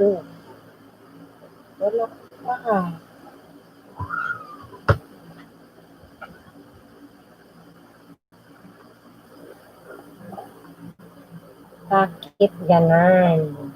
Oh, wala pa. Bakit ganon?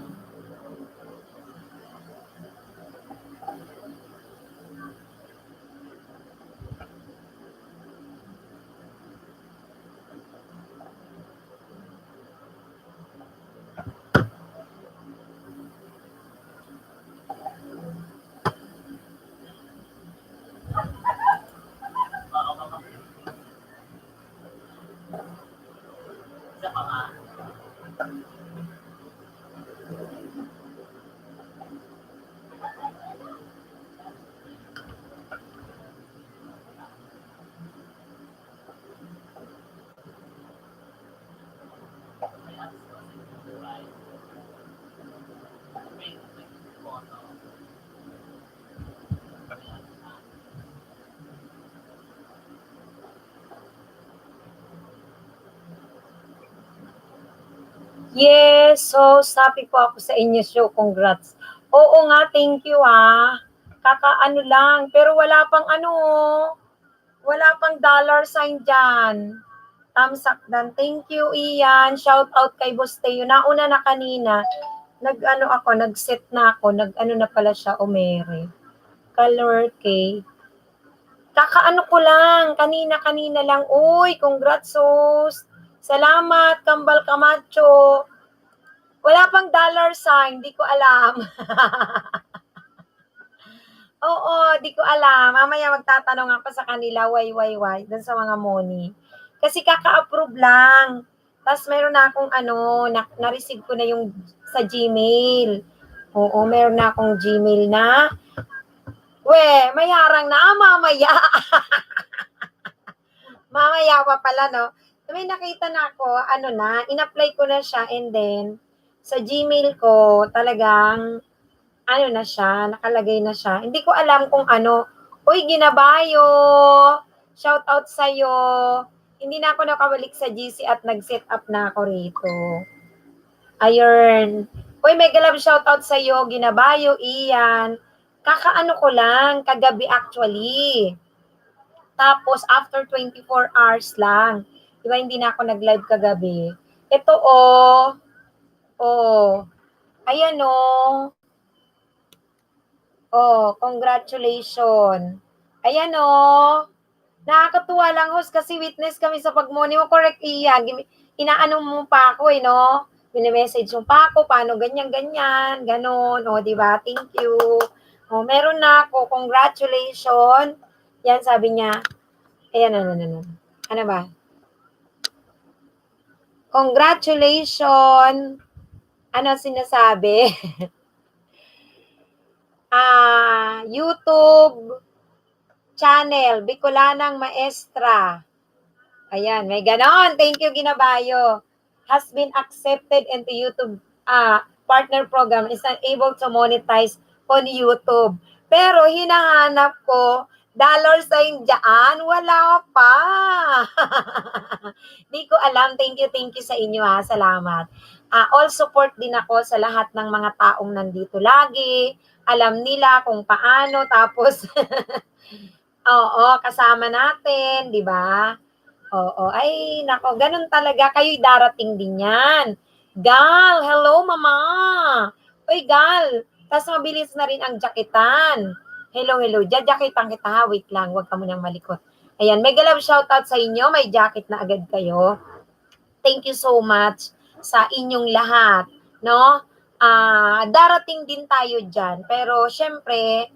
Yes, so happy po ako sa inyo show. Congrats. Oo nga, thank you Kakaano lang, pero wala pang wala pang dollar sign dyan. Thumbs up dan. Thank you, Ian. Shout out kay Boss Teo. Nauna na kanina. Nag-set na ako. Nag-ano na pala siya, Omere. Color K. Kakaano ko lang. Kanina lang. Uy, congrats, sos. Salamat, Kambal Camacho. Wala pang dollar sign, di ko alam. Oo, di ko alam. Mamaya magtatanong ako sa kanila, why, dun sa mga money. Kasi kaka-approve lang. Tapos meron na akong na-receive ko na yung sa Gmail. Oo, meron na akong Gmail na. May harang na, mamaya. Mamaya pa pala, no? May nakita na ako, in-apply ko na siya and then, sa Gmail ko, talagang, na siya, nakalagay na siya. Hindi ko alam kung ano. Uy, Ginabayo! Shout out sa'yo. Hindi na ako nakabalik sa GC at nag-set up na ako rito. Ayun. Uy, mega love shout out sa'yo, Ginabayo, Ian. Kakaano ko lang, kagabi actually. Tapos, after 24 hours lang. Di ba, hindi na ako nag-live kagabi. Ito, ayan, congratulations. Ayan, nakakatuwa lang, host, kasi witness kami sa pag-money mo. Correct, Ian. Inaano mo pa ako, no? Mini-message mo pa ako, paano ganyan, ganon, di ba? Thank you. Meron na ako, congratulations. Yan, sabi niya. Ayan, ano ba? Congratulations. Ano sinasabi? YouTube channel, Bicolanang Maestra. Ayan, may ganon. Thank you, Ginabayo. Has been accepted into YouTube partner program, is not able to monetize on YouTube. Pero hinahanap ko, dollar sign dyan, wala pa. Di ko alam. Thank you sa inyo Salamat. All support din ako sa lahat ng mga taong nandito lagi. Alam nila kung paano. Tapos, oo, kasama natin, di ba? Oo, ay, nako, ganun talaga. Kayo'y darating din yan. Gal, hello, mama. Uy, Gal, tas mabilis na rin ang jaketan. Hello. Jajaketan kita ha. Wait lang, huwag ka munang malikot. Ayan, mega love shoutout sa inyo. May jacket na agad kayo. Thank you so much sa inyong lahat. No? Darating din tayo dyan. Pero, syempre,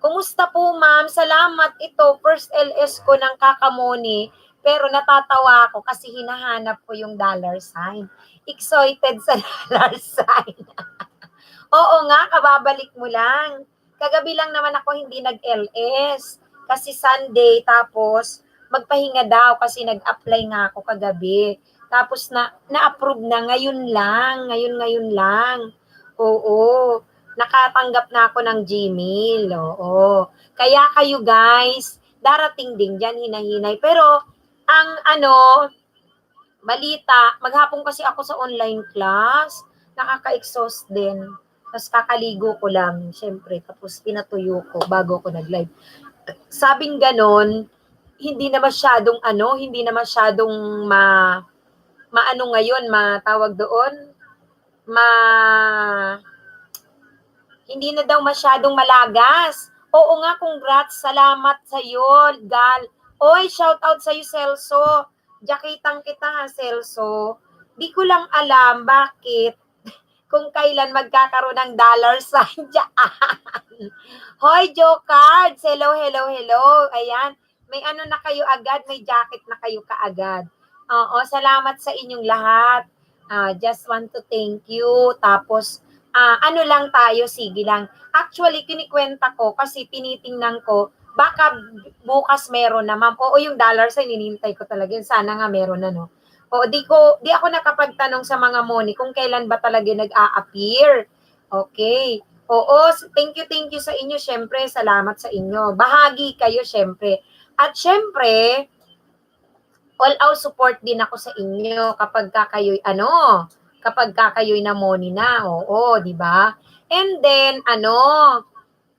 kumusta po, ma'am? Salamat. Ito, first LS ko ng Kakamoni. Pero natatawa ako kasi hinahanap ko yung dollar sign. Excited sa dollar sign. Oo nga, kababalik mo lang. Kagabi lang naman ako hindi nag-LS. Kasi Sunday, tapos magpahinga daw kasi nag-apply nga ako kagabi. Tapos na-approve na ngayon lang. Oo. Nakatanggap na ako ng Gmail. Oo. Kaya kayo guys, darating din dyan, hinahinay. Pero, ang balita, maghapon kasi ako sa online class, nakaka-exhaust din. Tapos kakaligo ko lang, syempre, tapos pinatuyo ko bago ko nag-live. Sabing ganon, hindi na masyadong hindi na masyadong maano ngayon, matawag doon, ma hindi na daw masyadong malagas. Oo nga, congrats, salamat sa iyo, Gal. Oy, shout out sa iyo, Celso. Jakitang kita ha, Celso. Di ko lang alam bakit kung kailan magkakaroon ng dollar sign dyan. Hoy, Joe Cards! Hello, hello, hello. Ayan, may ano na kayo agad, may jacket na kayo kaagad. Oo, salamat sa inyong lahat. Just want to thank you. Tapos, ano lang tayo, sige lang. Actually, kinikwenta ko kasi tinitingnan ko, baka bukas meron na, ma'am. Oo, yung dollar sign, inintay ko talaga. Sana nga meron na, no? O, di ako nakapagtanong sa mga money kung kailan ba talaga nag-a-appear. Okay. Oo, thank you sa inyo. Syempre, salamat sa inyo. Bahagi kayo, syempre. At syempre, all out support din ako sa inyo kapag kayo'y kapag kayo'y namoni na. Oo, di ba? And then,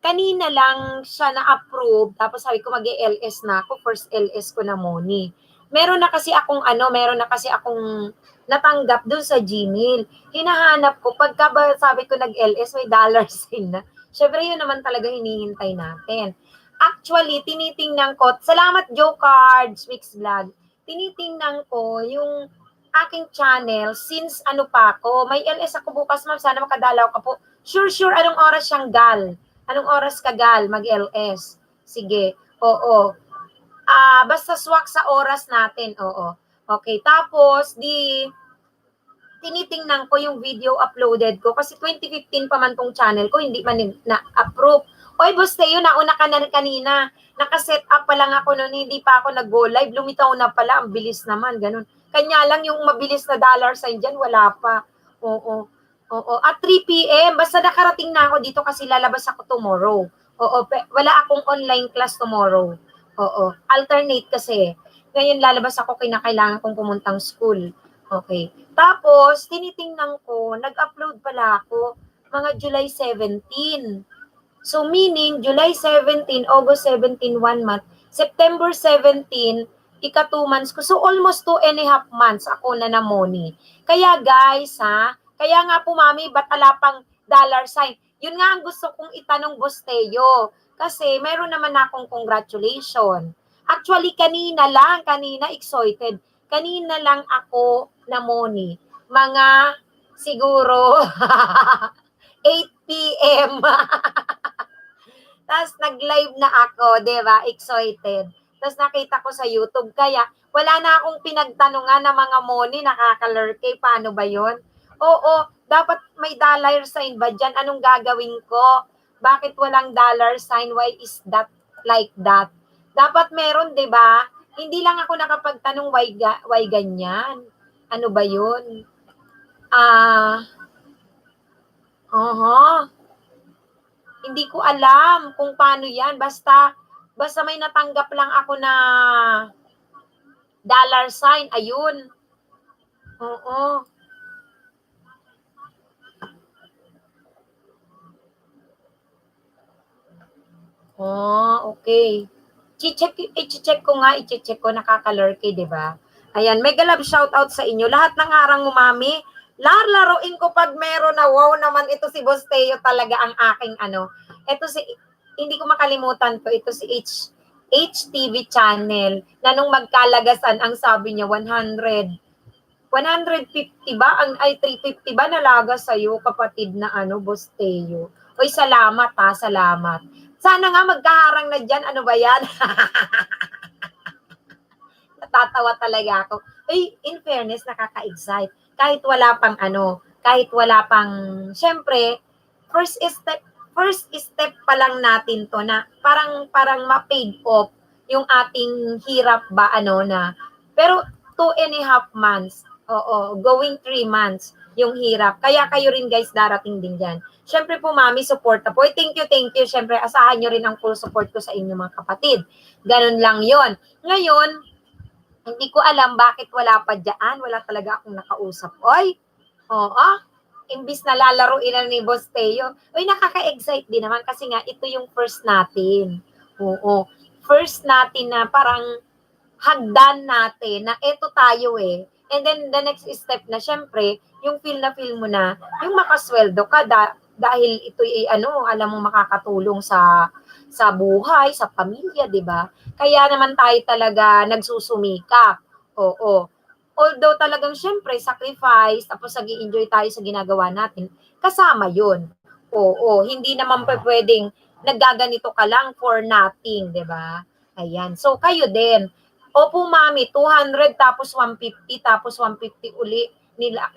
kanina lang siya na-approve, tapos sabi ko mag-LS na ako, first LS ko na moni. Meron na kasi akong natanggap dun sa Gmail. Hinahanap ko, pagka ba sabi ko nag-LS, may dollar sign na. Syempre, yun naman talaga hinihintay natin. Actually, tinitingnan ko, salamat Joe Cards, Mix Vlog. Tinitingnan ko yung aking channel since pa ako. May LS ako bukas, ma'am. Sana makadalaw ka po. Sure, anong oras siyang gal? Anong oras ka gal mag-LS? Sige, oo. Basta swak sa oras natin, oo. Okay, tapos tinitingnan ko yung video uploaded ko kasi 2015 pa man tong channel ko, hindi man na-approve. Oy, Busteo, nauna ka na kanina. Naka-set up pa lang ako noon, hindi pa ako nag-go live. Lumitaw na pala, ang bilis naman, ganun. Kanya lang yung mabilis na dollar sign dyan, wala pa. Oo. Oo. At 3 p.m., basta nakarating na ako dito kasi lalabas ako tomorrow. Oo, wala akong online class tomorrow. Oo, alternate kasi. Ngayon lalabas ako, kinakailangan kong pumuntang school. Okay. Tapos, tinitingnan ko, nag-upload pala ako mga July 17. So, meaning, July 17, August 17, 1 month, September 17, ika 2 months ko. So, almost 2.5 months ako na namoni. Kaya guys, kaya nga po mami, ba't ala pang dollar sign? Yun nga ang gusto kong itanong Busteo. Kasi meron naman akong congratulation. Actually, kanina excited. Kanina lang ako namoni. Mga siguro 8 p.m. Tapos nag-live na ako, 'di ba? Excited. Tapos nakita ko sa YouTube, kaya wala na akong pinagtanungan ng mga money, nakaka-lurkey, paano ba 'yon? Oo, dapat may dollar sign ba diyan? Anong gagawin ko? Bakit walang dollar sign? Why is that like that? Dapat meron, 'di ba? Hindi lang ako nakapagtanong why ganyan. Ano ba 'yun? Hindi ko alam kung paano 'yan. Basta may natanggap lang ako na dollar sign, ayun. Oo. Okay. I-check ko, nakaka-lurky, 'di ba? Ayan, mega love shout out sa inyo. Lahat ng harang mo, mami. Laruin ko pag meron na. Wow naman, ito si Bosteo talaga ang aking Ito hindi ko makalimutan to. Ito si HTV channel na nung magkalagasan, ang sabi niya 150 ba? 350 ba nalaga sa'yo, kapatid na Bosteo? Uy, salamat salamat. Sana nga magkaharang na dyan. Ano ba yan? Natatawa talaga ako. Uy, in fairness, nakaka-excite. Kahit wala pang, syempre, first step pa lang natin to na parang ma-paid off yung ating hirap ba pero 2.5 months, going 3 months yung hirap. Kaya kayo rin guys, darating din dyan. Syempre po mami, support na po. Thank you. Syempre, asahan nyo rin ang full support ko sa inyo mga kapatid. Ganun lang yon. Ngayon, hindi ko alam bakit wala pa dyan. Wala talaga akong nakausap. Oy, oo. imbis na lalaruin na ni Boss Teo. Uy, nakaka-excite din naman kasi nga ito yung first natin. Oo. First natin na parang hagdan natin na eto tayo eh. And then the next step na syempre, yung feel mo na yung makasweldo ka dahil ito ay alam mo makakatulong sa buhay, sa pamilya, 'di ba? Kaya naman tayo talaga nagsusumikap. Oo. Although talagang syempre sacrifice tapos nag-enjoy tayo sa ginagawa natin, kasama 'yun. Oo, hindi naman pwedeng naggaganito ka lang for nothing, 'di ba? Ayan. So kayo din. Opo, mami, 200 tapos 150 tapos 150 uli nila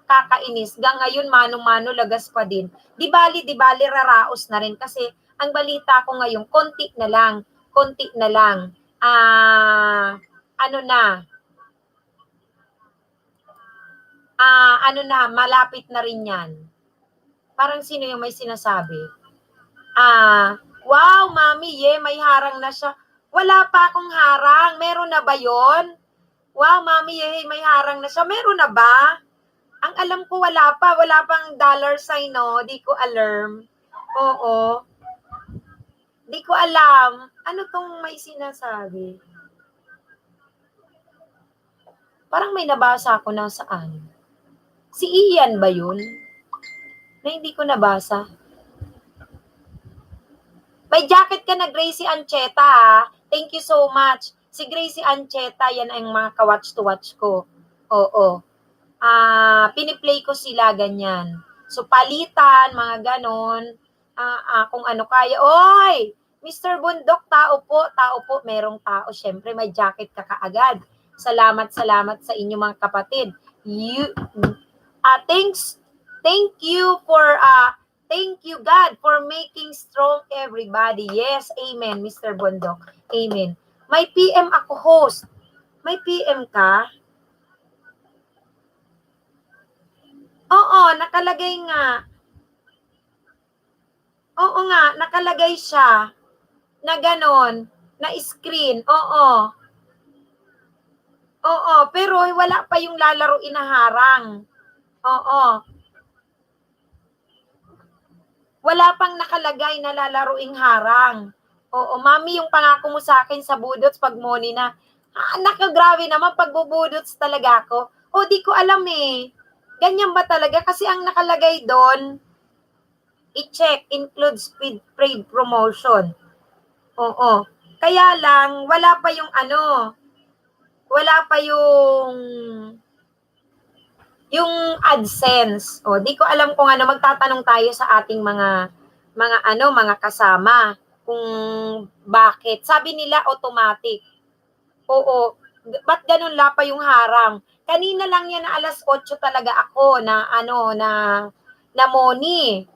kakainis. Hanggang ngayon mano-mano lagas pa din. Di bali raraos na rin kasi ang balita ko ngayon konti na lang, konti na lang. Ano na, malapit na rin yan. Parang sino yung may sinasabi? Wow, mami, may harang na siya. Wala pa akong harang. Meron na ba yon? Wow, mami, may harang na siya. Meron na ba? Ang alam ko wala pa. Wala pang dollar sign, no? Di ko alarm. Oo. Di ko alam. Ano tong may sinasabi? Parang may nabasa ako na saan. Si Ian ba yun? Na hindi ko nabasa. May jacket ka na, Gracie Ancheta, ha? Thank you so much. Si Gracie Ancheta, yan ang mga ka-watch to watch ko. Oo. Piniplay ko sila ganyan. So, palitan, mga ganon. Kung ano kaya. Oy! Mr. Bundok, tao po, merong tao. Siyempre, may jacket ka kaagad. Salamat sa inyo mga kapatid. Thank you God for making strong everybody. Yes, amen, Mr. Bundok. Amen. May PM ako, host. May PM ka? Oo, nakalagay nga. Oo nga, nakalagay siya. Na ganon. Na screen. Oo. Oo, pero wala pa yung lalaro inaharang. Oo. Wala pang nakalagay na lalaruing harang. Oo, mami, yung pangako mo sa akin sa budots pag money na. Naku, grabe naman, pag bubudots talaga ako. O, di ko alam eh. Ganyan ba talaga? Kasi ang nakalagay doon, i-check, includes paid promotion. Oo. Kaya lang, wala pa yung AdSense. O, di ko alam kung magtatanong tayo sa ating mga kasama kung bakit. Sabi nila automatic. Oo, ba't ganun pa yung harang? Kanina lang yan na 8:00 talaga ako na Moni.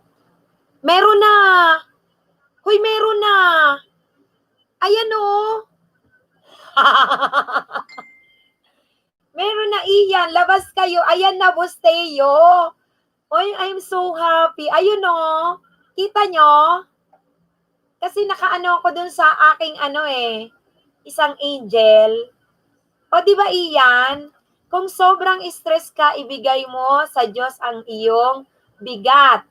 Meron na. Hoy, meron na. Ayan o. Meron na, Ian. Labas kayo. Ayan na, Busteo. Oy, I'm so happy. Ayun o. Kita nyo? Kasi nakaano ako dun sa aking isang angel. O, di ba, Ian? Kung sobrang stress ka, ibigay mo sa Diyos ang iyong bigat.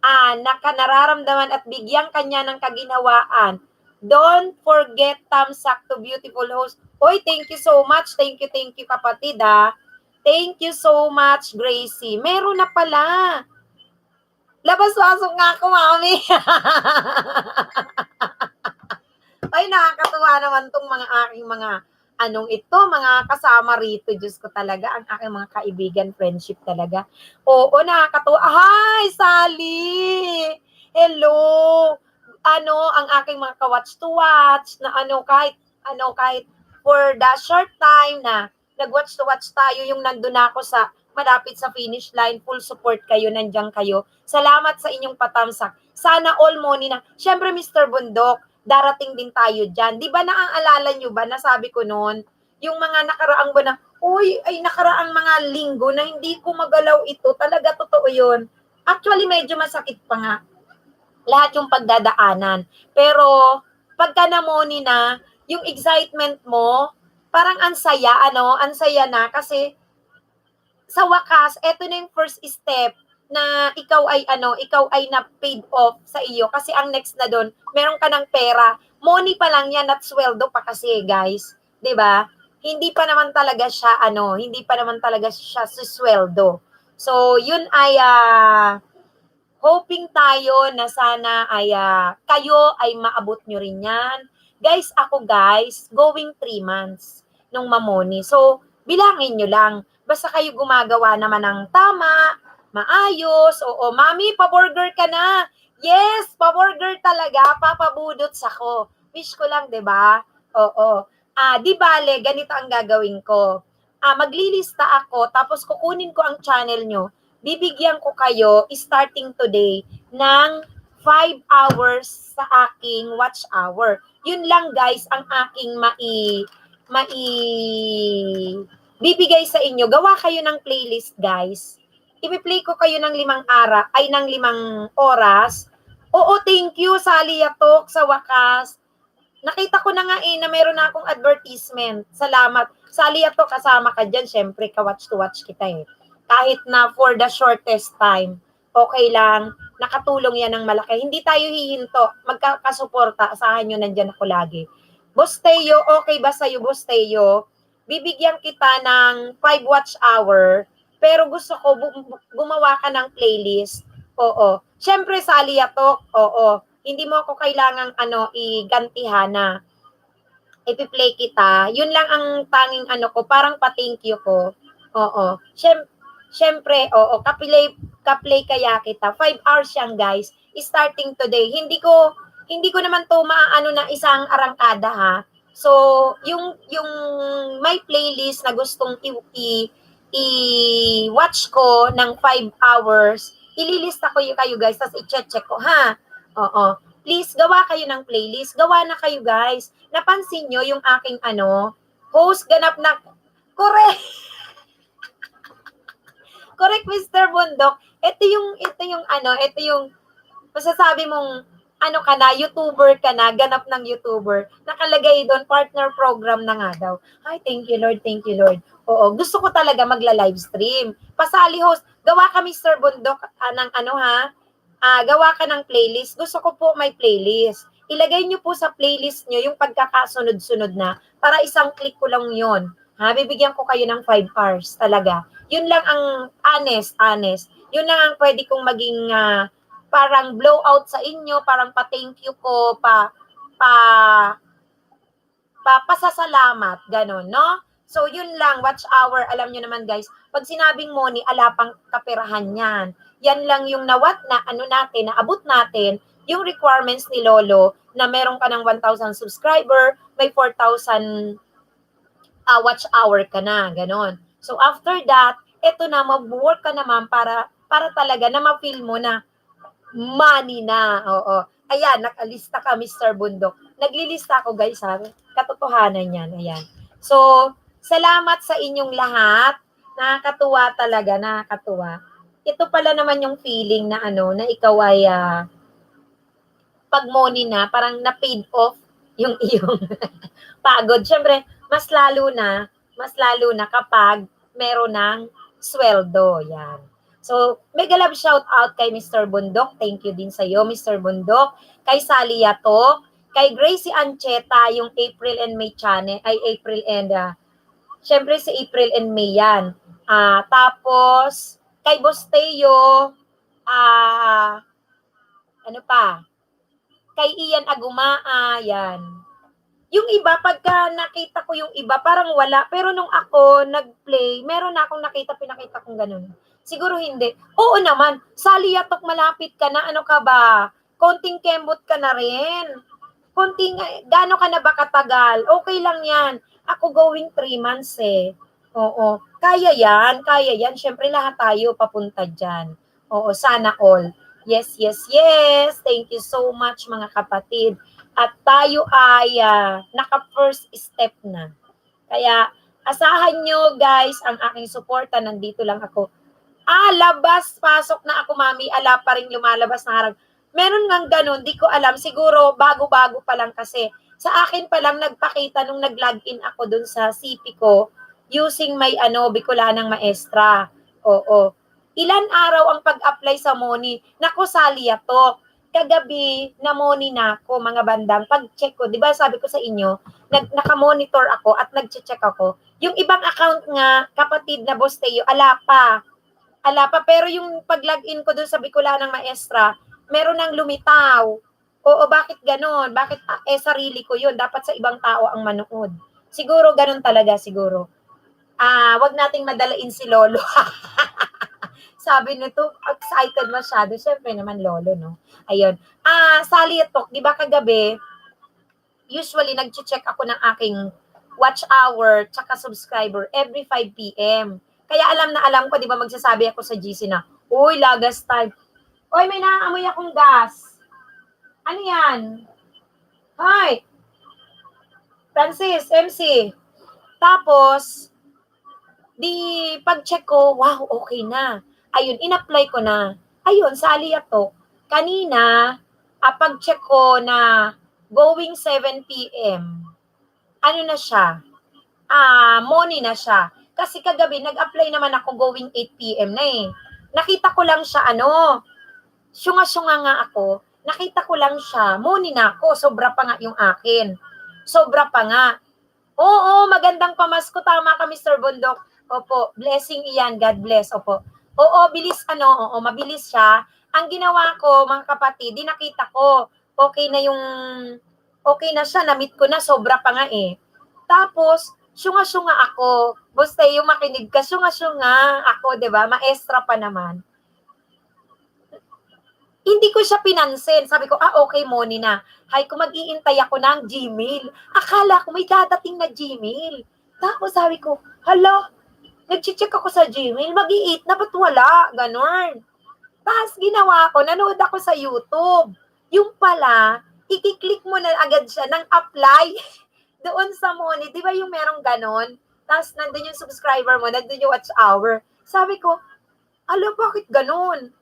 Nararamdaman at bigyan kanya ng kaginhawaan. Don't forget Tamsak to beautiful host. Oy, thank you so much. Thank you, kapatid, ha. Thank you so much, Gracie. Meron na pala. Labas-pasok nga ako, mami. Ay, nakakatuwa naman tong mga aking mga kasama rito. Diyos ko talaga, ang aking mga kaibigan, friendship talaga. Oo, nakakatuwa. Hi, Sally! Hello! Ang aking mga ka-watch to watch, na kahit for the short time na nag-watch to watch tayo, yung nandun ako sa malapit sa finish line, full support kayo, nandiyan kayo. Salamat sa inyong patamsak. Sana all money na. Siyempre, Mr. Bundok, darating din tayo dyan. Di ba naaalala nyo ba, nasabi ko noon, yung mga nakaraang ba na, nakaraang mga linggo na hindi ko magalaw ito, talaga totoo yun. Actually, medyo masakit pa nga. Lahat yung pagdadaanan. Pero, pagka namoni na, yung excitement mo, parang ansaya na, kasi sa wakas, eto na yung first step na ikaw ay na paid off sa iyo kasi ang next na doon, meron ka ng pera. Money pa lang yan at sweldo pa kasi, guys. 'Di ba? Hindi pa naman talaga siya hindi pa naman talaga siya susweldo. So, yun ay hoping tayo na sana ay kayo ay maabot nyo rin yan. Guys, ako guys, going 3 months nung mamoni. So, bilangin nyo lang. Basta kayo gumagawa naman ng tama, maayos, oo, mami, pa-burger ka na. Yes, pa-burger talaga, papabudots ako. Wish ko lang, 'di ba? Oo. Di bale, ganito ang gagawin ko. Maglilista ako, tapos kukunin ko ang channel nyo. Bibigyan ko kayo, starting today, ng 5 hours sa aking watch hour. Yun lang guys, ang aking bibigay sa inyo. Gawa kayo ng playlist guys. I-play ko kayo ng 5 oras. Oo, thank you, Sally Yatok, sa wakas. Nakita ko na nga na meron na akong advertisement. Salamat. Sally Yatok, kasama ka dyan. Siyempre, ka-watch to watch kita Kahit na for the shortest time, okay lang. Nakatulong yan ng malaki. Hindi tayo hihinto. Magkakasuporta. Asahan nyo, nandyan ako lagi. Boss Teo, okay ba sa'yo, Boss Teo? Bibigyan kita ng 5 watch hour, pero gusto ko gumawa ka ng playlist. Oo. Siyempre, Sally Yatok, oo. Hindi mo ako kailangang igantihan na ipi-play kita. Yun lang ang tanging ko, parang pa-thank you ko. Oo. Siyempre, oo, ka-play kaya kita. 5 hours yan, guys. Starting today. Hindi ko naman to na isang arangkada ha. So, yung may playlist na gustong i-watch ko ng 5 hours, ililista ko kayo guys, tapos i-check ko ha. Oo. Please, gawa kayo ng playlist. Gawa na kayo guys. Napansin nyo yung aking host ganap na, correct, Mr. Bundok. Ito yung masasabi mong ka na, YouTuber ka na, ganap ng YouTuber. Nakalagay doon, partner program na nga daw. Ay, thank you Lord, thank you Lord. Oo, gusto ko talaga magla-live stream. Pasali host, gawa ka Mr. Bundok ng gawa ka ng playlist. Gusto ko po may playlist. Ilagay nyo po sa playlist nyo yung pagkakasunod-sunod na para isang click ko lang yun. Bibigyan ko kayo ng 5 hours talaga. Yun lang ang honest. Yun lang ang pwede kong maging parang blowout sa inyo, parang pa-thank you ko, pasasalamat, gano'n, no? So, yun lang, watch hour, alam nyo naman guys, pag sinabing money, alapang kaperahan yan. Yan lang yung naabot natin, yung requirements ni Lolo, na meron ka ng 1,000 subscriber, may 4,000 watch hour ka na, gano'n. So, after that, eto na, mag-work ka naman para talaga na ma-feel mo na money na, oo. Ayan, nakalista ka, Mr. Bundok. Naglilista ako, guys, ha? Katotohanan yan, ayan. So, salamat sa inyong lahat. Nakakatuwa talaga, nakakatuwa. Ito pala naman yung feeling na na ikaw ay pag money na, parang na-paid off yung iyong pagod. Siyempre, mas lalo na kapag meron ng sweldo, yan. So, mega love shout out kay Mr. Bundok. Thank you din sa iyo, Mr. Bundok. Kay Sally Yatok, kay Gracie Ancheta, yung April and May channel, syempre si April and May yan. Tapos, kay Bosteo, ano pa? Kay Ian Agumaa, yan. Yung iba, pagka nakita ko yung iba, parang wala. Pero nung ako nag-play, meron na akong pinakita kong ganun. Siguro hindi. Oo naman, Sally Yatok, malapit ka na. Ano ka ba? Konting kembot ka na rin. Gaano ka na ba katagal? Okay lang yan. Ako going 3 months Oo. Kaya yan. Siyempre lahat tayo papunta dyan. Oo, sana all. Yes. Thank you so much mga kapatid. At tayo ay naka-first step na. Kaya asahan nyo guys ang aking suporta. Nandito lang ako. Labas, pasok na ako mami. Ala pa rin lumalabas na harag. Meron ngang ganun, di ko alam. Siguro bago-bago pa lang kasi. Sa akin pa lang nagpakita nung nag-login ako dun sa CP ko using my Bicolanang Maestra. Oo. Ilan araw ang pag-apply sa Moni? Naku, Saliatok. Kagabi, na-Moni na ako, mga bandang. Pag-check ko, di ba sabi ko sa inyo, naka-monitor ako at nag-check ako. Yung ibang account nga, kapatid na Boss Teo, ala pa. Pero yung pag-login ko dun sa Bicolanang Maestra, meron nang lumitaw. Oo, bakit ganon? Bakit, sarili ko yun. Dapat sa ibang tao ang manood. Siguro, ganon talaga, siguro. Wag nating madalain si Lolo. Sabi nito, excited masyado. Siyempre naman, Lolo, no? Ayun. Saliatok, di ba kagabi, usually, nag-check ako ng aking watch hour tsaka subscriber every 5 p.m. Kaya alam na alam ko, di ba, magsasabi ako sa GC na, uy, lagas time. Uy, may naaamoy akong gas. Ano yan? Hi. Francis, MC. Tapos, di pag-check ko, wow, okay na. Ayun, in-apply ko na. Ayun, Saliatok. Kanina, pag-check ko na going 7 p.m. Ano na siya? Moni na siya. Kasi kagabi, nag-apply naman ako going 8 p.m. na eh. Nakita ko lang siya, syunga-syunga nga ako. Nakita ko lang siya, moni na ako. Sobra pa nga yung akin. Sobra pa nga. Oo, magandang pamasko. Tama ka, Mr. Bundok. Opo, blessing iyan. God bless. Opo. Oo, bilis mabilis siya. Ang ginawa ko, mga kapatid, di nakita ko. Okay na siya, na-meet ko na, sobra pa nga eh. Tapos, syunga-syunga ako. Basta yung makinig ka, syunga-syunga ako, di ba? Maestra pa naman. Hindi ko siya pinansin. Sabi ko, okay, Moni na. Hay, kung mag-iintay ako ng Gmail. Akala ko may dadating na Gmail. Tapos sabi ko, hala, nag-check ako sa Gmail, mag-i-8 na, ba't wala? Ganon. Tapos ginawa ko, nanood ako sa YouTube. Yung pala, i-click mo na agad siya ng apply doon sa Moni. Di ba yung merong ganon? Tapos nandun yung subscriber mo, nandun yung watch hour. Sabi ko, bakit ganon?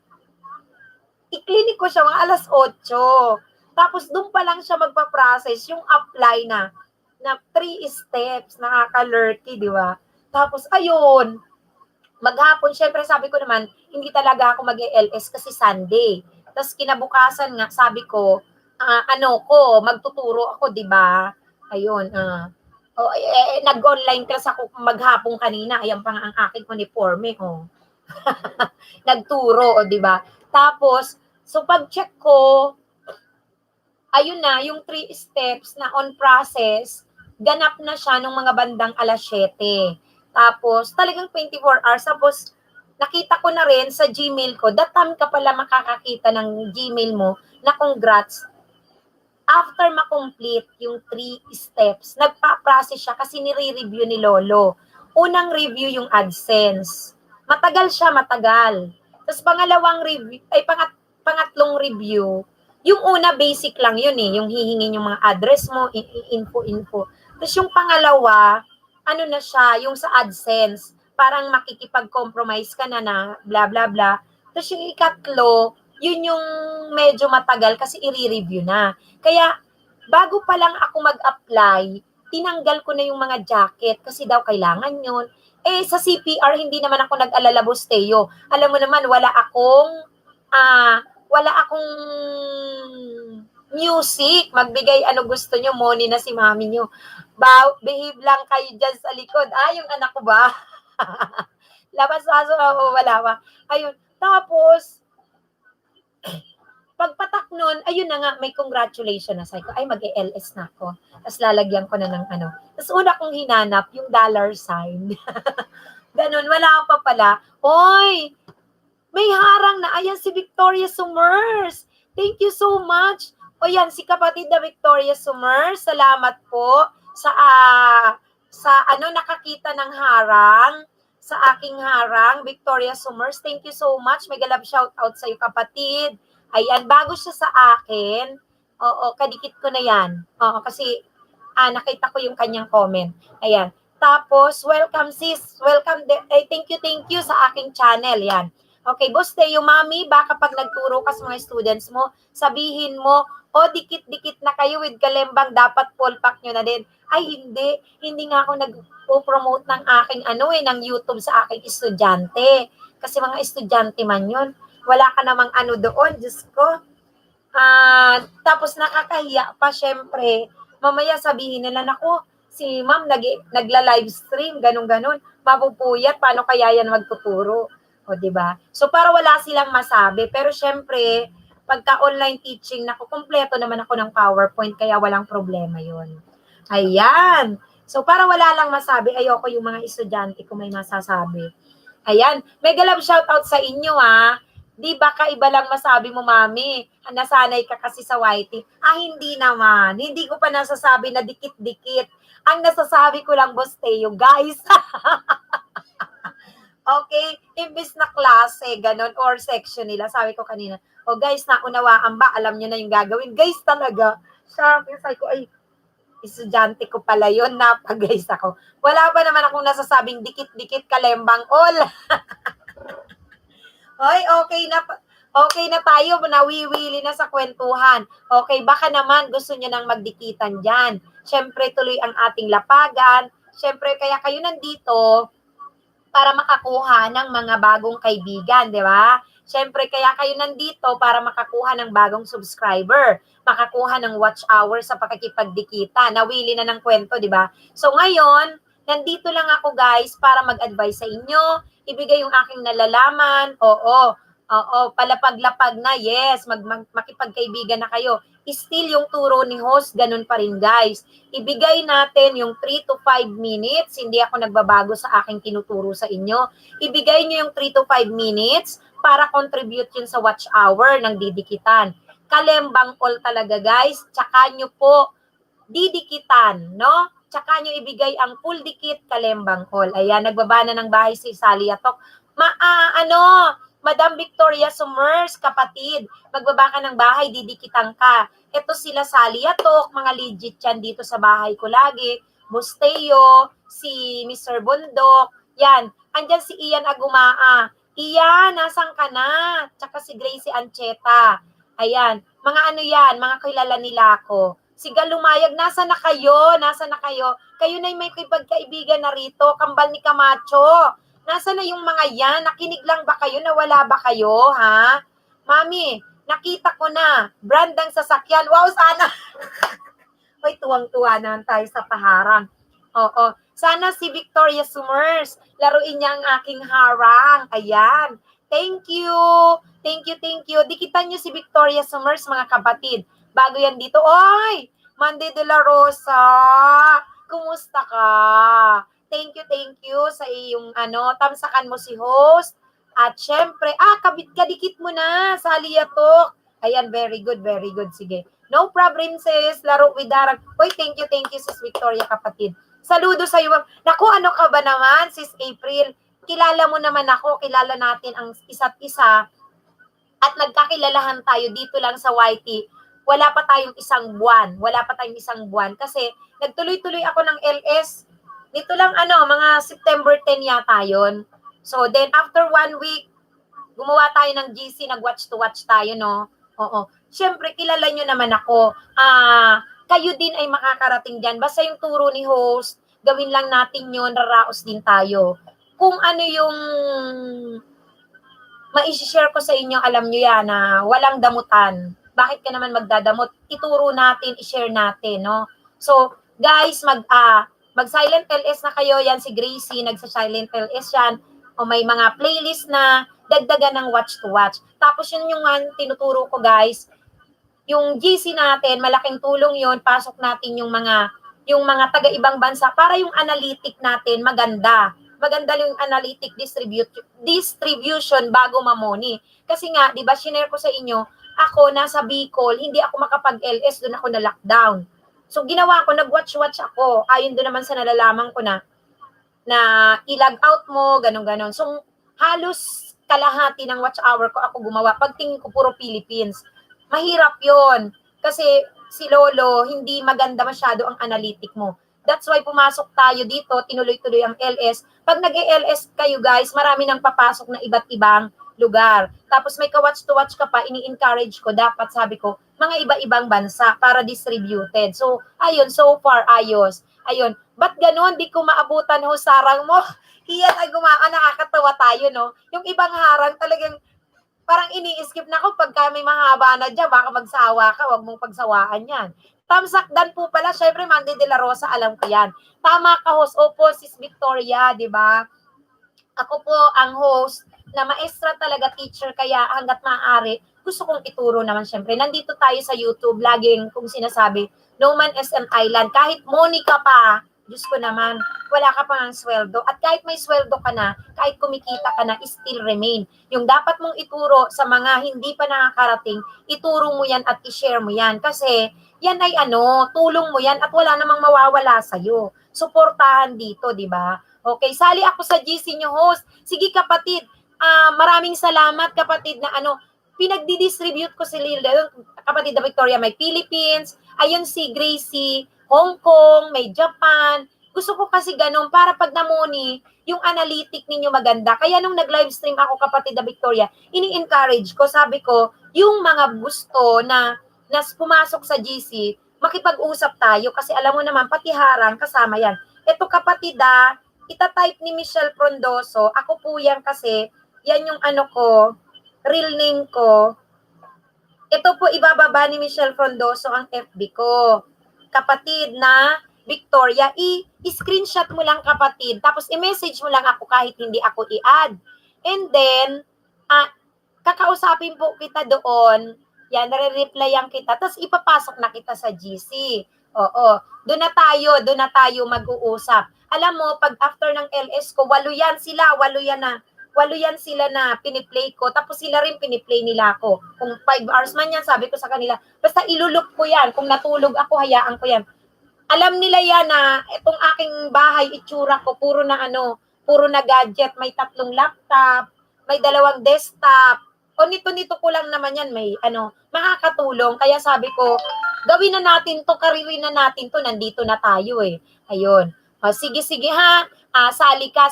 I-clinic ko siya mga alas 8. Tapos doon pa lang siya magpa-process yung apply na 3 steps, nakaka-lurky, di ba? Tapos ayun, maghapon, syempre sabi ko naman, hindi talaga ako mag-LS kasi Sunday. Tapos kinabukasan nga, sabi ko, magtuturo ako, di ba? Ayun, nag-online class ako maghapon kanina. Ayan pa nga ang aking uniforme, Nagturo, di ba? Tapos, so pag-check ko, ayun na, yung 3 steps na on process, ganap na siya nung mga bandang alas 7. Tapos, talagang 24 hours. Tapos, nakita ko na rin sa Gmail ko, that time ka pala makakakita ng Gmail mo na congrats. After ma-complete yung 3 steps, nagpa-process siya kasi nire-review ni Lolo. Unang review yung AdSense. Matagal siya, matagal. Tapos pangalawang review, pangatlong review, yung una basic lang yun eh, yung hihingin yung mga address mo, info. Tapos yung pangalawa, ano na siya, yung sa AdSense, parang makikipag-compromise ka na bla bla bla. Tapos yung ikatlo, yun yung medyo matagal kasi i-review na. Kaya bago pa lang ako mag-apply, tinanggal ko na yung mga jacket kasi daw kailangan yun. Sa CPR, hindi naman ako nag-alala, Busteo. Alam mo naman, wala akong music. Magbigay ano gusto nyo, Moni na si mami nyo. Behave lang kayo dyan sa likod. Yung anak ko ba? Labas-aso ako, wala ba? Ayun. Tapos, pagpatak nun, ayun na nga, may congratulations na. Sabi ko, mag-LS na ako. Tapos lalagyan ko na ng ano. Tapos una kong hinanap, yung dollar sign. Ganun, wala pa pala. Oy, may harang na. Ayan si Victoria Summers. Thank you so much. O yan, si kapatid na Victoria Summers. Salamat po sa nakakita ng harang. Sa aking harang, Victoria Summers. Thank you so much. May galab shout out sa iyo, kapatid. Ayan, bago siya sa akin. Oo, kadikit ko na yan. Oo, kasi nakita ko yung kanyang comment. Ayan. Tapos, welcome sis. Welcome. Thank you sa aking channel. Yan. Okay, Boss Teo, mami, baka pag nagturo ka sa mga students mo, sabihin mo, dikit-dikit na kayo with kalembang, dapat full pack nyo na din. Ay, hindi. Hindi nga ako nagpo-promote ng aking ng YouTube sa aking estudyante. Kasi mga estudyante man yun. Wala ka namang doon, Diyos ko. Tapos nakakahiya pa, syempre. Mamaya sabihin nila, nako, si ma'am nagla-live stream, ganun-ganun. Mapupuyat, paano kaya yan magtuturo? O, diba? So, para wala silang masabi. Pero syempre, pagka online teaching, kumpleto naman ako ng PowerPoint, kaya walang problema yun. Ayan. So, para wala lang masabi, ayoko yung mga estudyante ko may masasabi. Ayan. Mega love shoutout sa inyo, Di ba kaiba lang masabi mo, mami? Nasanay ka kasi sa YT. Hindi naman. Hindi ko pa nasasabi na dikit-dikit. Ang nasasabi ko lang, Boss Teo, guys. Okay? Imbis na klase, ganun, or section nila. Sabi ko kanina, guys, naunawaan ba? Alam nyo na yung gagawin. Guys, talaga. Sabi ko, ay, estudyante ko pala yun, napag-guys ako. Wala ba naman akong nasasabing dikit-dikit kalembang all? Hoy, okay na tayo, nawiwili na sa kwentuhan. Okay, baka naman gusto niyo nang magdikitan dyan. Siyempre, tuloy ang ating lapagan. Siyempre, kaya kayo nandito para makakuha ng mga bagong kaibigan, di ba? Siyempre, kaya kayo nandito para makakuha ng bagong subscriber, makakuha ng watch hour sa pakikipagdikita. Nawili na ng kwento, di ba? So, ngayon, nandito lang ako, guys, para mag-advise sa inyo, ibigay yung aking nalalaman, palapag-lapag na, yes, makipagkaibigan na kayo. Still yung turo ni host, ganun pa rin, guys. Ibigay natin yung 3 to 5 minutes, hindi ako nagbabago sa aking tinuturo sa inyo. Ibigay nyo yung 3 to 5 minutes para contribute yun sa watch hour ng didikitan. Kalembang all talaga, guys. Tsaka nyo po didikitan, no? Tsaka nyo ibigay ang full dikit, kalembang all. Ayan, nagbaba na ng bahay si Sally Atok. Madam Victoria Summers, kapatid, magbaba ka ng bahay, didikitan ka. Ito sila Sally Atok, mga legit yan dito sa bahay ko lagi. Busteo, si Mr. Bundok, yan. Andyan si Ian Agumaa. Ian, nasan ka na? Tsaka si Gracie Ancheta. Ayan, mga yan, mga kilala nila ako. Si Galumayag, nasa na kayo? Kayo na may pagkaibigan na rito, kambal ni Camacho. Nasa na yung mga yan? Nakinig lang ba kayo? Nawala ba kayo, ha? Mami, nakita ko na. Brand ng sasakyan. Wow, sana. Hoy, tuwang-tuwa naman tayo sa paharang. Oo. Sana si Victoria Summers, laruin niya ang aking harang. Ayan. Thank you. Dikitan niyo si Victoria Summers, mga kapatid. Bago yan dito. Oy! Monday de la Rosa. Kumusta ka? Thank you sa iyong tamsakan mo si host. At syempre, kadikit mo na, Sally Atok. Ayan, very good. Sige. No problem, sis. Laro with Darag. Hoy, thank you, sis Victoria, kapatid. Saludo sa iyo. Naku, ano ka ba naman, sis April? Kilala mo naman ako, kilala natin ang isa't isa. At nagkakilalahan tayo dito lang sa YT. Wala pa tayong isang buwan. Kasi nagtuloy-tuloy ako ng LS. Dito lang mga September 10 yata yun. So then after 1 week, gumawa tayo ng GC, nag-watch to watch tayo, no? Oo. Siyempre, kilala nyo naman ako. Kayo din ay makakarating dyan. Basta yung turo ni host, gawin lang natin yun, raraos din tayo. Kung ano yung ma-share ko sa inyo, alam nyo yan, na walang damutan. Bakit ka naman magdadamot? Ituro natin, i-share natin, no? So, guys, mag-silent LS na kayo. Yan si Gracie, nagsa-silent LS yan. O may mga playlist na dagdagan ng watch to watch. Tapos yun yung tinuturo ko, guys. Yung GC natin, malaking tulong yun. Pasok natin yung mga taga-ibang bansa para yung analytic natin maganda. Maganda yung analytic distribution bago mamoni. Kasi nga, di ba, shinare ko sa inyo, ako nasa Bicol, hindi ako makapag-LS, doon ako na lockdown. So, ginawa ko, nag-watch-watch ako. Ayon doon naman sa nalalaman ko na i-log out mo, ganun-ganon. So, halos kalahati ng watch hour ko ako gumawa. Pagtingin ko, puro Philippines. Mahirap yon kasi si Lolo, hindi maganda masyado ang analytic mo. That's why pumasok tayo dito, tinuloy-tuloy ang LS. Pag nag-LS kayo, guys, marami nang papasok na iba't ibang lugar. Tapos may ka-watch to watch ka pa, ini-encourage ko, dapat sabi ko, mga iba-ibang bansa para distributed. So, ayun, so far, ayos. Ayun. Ba't ganun? Di ko maabutan ho sarang mo. Iyan ay nakakatawa tayo, no? Yung ibang harang talagang parang ini-skip na ko pagka may mahaba na dyan, baka magsawa ka, wag mong pagsawaan yan. Tamsakdan po pala, syempre Mandy de la Rosa, alam ko yan. Tama ka, host. Opo, sis Victoria, di ba? Ako po ang host na maestra talaga, teacher, kaya hanggat maaari, gusto kong ituro naman syempre. Nandito tayo sa YouTube, laging kung sinasabi, no man SM Island. Kahit Monica pa, Diyos ko naman, wala ka pa ng sweldo. At kahit may sweldo ka na, kahit kumikita ka na, still remain. Yung dapat mong ituro sa mga hindi pa nakakarating, ituro mo yan at i-share mo yan. Kasi yan ay tulong mo yan at wala namang mawawala sa'yo. Suportahan dito, di ba? Okay, sali ako sa GC nyo, host. Sige kapatid, maraming salamat kapatid na pinagdi-distribute ko si Lilda. Kapatid na Victoria, may Philippines, ayun si Gracie, Hong Kong, may Japan. Gusto ko kasi ganun para pag namuni, yung analytic ninyo maganda. Kaya nung nag-livestream ako kapatid na Victoria, ini-encourage ko, sabi ko, yung mga gusto na pumasok sa GC, makipag-usap tayo kasi alam mo naman, pati harang, kasama yan. Ito kapatid ita-type ni Michelle Frondoso. Ako po yan kasi, yan yung real name ko. Ito po ibababa ni Michelle Frondoso ang FB ko. Kapatid na Victoria, i-screenshot mo lang kapatid, tapos i-message mo lang ako kahit hindi ako i-add. And then, kakausapin po kita doon, yan, nare-replyan kita, tapos ipapasok na kita sa GC. Oo, doon na tayo mag-uusap. Alam mo, pag after ng LS ko, walo yan sila na piniplay ko, tapos sila rin piniplay nila ako. Kung 5 hours man yan, sabi ko sa kanila, basta ilulok ko yan, kung natulog ako, hayaan ko yan. Alam nila yan na itong aking bahay, itsura ko, puro na gadget, may 3 laptop, may 2 desktop, o nito ko lang naman yan, may makakatulong. Kaya sabi ko, gawin na natin to, karirin na natin to, nandito na tayo eh. Ayun. Sige ha, sali ka.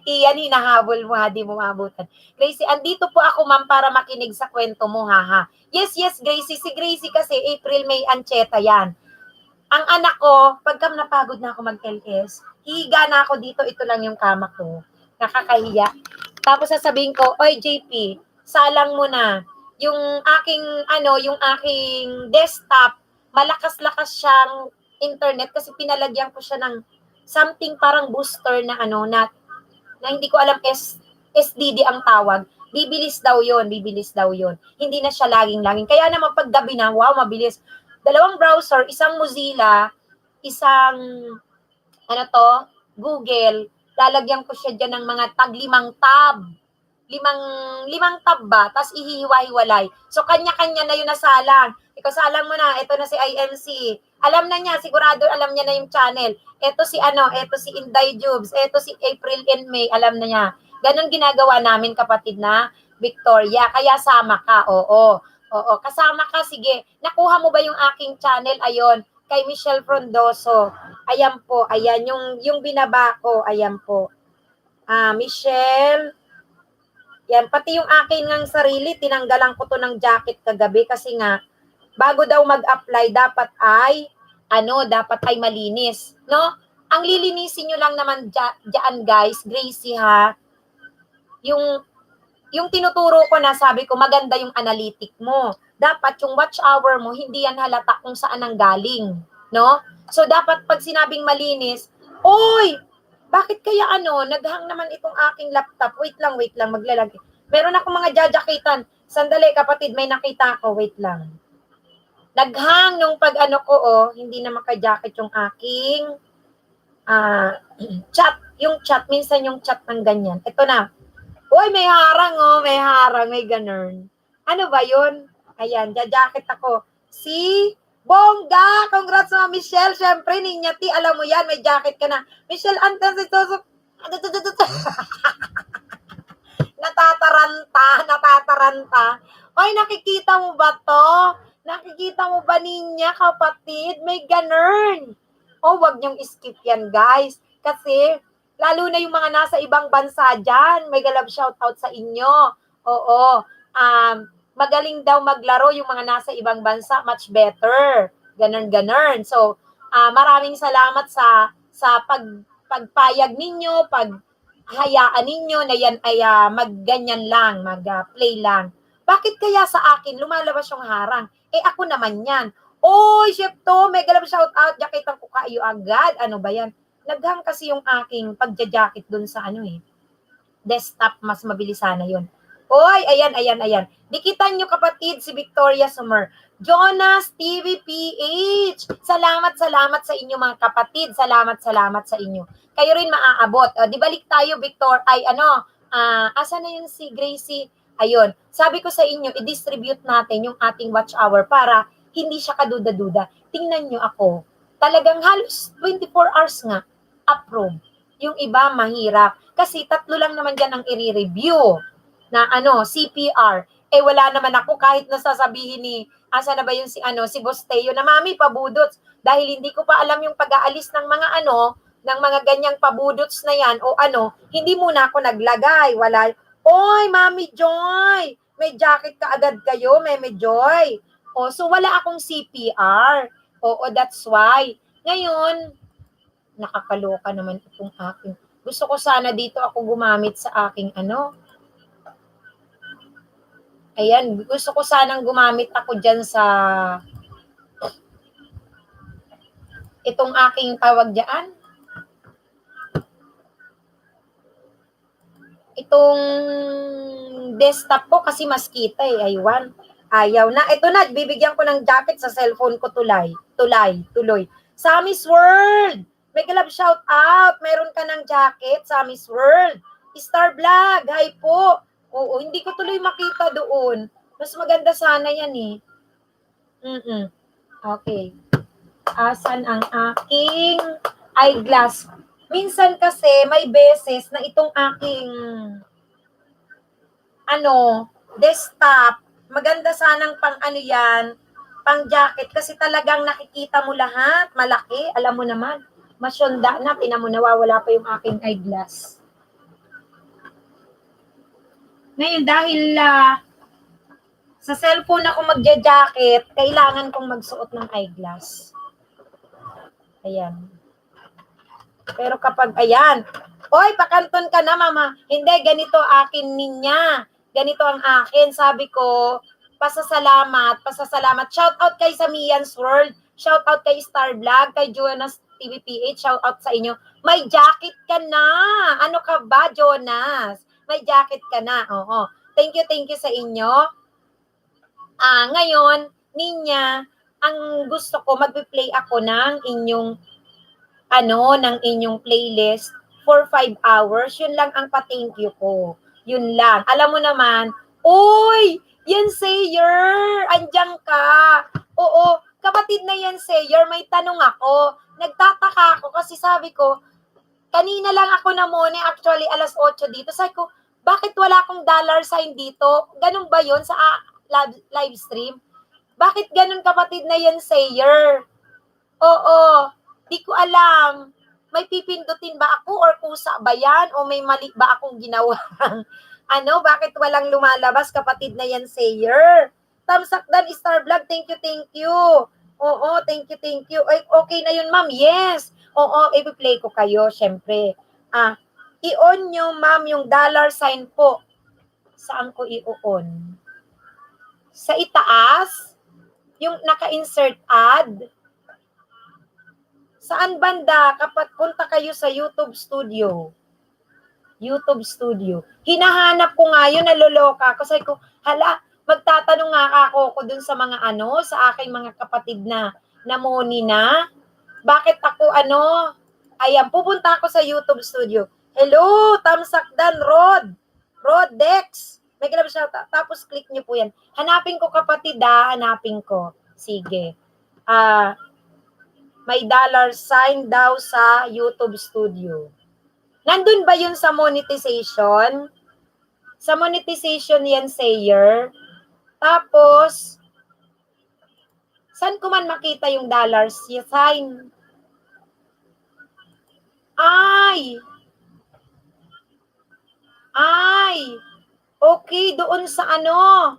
Iyan, hinahabol mo ha, di mo maabutan. Gracie, andito po ako ma'am para makinig sa kwento mo ha. Yes, Gracie. Si Gracie kasi April, May, Ancheta yan. Ang anak ko, pagka napagod na ako mag-LS, higa na ako dito, ito lang yung kama ko. Nakakahiya. Tapos sasabihin ko, oy JP, salang mo na. Yung aking desktop, malakas-lakas siyang internet kasi pinalagyan ko siya ng something parang booster na na hindi ko alam SDD ang tawag. Bibilis daw yon. Hindi na siya laging. Kaya naman pag gabi na, wow, mabilis. 2 browser, isang Mozilla, isang Google. Lalagyan ko siya dyan ng mga limang tab. Limang tab ba? Tapos ihihiwa-hiwalay. So, kanya-kanya na yun nasalang. Ikaw salang mo na, ito na si IMC. Alam na niya, sigurado alam niya na yung channel. Ito si Inday Jubes, ito si April and May, alam na niya. Ganon ginagawa namin kapatid na Victoria. Kaya sama ka, oo, kasama ka, sige. Nakuha mo ba yung aking channel? Ayon, kay Michelle Frondoso. Ayan po, ayan, yung binaba ko, ayan po. Michelle, yan, pati yung akin ngang sarili, tinanggalan ko to ng jacket kagabi kasi nga, bago daw mag-apply, dapat ay malinis, no? Ang lilinisin nyo lang naman dyan, guys, Gracie ha, yung tinuturo ko na, sabi ko, maganda yung analytic mo. Dapat yung watch hour mo, hindi yan halata kung saan ang galing, no? So, dapat pag sinabing malinis, oy, bakit kaya naghang naman itong aking laptop, wait lang, maglalagay. Meron akong mga jajakitan. Sandali, kapatid, may nakita ako, wait lang. Naghang nung pag hindi na maka-jacket yung aking chat. Yung chat, minsan yung chat ng ganyan. Ito na. Uy, may harang, may ganun. Ano ba yun? Ayan, jajacket ako. Si Bongga! Congrats mga Michelle. Siyempre, Ninyati, alam mo yan, may jacket ka na. Michelle, natataranta. Oy, nakikita mo ba to? Nakikita mo ba ninya, kapatid? May ganun. Wag niyong skip yan, guys. Kasi, lalo na yung mga nasa ibang bansa dyan, may galab shoutout sa inyo. Oo. Magaling daw maglaro yung mga nasa ibang bansa, much better. Ganun. So, maraming salamat sa pagpayag ninyo, paghayaan ninyo na yan ay magganyan lang, mag-play lang. Bakit kaya sa akin lumalabas yung harang? Eh ako naman yan. Oy, Chef to, mega love shout out, jaketan ko kayo agad. Ano ba yan? Naghang kasi yung aking pagja-jacket dun sa desktop, mas mabilis sana yun. Oy, ayan. Dikitan nyo kapatid si Victoria Sumer. Jonas TVPH. Salamat sa inyo mga kapatid. Salamat sa inyo. Kayo rin maaabot. Di balik tayo, Victor. Asa na yun si Gracie? Ayun. Sabi ko sa inyo, i-distribute natin yung ating watch hour para hindi siya kaduda-duda. Tingnan nyo ako. Talagang halos 24 hours nga. Approve. Yung iba mahirap. Kasi 3 lang naman dyan ang i-review na CPR. Eh wala naman ako kahit nasasabihin ni asa na ba yung si Boss Teo na mami pabudots dahil hindi ko pa alam yung pag-aalis ng mga ng mga ganyang pabudots na yan o hindi muna ako naglagay. Wala. Oy, Mami Joy, may jacket ka agad kayo, Meme Joy. So wala akong CPR. That's why. Ngayon, nakakaloka naman itong aking. Gusto ko sana dito ako gumamit sa aking Ayan, gusto ko sanang gumamit ako dyan sa itong aking tawag dyan. Itong desktop ko kasi mas kita Aywan. Ayaw na. Ito na, bibigyan ko ng jacket sa cellphone ko tuloy. Sammy's World! Mega love shout out. Meron ka ng jacket, Sammy's World. Star Vlog, hi po. Oo, hindi ko tuloy makita doon. Mas maganda sana yan Okay. Asan ang aking eyeglass? Minsan kasi may beses na itong aking desktop, maganda sanang pang jacket kasi talagang nakikita mo lahat, malaki, alam mo naman, masyonda na, tinan mo nawawala pa yung aking eyeglass. Ngayon, dahil sa cellphone ako magja-jacket, kailangan kong magsuot ng eyeglass. Ayan. Pero kapag, oy, pakanton ka na, mama. Hindi, ganito akin ninya. Ganito ang akin. Sabi ko, pasasalamat. Shout out kay Samian's World. Shout out kay Star Vlog, kay Jonas TVPH. Shout out sa inyo. May jacket ka na. Ano ka ba, Jonas? May jacket ka na. Oo. Thank you sa inyo. Ngayon, Ninya, ang gusto ko, magpi-play ako ng inyong playlist for 5 hours. Yun lang ang pa-thank you ko. Yun lang. Alam mo naman, uy, yan Sayer, andiyan ka. Oo, kapatid na yan Sayer, may tanong ako. Nagtataka ako kasi sabi ko, kanina lang ako actually alas 8 dito. Sabi ko, bakit wala akong dollar sign dito? Ganun ba yun sa live stream? Bakit ganun kapatid na yan Sayer? Oo, di ko alam. May pipindutin ba ako or kusa ba yan? O may mali ba akong ginawa? Bakit walang lumalabas kapatid na yan Sayer? Tamsakdan Star Vlog, thank you. Oo, thank you. Ay, okay na yun, ma'am. Yes. Oo, i-play ko kayo, syempre. I-on nyo, ma'am, yung dollar sign po. Saan ko i-on? Sa itaas, yung naka-insert ad. Saan banda kapag punta kayo sa YouTube Studio? Hinahanap ko nga yun, naloloka ako. Sabi ko, magtatanong nga ako dun sa mga sa aking mga kapatid na namoni na. Bakit ako ayan, pupunta ako sa YouTube Studio. Hello, Tamsakdan, Rod Dex. May grabe siya. Tapos click nyo po yan. Hanapin ko kapatid hanapin ko. Sige. May dollar sign daw sa YouTube Studio. Nandun ba yun sa monetization? Sa monetization yan, Sayer. Tapos, saan ko man makita yung dollar sign? Okay, doon sa ano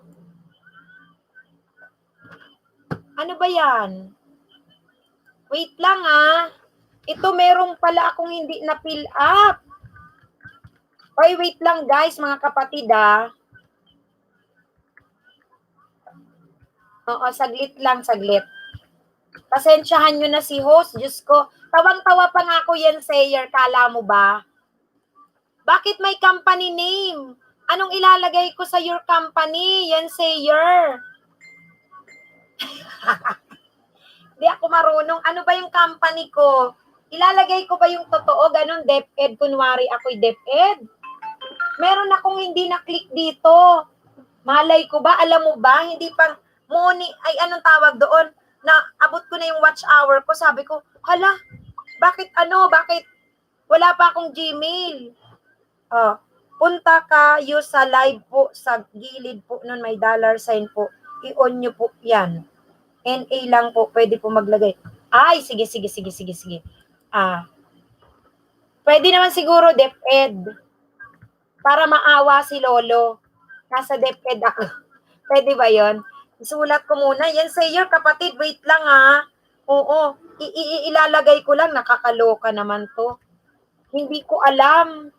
ba yan? Wait lang Ito merong pala akong hindi na fill up. Oy, wait lang guys, mga kapatid Oo, saglit lang, saglit. Pasensyahan nyo na si host, Diyos ko. Tawang-tawa pa nga ako yan, Sayer, kala mo ba? Bakit may company name? Anong ilalagay ko sa your company? Yan, Sayer. Di ako marunong. Ano ba yung company ko? Ilalagay ko ba yung totoo? Ganon, DepEd. Kunwari ako'y DepEd. Meron akong hindi na-click dito. Malay ko ba? Alam mo ba? Hindi pang ay anong tawag doon? Na abot ko na yung watch hour ko. Sabi ko, hala, bakit wala pa akong Gmail? Punta kayo sa live po, sa gilid po nun may $ po. I-on nyo po yan. NA lang po, pwede po maglagay. Ay, sige. Pwede naman siguro DepEd. Para maawa si Lolo. Nasa DepEd ako. Pwede ba yon? Isulat ko muna. Yan, Sayer, kapatid, wait lang Oo, ilalagay ko lang. Nakakaloka naman to. Hindi ko alam.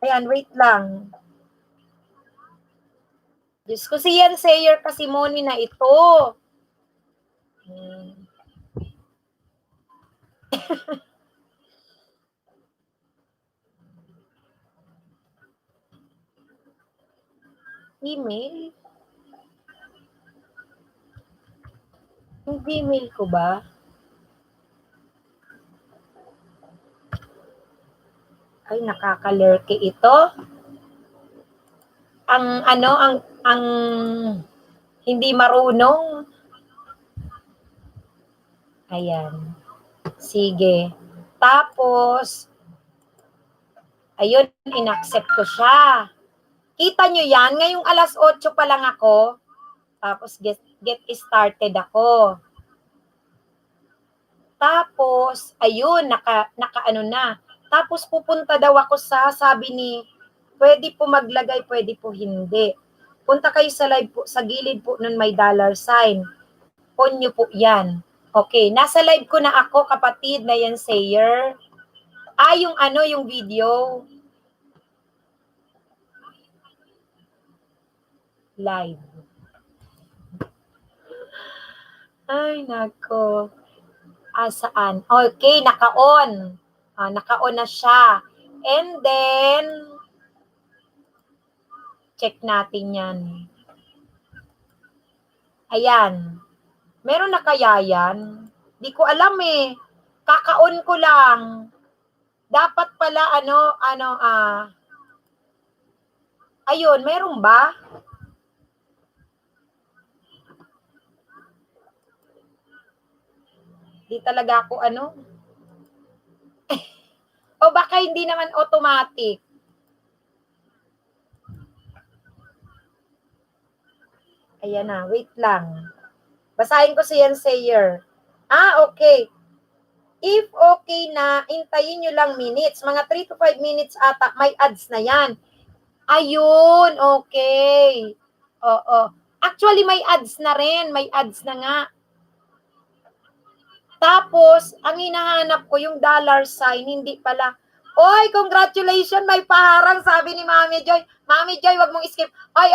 Ayan, wait lang. Diyos ko, si yan, Sayer Casimoni na ito. Email? Yung Gmail ko ba? Ay, nakakalurky ito. Ang hindi marunong. Ayan. Sige. Tapos, ayun, inaccept ko siya. Kita nyo yan? Ngayong alas 8 pa lang ako. Tapos, get started ako. Tapos, ayun, naka-ano na. Tapos, pupunta daw ako sabi ni, pwede po maglagay, pwede po hindi. Punta kayo sa live po, sa gilid po nun may $. On nyo po yan. Okay, nasa live ko na ako, kapatid na yan, Sayer. Yung video. Live. Ay, nako. Saan? Okay, naka-on. Naka-on na siya. And then, check natin yan. Ayan. Meron na kaya yan? Di ko alam Kaka-on ko lang. Dapat pala, ayun, meron ba? Di talaga ako o baka hindi naman automatic. Ayan na, wait lang. Basahin ko si Yan Sayer. Okay. If okay na, intayin nyo lang minutes. Mga 3 to 5 minutes ata, may ads na yan. Ayun, okay. Oo. Actually, may ads na rin. May ads na nga. Tapos, ang hinahanap ko yung $sign, hindi pala. Oy, congratulations, may paharang, sabi ni Mami Joy. Mami Joy, wag mong skip. Oy,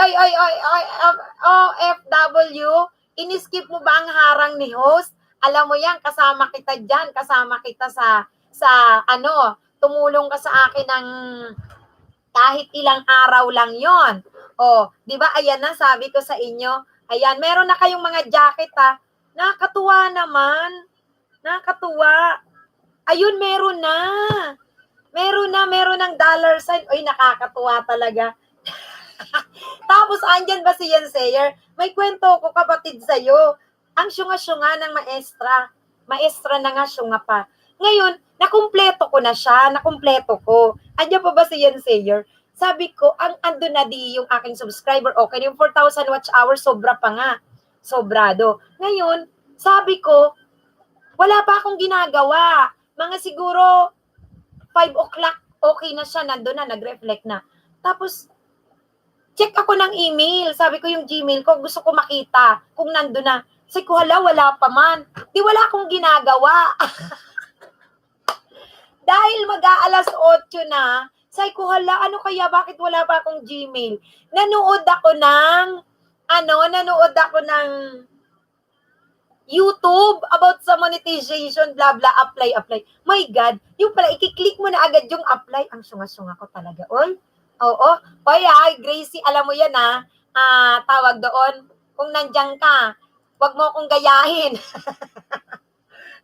OFW, in-skip mo ba ang harang ni host? Alam mo yan, kasama kita dyan, kasama kita sa tumulong ka sa akin ng kahit ilang araw lang yon. Di ba, ayan na, sabi ko sa inyo. Ayan, meron na kayong mga jacket Nakakatuwa naman. Nakakatuwa. Ayun, meron na. Meron ng $sign. Oy, nakakatuwa talaga. Tapos, andyan ba si Yan Sayer? May kwento ko, kapatid, sa'yo. Ang syunga-syunga ng maestra. Maestra na nga, syunga pa. Ngayon, nakumpleto ko na siya. Andyan pa ba si Yan Sayer? Sabi ko, ando na di yung aking subscriber. Okay, yung 4,000 watch hours, sobra pa nga. Sobrado. Ngayon, sabi ko, wala pa akong ginagawa. Mga siguro 5 o'clock, okay na siya, nandun na, nag-reflect na. Tapos, check ako ng email. Sabi ko yung Gmail ko, gusto ko makita kung nandun na. Sabi ko, hala, wala pa man. Di wala akong ginagawa. Dahil mag-aalas 8 na, sabi ko, hala, ano kaya, bakit wala pa akong Gmail? Nanood ako ng YouTube about sa monetization, blah, blah, apply. My God, yung pala, ikiklik mo na agad yung apply. Ang sunga-sunga ko talaga, oy. Oo. Oy, Gracie, alam mo yan, tawag doon, kung nandiyan ka, wag mo akong gayahin.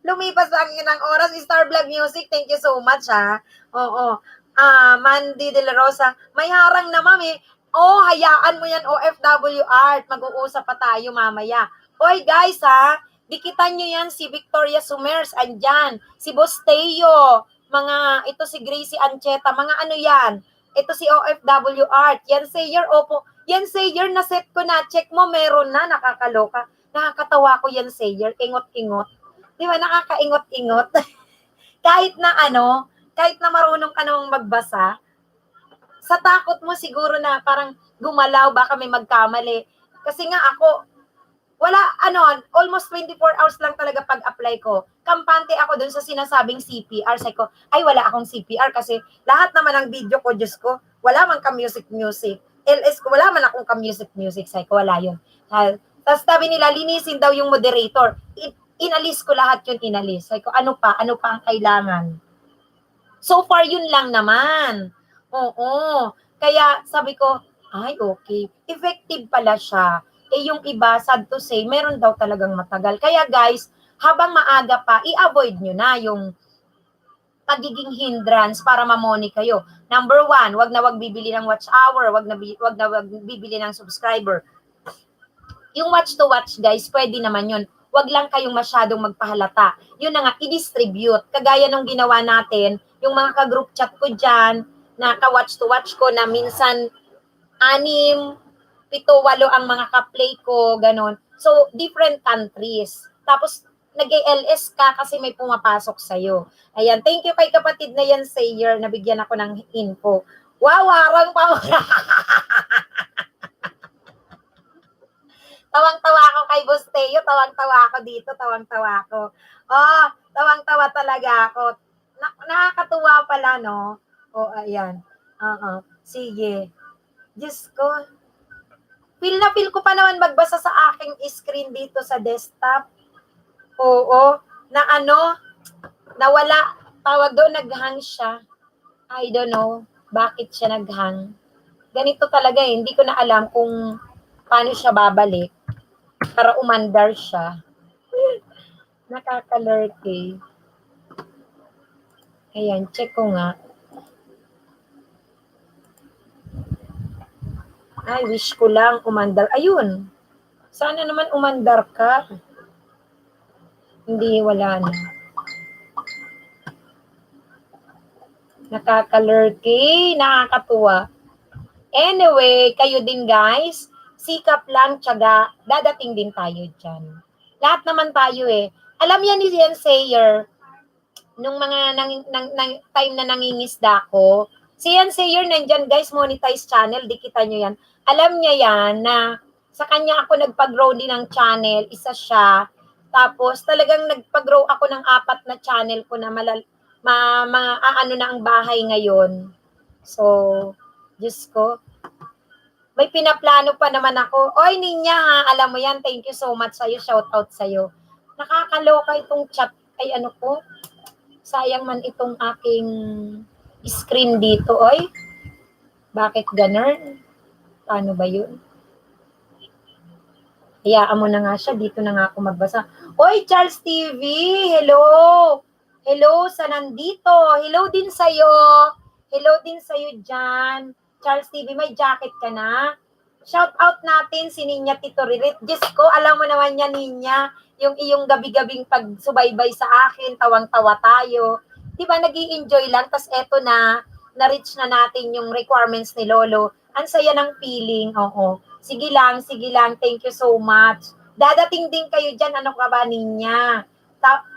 Lumipas lang yun ang oras. Star Vlog Music, thank you so much, Oo. Mandy De La Rosa, may harang na, mami. Oh, hayaan mo yan, OFW Art. Mag-uusap pa tayo mamaya. Oy, guys, dikitan nyo yan, si Victoria Sumers, andyan. Si Bosteo, ito si Gracie Ancheta, mga ano yan. Ito si OFW Art. Yan, Sayer, opo. Yan, Sayer, na-set ko na. Check mo, meron na, nakakaloka. Nakakatawa ko yan, Sayer. Ingot-ingot. Di ba, nakakaingot-ingot. kahit na marunong ka namang magbasa, sa takot mo siguro na parang gumalaw, baka may magkamali. Kasi nga ako, almost 24 hours lang talaga pag-apply ko. Kampante ako dun sa sinasabing CPR. Sabi ko, ay wala akong CPR kasi lahat naman ng video ko, Diyos ko, wala man ka-music. LS ko, wala man akong ka-music. Sabi ko, wala yun. Tapos sabi nila, linisin daw yung moderator. Inalis ko lahat yun, inalis. Sabi ko, ano pa ang kailangan? So far, yun lang naman. Oo. Kaya sabi ko, ay okay. Effective pala siya. Yung iba, sad to say, meron daw talagang matagal. Kaya guys, habang maaga pa, i-avoid nyo na yung pagiging hindrance para mamoni kayo. Number 1, wag bibili ng watch hour, wag na bibili ng subscriber. Yung watch to watch, guys, pwede naman yun. Wag lang kayong masyadong magpahalata. Yun na nga, i-distribute. Kagaya nung ginawa natin, yung mga ka-group chat ko dyan, na ka-watch to watch ko na minsan 6, 7, 8 ang mga ka-play ko, ganon. So, different countries. Tapos, nag-LS ka kasi may pumapasok sa'yo. Ayan, thank you kay kapatid na yan, Sayer, nabigyan ako ng info. Wow, harang pa. Tawang-tawa ako kay Busteo, tawang-tawa ako dito, tawang-tawa ako. Oh, tawang-tawa talaga ako. Nakakatuwa pala, no? Oh, ayan. Oo. Sige. Diyos ko. Feel ko pa naman magbasa sa aking screen dito sa desktop. Oo. Nawala. Tawag doon, naghang siya. I don't know bakit siya naghang. Ganito talaga eh. Hindi ko na alam kung paano siya babalik para umandar siya. Nakakalurky. Ayan, check ko nga. Ay, wish ko lang umandar. Ayun. Sana naman umandar ka. Hindi, wala na. Nakakalurky. Nakakatuwa. Anyway, kayo din guys. Sikap lang, tiyaga, dadating din tayo dyan. Lahat naman tayo eh. Alam yan ni Ian Sayer, nung mga time na nangingisda ko, si Ian Sayer nandyan guys, monetize channel, dikita nyo yan. Alam niya yan na sa kanya ako nagpag-grow din ng channel, isa siya. Tapos talagang nagpag-grow ako ng 4 na channel ko na ano na ang bahay ngayon. So, Diyos ko, may pinaplano pa naman ako. Oy, Ninya ha, alam mo yan, thank you so much sa'yo, shout out sa'yo. Nakakaloka itong chat, ay ano ko, sayang man itong aking screen dito, oy. Bakit ganun? Paano ba yun? Hayaan mo na nga siya, dito na nga ako magbasa. Oy, Charles TV, hello! Hello sa nandito. Hello din sa'yo. Hello din sa'yo dyan. Charles TV, may jacket ka na? Shout out natin si Ninya Tito Ririt. Diyos ko, alam mo naman yan, Ninya, yung iyong gabi-gabing pagsubaybay sa akin, tawang-tawa tayo. Diba, nag-i-enjoy lang, tas eto na-reach na natin yung requirements ni Lolo. Ang saya ng feeling, oo. Sige lang, thank you so much. Dadating din kayo dyan, ano ka ba, Ninya?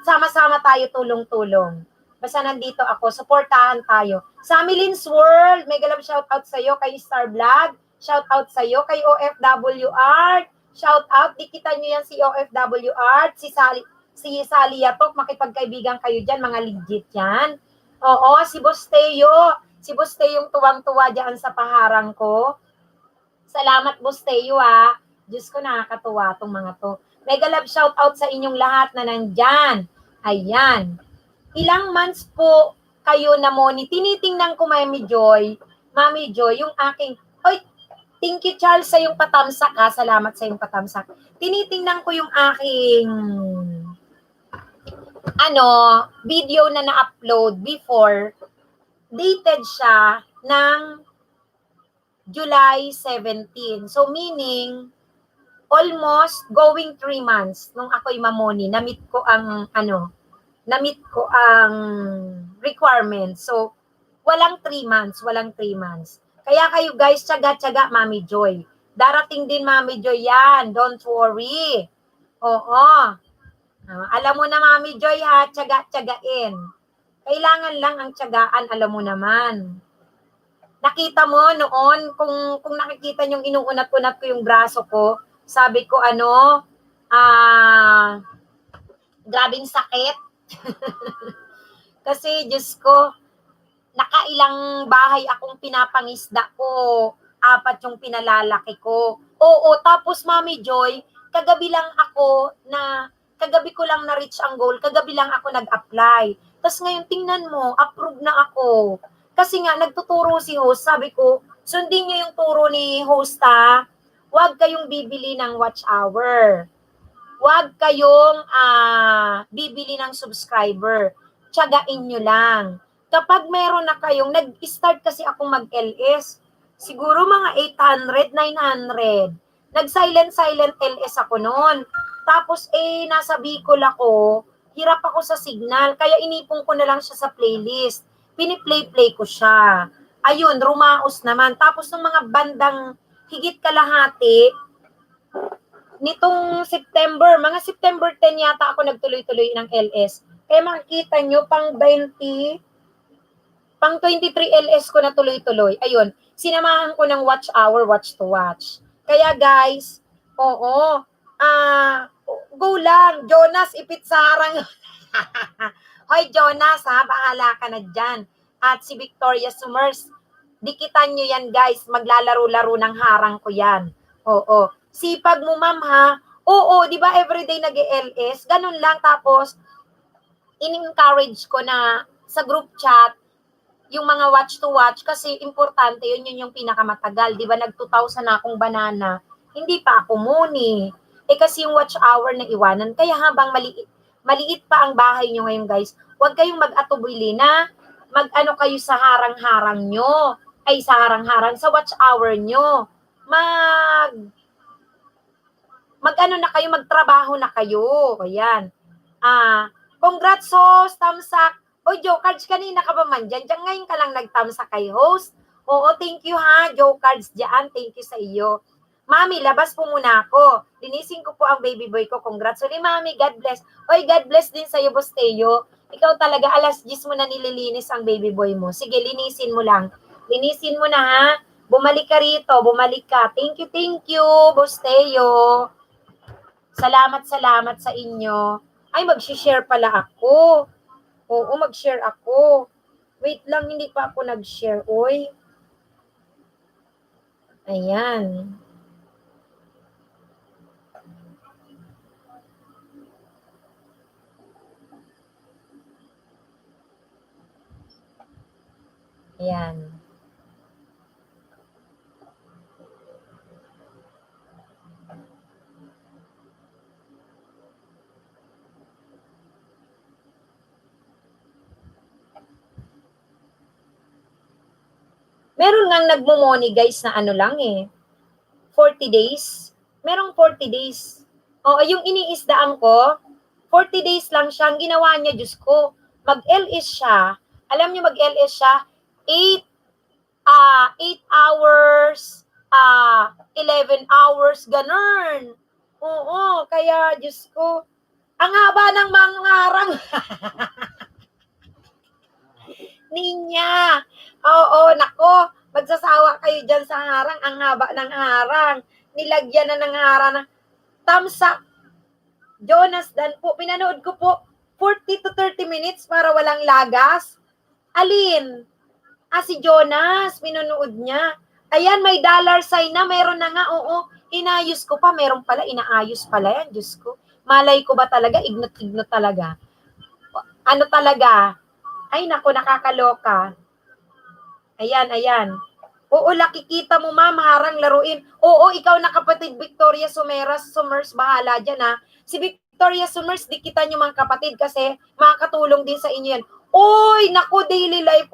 Sama-sama tayo, tulong-tulong. Basta nandito ako, supportahan tayo. Sa Milins World, mega love shoutout sa'yo, kay Star Vlog, shoutout sa'yo, kay OFW Art, Shout out, dikitan nyo yan si OFW Art, si Sally Yatok, makipagkaibigan kayo dyan, mga legit yan. Oo, si Bosteo yung tuwang-tuwa dyan sa paharang ko. Salamat, Bosteo, ha. Diyos ko, nakakatuwa tong mga to. Mega love shout out sa inyong lahat na nandyan. Ayan. Ilang months po kayo na Moni? Tinitingnan ko, Mami Joy, yung aking, oy, thank you, Charles, sa yung patamsak, ha. Salamat sa yung patamsak. Tinitingnan ko yung aking, video na na-upload before. Dated siya ng July 17. So, meaning, almost going 3 months nung ako'y mamoni, na-meet ko ang, requirement. So, walang 3 months. Kaya kayo guys, tsaga-tsaga, Mami Joy. Darating din, Mami Joy, yan. Don't worry. Oo. Alam mo na, Mami Joy, ha, tsaga-tsagain. Kailangan lang ang tsagaan, alam mo naman. Nakita mo noon, kung nakikita nyo, inuunat-unat ko yung braso ko, sabi ko, grabing sakit. Kasi, Diyos ko, nakailang bahay akong pinapangisda ko, 4 yung pinalalaki ko. Oo, tapos Mami Joy, kagabi ko lang na-reach ang goal, kagabi lang ako nag-apply. Tapos ngayon, tingnan mo, approve na ako. Kasi nga, nagtuturo si host, sabi ko, sundin niyo yung turo ni host, ha. Huwag kayong bibili ng watch hour. Huwag kayong bibili ng subscriber. Tiyagain nyo lang. Kapag meron na kayong, nag-start kasi akong mag-LS, siguro mga 800, 900. Nag-silent LS ako noon. Tapos nasa Bicol ako, hirap ako sa signal, kaya inipon ko na lang siya sa playlist. Piniplay-play ko siya. Ayun, rumaos naman. Tapos nung mga bandang higit kalahati, nitong mga September 10 yata ako nagtuloy-tuloy ng LS. Kaya makikita nyo, pang 23 LS ko na tuloy-tuloy. Ayun, sinamahan ko ng watch hour, watch to watch. Kaya guys, oo, go lang. Jonas, ipit sa harang. Hoy, Jonas, ha, bahala ka na dyan. At si Victoria Summers, dikitan nyo yan, guys. Maglalaro-laro ng harang ko yan. Oo. Sipag mo, ma'am, ha? Oo, di ba everyday nag-LS? Ganun lang. Tapos, in-encourage ko na sa group chat, yung mga watch to watch, kasi importante, yun yung pinakamatagal. Di ba, nag-2,000 na akong banana. Hindi pa ako muni. Kasi yung watch hour na iwanan. Kaya habang maliit pa ang bahay nyo ngayon, guys, huwag kayong mag-atubili na mag-ano kayo sa harang-harang nyo. Sa harang-harang, sa watch hour nyo. Mag-ano na kayo, magtrabaho na kayo. Ayan. Congrats, host, tamsak. O, Joe Cards, kanina ka ba man dyan? Diyan ngayon ka lang nagtamsak kay host. Oo, thank you, ha, Joe Cards dyan. Thank you sa iyo. Mami, labas po muna ako. Linisin ko po ang baby boy ko. Congrats ulit, Mami. God bless. Oy, God bless din sa iyo, Bosteo. Ikaw talaga, alas 10 mo na nililinis ang baby boy mo. Sige, linisin mo lang. Linisin mo na, ha. Bumalik ka rito. Bumalik ka. Thank you, Bosteo. Salamat sa inyo. Ay, mag-share pala ako. Oo, mag-share ako. Wait lang, hindi pa ako nag-share. Oy. Ayan. Ayan. Meron ngang nagmumoni, guys, na ano lang 40 days. Merong 40 days. Oo, yung iniisdaan ko, 40 days lang siya. Ang ginawa niya, Diyos ko, mag-LS siya. Alam niyo, mag-LS siya, 8 hours, 11 hours, ganun. Oo, kaya, Diyos ko, ang haba ng mga harang. Ninya. Oo, nako, magsasawa kayo dyan sa harang. Ang haba ng harang. Nilagyan na ng harang. Thumbs up. Jonas Dan po. Pinanood ko po 40 to 30 minutes para walang lagas. Alin? Si Jonas. Pinanood niya. Ayan, may dollar sign na. Meron na nga. Oo. Inayos ko pa. Meron pala. Inaayos pala yan. Diyos ko. Malay ko ba talaga? Ignot-ignot talaga. Ano talaga? Ay, naku, nakakaloka. Ayan, ayan. Oo, nakikita mo, ma'am, harang laruin. Oo, ikaw na kapatid Victoria Summers, bahala dyan, ha. Si Victoria Summers, dikitan nyo mga kapatid kasi makakatulong din sa inyo yan. Uy, naku, daily life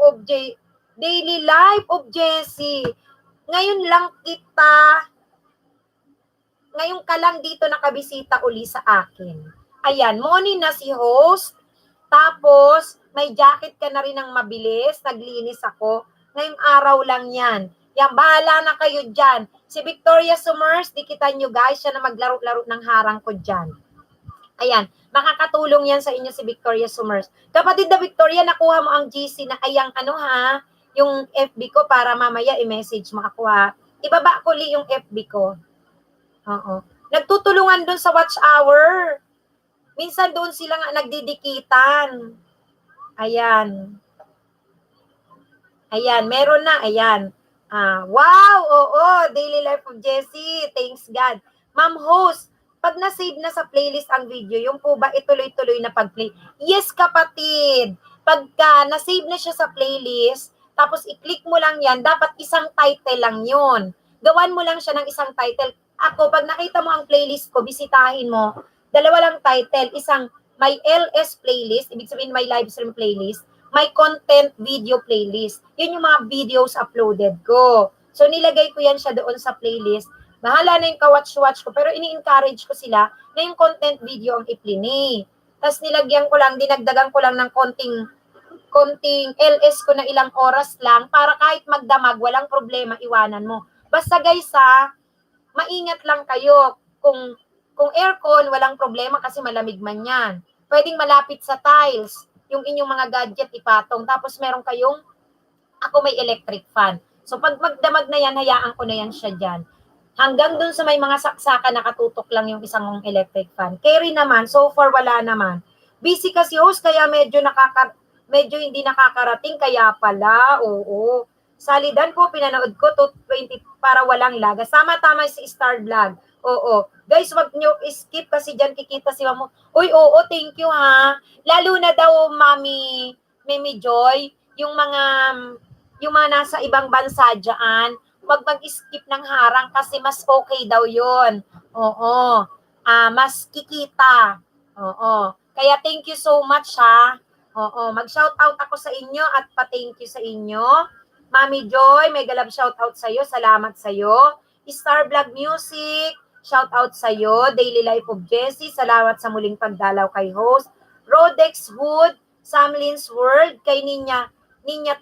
of Jessie. Ngayon ngayon ka lang dito nakabisita uli sa akin. Ayan, morning na si host. Tapos, may jacket ka na rin ng mabilis. Naglinis ako. Ngayong araw lang yan. Yan, bahala na kayo dyan. Si Victoria Summers, dikitan nyo guys, siya na maglaro-laro ng harang ko dyan. Ayan, makakatulong yan sa inyo si Victoria Summers. Kapatid na Victoria, nakuha mo ang GC na ayang yung FB ko para mamaya i-message mo ako ha. Ibaba ko li yung FB ko. Oo. Nagtutulungan doon sa watch hour. Minsan doon sila nga nagdidikitan. Ayan. Ayan, meron na. Ayan. Wow! Oo, daily life of Jessie. Thanks God. Ma'am host, pag na-save na sa playlist ang video, yung po ba ituloy-tuloy na pag-play? Yes, kapatid. Pagka na-save na siya sa playlist, tapos i-click mo lang yan, dapat isang title lang yun. Gawan mo lang siya ng isang title. Ako, pag nakita mo ang playlist ko, bisitahin mo, dalawa lang title. Isang my LS playlist, ibig sabihin my live stream playlist, may content video playlist. Yun yung mga videos uploaded ko. So, nilagay ko yan siya doon sa playlist. Bahala na yung ka-watch-watch ko. Pero ini-encourage ko sila na yung content video ang i-play. Tapos nilagyan ko lang, dinagdagan ko lang ng konting LS ko na ilang oras lang para kahit magdamag, walang problema, iwanan mo. Basta guys maingat lang kayo. Kung aircon, walang problema kasi malamig man yan. Pwedeng malapit sa tiles yung inyong mga gadget ipatong. Tapos meron ako may electric fan. So pag magdamag na yan, hayaan ko na yan siya dyan. Hanggang dun sa may mga saksakan nakatutok lang yung isang electric fan. Carry naman, so far wala naman. Busy kasi host, kaya medyo hindi nakakarating, kaya pala, oo. Salidan po, pinanood ko, 220 para walang laga. Sama-tama si Star Vlog. Oo. Guys, wag nyo skip kasi dyan kikita si Mamo. Uy, oo, thank you ha. Lalo na daw, Mimi Joy, yung mga nasa ibang bansa dyan, wag mag-skip ng harang kasi mas okay daw yun. Oo. Mas kikita. Oo. Kaya thank you so much ha. Oo. Mag-shout out ako sa inyo at pa-thank you sa inyo. Mami Joy, may galab shout out sa iyo. Salamat sa iyo. Star Vlog Music, shout out sa iyo. Daily Life of Jessie, salamat sa muling pagdalaw kay host. Rodex Wood, Samlin's World, kay Ninya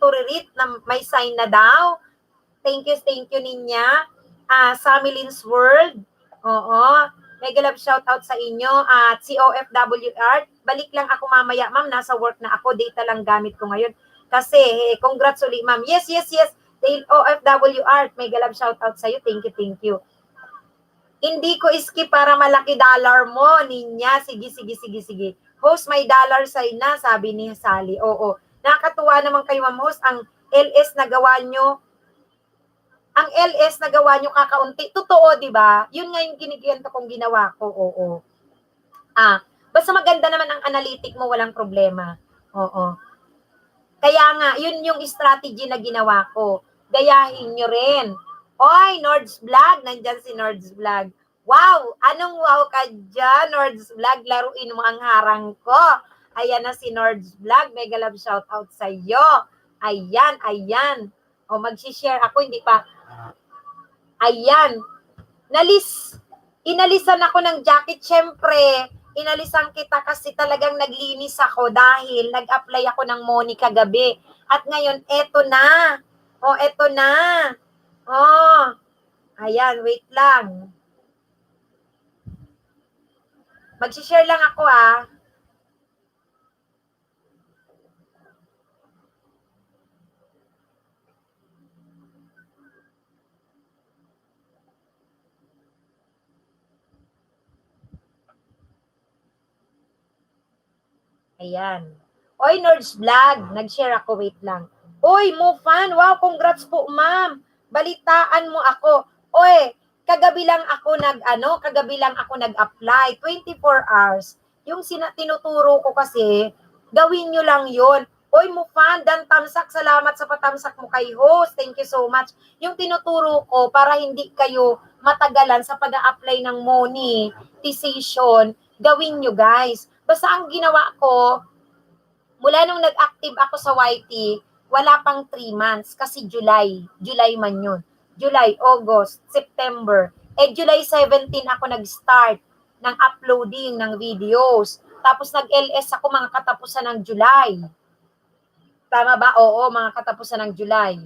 Turirit na may sign na daw. Thank you Ninya. Samlin's World. Oo. Mega love shout out sa inyo. At COFW Art, balik lang ako mamaya, ma'am. Nasa work na ako. Data lang gamit ko ngayon. Kasi, congrats ulit, ma'am. Yes. OFW Art, mega love shout out sa iyo. Thank you. Hindi ko skip para malaki dollar mo, Ninya. Sige. Host, may dollar sign na, sabi ni Sally. Oo. Nakakatuwa naman kayo, ma'am host. Ang LS na gawa nyo kakaunti. Totoo, di ba? Yun nga yung kinikwento kong ginawa ko. Oo. Basta maganda naman ang analytic mo, walang problema. Oo. Kaya nga, yun yung strategy na ginawa ko. Gayahin nyo rin. Oy, Nords Vlog. Nandyan si Nords Vlog. Wow! Anong wow ka dyan, Nords Vlog? Laruin mo ang harang ko. Ayan na si Nords Vlog. Mega love shout out sa iyo. Ayan. O, mag-share ako. Hindi pa. Ayan. Inalisan ako ng jacket. Siyempre, inalisan kita kasi talagang naglinis ako dahil nag-apply ako ng Moni kagabi. At ngayon, eto na. Eto na. Ayan, wait lang. Mag-share lang ako Ayan. Oy, Nerds Vlog, nag-share ako, wait lang. Oy, Mufan, wow, congrats po, ma'am. Balitaan mo ako. Oy, kagabi lang ako nag-apply, 24 hours. Yung tinuturo ko kasi, gawin nyo lang yon. Oy, Mufan, Dan Tamsak, salamat sa patamsak mo kay host. Thank you so much. Yung tinuturo ko para hindi kayo matagalan sa pag-a-apply ng monetization, gawin nyo, guys. Basta ang ginawa ko, mula nung nag-active ako sa YT, wala pang 3 months kasi July man yun. July, August, September. July 17 ako nag-start ng uploading ng videos. Tapos nag-LS ako mga katapusan ng July. Tama ba? Oo, mga katapusan ng July.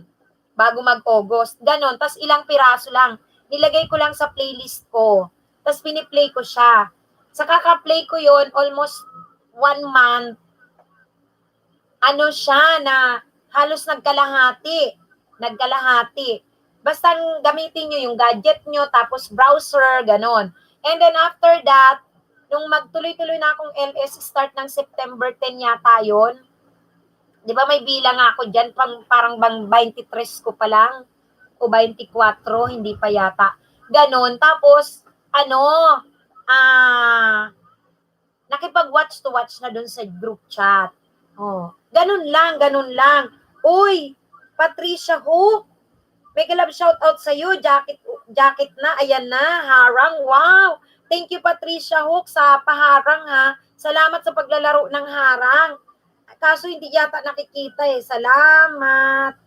Bago mag-August. Ganon. Tapos ilang piraso lang. Nilagay ko lang sa playlist ko. Tapos piniplay ko siya. Sa kaka-play ko yon almost 1 month, siya na halos nagkalahati. Basta gamitin nyo yung gadget nyo, tapos browser, ganon. And then after that, nung magtuloy-tuloy na akong LS, start ng September 10 yata yon. Di ba may bilang ako dyan, parang bang 23 ko pa lang, o 24, hindi pa yata. Ganon. Tapos, nakipag-watch to watch na dun sa group chat. Oh, ganun lang. Uy, Patricia Hook, mega love shout out sa iyo. Jacket na, ayan na, harang. Wow. Thank you Patricia Hook sa paharang ha. Salamat sa paglalaro ng harang. Kaso hindi yata nakikita eh. Salamat.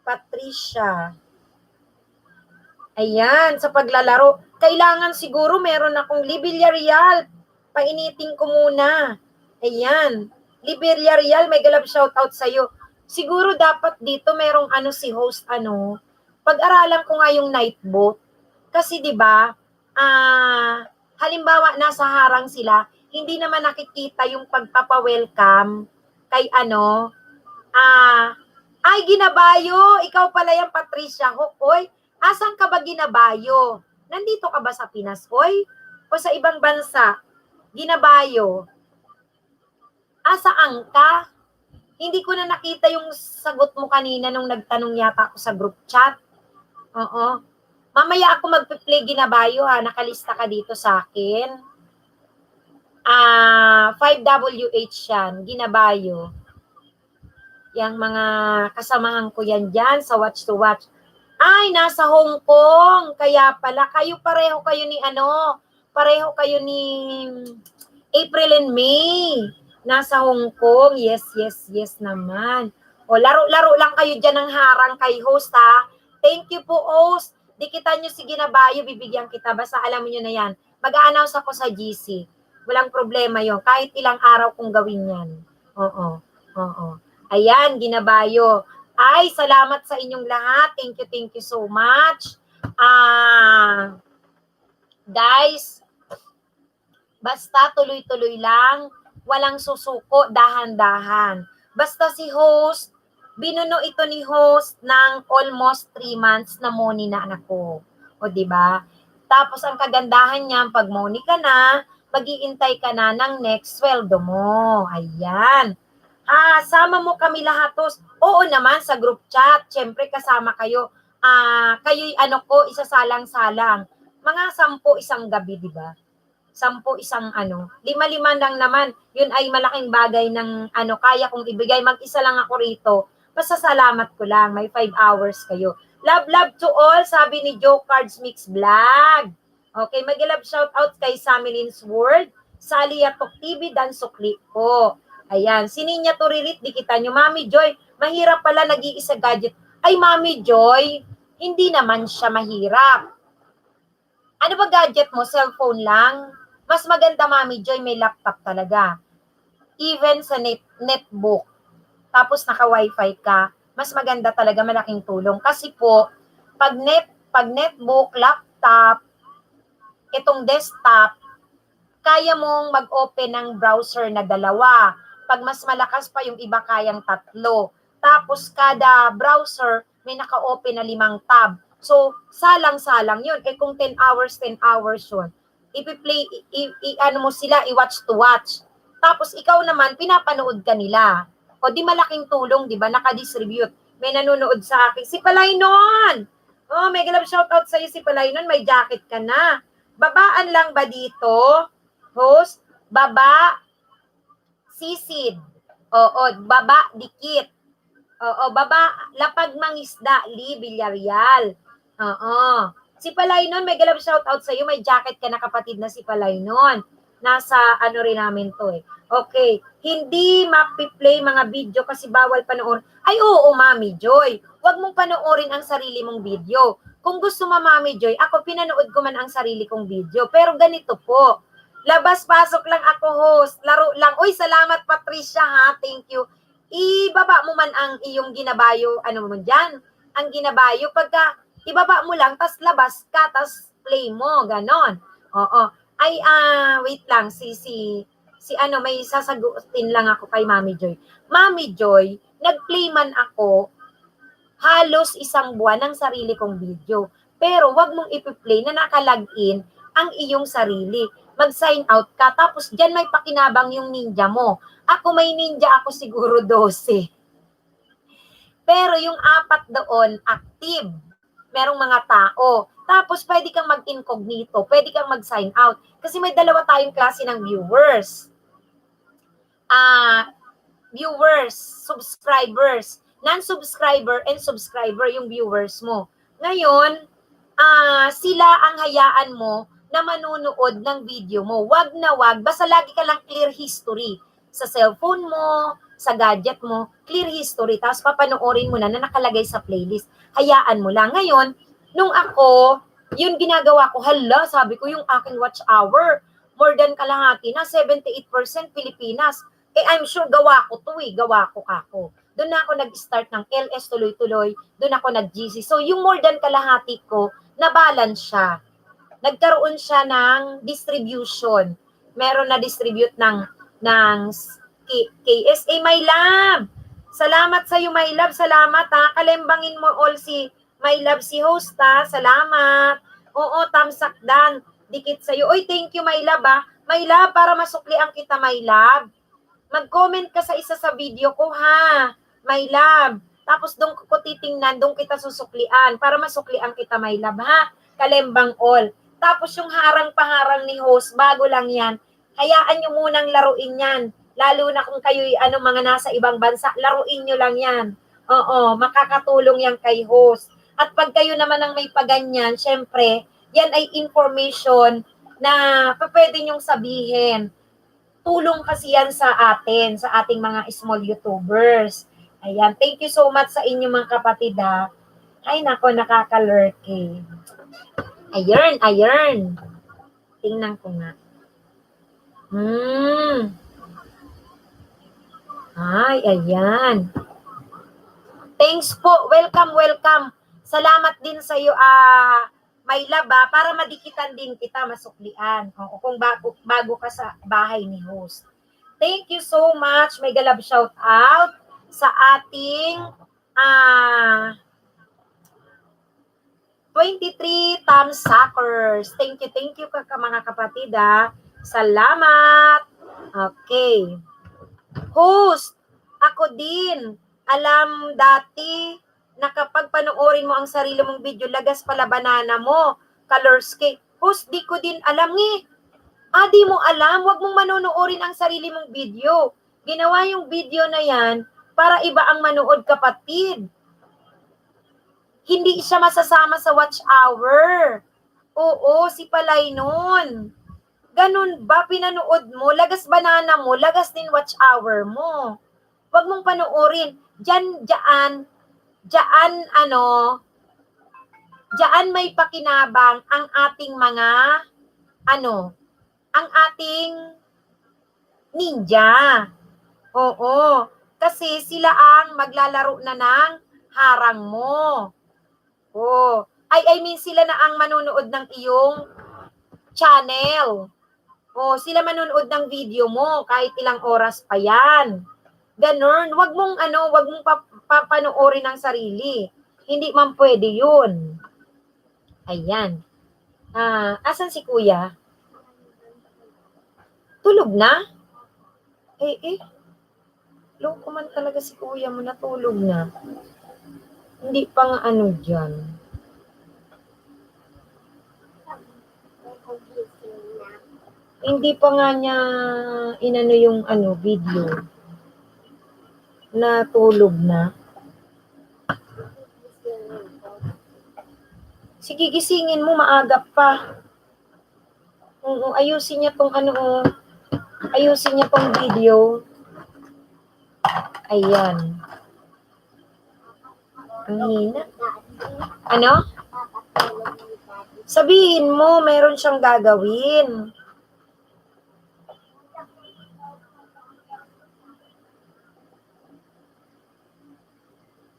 Patricia. Ayan, sa paglalaro. Kailangan siguro meron akong Villarreal. Painitin ko muna. Ayan. Villarreal, may galab shoutout sa'yo. Siguro dapat dito merong si host pag-aralan ko nga yung night boat. Kasi 'di ba, halimbawa nasa harang sila, hindi naman nakikita yung pagpapa-welcome kay ay Ginabayo, ikaw pala yung Patricia Hokoy. Asan ka ba Ginabayo? Nandito ka ba sa Pinas, Hoy? O sa ibang bansa? Ginabayo. Asaan ka? Hindi ko na nakita yung sagot mo kanina nung nagtanong yata ako sa group chat. Oo. Mamaya ako magpe-play Ginabayo ha. Nakalista ka dito sa akin. 5WH yan. Ginabayo. Yang mga kasamahan ko yan dyan sa Watch to Watch. Ay, nasa Hong Kong. Kaya pala, pareho kayo ni April and May. Nasa Hong Kong. Yes naman. O, laro-laro lang kayo dyan ng harang kay host ha. Thank you po host. Dikitan nyo si Ginabayo, bibigyan kita. Basta alam nyo na yan. Mag-a-announce ako sa GC. Walang problema yon. Kahit ilang araw kong gawin yan. Oo. Ayan, Ginabayo. Ay, salamat sa inyong lahat. Thank you so much. Guys, basta tuloy-tuloy lang. Walang susuko, dahan-dahan. Basta si host, binuno ito ni host ng almost 3 months na money na anak ko. O, diba? Tapos, ang kagandahan niya, pag money ka na, mag-iintay ka na ng next sweldo mo. Ayan. Sama mo kami lahat, host. Oo naman, sa group chat. Siyempre, kasama kayo. Kayo'y isasalang-salang. Mga 10 isang gabi, di ba? 10 isang 5 lang naman. Yun ay malaking bagay ng kaya kong ibigay. Mag-isa lang ako rito. Pasasalamat ko lang. May 5 hours kayo. Love to all, sabi ni Joe Cards Mix Vlog. Okay, mag-love shout out kay Samilin's World, Sally Yatok TV, Dan Sukli ko. Ayan, si Ninya Turirit, di kita nyo. Mami Joy, mahirap pala nag-iisa gadget. Ay, Mami Joy, hindi naman siya mahirap. Ano ba gadget mo? Cellphone lang? Mas maganda, Mami Joy, may laptop talaga. Even sa netbook, tapos naka-wifi ka, mas maganda talaga, malaking tulong. Kasi po, pag netbook, laptop, itong desktop, kaya mong mag-open ng browser na 2. Pag mas malakas pa yung iba, kayang 3. Tapos kada browser may naka-open na 5 tab. So, salang-salang yun. Kung 10 hours yun. I-play, mo sila, i-watch to watch. Tapos ikaw naman, pinapanood ka nila. O di malaking tulong, di ba? Nakadistribute. May nanonood sa akin. Si Palaynon! Oh, may galab shoutout sa'yo si Palaynon. May jacket ka na. Babaan lang ba dito? Host? Baba? Sisid. Oo, baba, dikit. Oo, baba, lapag mangisda, Lee Villarreal. Oo. Si Palaynon, may galab shoutout sa'yo. May jacket ka na kapatid na si Palaynon. Nasa ano rin namin to eh. Okay. Hindi mapi-play mga video kasi bawal panoorin. Ay oo, Mami Joy. Huwag mong panoorin ang sarili mong video. Kung gusto mo, Mami Joy, ako pinanood ko man ang sarili kong video. Pero ganito po. Labas-pasok lang ako, host. Laro lang. Uy, salamat Patricia ha. Thank you. Ibaba mo man ang iyong ginabayo, ano mo dyan, ang ginabayo. Pagka ibaba mo lang, tas labas ka, tas play mo, ganon. Oo. Ay, wait lang, si ano, may sasagutin lang ako kay Mami Joy. Mami Joy, nag-play man ako halos 1 buwan ng sarili kong video. Pero wag mong ipi-play na naka-login ang iyong sarili. Mag-sign out ka, tapos dyan may pakinabang yung ninja mo. Ako may ninja ako siguro 12. Pero yung 4 doon, active. Merong mga tao. Tapos pwede kang mag-incognito, pwede kang mag-sign out. Kasi may 2 tayong klase ng viewers. Viewers, subscribers. Non-subscriber and subscriber yung viewers mo. Ngayon, sila ang hayaan mo na manunood ng video mo. Wag na wag, basta lagi ka lang clear history. Sa cellphone mo, sa gadget mo, clear history. Tapos papanoorin mo na nakalagay sa playlist. Hayaan mo lang. Ngayon, nung ako, yun ginagawa ko, hala, sabi ko yung aking watch hour, more than kalahati na, 78% Pilipinas. I'm sure gawa ko to gawa ko ako. Doon na ako nag-start ng LS tuloy-tuloy, doon ako nag-GC. So yung more than kalahati ko, na-balance siya. Nagkaroon siya ng distribution. Meron na distribute ng KSA, my love. Salamat sa iyo, my love. Salamat ha. Kalembangin mo all si my love, si host ha. Salamat. Oo, tamsakdan. Dikit sa iyo. Oy, thank you, my love ha. My love, para masuklian kita, my love. Mag-comment ka sa isa sa video ko ha. My love. Tapos doon ko titingnan, doon kita susuklian para masuklian kita, my love ha. Kalembang all. Tapos yung harang-paharang ni host, bago lang yan. Hayaan nyo munang laruin yan. Lalo na kung kayo mga nasa ibang bansa, laruin nyo lang yan. Oo, makakatulong yan kay host. At pag kayo naman ang may paganyan, syempre, yan ay information na pwede nyong sabihin. Tulong kasi yan sa atin, sa ating mga small YouTubers. Ayan, thank you so much sa inyo mga kapatid ha. Ay nako, nakaka-lurky. Ayun. Tingnan ko nga. Ay, ayan. Thanks po. Welcome. Salamat din sa iyo, may love para madikitan din kita, masuklian. O kung bago ka sa bahay ni host. Thank you so much. May galab shout out sa ating 23 Thumbs Suckers. Thank you mga kapatid ha. Salamat. Okay. Host, ako din. Alam dati na kapag panoorin mo ang sarili mong video, lagas pala banana mo, colors cake. Host, di ko din alam di mo alam, wag mong manonoorin ang sarili mong video. Ginawa yung video na yan para iba ang manood, kapatid. Hindi siya masasama sa watch hour. Oo, si Palaynon. Ganun ba, pinanood mo, lagas banana mo, lagas din watch hour mo. Wag mong panoorin. Diyan may pakinabang ang ating mga, ang ating ninja. Oo. Kasi sila ang maglalaro na ng harang mo. Oh. I mean, sila na ang manonood ng iyong channel. Oh, sila manonood ng video mo kahit ilang oras pa yan. Ganun. Wag mong papanoorin ang sarili. Hindi man pwede yun. Ayan. Asan si kuya? Tulog na? Loko man talaga si kuya mo, natulog na. Hindi pa nga ano dyan. Hindi pa nga niya inano yung video. Natulog na. Sige, gisingin mo, maaga pa. Ayusin niya tong ayusin niya tong video. Ayan. Ang hina. Ano? Sabihin mo, meron siyang gagawin.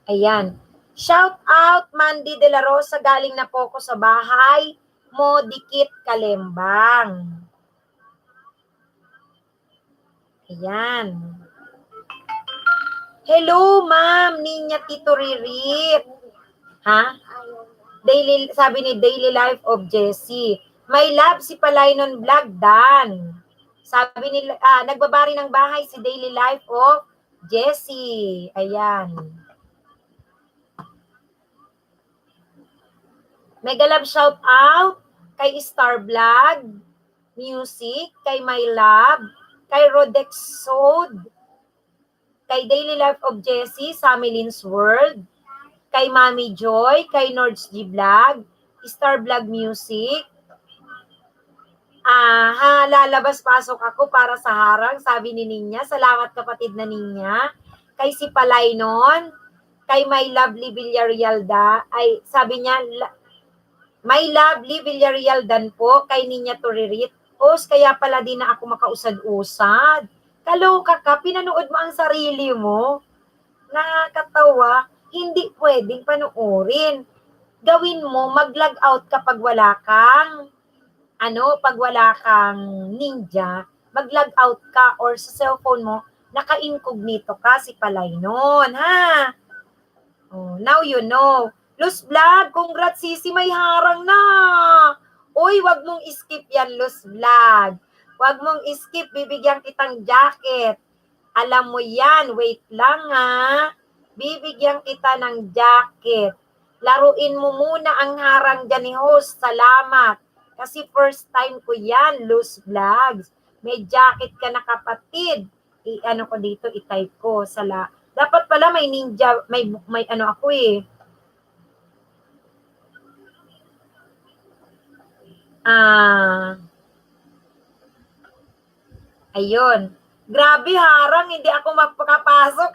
Ayan. Shout out, Mandy De La Rosa, galing na po ko sa bahay mo, Dikit Kalembang. Ayan. Hello, ma'am, Ninya Tito Ririt. Ha? Sabi ni Daily Life of Jessie. My love, si Palaynon Vlog, Dan. Sabi ni, nagbabari ng bahay si Daily Life of Jessie. Ayan. Mega love shout out kay Star Vlog Music, kay My Love, kay Rodexode, kay Daily Life of Jessie, Samilin's World, kay Mami Joy, kay Nords G Vlog, Star Vlog Music. Lalabas pasok ako para sa harang, sabi ni Ninya. Salamat kapatid na Ninya. Kay si Palaynon, kay My Lovely Villarreal ay sabi niya, My Lovely Villarreal Dan po, kay Ninya Toririt. Kaya pala din na ako makausad-usad. Kaloka ka, pinanood mo ang sarili mo. Nakakatawa, hindi pwedeng panoorin. Gawin mo, mag-log out kapag wala kang ninja, mag-log out ka or sa cellphone mo, naka-incognito ka, si Palaynon, ha? Now you know. Luz Vlog, congrats Sisi, may harang na. Uy, wag mong skip yan, Luz Vlog. Wag mong skip, bibigyan kitang jacket. Alam mo yan, wait lang ha. Bibigyan kita ng jacket. Laruin mo muna ang harang dyan ni host. Salamat. Kasi first time ko yan, Luz Vlogs. May jacket ka na kapatid. Ko dito, i-type ko. Dapat pala may ninja, may ako eh. Ayun. Grabe harang, hindi ako magpakapasok.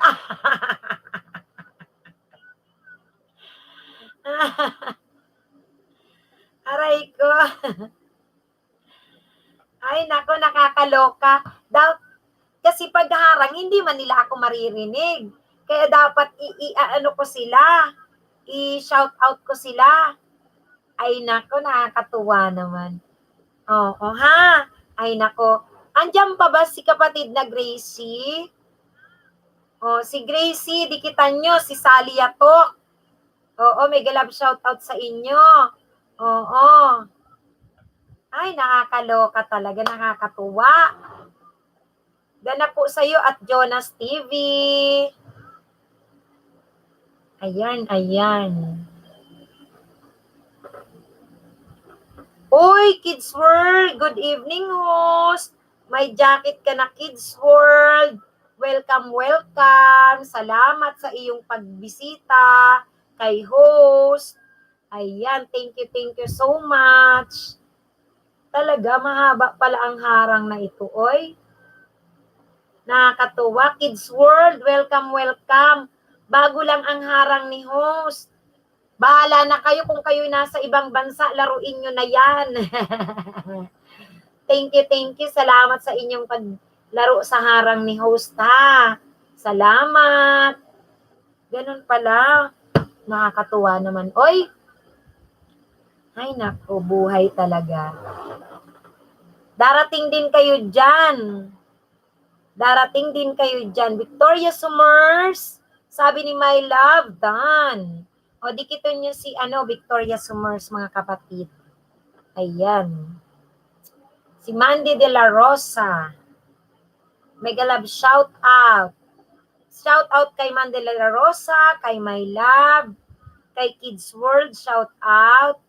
Aray ko. Ay, nako, nakakaloka. Kasi pag harang, hindi man nila ako maririnig. Kaya dapat ko sila. I-shout out ko sila. Ay, nako, nakakatuwa naman. Oo, ha? Ay, nako. Andiyan pa ba si kapatid na Gracie? Si Gracie, dikitan nyo, si Sally Yatok. Oo, may galab shout out sa inyo. Oo. Ay, nakakaloka talaga, nakakatuwa. Ganap po sa iyo at Jonas TV. Ayan, ayan. Uy, Kids World, good evening, host. May jacket ka na, Kids World. Welcome, welcome. Salamat sa iyong pagbisita kay host. Ayan, thank you so much. Talaga, mahaba pala ang harang na ito, oy. Nakakatuwa. Kids World, welcome, welcome. Bago lang ang harang ni host. Bahala na kayo kung kayo nasa ibang bansa, laruin nyo na yan. Thank you. Salamat sa inyong paglaro sa harang ni host, ha. Salamat. Ganun pala. Nakakatuwa naman. Oy! Ay, naku, buhay talaga. Darating din kayo dyan. Victoria Summers, sabi ni My Love, Dan. Dikitin nyo si Victoria Summers, mga kapatid. Ayan. Si Mandy De La Rosa. Mega love shout out. Shout out kay Mandela Rosa, kay My Love, kay Kids World, shout out.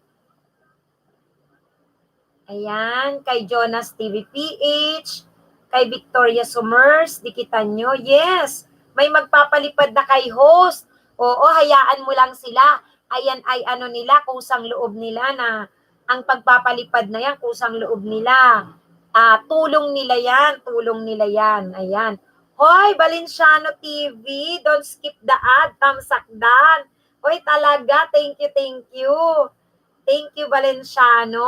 Ayan, kay Jonas TV PH, kay Victoria Summers, dikitan nyo. Yes, may magpapalipad na kay host. Oo, hayaan mo lang sila. Ayan ay ano nila, kusang loob nila na ang pagpapalipad na yan, kusang loob nila. Tulong nila yan, tulong nila yan. Ayan. Hoy, Valenciano TV, don't skip the ad, tamsakdan. Hoy, talaga, thank you, thank you. Thank you, Valenciano.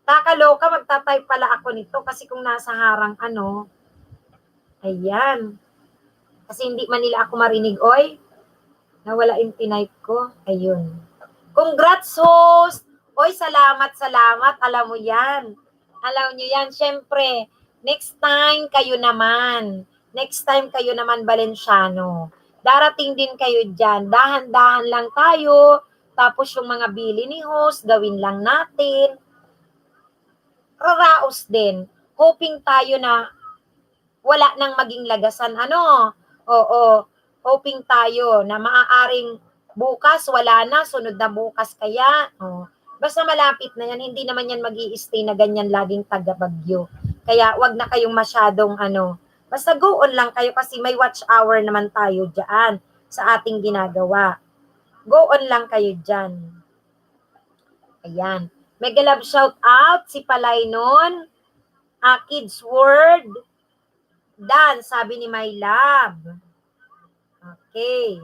Kakaloka, magta-type pala ako nito kasi kung nasa harang ano, ayan. Kasi hindi man nila ako marinig, oy. Nawala yung tinipe ko. Ayun. Congrats, host! Oy, salamat, salamat. Alam mo yan. Alam nyo yan. Siyempre, next time kayo naman. Next time kayo naman, Valenciano. Darating din kayo dyan. Dahan-dahan lang tayo. Tapos yung mga bili ni host, gawin lang natin. Raraos din. Hoping tayo na wala nang maging lagasan. Ano? Oo. Hoping tayo na maaaring bukas, wala na. Sunod na bukas kaya. Oh. Basta malapit na yan. Hindi naman yan mag-i-stay na ganyan laging taga-Bagyo. Kaya wag na kayong masyadong ano. Basta go on lang kayo kasi may watch hour naman tayo dyan sa ating ginagawa. Go on lang kayo dyan. Ayan. Mega love shout out si Palaynon. Kids World. Dan, sabi ni My Love. Okay.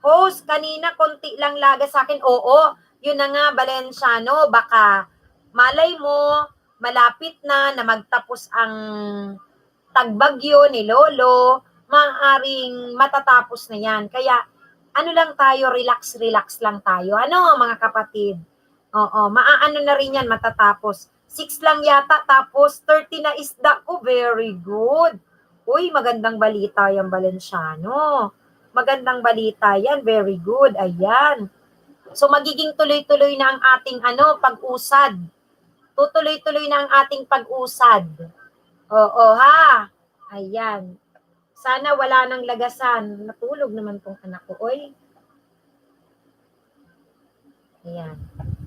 Host, kanina konti lang laga sa akin. Oo, yun na nga, Valenciano. Baka malay mo, malapit na magtapos ang tagbagyo ni Lolo. Maaaring matatapos na yan. Kaya, ano lang tayo, relax lang tayo. Ano, mga kapatid? Oo, maaano na rin yan, matatapos. 6 lang yata, tapos 30 na isda ko. Very good. Uy, magandang balita yan, Valenciano. Magandang balita yan. Very good. Ayan. So, magiging tuloy-tuloy na ang ating pag-usad. Tutuloy-tuloy na ang ating pag-usad. Oo, ha? Ayan. Sana wala nang lagasan. Natulog naman tong anak ko. Oy. Ayan.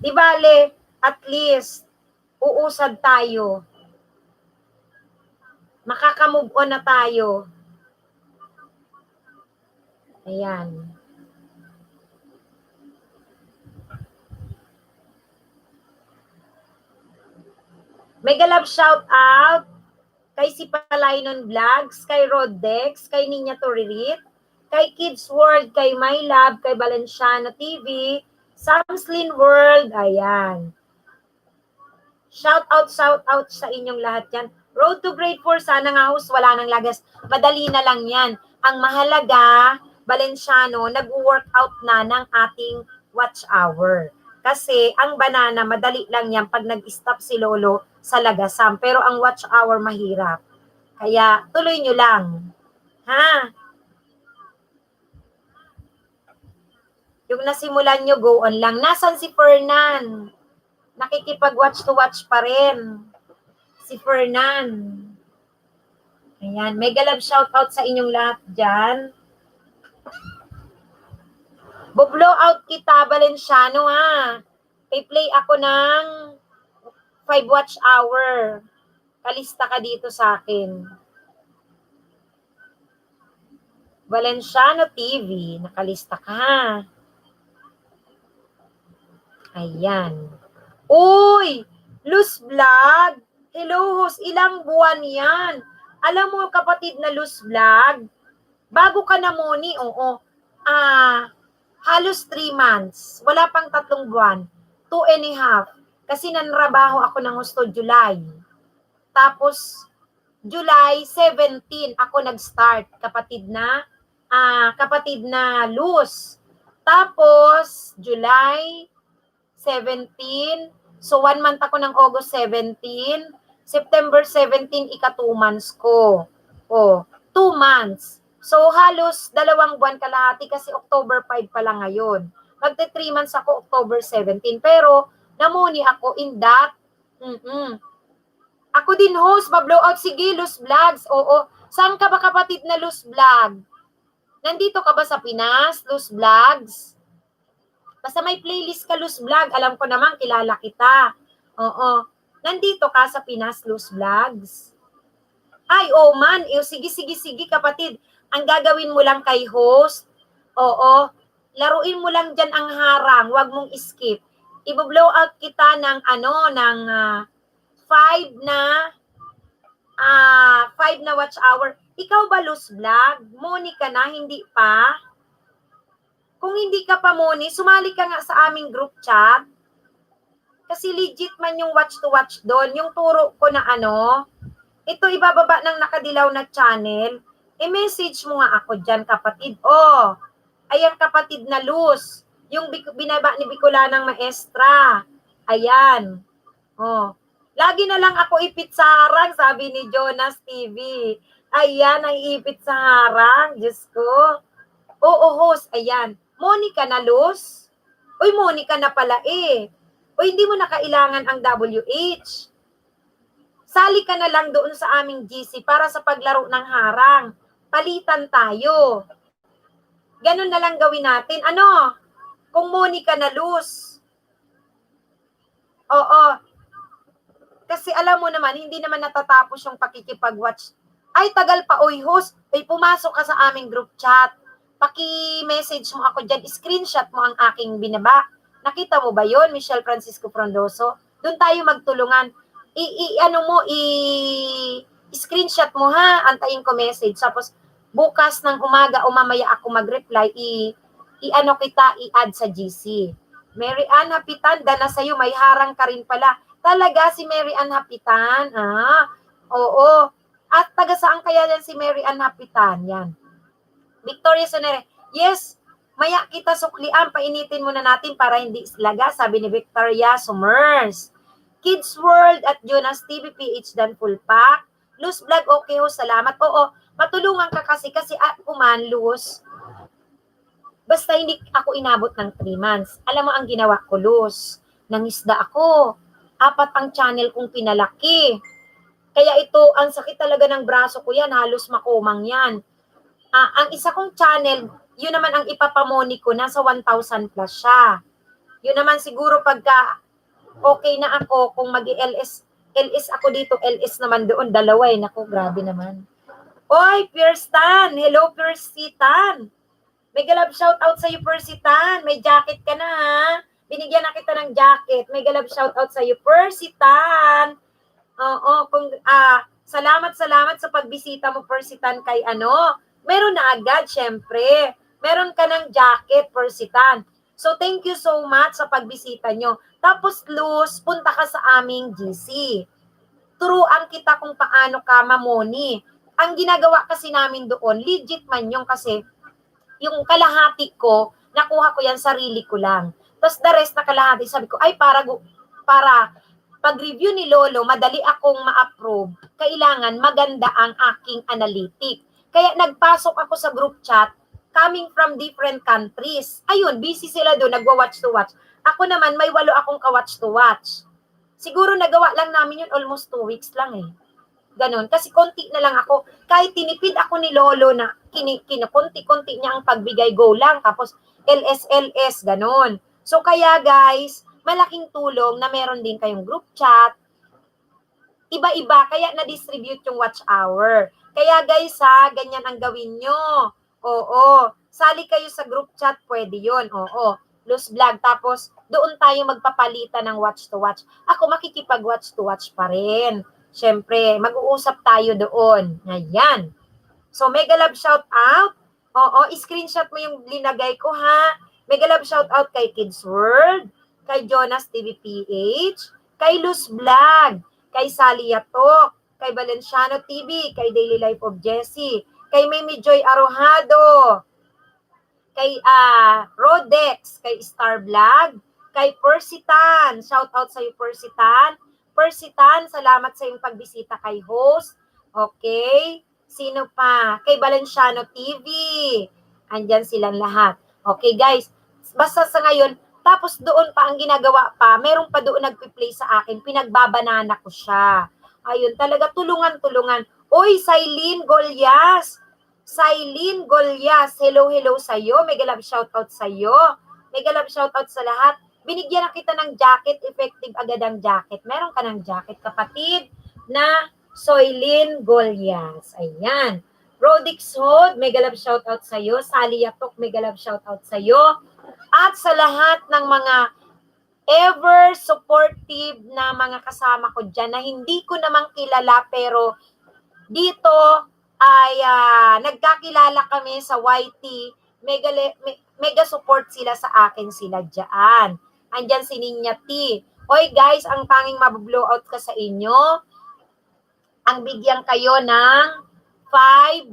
Di bale, at least, uusad tayo. Makaka-move on na tayo. Ayan. Mega love shout out kay si Palaynon Vlogs, kay Rodex, kay Ninya Toririt, kay Kids World, kay My Love, kay Valenciano TV, Samslin World, ayan. Shout out sa inyong lahat yan. Road to grade 4, sana nga host, wala nang lagas. Madali na lang yan. Ang mahalaga, Valenciano, nag-workout na ng ating watch hour. Kasi ang banana, madali lang yan pag nag-stop si Lolo sa lagasam. Pero ang watch hour, mahirap. Kaya tuloy nyo lang. Ha? Yung nasimulan nyo, go on lang. Nasaan si Fernan? Nakikipag-watch to watch pa rin. Si Fernan. Ayan. Mega love shout out sa inyong lahat dyan. Bublow out kita, Valenciano, ha. Play ako ng 5 watch hour. Kalista ka dito sa akin. Valenciano TV. Nakalista ka, ha. Ayan. Uy! Luz Vlog! Hello, host. Ilang buwan yan? Alam mo, kapatid na Luz Vlog, bago ka na muni, oo. Halos 3 months. Wala pang 3 buwan. 2.5. Kasi nanrabaho ako ng gusto July. Tapos, July 17, ako nag-start. Kapatid na Luz. Tapos, July 17. So, 1 month ako ng August 17. September 17, ika 2 months ko. 2 months. So, halos 2 buwan kalahati kasi October 5 pa lang ngayon. Magte 3 months ako October 17. Pero, namuni ako in that, Ako din host, pa-blowout. Sige, Luz Vlogs. Oo. Saan ka ba kapatid na Luz Vlog? Nandito ka ba sa Pinas, Luz Vlogs? Basta may playlist ka, Luz Vlog. Alam ko naman, kilala kita. Oo. Nandito ka sa Pinas, Luz Vlogs. Ay, oh man. Sige, sige, sige kapatid. Ang gagawin mo lang kay host, oo, laruin mo lang dyan ang harang. Huwag mong skip. I-blow out kita ng ng 5 na 5 na watch hour. Ikaw ba, Luz Vlog? Moni ka na, hindi pa? Kung hindi ka pa Moni, sumali ka nga sa aming group chat. Kasi legit man yung watch to watch doon. Yung turo ko na ito ibababa ng nakadilaw na channel. I-message mo nga ako dyan, kapatid. Oh, ayan kapatid na Luz. Yung binaba ni Bicolanang Maestra. Ayan. Oh. Lagi na lang ako ipit sa harang, sabi ni Jonas TV. Ayan, ang ipit sa harang. Diyos ko. Oo, host. Ayan. Monica na, Luz. Uy, Monica na pala eh. Uy, hindi mo na kailangan ang WH. Sali ka na lang doon sa aming GC para sa paglaro ng harang. Palitan tayo. Ganun na lang gawin natin. Kung Monica na, Luz. Oo. Kasi alam mo naman, hindi naman natatapos yung pakikipag-watch. Ay, tagal pa, oy, host. Ay, pumasok ka sa aming group chat. Paki-message mo ako dyan. Screenshot mo ang aking binaba. Nakita mo ba yon, Michelle Francisco Frondoso? Doon tayo magtulungan. Screenshot mo ha. Antayin ko message. Tapos, bukas ng umaga o mamaya ako mag-reply, i-add sa GC. Mary Ann Hapitan, dana sa'yo, may harang ka rin pala. Talaga si Mary Ann Hapitan? Oo. At taga saan kaya yan si Mary Ann Hapitan? Yan. Victoria Sonere. Yes, maya kita suklian. Painitin muna natin para hindi laga, sabi ni Victoria Summers. Kids World at Jonas TV PH dan full pack. Luz Vlog, okay ho, salamat. Oo, matulungan ka kasi kuman, Luz. Basta hindi ako inabot ng 3 months. Alam mo ang ginawa ko, Luz? Nangisda ako. 4 ang channel kong pinalaki. Kaya ito, ang sakit talaga ng braso ko yan, halos makumang yan. Ang isa kong channel, yun naman ang ipapamoni ko, nasa 1,000 plus siya. Yun naman siguro pagka okay na ako, kung mag-LS ako dito, LS naman doon, dalawa eh. Naku, grabe naman. Oy, Pierstan! Hello, Piersitan! May galab shoutout sa'yo, Persitan. May jacket ka na, ha? Binigyan na kita ng jacket. May galab shoutout sa'yo, Persitan. Oo, salamat sa pagbisita mo, Persitan, kay meron na agad, syempre. Meron ka ng jacket, Persitan. So, thank you so much sa pagbisita nyo. Tapos, Luz, punta ka sa aming GC. Turuan kita kung paano ka mamoni. Ang ginagawa kasi namin doon, legit man yung kasi yung kalahati ko, nakuha ko yan, sarili ko lang. Tapos the rest na kalahati, sabi ko, ay para pag-review ni Lolo, madali akong ma-approve, kailangan maganda ang aking analytic. Kaya nagpasok ako sa group chat, coming from different countries. Ayun, busy sila doon, nagwa-watch to watch. Ako naman, may 8 akong ka-watch to watch. Siguro nagawa lang namin yun almost 2 weeks lang eh. Ganon. Kasi konti na lang ako. Kahit tinipid ako ni Lolo na konti-konti niya ang pagbigay, go lang. Tapos LS, ganon. So kaya guys, malaking tulong na meron din kayong group chat. Iba-iba, kaya na-distribute yung watch hour. Kaya guys ha, ganyan ang gawin nyo. Oo. Sali kayo sa group chat, pwede yun. Oo. Luz Vlog. Tapos doon tayo magpapalitan ng watch to watch. Ako makikipag-watch to watch pa rin. Siyempre, mag-uusap tayo doon. Ayan. So, mega love shout out. Oo, screenshot mo yung linagay ko ha. Mega love shout out kay Kids World, kay Jonas TV PH, kay Luz Vlog, kay Sally Yatok, kay Valenciano TV, kay Daily Life of Jessie, kay Mimi Joy Arojado, kay Rodex, kay Star Vlog, kay Persitan. Shout out sa iyo, Persitan. Persitan, salamat sa iyong pagbisita kay host. Okay? Sino pa? Kay Valenciano TV. Andyan silang lahat. Okay, guys. Basta sa ngayon, tapos doon pa ang ginagawa pa, meron pa doon nagpi-play sa akin, pinagbabanana ko siya. Ayun, talaga tulungan-tulungan. Oy, Sailin Golyas! Sailin Golyas, hello, hello sa'yo. Mega love shoutout sa'yo. Mega love shoutout sa lahat. Binigyan na kita ng jacket, effective agad ang jacket. Meron ka ng jacket, kapatid, na Soylin Golyas. Ayan. Rodix Hod, mega love shoutout sa'yo. Sally Yatok, mega love shoutout sa'yo. At sa lahat ng mga ever supportive na mga kasama ko dyan na hindi ko namang kilala pero dito ay nagkakilala kami sa YT. Mega support sila sa akin sila dyan. Andyan si Ninya T. Oy guys, ang tanging mabablow out ka sa inyo, ang bigyan kayo ng 5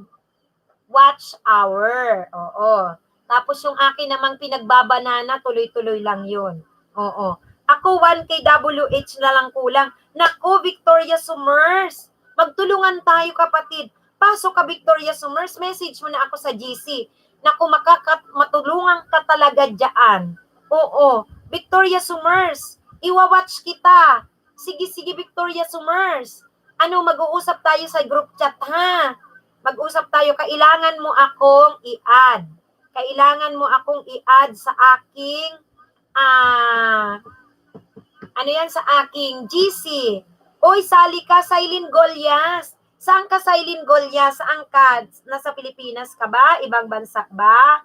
watch hour. Oo. Tapos yung akin namang pinagbabanana, tuloy-tuloy lang yun. Oo. Ako 1KWH na lang kulang. Naku, Victoria Summers. Magtulungan tayo, kapatid. Pasok ka, Victoria Summers. Message mo na ako sa GC. Naku, matulungan ka talaga dyan. Oo. Victoria Summers, iwa-watch kita. Sige, Victoria Summers. Ano, mag-uusap tayo sa group chat, ha? Mag-usap tayo, kailangan mo akong i-add. Kailangan mo akong i-add sa aking, sa aking GC. Oy, sali ka, Sailin Golyas. Saan ka, Sailin Golyas? Saan ka? Nasa Pilipinas ka ba? Ibang bansa ba?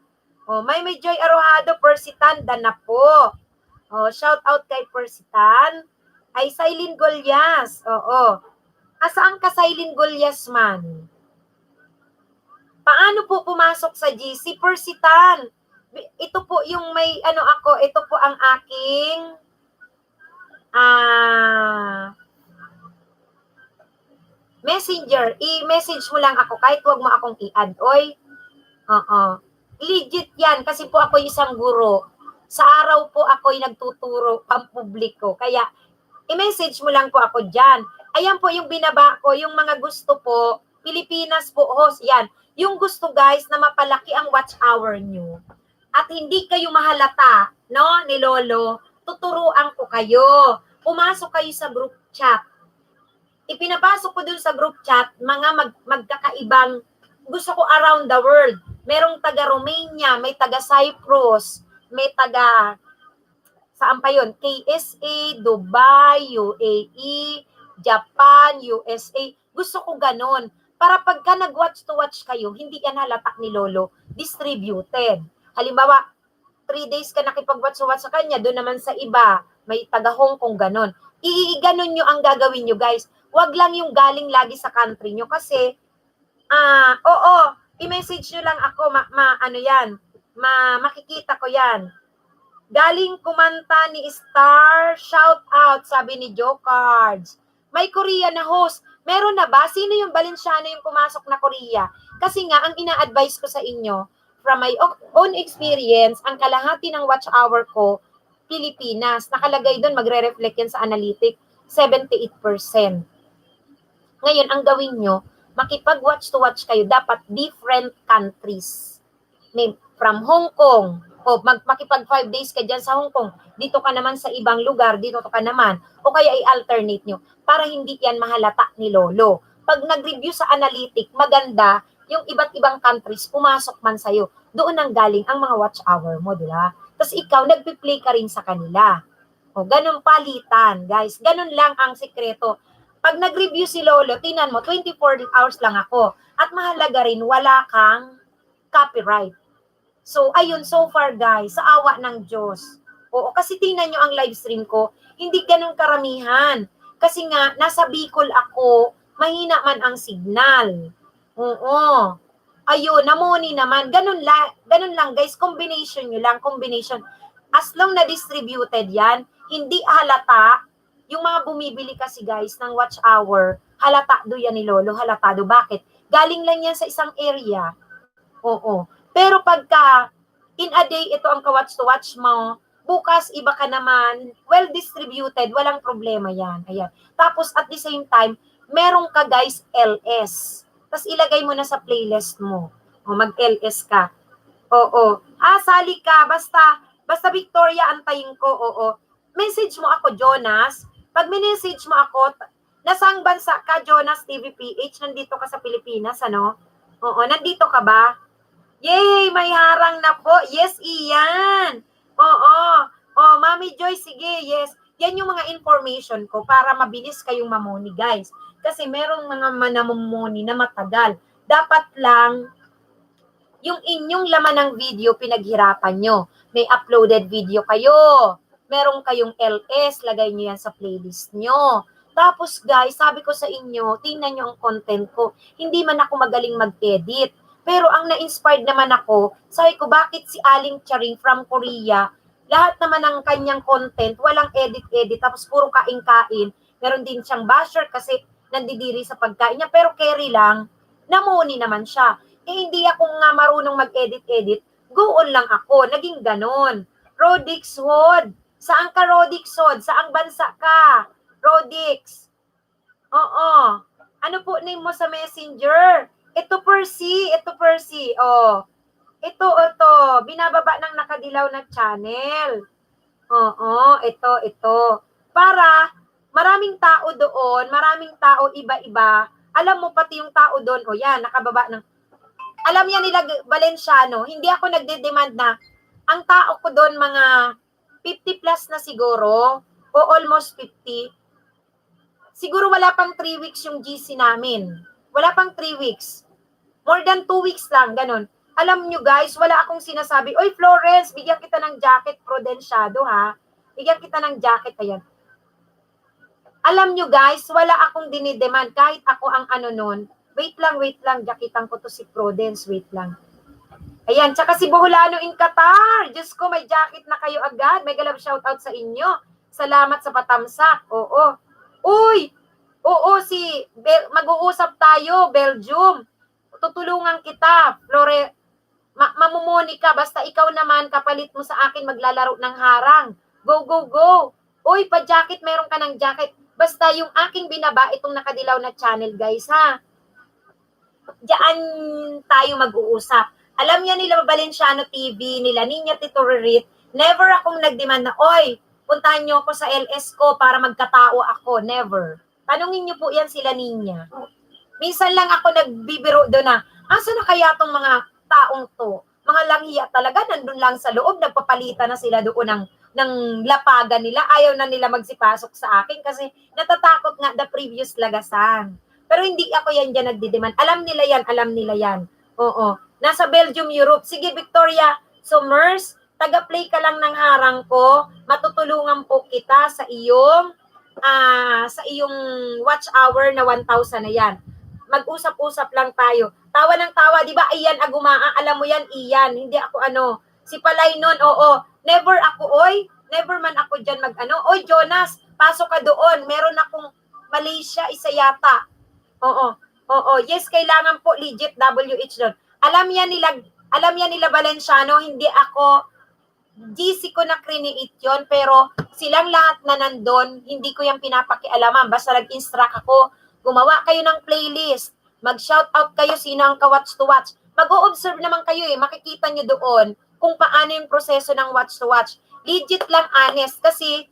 Oh, may Joy Arojado, Persitan, na po. Oh, shout out kay Persitan. Ay, Sailin Golyas. Oo. Saan ka, Sailin Golyas man? Paano po pumasok sa GC? Persitan. Ito po yung may ako, ito po ang aking messenger. I-message mo lang ako kahit wag mo akong i-add. Oy. Legit yan kasi po ako isang guro. Sa araw po ako'y nagtuturo pampubliko. Kaya i-message mo lang po ako dyan. Ayan po yung binaba ko, yung mga gusto po, Pilipinas po, host, yan. Yung gusto guys na mapalaki ang watch hour nyo at hindi kayo mahalata, no, ni Lolo, tuturuan ko kayo. Pumasok kayo sa group chat. Ipinapasok ko dun sa group chat, mga magkakaibang, gusto ko around the world. Merong taga Romania, may taga Cyprus, may taga, saan pa yun? KSA, Dubai, UAE, Japan, USA. Gusto ko ganon. Para pagka nag-watch to watch kayo, hindi yan halatak ni Lolo, distributed. Halimbawa, 3 days ka nakipag-watch to watch sa kanya, doon naman sa iba, may taga Hong Kong, ganon. Ganon nyo ang gagawin nyo, guys. Wag lang yung galing lagi sa country nyo kasi, i-message nyo lang ako, makikita ko yan. Galing kumanta ni Star, shout out, sabi ni Joe Cards. May Korea na host. Meron na ba? Sino yung Balenciano yung pumasok na Korea? Kasi nga, ang ina-advise ko sa inyo, from my own experience, ang kalahati ng watch hour ko, Pilipinas. Nakalagay doon, magre-reflect yan sa analytic, 78%. Ngayon, ang gawin nyo, makipag-watch to watch kayo, dapat different countries. May from Hong Kong, makipag 5 days ka dyan sa Hong Kong, dito ka naman sa ibang lugar, dito ka naman, o kaya i-alternate nyo, para hindi yan mahalata ni Lolo. Pag nag-review sa analytic, maganda, yung iba't ibang countries, pumasok man sa'yo, doon ang galing ang mga watch hour mo, di ba? Tapos ikaw, nagpi-play ka rin sa kanila. O, ganun palitan, guys. Ganun lang ang sikreto. Pag nag-review si Lolo, tingnan mo, 24 hours lang ako. At mahalaga rin, wala kang copyright. So, ayun, so far guys, sa awa ng Diyos. Oo, kasi tingnan nyo ang live stream ko, hindi ganun karamihan. Kasi nga, nasa Bicol ako, mahina man ang signal. Oo. Ayun, namoni naman. Ganun lang guys, combination nyo lang, combination. As long na distributed yan, hindi halata. Yung mga bumibili kasi guys ng watch hour, halatado yan ni Lolo, halatado. Bakit? Galing lang yan sa isang area. Oo. Pero pagka in a day ito ang ka-watch to watch mo, bukas iba ka naman, well distributed, walang problema yan. Ayan. Tapos at the same time, meron ka guys LS. Tapos ilagay mo na sa playlist mo. O mag-LS ka. Oo. Sali ka. Basta Victoria, antayin ko. Oo. Message mo ako, Jonas. Pag message mo ako, Nasang bansa ka, Jonas TVPH? Nandito ka sa Pilipinas, ano? Oo, nandito ka ba? Yay! May harang na po. Yes, Ian. Oo. Oh, Mami Joy, sige, yes. Yan yung mga information ko para mabilis kayong mamoni, guys. Kasi merong mga manamumoni na matagal. Dapat lang yung inyong laman ng video pinaghirapan nyo. May uploaded video kayo. Meron kayong LS, lagay nyo yan sa playlist nyo. Tapos guys, sabi ko sa inyo, tingnan nyo ang content ko. Hindi man ako magaling mag-edit. Pero ang na-inspired naman ako, sabi ko, bakit si Aling Charing from Korea, lahat naman ng kanyang content, walang edit-edit, tapos puro kain-kain. Meron din siyang basher kasi nandidiri sa pagkain niya. Pero carry lang, namuni naman siya. Hindi ako nga marunong mag-edit-edit, go on lang ako. Naging ganon. Rodix Hood. Saan ka, Rodix Hood? Saang bansa ka? Rodix. Oo. Ano po name mo sa messenger? Ito Percy. Ito Percy. Oh. Ito. Binababa ng nakadilaw na channel. Oo. Ito. Para maraming tao doon, maraming tao iba-iba. Alam mo, pati yung tao doon, yan, nakababa ng alam yan nila Valenciano, hindi ako nagde-demand na ang tao ko doon mga 50 plus na siguro o almost 50. Siguro wala pang 3 weeks yung GC namin. Wala pang 3 weeks. More than 2 weeks lang, ganun. Alam nyo guys, wala akong sinasabi, oy Florence, bigyan kita ng jacket Prudensyado ha. Bigyan kita ng jacket, ayan. Alam nyo guys, wala akong dinidemand kahit ako ang ano nun. Wait lang, jakitan ko to si Prudence, wait lang. Ayan, tsaka si Boholano in Qatar. Diyos ko, may jacket na kayo agad. May galab shoutout sa inyo. Salamat sa patamsak. Oo. Uy! Oo, mag-uusap tayo, Belgium. Tutulungan kita, Flore. Mamumuni ka, basta ikaw naman, kapalit mo sa akin maglalaro ng harang. Go. Uy, pa-jacket, meron ka ng jacket. Basta yung aking binaba, itong nakadilaw na channel, guys, ha? Diyan tayo mag-uusap. Alam niya nila Valenciano TV, nila Ninya Titorerit, never akong nag-demand na, oy, puntahan niyo ako sa LS ko para magkatao ako. Never. Tanungin niyo po yan sila Ninya. Minsan lang ako nagbibiro doon na, asa na kaya tong mga taong to? Mga langhiya talaga, nandun lang sa loob, nagpapalitan na sila doon ng lapagan nila. Ayaw na nila magsipasok sa akin kasi natatakot nga the previous lagasan. Pero hindi ako yan dyan nagdidiman. Alam nila yan. Oo. Nasa Belgium, Europe. Sige, Victoria Summers, taga-play ka lang ng harang ko. Matutulungan po kita sa iyong watch hour na 1,000 na yan. Mag-usap-usap lang tayo. Tawa ng tawa, di ba? Iyan Agumaa, alam mo yan, Iyan. Hindi ako Si Palay nun, oo. Never man ako dyan Oy, Jonas, pasok ka doon. Meron akong Malaysia, isa yata. Oo. Yes, kailangan po legit WH doon. Alam yan nila Valenciano, hindi ako GC ko na create yon, pero silang lahat na nandun, hindi ko yung pinapakialaman. Basta nag-instruct ako, gumawa kayo ng playlist, mag-shoutout kayo sino ang ka-watch to watch. Mag-o-observe naman kayo makikita nyo doon kung paano yung proseso ng watch to watch. Legit lang, honest, kasi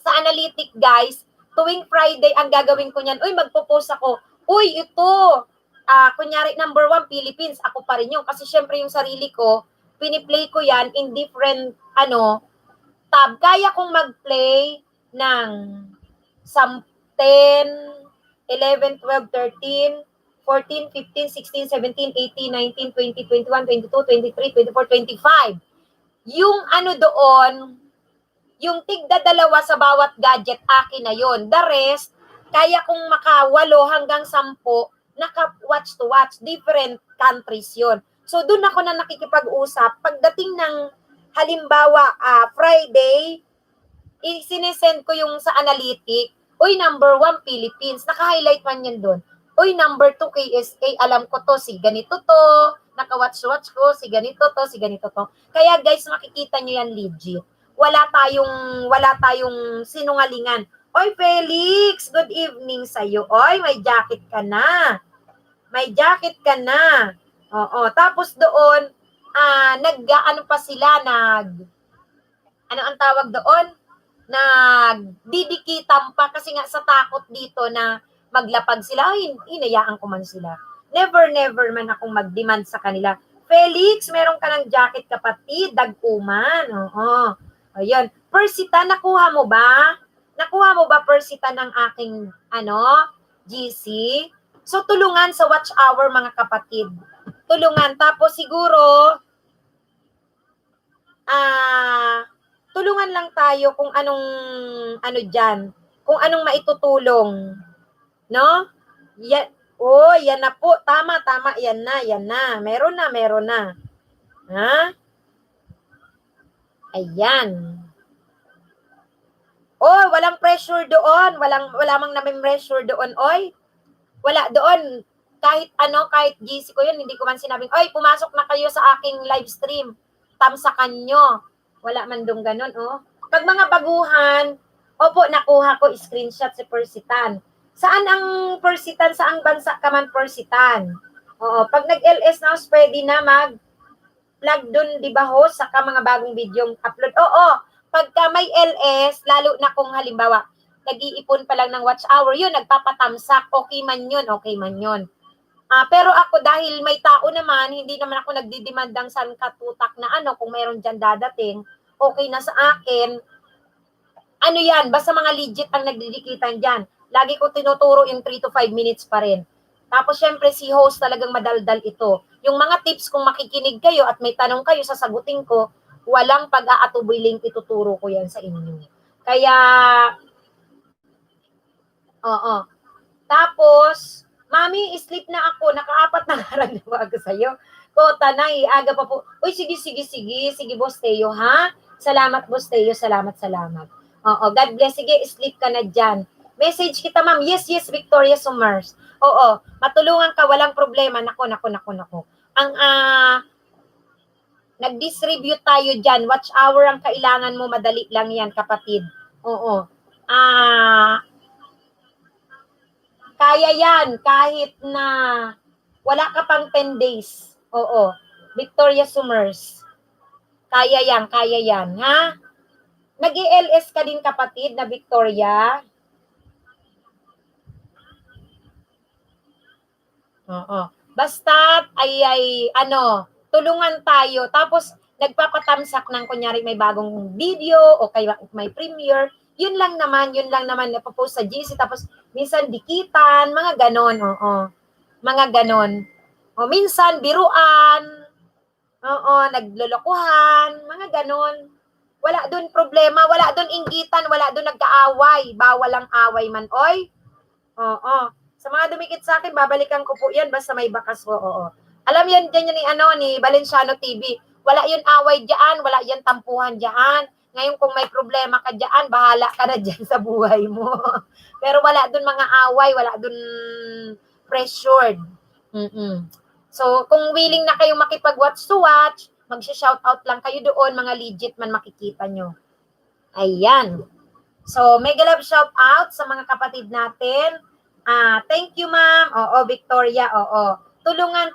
sa analytic guys, tuwing Friday ang gagawin ko niyan, uy, magpo-post ako, uy, ito, kunyari number 1 Philippines, ako pa rin yun, kasi syempre yung sarili ko, piniplay ko yan in different, tab. Kaya kong mag-play ng 10, 11, 12, 13, 14, 15, 16, 17, 18, 19, 20, 21, 22, 23, 24, 25. Yung doon, yung tigda-dalawa sa bawat gadget, akin na yon. The rest, kaya kong maka-8 hanggang 10 naka-watch to watch. Different countries yon. So, doon ako na nakikipag-usap. Pagdating ng, halimbawa, Friday, sinesend ko yung sa analytic, uy, number 1 Philippines. Naka-highlight man yan doon. Uy, number 2 KSA, alam ko to, si ganito to. Naka-watch ko, si ganito to. Kaya guys, makikita nyo yan legit. Wala tayong sinungalingan. Oy, Felix, good evening sa'yo. Oy, may jacket ka na. Oo, tapos doon, ano ang tawag doon? nagdidikitan pa kasi nga sa takot dito na maglapag sila, ay, hinayaan ko man sila. Never, never man akong mag-demand sa kanila. Felix, meron ka ng jacket kapatid, daguman. Oo. Ayun. Persita, nakuha mo ba? Nakuha mo ba Persita ng aking, GC? So, tulungan sa watch hour mga kapatid. Tulungan. Tapos siguro, tulungan lang tayo kung anong diyan, kung anong maitutulong, no? Yan na po, tama, yan na. Meron na. Ha? Ayan. Oh, walang pressure doon. Wala mang pressure doon, oy. Wala doon. Kahit GC ko yun, hindi ko man sinabing, oy, pumasok na kayo sa aking live stream. Tamsakan nyo. Wala man dong ganun, oh. Pag mga baguhan, opo, nakuha ko screenshot si Persitan. Saan ang Persitan? Saang bansa ka man Persitan? Oo, pag nag-LS na, pwede na mag-plug dun, di ba, host, saka mga bagong video upload. Oo, pagka may LS, lalo na kung halimbawa, nag-iipon pa lang ng watch hour, yun, nagpapatamsak, okay man yun. Pero ako dahil may tao naman, hindi naman ako nagdidemandang san katutak na kung meron dyan dadating, okay na sa akin. Ano yan, basta mga legit ang nagdidikitan dyan. Lagi ko tinuturo yung 3 to 5 minutes pa rin. Tapos syempre si host talagang madaldal ito. Yung mga tips kung makikinig kayo at may tanong kayo, sasagutin ko, walang pag-aatubiling ituturo ko yan sa inyo. Kaya, oo. Tapos, Mami, sleep na ako. Naka-4 na karanawa ako sa'yo. Kota na, aga pa po. Uy, sige. Sige, Boss Teo, ha? Salamat, Boss Teo. Salamat. Oo, God bless. Sige, sleep ka na dyan. Message kita, ma'am. Yes, Victoria Summers. Oo, matulungan ka. Walang problema. Nako. Ang, nag-distribute tayo dyan. Watch hour ang kailangan mo. Madali lang yan, kapatid. Oo. Kaya yan, kahit na wala ka pang 10 days. Oo. Victoria Summers. Kaya yan, ha? Nag-i-LS ka din, kapatid, na Victoria? Oo. Basta tulungan tayo. Tapos, nagpapatamsak ng kunyari may bagong video o kaya may premiere. Yun lang naman napopost sa GC. Tapos, minsan dikitan, mga ganon. Oo. Mga ganon. O minsan, biruan. Oo, naglolokohan. Mga ganon. Wala dun problema. Wala dun inggitan. Wala dun nagkaaway. Bawal ang away man. Oy. Oo. Sa mga dumikit sa akin, babalikan ko po yan basta may bakas ko. Oo. Alam yan dyan ni Valenciano TV. Wala yun away dyan, wala yan tampuhan dyan. Ngayon kung may problema ka dyan, bahala ka na dyan sa buhay mo. Pero wala dun mga away, wala dun pressured. So, kung willing na kayong makipag-watch to watch, mag-shoutout lang kayo doon, mga legit man makikita nyo. Ayan. So, mega love shout out sa mga kapatid natin. Thank you, ma'am. Oo, Victoria, oo. Tulungan.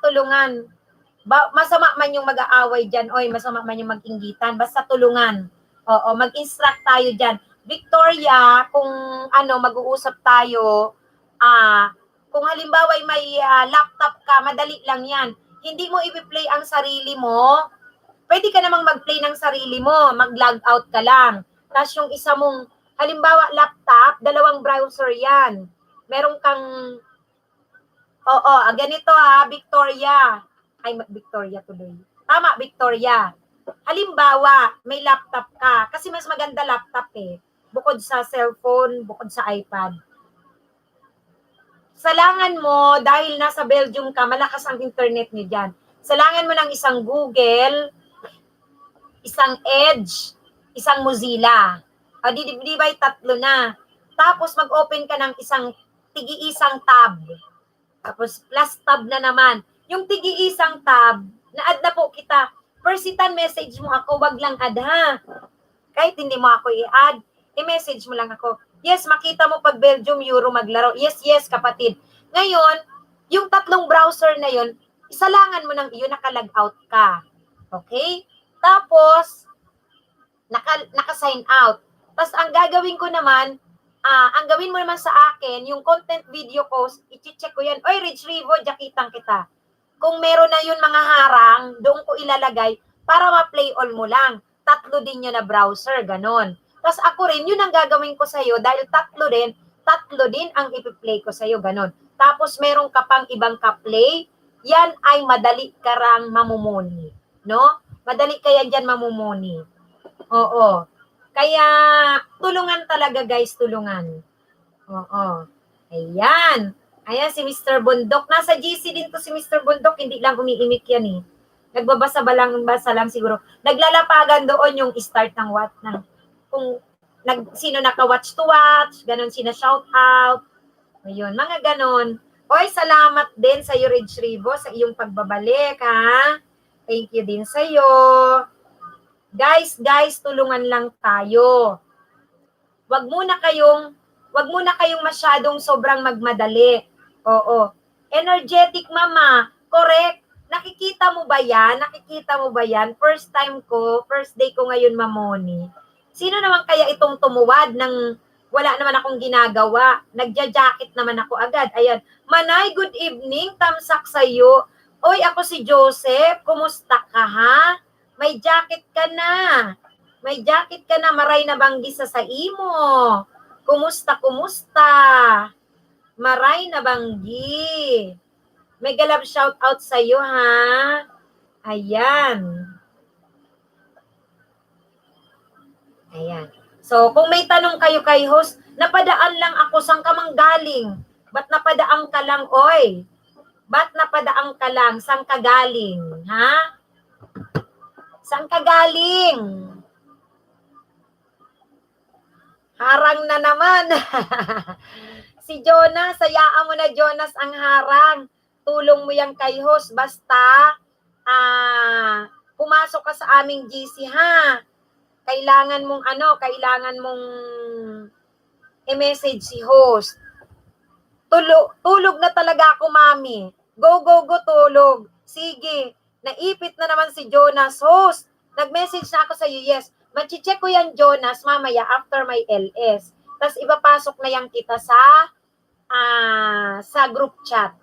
Masama man yung mag-aaway dyan, oy, masama man yung mag-inggitan, basta tulungan. Oo, mag-instruct tayo dyan. Victoria, kung mag-uusap tayo, kung halimbawa may laptop ka, madali lang yan. Hindi mo i-play ang sarili mo, pwede ka namang mag-play ng sarili mo, mag-log out ka lang. Tapos yung isa mong, halimbawa laptop, 2 browser yan. Meron kang, ganito Victoria. Ay, Victoria tuloy. Tama, Victoria. Halimbawa, may laptop ka. Kasi mas maganda laptop bukod sa cellphone, bukod sa iPad. Salangan mo, dahil nasa Belgium ka, malakas ang internet niyo dyan. Salangan mo ng isang Google, isang Edge, isang Mozilla. Di ba 3 na? Tapos mag-open ka ng tigi-isang tab. Tapos plus tab na naman. Yung tigi-isang tab, na-add na po kita. Persitan, message mo ako, wag lang add ha. Kahit hindi mo ako i-add, i-message mo lang ako. Yes, makita mo pag Belgium Euro maglaro. Yes, kapatid. Ngayon, yung 3 browser na yun, isalangan mo ng iyo, naka-log out ka. Okay? Tapos, naka-sign out. Tas ang gagawin ko naman, ang gawin mo naman sa akin, yung content video ko, i-check ko yan. Oy, Rich Rivo, jakitang kita. Kung meron na yun mga harang, doon ko ilalagay para ma-play all mo lang. Tatlo din yun na browser, ganon. Tapos ako rin, yun ang gagawin ko sa'yo dahil tatlo din ang ipi-play ko sa'yo, ganon. Tapos meron ka pang ibang ka-play, yan ay madali karang mamumuni. No? Madali ka yan dyan mamumuni. Oo. Kaya, tulungan talaga guys, tulungan. Oo. Ayan. Ayan si Mr. Bundok. Nasa GC din to si Mr. Bundok. Hindi lang umiimik yan eh. Basa lang siguro. Naglalapagan doon yung start ng what ng kung sino naka-watch to watch, ganon sina shout out. Ayun, mga ganon. Oy, salamat din sa iyo, Rich Rivo, sa iyong pagbabalik, ha? Thank you din sa iyo. Guys, tulungan lang tayo. Wag muna kayong masyadong sobrang magmadali. Oo. Energetic, mama. Correct. Nakikita mo ba yan? First day ko ngayon mamoni. Sino naman kaya itong tumuwad ng wala naman akong ginagawa? Nagja-jacket naman ako agad. Ayan. Manay, good evening. Tamsak sa'yo. Oy, ako si Joseph. Kumusta ka, ha? May jacket ka na. Maray na banggi sa imo. Kumusta? Maray na banggi. May galab shout out sa iyo, ha? Ayan. So, kung may tanong kayo kay host, napadaan lang ako, saan ka mang galing? Ba't napadaan ka lang, oy? Saan ka galing? Ha? Saan ka galing? Harang na naman. Si Jonas, sayaan mo na Jonas ang harang. Tulong mo yan kay host. Basta, pumasok ka sa aming GC, ha? Kailangan mong i-message si host. Tulog na talaga ako, mami. Go, tulog. Sige, naipit na naman si Jonas. Host, nag-message na ako sa iyo, yes. Machi-check ko yan, Jonas, mamaya after my LS. Tapos ipapasok na yan kita sa group chat.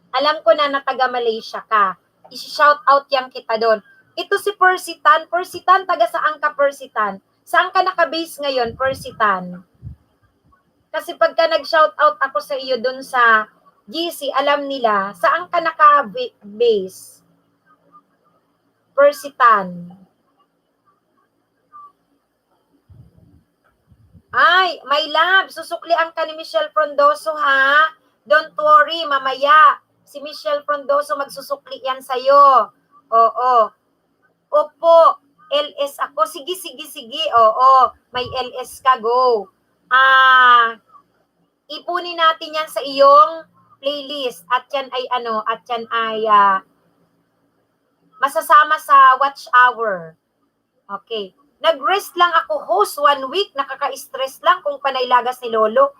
Alam ko na taga Malaysia ka. I-shout out yan kita doon. Ito si Persitan. Persitan, taga saan ka, Persitan? Saan ka naka-base ngayon, Persitan? Kasi pagka nag-shout out ako sa iyo doon sa GC, alam nila, saan ka naka-base? Persitan. Ay, my love, susuklian ka ni Michelle Frondoso, ha? Don't worry, mamaya. Si Michelle Frondoso magsusukli yan sa'yo. Oo. Opo, LS ako. Sige. Oo, may LS ka, go. Ipunin natin yan sa iyong playlist. At yan ay masasama sa watch hour. Okay. Nag-rest lang ako, host, 1 week. Nakaka-stress lang kung panay lagas ni Lolo.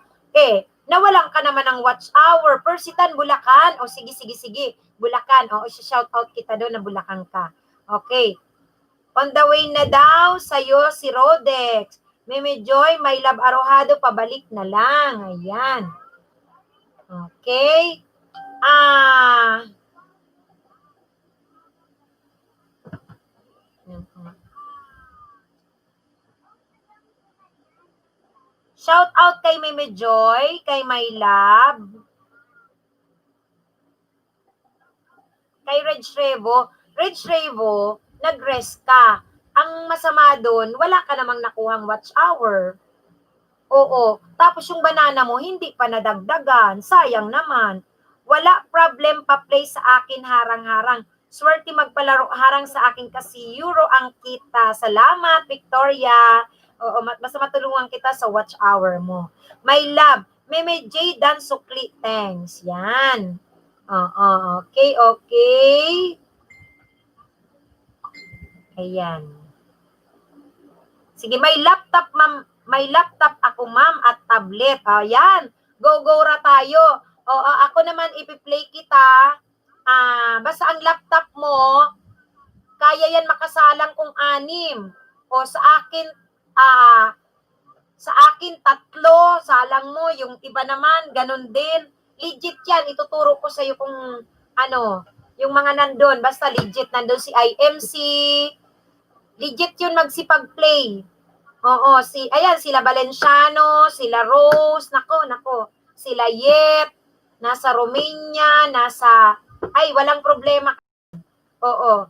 Nawalan ka naman ng watch hour. Persitan, Bulacan. O, sige. Bulacan. O, shout out kita doon na Bulacan ka. Okay. On the way na daw sa'yo si Rodex. Meme Joy, my love arojado, pabalik na lang. Ayan. Okay. Shout out kay Meme Joy, kay my love, kay Reg Revo, nag-rest ka. Ang masama doon, wala ka namang nakuhang watch hour. Oo. Tapos yung banana mo, hindi pa nadagdagan. Sayang naman. Wala problem pa play sa akin harang-harang. Swerte magpalaro harang sa akin kasi euro ang kita. Salamat, Victoria. Oo, basta matulungan kita sa watch hour mo. My love, Meme J Dan Sukli, thanks. Yan. Okay. Ayan. Sige, may laptop, ma'am. May laptop ako, ma'am, at tablet. Ayan. Go ra tayo. Ako naman ipi-play kita. Basta ang laptop mo, kaya yan makasalang kung 6. O sa akin, Sa akin, 3, salang mo. Yung iba naman, ganun din. Legit yan. Ituturo ko sa'yo kung ano, yung mga nandun. Basta legit. Nandun si IMC. Legit yun magsipag-play. Oo, ayan, sila Valenciano, sila Rose, nako. Sila Yet, nasa Romania, walang problema. Oo.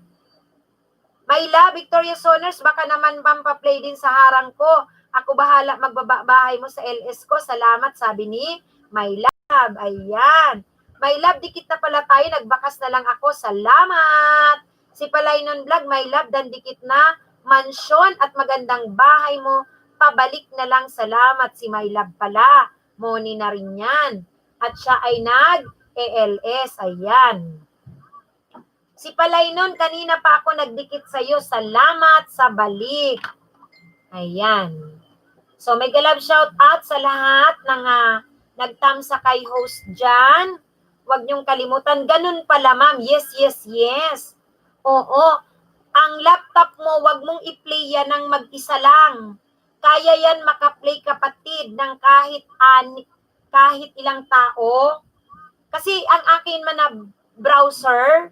Mayla, Victoria Soners, baka naman pampaplay din sa harang ko. Ako bahala magbabahay mo sa LS ko. Salamat, sabi ni My Love. Ayan. My Love, dikit na pala tayo. Nagbakas na lang ako. Salamat. Si Palaynon Vlog, My Love, dan dikit na mansyon at magandang bahay mo. Pabalik na lang. Salamat. Si My Love pala. Moni na rin yan. At siya ay nag-ELS. Ayan. Si Palaynon, kanina pa ako nagdikit sa'yo. Salamat sa balik. Ayan. So, may galab shout out sa lahat ng nagtamsa kay host dyan. Huwag niyong kalimutan. Ganun pala, ma'am. Yes. Oo. Ang laptop mo, huwag mong i-play yan ng mag-isa lang. Kaya yan makaplay, kapatid, ng kahit ilang tao. Kasi ang akin man na browser,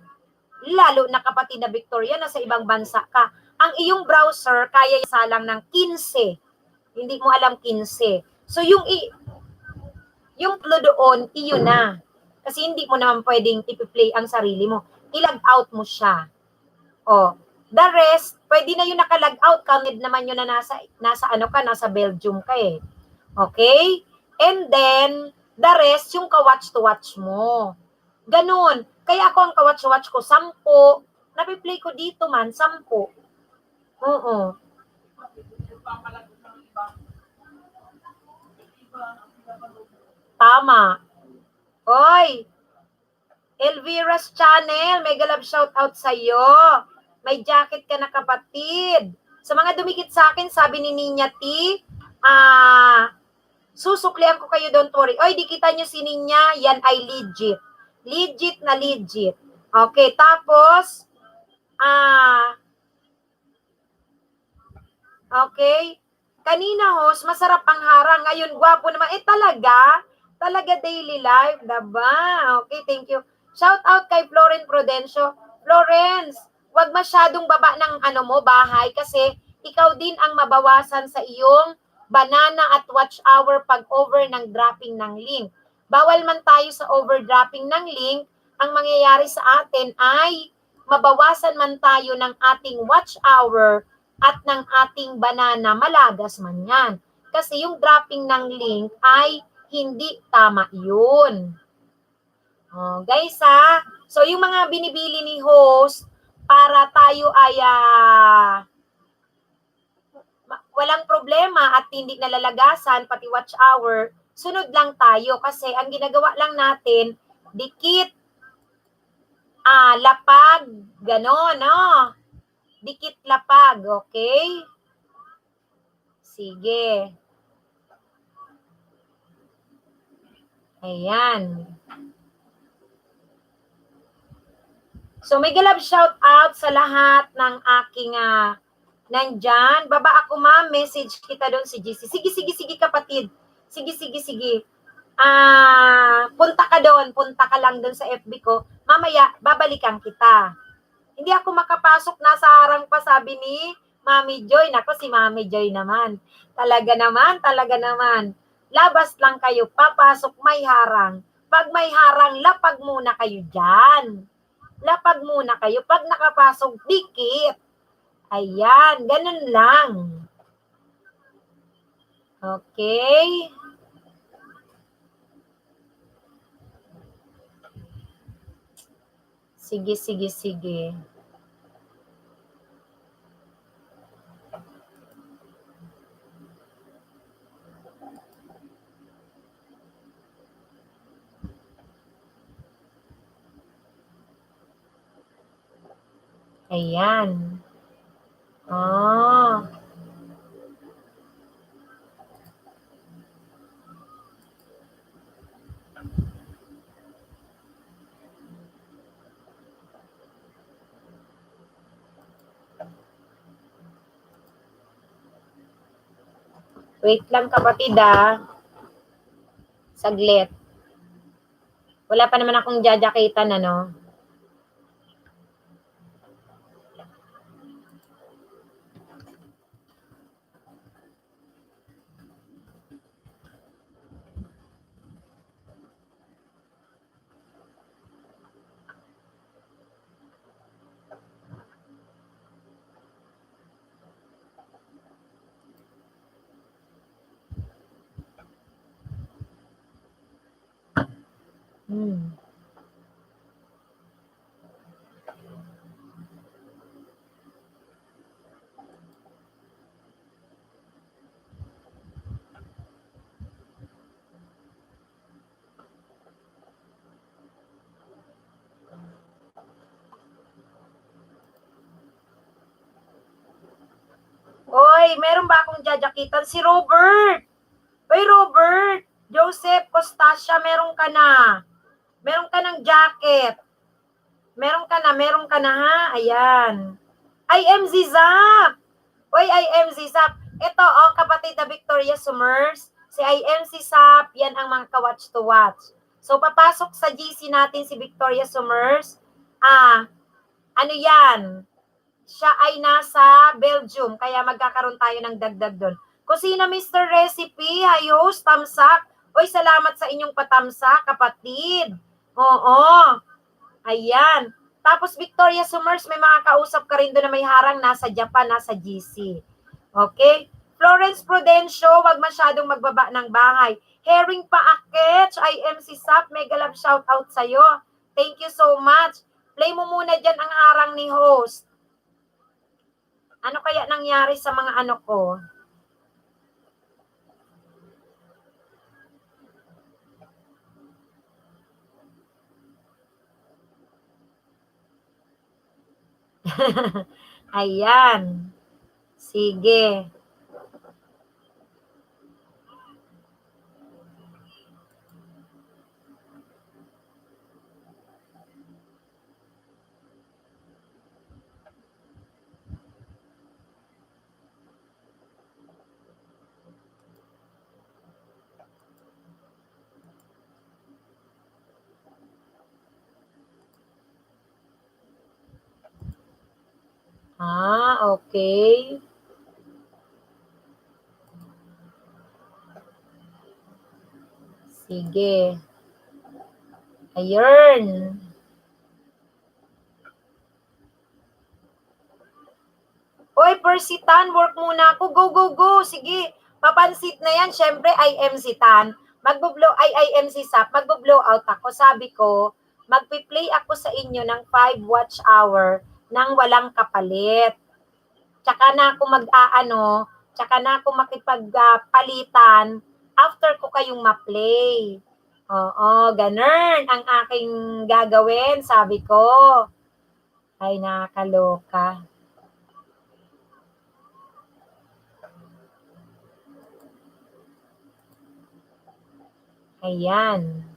lalo na kapatid na Victoria, nasa ibang bansa ka. Ang iyong browser, kaya salang ng 15. Hindi mo alam 15. So, yung flow doon, iyon na. Kasi hindi mo naman pwedeng ipi-play ang sarili mo. I-log out mo siya. O, the rest, pwede na yun naka-log out. Counted naman yun na nasa Belgium ka eh. Okay? And then, the rest, yung ka-watch to watch mo. Ganun. Kaya ako ang ka-watch ko, 10. Napi-play ko dito man, 10. Oo. Tama. Oy, Elvira's channel, may galab shout out sa'yo. May jacket ka na, kapatid. Sa mga dumikit sa akin, sabi ni Ninya T, susuklian ko kayo, don't worry. Oy, dikita nyo si Ninya, yan ay legit. Legit na legit. Okay, tapos, okay, kanina host, masarap ang harang. Ngayon, gwapo naman. Talaga daily life, diba? Okay, thank you. Shout out kay Florence Prudencio. Florence, wag masyadong baba ng bahay kasi ikaw din ang mabawasan sa iyong banana at watch hour pag over ng dropping ng link. Bawal man tayo sa overdropping ng link, ang mangyayari sa atin ay mabawasan man tayo ng ating watch hour at ng ating banana, malagas man yan. Kasi yung dropping ng link ay hindi tama yun. Guys so yung mga binibili ni host para tayo ay walang problema at hindi nalalagasan pati watch hour, sunod lang tayo kasi ang ginagawa lang natin, dikit, lapag, gano'n, no? Dikit lapag, okay? Sige. Ayan. So, may galab shout out sa lahat ng aking nandyan. Baba ako, ma'am. Message kita doon si GC. Sige, kapatid. Sige. Punta ka doon. Punta ka lang doon sa FB ko. Mamaya, babalikan kita. Hindi ako makapasok. Nasa harang pa, sabi ni Mami Joy. Nako, si Mami Joy naman. Talaga naman. Labas lang kayo. Papasok, may harang. Pag may harang, lapag muna kayo dyan. Lapag muna kayo. Pag nakapasok, dikit. Ayan, ganun lang. Okay. Sige. Ayan. Wait lang kapatid Saglit. Wala pa naman akong jajakitan ano. Oy, meron ba akong jajakitan? Si Robert! Oy, Robert! Joseph Costasia, meron ka na. Meron ka ng jacket. Meron ka na ha. Ayan. IMZ Zap! Oy, IMZ Zap. Ito, kapatid na Victoria Summers. Si IMC Zap, yan ang mga ka-watch to watch. So, papasok sa GC natin si Victoria Summers. Ano yan? Siya ay nasa Belgium, kaya magkakaroon tayo ng dagdag doon. Kusina Mr. Recipe, ayos, tamsak. Oy, salamat sa inyong patamsak, kapatid. Oo. Ayan. Tapos Victoria Summers, may mga kausap ka rin doon na may harang nasa Japan, nasa GC. Okay? Florence Prudencio, wag masyadong magbaba ng bahay. Herring Paakets, IMC Sap, mega love shout out sa'yo. Thank you so much. Play mo muna dyan ang harang ni host. Ano kaya nangyari sa mga ano ko? Ayan. Sige. Okay. Sige. Ayun. Oy, Persitan, work muna ako. Go, go, go. Sige. Papansit na yan. Siyempre, IMC Tan. IMC Sap. Magbo-blow out ako. Sabi ko, magpi-play ako sa inyo ng 5 watch hour nang walang kapalit. Tsaka na ako tsaka na ako makipagpalitan after ko kayong ma-play. Oo, ganun ang aking gagawin, sabi ko. Ay, nakakaloka. Ayan.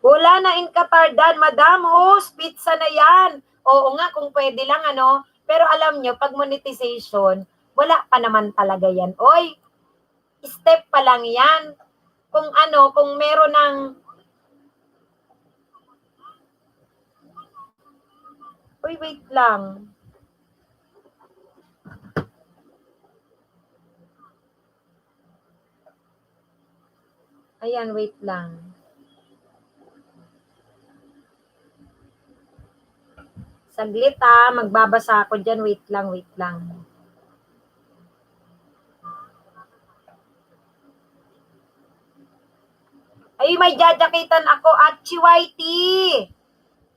Wala na in Katardan, Madam Host, pizza na yan. Oo nga, kung pwede lang Pero alam nyo, pag monetization, wala pa naman talaga yan. Oy, step pa lang yan. Kung meron ng Uy, wait lang. Ayan, wait lang. Saglit magbabasa ako dyan. Wait lang, wait lang. Ay, may jajakitan ako at Chiwaiti.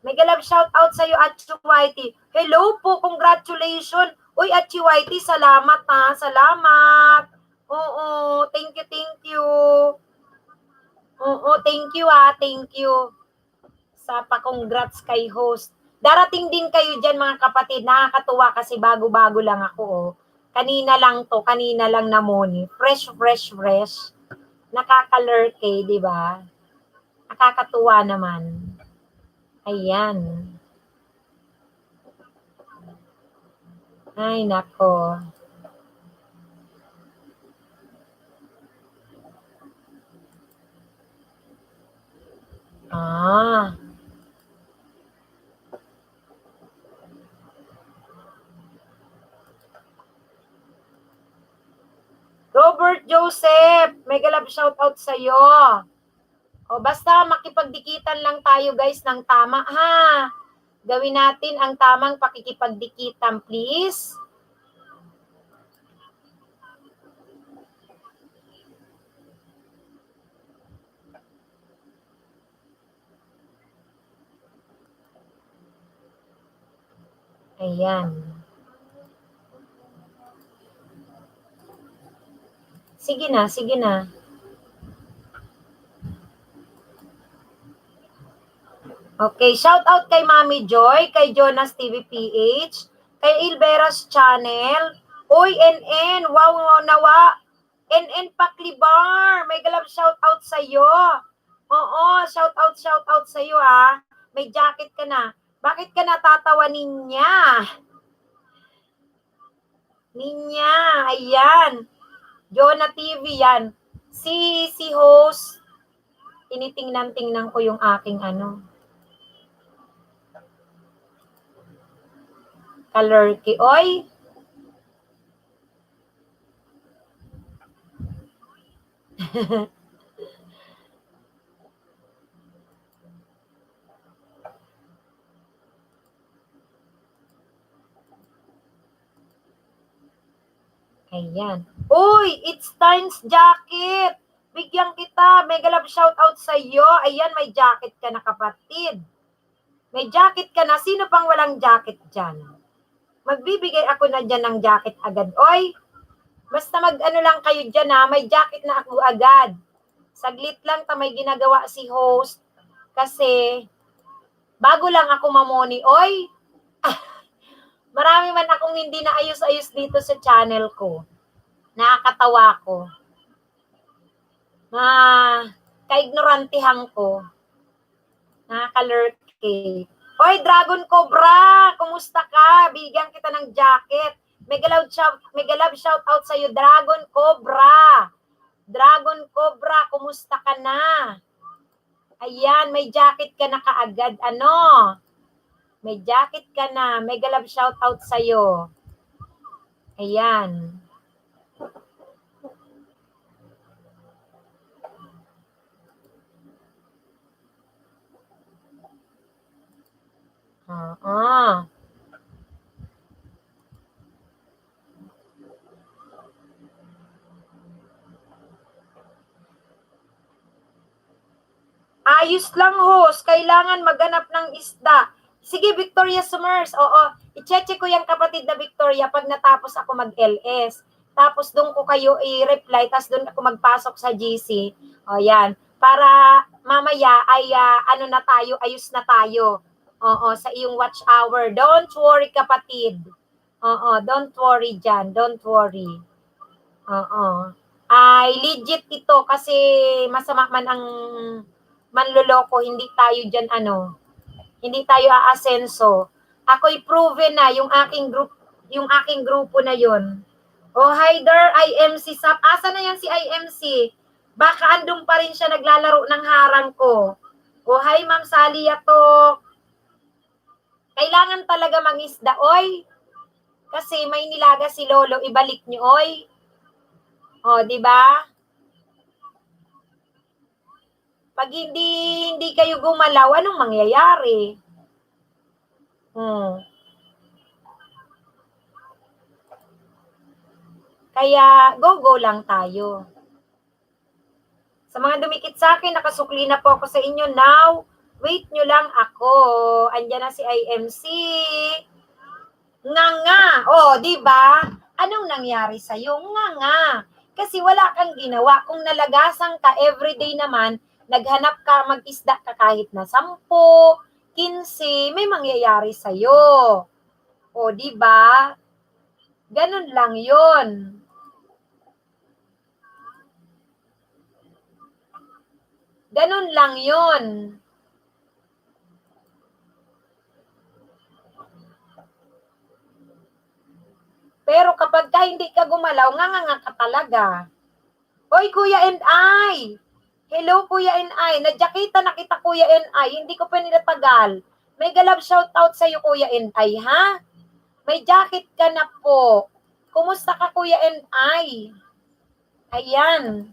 May galab shout out sa'yo at Chiwaiti. Hello po, congratulations. Uy, at Chiwaiti, salamat salamat. Oo, thank you, thank you. Oo, thank you thank you. Sa pa-congrats kay host. Darating din kayo dyan mga kapatid. Nakakatuwa kasi bago-bago lang ako. Kanina lang na morning. Fresh. Nakaka-lurk di ba? Nakakatuwa naman. Ayan. Ay, nako. Ah. Robert Joseph, mega love shoutout sa'yo. O basta makipagdikitan lang tayo guys ng tama ha. Gawin natin ang tamang pakikipagdikitan please. Ayan. Sige na, sige na. Okay, shout out kay Mami Joy, kay Jonas TV PH, kay Ilbera's Channel. Oy, NN, wow, nawa. NN Paklibar, may galap shout out sa iyo. Oo, shout out sa iyo ha. May jacket ka na. Bakit ka natatawa ninya? Ninya, ayan. Jonah TV yan. Si host, tinitingnan-tingnan ko yung aking ano. Kalerki. Oy! Ayan. Uy! It's Times jacket! Bigyan kita. Mega love shout out sa iyo. Ayan, may jacket ka na kapatid. May jacket ka na. Sino pang walang jacket dyan? Magbibigay ako na dyan ng jacket agad. Oy! Basta mag-ano lang kayo dyan ha. May jacket na ako agad. Saglit lang may ginagawa si host. Kasi, bago lang ako mamoni. Oy! Marami man akong hindi na ayos-ayos dito sa channel ko. Nakakatawa ko. Ka-ignorantihan ko. Nakakalurky. Oy, Dragon Cobra! Kumusta ka? Bigyan kita ng jacket. Mega love shout out sa iyo, Dragon Cobra. Dragon Cobra, kumusta ka na? Ayan, may jacket ka na kaagad. Ano? May jacket ka na. Mega love shout out sa iyo. Ayan. Ayos lang, host. Kailangan maghanap ng isda. Sige, Victoria Summers. Oo, i-check ko yung kapatid na Victoria pag natapos ako mag-LS. Tapos doon ko kayo i-reply, tapos doon ako magpasok sa GC. O yan. Para mamaya ay ano na tayo, ayos na tayo. Oo, sa iyong watch hour. Don't worry, kapatid. Oo, don't worry dyan. Don't worry. Oo. Ay, legit ito kasi masama man ang manloloko, hindi tayo dyan hindi tayo aasenso. Ako'y proven na yung aking grupo na yon. Oh, hi there, IMC Sap. Asa na yan si IMC? Baka andun pa rin siya naglalaro ng harang ko. Oh, hi Ma'am Sally Yatok. Kailangan talaga mangisda, oy. Kasi may nilaga si Lolo, ibalik niyo, oy. Oh, di ba? Pag hindi kayo gumalaw, anong mangyayari? Kaya, go lang tayo. Sa mga dumikit sa akin, nakasukli na po ako sa inyo now. Wait nyo lang ako. Andyan na si IMC. Nga. Oh, di ba? Anong nangyari sa'yo? Nga. Kasi wala kang ginawa. Kung nalagasan ka everyday naman, naghanap ka, mag-isda ka kahit na 10, 15, may mangyayari sa'yo. O, di ba? Ganun lang yon. Ganun lang yun. Pero kapag ka hindi ka gumalaw, nga ka talaga. Hoy, Kuya and I! Hello, Kuya and I. Nadjakita na kita, Kuya and I. Hindi ko pa nilatagal. May galab shoutout sa'yo, Kuya and I, ha? May jacket ka na po. Kumusta ka, Kuya and I? Ayan.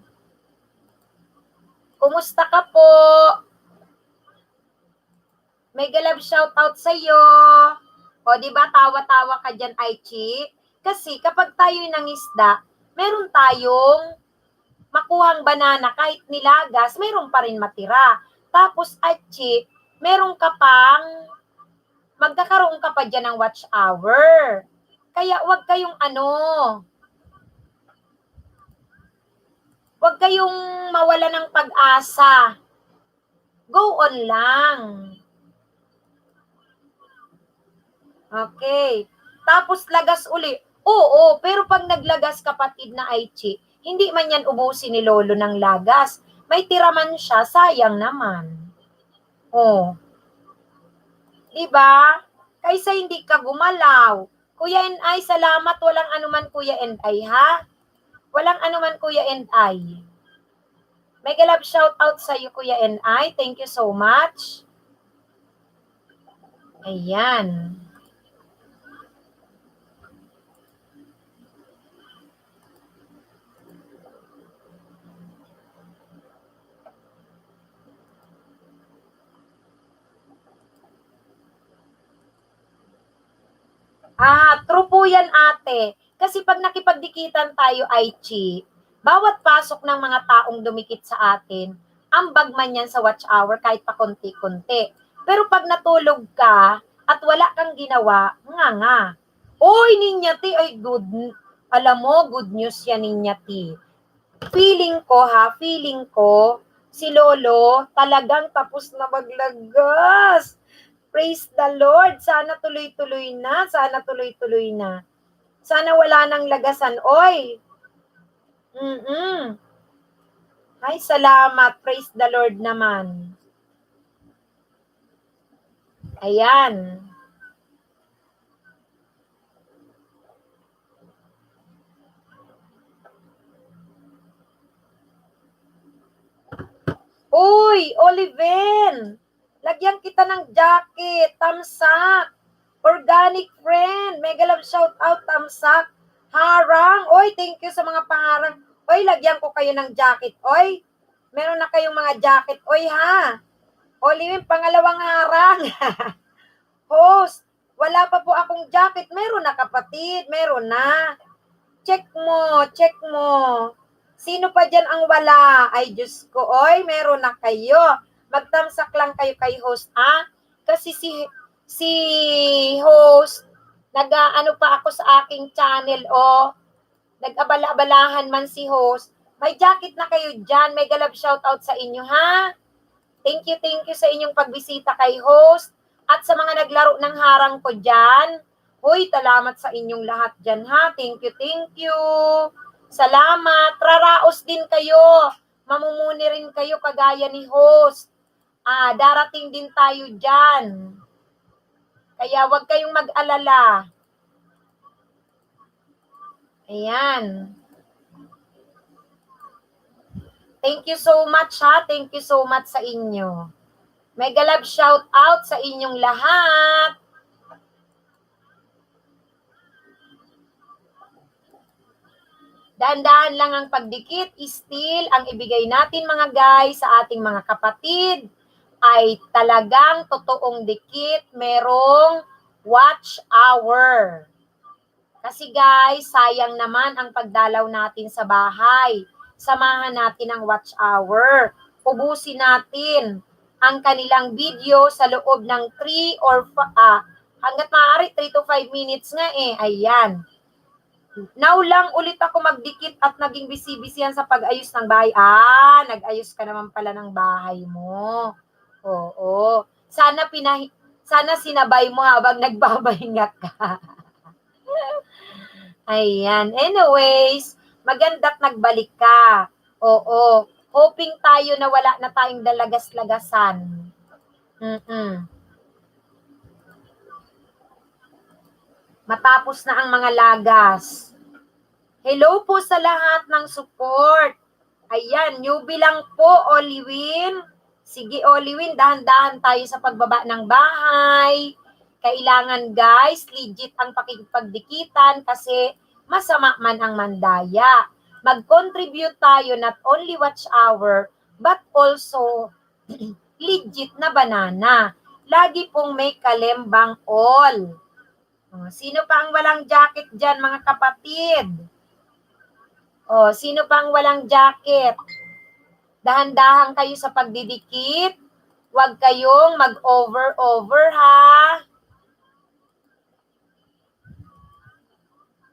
Kumusta ka po? May galab shoutout sa'yo. O, di ba tawa-tawa ka dyan, Aichi? Kasi kapag tayo'y nangisda, meron tayong makuhang banana kahit nilagas, meron pa rin matira. Tapos, Aichi, meron ka pang, magkakaroon ka pa dyan ng watch hour. Kaya wag kayong wag kayong mawala ng pag-asa. Go on lang. Okay. Tapos lagas uli. Oo, pero pag naglagas kapatid na Aichi, hindi man yan ubusin ni Lolo ng lagas. May tira man siya, sayang naman. Oh. Diba? Kaysa hindi ka gumalaw. Kuya and I, salamat. Walang anuman Kuya and I, ha? Walang anuman Kuya and I. Mega love shout out sa iyo Kuya and I. Thank you so much. Ayan. True po yan ate. Kasi pag nakipagdikitan tayo, Aichi, bawat pasok ng mga taong dumikit sa atin, ambag man yan sa watch hour kahit pa konti-konti. Pero pag natulog ka at wala kang ginawa, nga. Oy, Ninyati, ay good. Alam mo, good news yan, Ninyati. Feeling ko, si Lolo talagang tapos na maglagas. Praise the Lord. Sana tuloy-tuloy na. Sana wala nang lagasan. Oy. Ay, salamat. Praise the Lord naman. Ayan. Uy, Oliven. Lagyan kita ng jacket. Tamsak. Organic friend. Mega love shout out. Tamsak. Harang. Oy, thank you sa mga pangarang. Oy, lagyan ko kayo ng jacket. Oy, meron na kayong mga jacket. Oy, ha? Oliven, pangalawang harang. Host, wala pa po akong jacket. Meron na kapatid. Meron na. Check mo. Sino pa dyan ang wala? Ay, Diyos ko. Oy, meron na kayo. Magtamsak lang kayo kay host, ha? Kasi si host, nag-ano pa ako sa aking channel, nag-abala-abalahan man si host. May jacket na kayo dyan. May galab shoutout sa inyo, ha? Thank you sa inyong pagbisita kay host. At sa mga naglaro ng harang ko dyan, huy, salamat sa inyong lahat dyan, ha? Thank you. Salamat. Raraos din kayo. Mamumuni rin kayo kagaya ni host. Darating din tayo dyan. Kaya wag kayong mag-alala. Ayan. Thank you so much, ha? Thank you so much sa inyo. Mega love shout out sa inyong lahat. Dahan-dahan lang ang pagdikit, still ang ibigay natin mga guys sa ating mga kapatid ay talagang totoong dikit, merong watch hour. Kasi guys, sayang naman ang pagdalaw natin sa bahay. Samahan natin ang watch hour. Ubusin natin ang kanilang video sa loob ng 3 or hanggat maaari 3 to 5 minutes nga Ayan. Now lang ulit ako magdikit at naging busy-busy yan sa pag-ayos ng bahay. Nag-ayos ka naman pala ng bahay mo. Oo. Sana sinabay mo habang nagbabahinga ka. Ayan. Anyways, maganda't nagbalik ka. Oo. Hoping tayo na wala na tayong dalagas-lagasan. Matapos na ang mga lagas. Hello po sa lahat ng support. Ayan, newbie lang po, Oliwin. Sige, Oliwin, dahan-dahan tayo sa pagbaba ng bahay. Kailangan, guys, legit ang pakikipagdikitan kasi masama man ang mandaya. Mag-contribute tayo not only watch hour, but also legit na banana. Lagi pong may kalembang all. Sino pa ang walang jacket dyan, mga kapatid? Sino pa ang walang jacket? Dahan-dahan kayo sa pagdidikit. Huwag kayong mag-over, ha?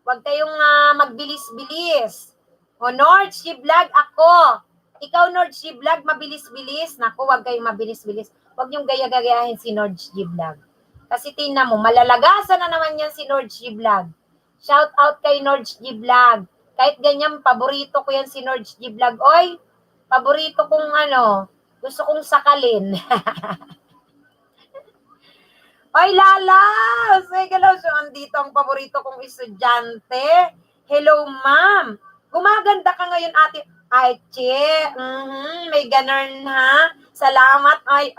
Huwag kayong magbilis-bilis. Nordgy Vlog ako. Ikaw, Nordgy Vlog, mabilis-bilis. Naku, huwag kayong mabilis-bilis. Huwag niyong gaya-gayahin si Nordgy Vlog. Kasi tingnan mo, malalagasan na naman yan si Nordgy Vlog. Shout out kay Nordgy Vlog. Kahit ganyan, paborito ko yan si Nordgy Vlog. Oy, paborito kong gusto kong sakalin. Oy, Lala! Hello, so andito ang paborito kong estudyante. Hello, ma'am. Gumaganda ka ngayon, ate. Ay, che. May ganun, ha? Salamat. Ay.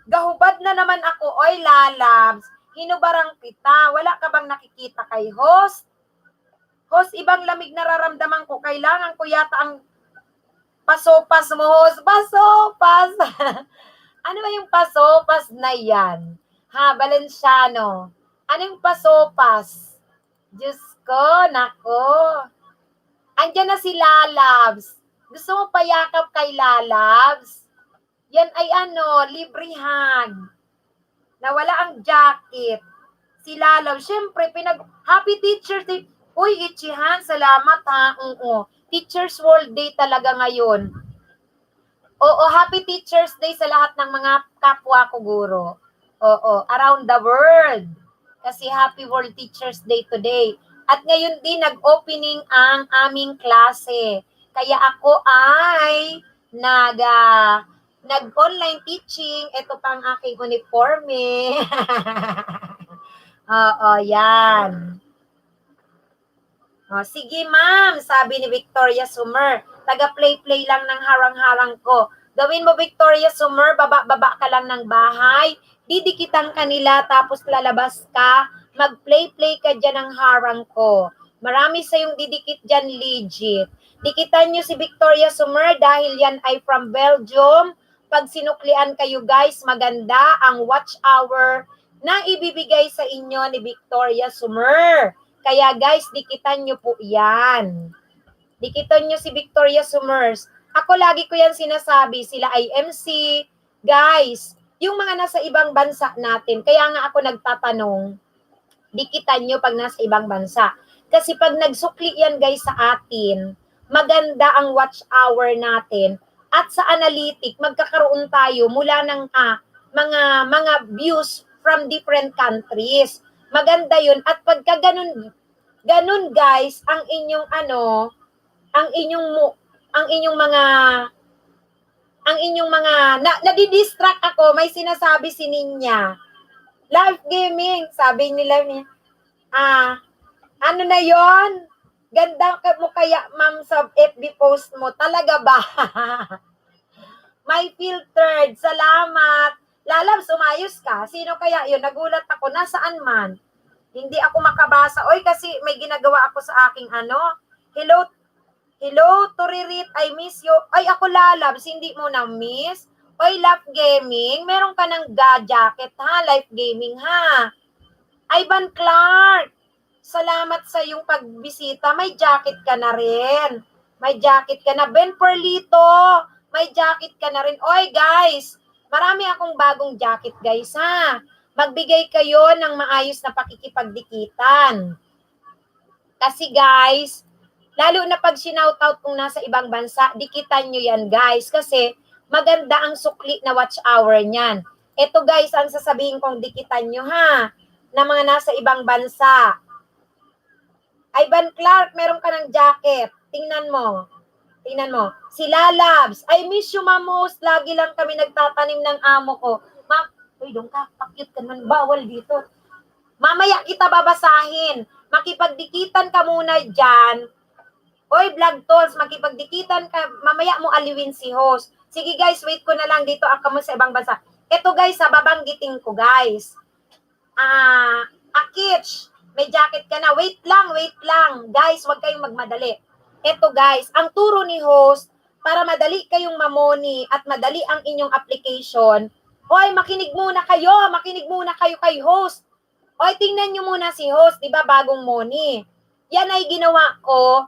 Gahubad na naman ako. Oy, Lalabs. Hinubarang kita. Wala ka bang nakikita kay host? Host, ibang lamig nararamdaman ko. Kailangan ko yata ang pasopas mo, host. Pasopas. Ano ba yung pasopas na yan? Ha, Valenciano. Ano yung pasopas? Diyos ko, nako. Andiyan na si Lalabs. Gusto mo payakap kay Lalabs? Yan ay libre hug. Nawala ang jacket. Si Lalabs, syempre, Happy Teacher's Day. Uy, Ichihan, salamat ha. Teacher's World Day talaga ngayon. Oo, Happy Teacher's Day sa lahat ng mga kapwa ko guro. Oo, around the world. Kasi Happy World Teacher's Day today. At ngayon din nag-opening ang aming klase. Kaya ako ay nag-online teaching. Ito pa ang aking uniforme. Oo, yan. Sige ma'am, sabi ni Victoria Sumer. Taga-play-play lang ng harang-harang ko. Gawin mo, Victoria Sumer, baba-baba ka lang ng bahay. Didikitan ka nila, tapos lalabas ka. Mag-play-play ka dyan ng harang ko. Marami sa yung didikit dyan, legit. Dikitan nyo si Victoria Sumer dahil yan ay from Belgium. Pag sinuklian kayo guys, maganda ang watch hour na ibibigay sa inyo ni Victoria Sumer. Kaya guys, dikitan nyo po yan. Dikitan nyo si Victoria Summers. Ako lagi ko yan sinasabi, sila ay MC. Guys, yung mga nasa ibang bansa natin, kaya nga ako nagtatanong, dikitan nyo pag nasa ibang bansa. Kasi pag nagsukli yan guys sa atin, maganda ang watch hour natin. At sa analytic, magkakaroon tayo mula ng mga views from different countries. Maganda yun. At pagka ganun guys, ang inyong nadidistract ako, may sinasabi si Ninya. Live gaming, sabi nila niya. Ano na yon? Ganda mo kaya, ma'am, sa FB post mo. Talaga ba? May filtered. Salamat. Lalabs, umayos ka. Sino kaya yun? Nagulat ako. Nasaan man? Hindi ako makabasa. Oy, kasi may ginagawa ako sa aking Hello, Turirit, I miss you. Ay, ako Lalabs, hindi mo na-miss. Oy, Love Gaming, meron ka ng jacket ha, Life Gaming ha. Ivan Clark, salamat sa yung pagbisita. May jacket ka na rin. May jacket ka na. Ben Perlito, may jacket ka na rin. Oy, guys, marami akong bagong jacket, guys, ha. Magbigay kayo ng maayos na pakikipagdikitan. Kasi, guys, lalo na pag sinoutout kung nasa ibang bansa, dikitan nyo yan, guys. Kasi, maganda ang sukli na watch hour niyan. Ito, guys, ang sasabihin kong dikitan nyo, ha, na mga nasa ibang bansa. Ivan Clark, meron ka ng jacket. Tingnan mo. Tingnan mo. Si Lalabs. I miss you, Ma'am Host. Lagi lang kami nagtatanim ng amo ko. Ma'am, uy, doon ka. Pakit ka naman. Bawal dito. Mamaya kita babasahin. Makipagdikitan ka muna dyan. Oy, vlog tools, makipagdikitan ka. Mamaya mo aliwin si host. Sige guys, wait ko na lang dito ako mo sa ibang bansa. Ito guys, babanggitin ko guys. Akich, may jacket ka na. Wait lang. Guys, huwag kayong magmadali. Ito guys, ang turo ni host, para madali kayong mamoni at madali ang inyong application. Hoy, makinig muna kayo kay host. Hoy, tingnan nyo muna si host, di ba, bagong moni. Yan ay ginawa ko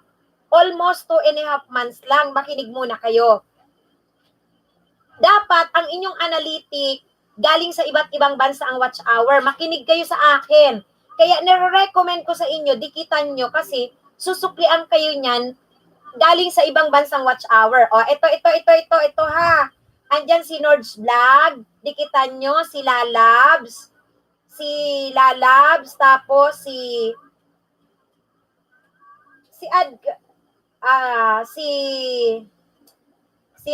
almost 2.5 months lang. Makinig muna kayo. Dapat ang inyong analytic galing sa iba't ibang bansa ang watch hour. Makinig kayo sa akin. Kaya nire-recommend ko sa inyo, dikitan nyo kasi susuklian kayo niyan galing sa ibang bansang watch hour. O, ito ha. Andyan si Nord's Vlog, dikitan nyo, si Lalabs, tapos si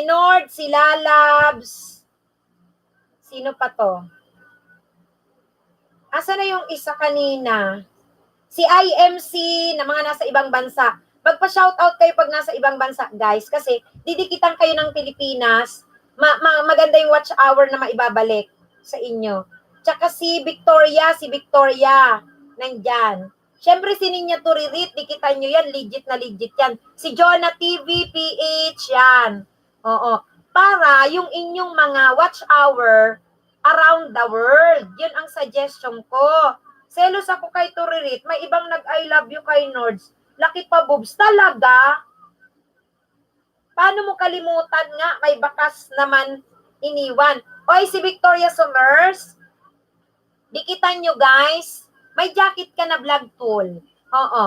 Nord, si Lalabs, sino pa to? Asa na yung isa kanina? Si IMC na mga nasa ibang bansa. Magpa-shoutout kayo pag nasa ibang bansa, guys. Kasi didikitan kayo ng Pilipinas. Maganda yung watch hour na maibabalik sa inyo. Tsaka si Victoria, nandyan. Siyempre, si Ninya Turirit, dikitan nyo yan. Legit na legit yan. Si Jonah TV, PH, yan. Oo. Para yung inyong mga watch hour around the world. Yun ang suggestion ko. Selos ako kay Turirit. May ibang nag-I love you kay Nords. Laki pa boobs. Talaga? Paano mo kalimutan nga? May bakas naman iniwan. Oy, si Victoria Summers. Dikitan nyo guys. May jacket ka na vlog tool. Oo.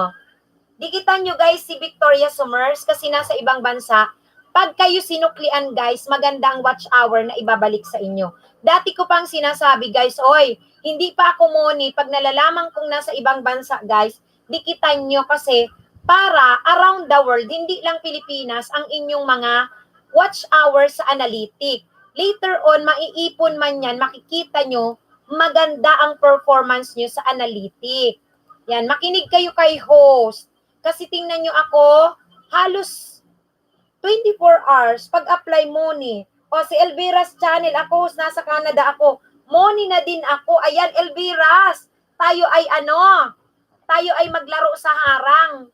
Dikitan nyo guys si Victoria Summers kasi nasa ibang bansa. Pag kayo sinuklian guys, maganda ang watch hour na ibabalik sa inyo. Dati ko pang sinasabi guys, oy, hindi pa ako moni. Pag nalalaman kong nasa ibang bansa guys, dikitan nyo kasi para around the world, hindi lang Pilipinas, ang inyong mga watch hour sa analytic. Later on, maiipon man yan, makikita nyo, maganda ang performance nyo sa analytic. Yan, makinig kayo kay host. Kasi tingnan nyo ako, halos 24 hours, pag-apply moni. O si Elvira's channel, ako, nasa Canada ako. Moni na din ako. Ayan, Elvira's. Tayo ay maglaro sa harang.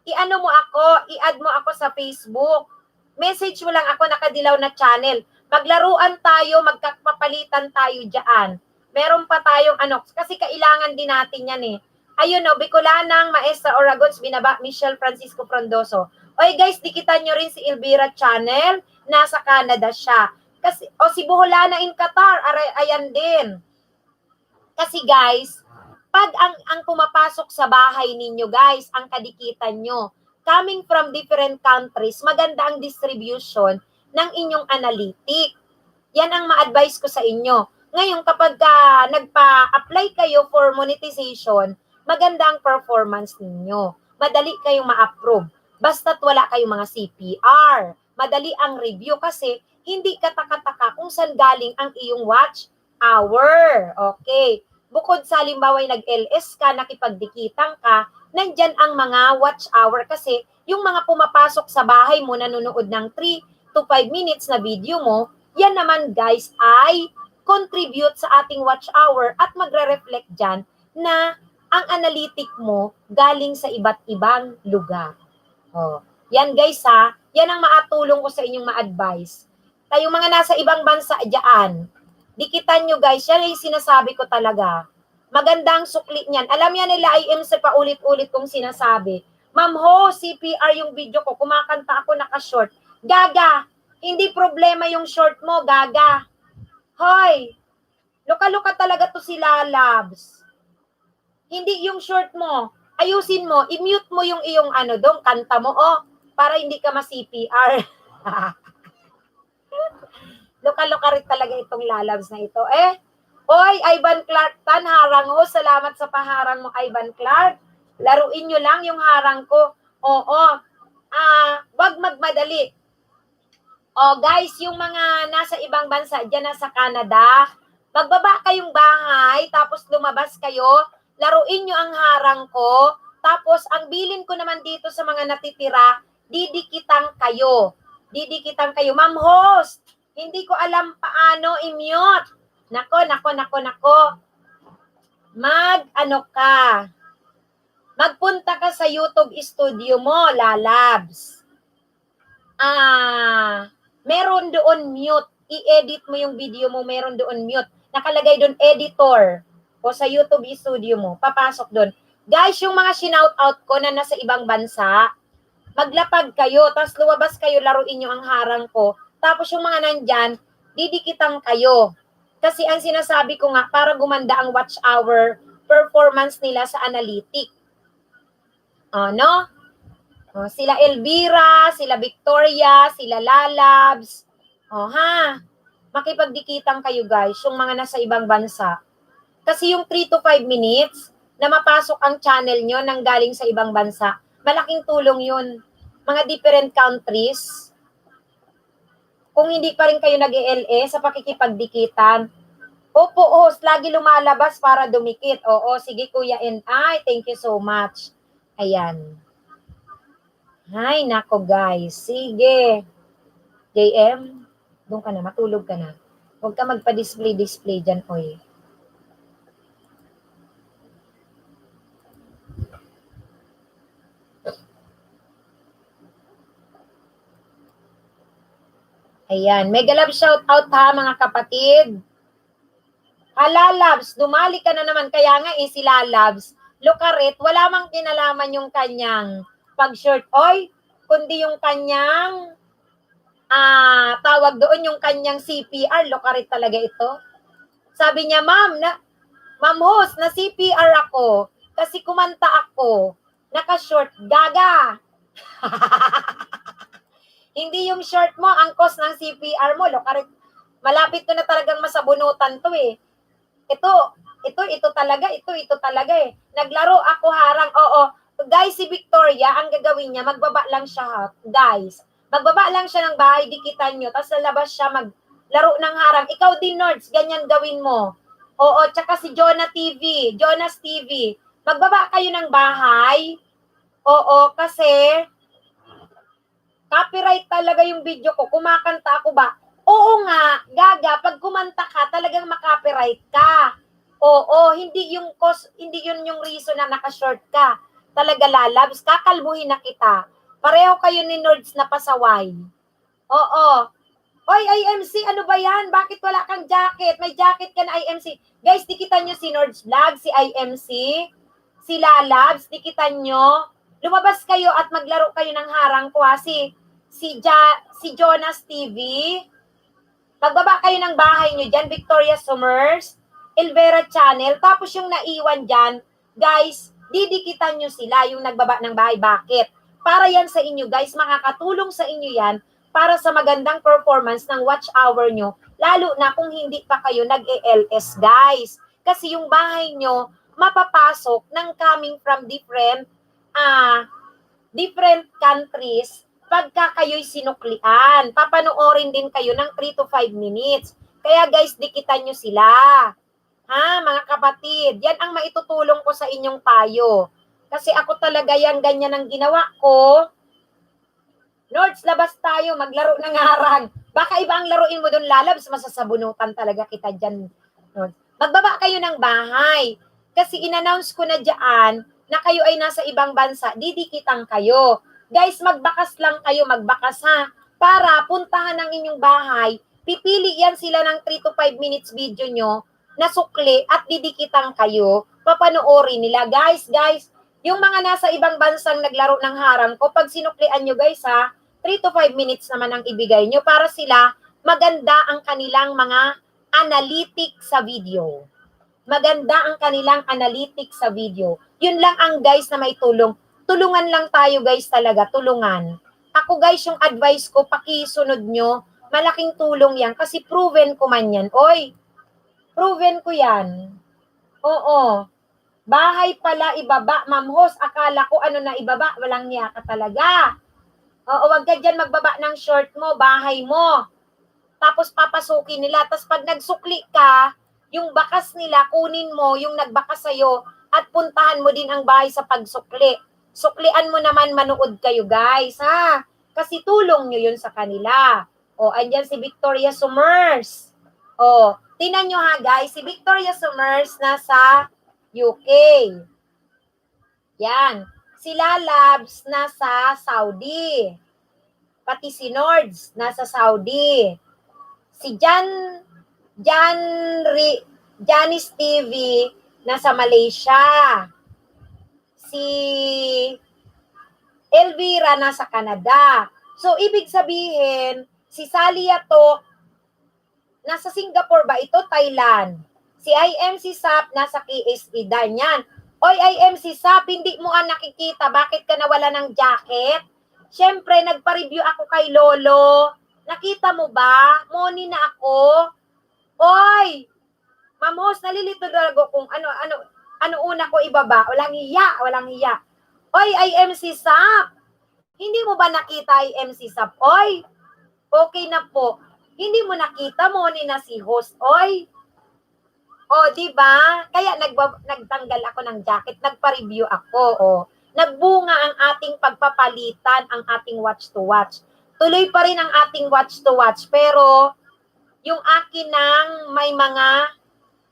I-ano mo ako, i-add mo ako sa Facebook. Message mo lang ako, nakadilaw na channel. Maglaruan tayo, magkapapalitan tayo dyan. Meron pa tayong kasi kailangan din natin yan eh. Ayun o, Bicolanang Maestra Oragons, binaba, Michelle Francisco Frondoso. Oy guys, dikitan nyo rin si Elvira Channel, nasa Canada siya. Kasi, si Buholana in Qatar, ayan din. Kasi guys, pag ang pumapasok sa bahay ninyo guys, ang kadikitan nyo, coming from different countries, maganda ang distribution ng inyong analytic. Yan ang ma-advise ko sa inyo. Ngayon, kapag nagpa-apply kayo for monetization, maganda ang performance ninyo. Madali kayong ma-approve. Basta't wala kayong mga CPR. Madali ang review kasi hindi kataka-taka kung saan galing ang iyong watch hour. Okay. Bukod sa halimbawa ay nag-LS ka, nakipagdikitan ka, nandyan ang mga watch hour kasi yung mga pumapasok sa bahay mo, nanonood ng 3 to 5 minutes na video mo, yan naman guys ay contribute sa ating watch hour at magre-reflect dyan na ang analytic mo galing sa iba't ibang lugar. Oh, yan guys ha, yan ang maatulong ko sa inyong ma-advise. Tayong mga nasa ibang bansa dyan, dikitan nyo guys, yan yung sinasabi ko talaga. Magandang sukli niyan. Alam yan nila IMC pa ulit-ulit kong sinasabi. Ma'am ho, CPR yung video ko, kumakanta ako naka-short. Gaga, hindi problema yung short mo, gaga. Hoy, luka-luka talaga to si Lalabs. Hindi yung short mo, ayusin mo, i-mute mo yung iyong dong, kanta mo, para hindi ka ma-CPR. Luka-luka rin talaga itong Lalabs na ito. Oy, Ivan Clark Tan, harang ho. Salamat sa paharang mo, Ivan Clark. Laruin nyo lang yung harang ko. Oo. wag magmadali. O guys, yung mga nasa ibang bansa, dyan nasa Canada, magbaba kayong bahay, tapos lumabas kayo, laruin nyo ang harang ko, tapos ang bilin ko naman dito sa mga natitira, didikitan kayo. Didikitan kayo. Ma'am host, hindi ko alam paano i-mute. Nako. Mag-ano ka? Magpunta ka sa YouTube studio mo, Lalabs. Meron doon mute. I-edit mo yung video mo, meron doon mute. Nakalagay doon editor. O sa YouTube studio mo, papasok doon. Guys, yung mga shinout-out ko na nasa ibang bansa, maglapag kayo, tapos luwabas kayo, laruin nyo ang harang ko. Tapos yung mga nandyan, didikitan kayo. Kasi ang sinasabi ko nga, para gumanda ang watch hour performance nila sa analytic. No? Sila Elvira, sila Victoria, sila Lalabs. Makipagdikitan kayo guys, yung mga nasa ibang bansa. Kasi yung 3 to 5 minutes na mapasok ang channel nyo nang galing sa ibang bansa, malaking tulong yun. Mga different countries. Kung hindi pa rin kayo nag-ELE sa pakikipagdikitan, opo, host, lagi lumalabas para dumikit. Oo, sige Kuya N.I., thank you so much. Ayan. Ay, nako guys. Sige. JM, doon ka na, matulog ka na. Huwag ka magpa-display dyan, oy. Ayan. Mega love shout out ha, mga kapatid. Lalabs, dumali ka na naman. Kaya nga si Lalabs, Lucaret, wala mang kinalaman yung kanyang pag-short oy, kundi yung kanyang tawag doon yung kanyang CPR, Lucaret talaga ito. Sabi niya, ma'am host, na CPR ako kasi kumanta ako. Naka-short, gaga. Hindi yung short mo, ang cause ng CPR mo, Lucaret. Malapit ko na talagang masabunutan to eh. Ito talaga eh. Naglaro ako harang, oo. Guys, si Victoria, ang gagawin niya, magbaba lang siya, guys. Magbaba lang siya ng bahay, dikitan nyo, tapos lalabas siya maglaro ng harang. Ikaw din, Nerds, ganyan gawin mo. Oo, tsaka si Jonas TV. Magbaba kayo ng bahay. Oo, kasi copyright talaga yung video ko. Kumakanta ako ba? Oo nga, gaga, pag kumanta ka, talagang makopyright ka. Oo, hindi yun yung reason na naka-short ka. Talaga Lalabs, kakalbuhin na kita. Pareho kayo ni Nerds na pasaway. Oo. Oy, IMC, ano ba yan? Bakit wala kang jacket? May jacket ka na IMC. Guys, dikitan nyo si Nerds Vlog, si IMC, si Lalabs, dikitan nyo. Lumabas kayo at maglaro kayo ng harang ko ha. Si Jonas TV. Pagbaba kayo ng bahay nyo dyan, Victoria Summers, Elvera Channel, tapos yung naiwan dyan, guys, didikitan nyo sila, yung nagbaba ng bahay. Bakit? Para yan sa inyo, guys, makakatulong sa inyo yan para sa magandang performance ng watch hour nyo, lalo na kung hindi pa kayo nag-ELS, guys. Kasi yung bahay nyo, mapapasok ng coming from different countries pagka kayo'y sinuklian. Papanoorin din kayo ng 3 to 5 minutes. Kaya guys, dikitan nyo sila. Mga kapatid, yan ang maitutulong ko sa inyong payo. Kasi ako talaga yan, ganyan ang ginawa ko. Nords, labas tayo, maglaro ng harang. Baka iba ang laruin mo doon, Lalabs, masasabunutan talaga kita dyan. Nords. Magbaba kayo ng bahay. Kasi in-announce ko na dyan na kayo ay nasa ibang bansa, didikitan kayo. Guys, magbakas lang kayo, magbakas ha. Para puntahan ng inyong bahay, pipili yan sila ng 3 to 5 minutes video nyo na sukli at didikitan kayo. Papanoorin nila. Guys, yung mga nasa ibang bansang naglaro ng harang ko, pag sinuklian nyo guys ha, 3 to 5 minutes naman ang ibigay nyo para sila maganda ang kanilang mga analytics sa video. Maganda ang kanilang analytics sa video. Yun lang ang guys na may tulong. Tulungan lang tayo guys talaga, tulungan. Ako guys, yung advice ko, pakisunod nyo, malaking tulong yan kasi proven ko man yan. Oy, proven ko yan. Oo. Bahay pala ibaba, ma'am host, akala ko ano na ibaba, walang niya ka talaga. Oo, wag ka dyan magbaba ng short mo, bahay mo. Tapos papasukin nila. Tapos pag nagsukli ka, yung bakas nila, kunin mo yung nagbakas sa'yo at puntahan mo din ang bahay sa pagsukli. Suklian mo naman, manood kayo guys, ha? Kasi tulong nyo yun sa kanila. O, andyan si Victoria Summers. O, tinan nyo ha guys, si Victoria Summers nasa UK. Yan. Sila Labs nasa Saudi. Pati si Nords nasa Saudi. Si Janice TV nasa Malaysia. Si Elvira nasa Canada. So, ibig sabihin, si Salia to nasa Singapore ba ito? Thailand. Si IMC SAP nasa KSD. Yan. Oy, IMC SAP, hindi mo nakikita. Bakit ka nawala ng jacket? Siyempre, nagpa-review ako kay Lolo. Nakita mo ba? Moni na ako. Oy! Ma'am host, nalilito talaga kung ano una ko ibaba. Walang hiya. Oy, IMC SAP. Hindi mo ba nakita IMC SAP? Oy, okay na po. Hindi mo nakita mo ni na si host. Oy. O, di ba? Kaya nagtanggal ako ng jacket, nagpa-review ako. O, nagbunga ang ating pagpapalitan, ang ating watch to watch. Tuloy pa rin ang ating watch to watch, pero yung akin ng may mga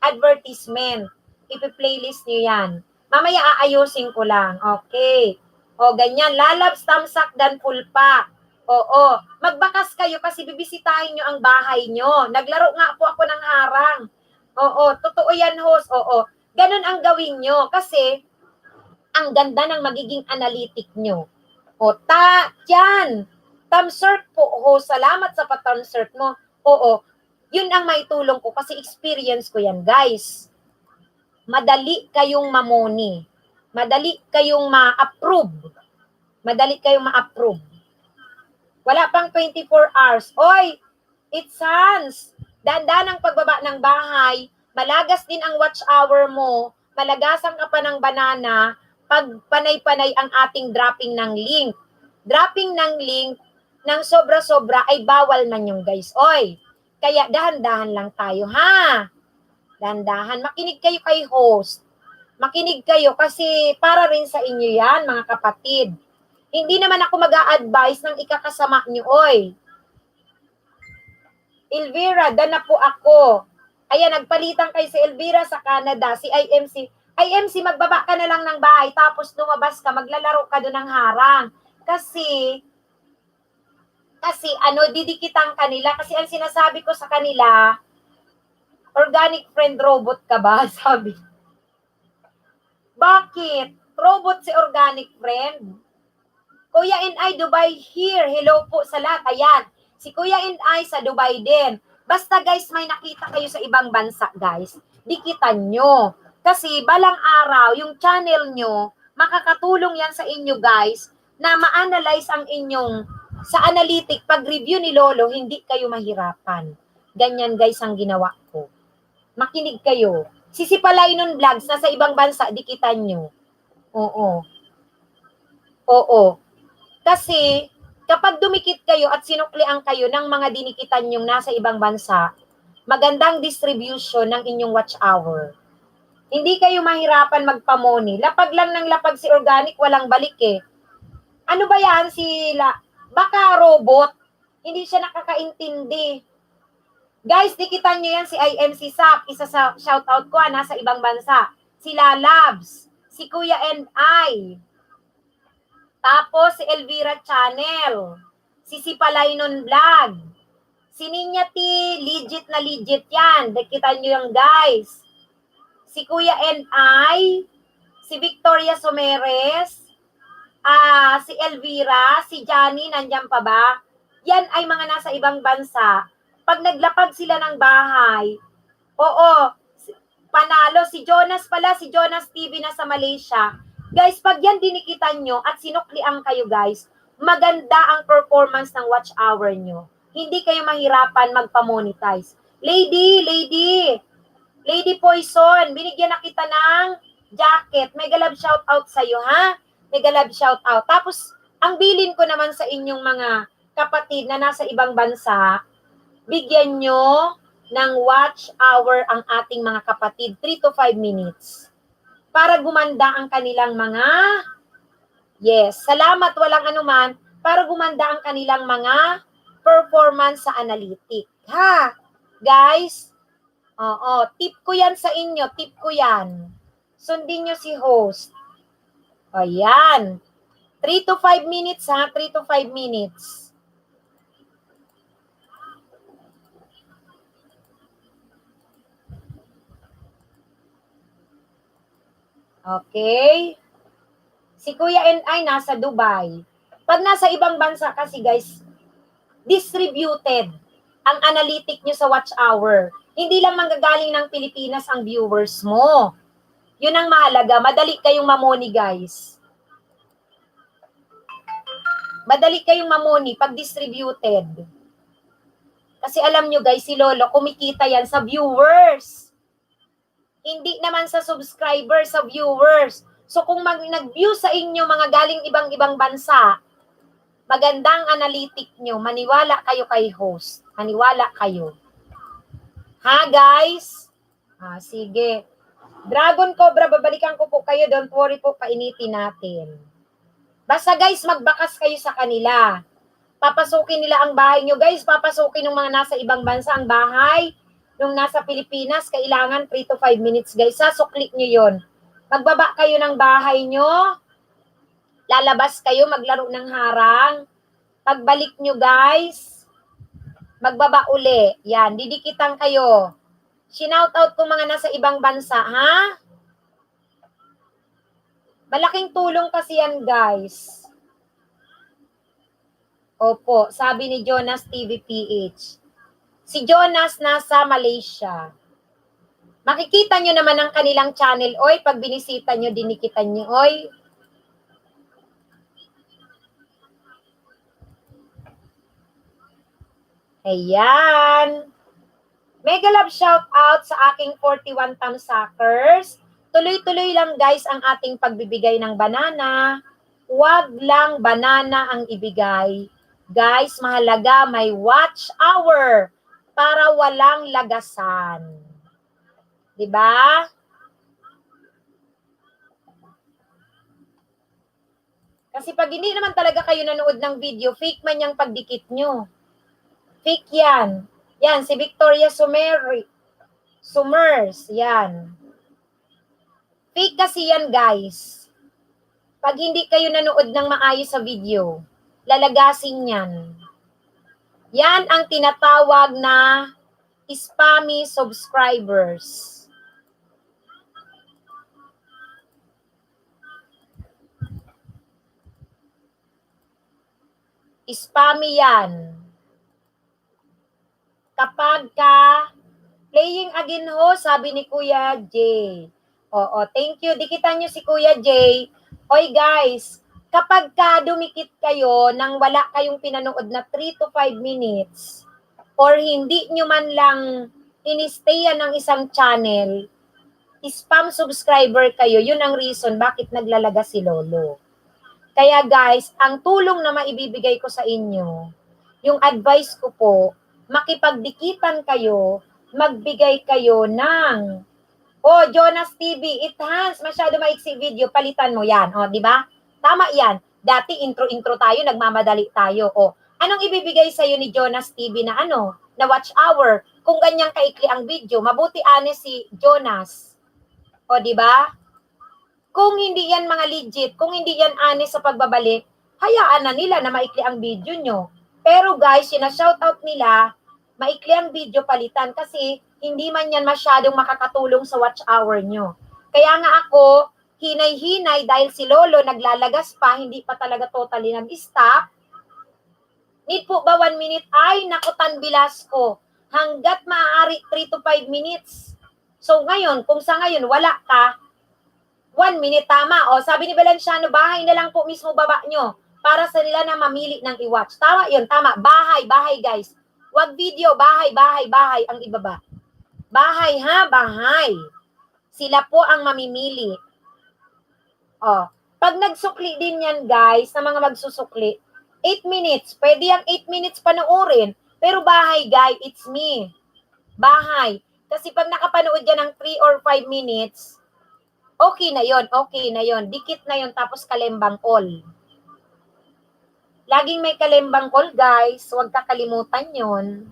advertisement. Ipi-playlist niyo yan. Mamaya aayusin ko lang. Okay. O, ganyan. Lalabs, tamsak, dan pulpa. Oo. Magbakas kayo kasi bibisitahin nyo ang bahay nyo. Naglaro nga po ako ng harang. Oo. Totoo yan, host. Oo. Ganun ang gawin nyo. Kasi, ang ganda ng magiging analytic nyo. O, yan. Thumbsert po, host. Salamat sa pa-thumbsert mo. Oo. Yun ang may tulong ko kasi experience ko yan, guys. Madali kayong mamoni. Madali kayong ma-approve. Madali kayong ma-approve. Wala pang 24 hours. Oy, it's Hans. Dandan ang pagbaba ng bahay. Malagas din ang watch hour mo. Malagasan ka pa ng banana pag panay-panay ang ating dropping ng link. Dropping ng link ng sobra-sobra ay bawal man yung guys. Oy, kaya dahan-dahan lang tayo, ha? Dahan-dahan. Makinig kayo kay host. Makinig kayo kasi para rin sa inyo yan, mga kapatid. Hindi naman ako mag-a-advise ng ikakasama nyo, oy. Elvira, dana po ako. Ayan, nagpalitan kay si Elvira sa Canada, si IMC. IMC, magbaba ka na lang ng bahay, tapos lumabas ka, maglalaro ka doon ng harang. Kasi, didikitan kanila. Kasi ang sinasabi ko sa kanila, organic friend robot ka ba? Sabi. Bakit? Robot si organic friend? Kuya and I, Dubai here. Hello po sa lahat. Ayan. Si Kuya and I sa Dubai din. Basta guys, may nakita kayo sa ibang bansa guys, dikitan nyo. Kasi balang araw, yung channel nyo, makakatulong yan sa inyo guys, na ma-analyze ang inyong, sa analytic, pag-review ni Lolo, hindi kayo mahirapan. Ganyan guys ang ginawa ko. Makinig kayo. Sisipalay nun vlogs, nasa ibang bansa, dikitan nyo. Oo. Kasi, kapag dumikit kayo at sinuklian kayo ng mga dinikitan yung nasa ibang bansa, magandang distribution ng inyong watch hour. Hindi kayo mahirapan magpamoni. Lapag lang ng lapag si organic, walang balik eh. Ano ba yan baka robot? Hindi siya nakakaintindi. Guys, dikitan nyo yan si IMC SAP. Isa sa shoutout ko, nasa ibang bansa. Sila Labs, si Kuya and I. Tapos si Elvira Channel, si Sipalainon Vlog, si Ninya T, legit na legit yan. Dikitan nyo yung guys. Si Kuya and I, si Victoria Someres, si Elvira, si Johnny, nandyan pa ba? Yan ay mga nasa ibang bansa. Pag naglapag sila ng bahay, panalo. Si Jonas pala, si Jonas TV na sa Malaysia. Guys, pag yan dinikitan nyo at sinuklian kayo guys, maganda ang performance ng watch hour nyo. Hindi kayo mahirapan magpa-monetize. Lady Poison, binigyan na kita ng jacket. Mega love shout out sa'yo, ha? Mega love shout out. Tapos, Ang bilin ko naman sa inyong mga kapatid na nasa ibang bansa, bigyan nyo ng watch hour ang ating mga kapatid, 3 to 5 minutes. Para gumanda ang kanilang mga, yes, salamat walang anuman, para gumanda ang kanilang mga performance sa analytic. Ha? Guys, oo, tip ko yan sa inyo, tip ko yan. Sundin nyo si host. Ayan. 3 to 5 minutes ha, 3 to 5 minutes. Okay? Si Kuya N.I. nasa Dubai. Pag nasa ibang bansa kasi guys, distributed ang analytic nyo sa watch hour. Hindi lang manggagaling ng Pilipinas ang viewers mo. Yun ang mahalaga. Madali kayong mamoni guys. Madali kayong mamoni pag distributed. Kasi alam nyo guys, si Lolo, kumikita yan sa viewers. Hindi naman sa subscribers, sa viewers. So kung nag-view sa inyo mga galing ibang-ibang bansa, magandang analytic nyo, maniwala kayo kay host. Maniwala kayo. Ha guys? Sige. Dragon Cobra, babalikan ko po kayo. Don't worry po, painitin natin. Basta guys, magbakas kayo sa kanila. Papasukin nila ang bahay nyo. Guys, papasukin ng mga nasa ibang bansa ang bahay. Nung nasa Pilipinas, kailangan 3 to 5 minutes guys. Sasuklik nyo yon. Magbaba kayo ng bahay nyo. Lalabas kayo, maglaro ng harang. Pagbalik nyo guys, magbaba uli. Yan, didikitan kayo. Shout-out ko mga nasa ibang bansa, ha? Malaking tulong kasi yan, guys. Opo, sabi ni Jonas TVPH. Si Jonas nasa Malaysia. Makikita nyo naman ang kanilang channel, oy, pag binisita nyo, dinikitan nyo, oy. Ayan. Mega love shout out sa aking 41 tamsuckers. Tuloy-tuloy lang guys ang ating pagbibigay ng banana. Huwag lang banana ang ibigay. Guys, mahalaga may watch hour para walang lagasan. 'Di ba? Kasi pag hindi naman talaga kayo nanood ng video, fake man yung pagdikit nyo. Fake yan. Yan, si Victoria Summers. Yan. Fake kasi yan, guys. Pag hindi kayo nanood ng maayos sa video, lalagasin yan. Yan ang tinatawag na spammy subscribers. Spammy yan. Kapag ka playing again ho, sabi ni Kuya J. Oo, thank you. Dikitan nyo si Kuya J. Oy guys, kapag ka dumikit kayo nang wala kayong pinanood na 3 to 5 minutes or hindi nyo man lang in-stayan ng isang channel, spam subscriber kayo, yun ang reason bakit naglalaga si Lolo. Kaya guys, ang tulong na maibibigay ko sa inyo, yung advice ko po, makipagdikitan kayo, magbigay kayo ng, Jonas TV, it-hands, masyado maiksi video, palitan mo yan, di ba? Tama yan. Dati intro-intro tayo, nagmamadali tayo, anong ibibigay sa'yo ni Jonas TV na na watch hour? Kung ganyang kaikli ang video, mabuti honest si Jonas. Di ba? Kung hindi yan mga legit, kung hindi yan honest sa pagbabalik, hayaan na nila na maikli ang video nyo. Pero guys, shoutout nila, maikli ang video palitan kasi hindi man yan masyadong makakatulong sa watch hour nyo. Kaya nga ako, hinay-hinay dahil si Lolo naglalagas pa, hindi pa talaga totally nag-stop. Need po ba 1 minute? Ay, nakutan bilas ko. Hanggat maaari 3 to 5 minutes. So ngayon, kung sa ngayon wala ka, 1 minute tama. Sabi ni Valenciano, bahay na lang po mismo baba nyo para sa nila na mamili ng i-watch. Tama yun, tama. Bahay guys. Wag video, bahay ang ibaba. Bahay ha, bahay. Sila po ang mamimili. Pag nagsukli din yan, guys, na mga magsusukli, 8 minutes. Pwede yung 8 minutes panoorin. Pero bahay, guys, it's me. Bahay. Kasi pag nakapanood yan ng 3 or 5 minutes, okay na yon, okay na yon. Dikit na yon, tapos kalembang all. Laging may kalembang call, guys. Huwag kakalimutan yon.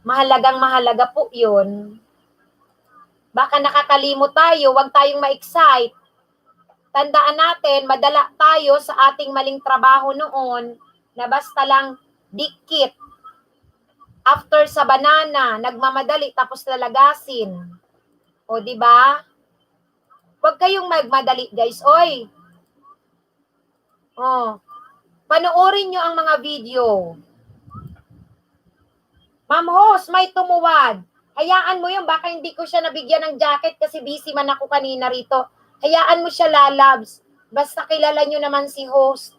Mahalagang mahalaga po yun. Baka nakakalimot tayo, huwag tayong ma-excite. Tandaan natin, madala tayo sa ating maling trabaho noon na basta lang dikit. After sa banana, nagmamadali tapos lalagasin. O, di ba? Huwag kayong magmadali, guys. Oy. Oh. Panoorin nyo ang mga video. Ma'am host, may tumuwad. Hayaan mo yun, baka hindi ko siya nabigyan ng jacket kasi busy man ako kanina rito. Hayaan mo siya, lalabs. Basta kilala nyo naman si host.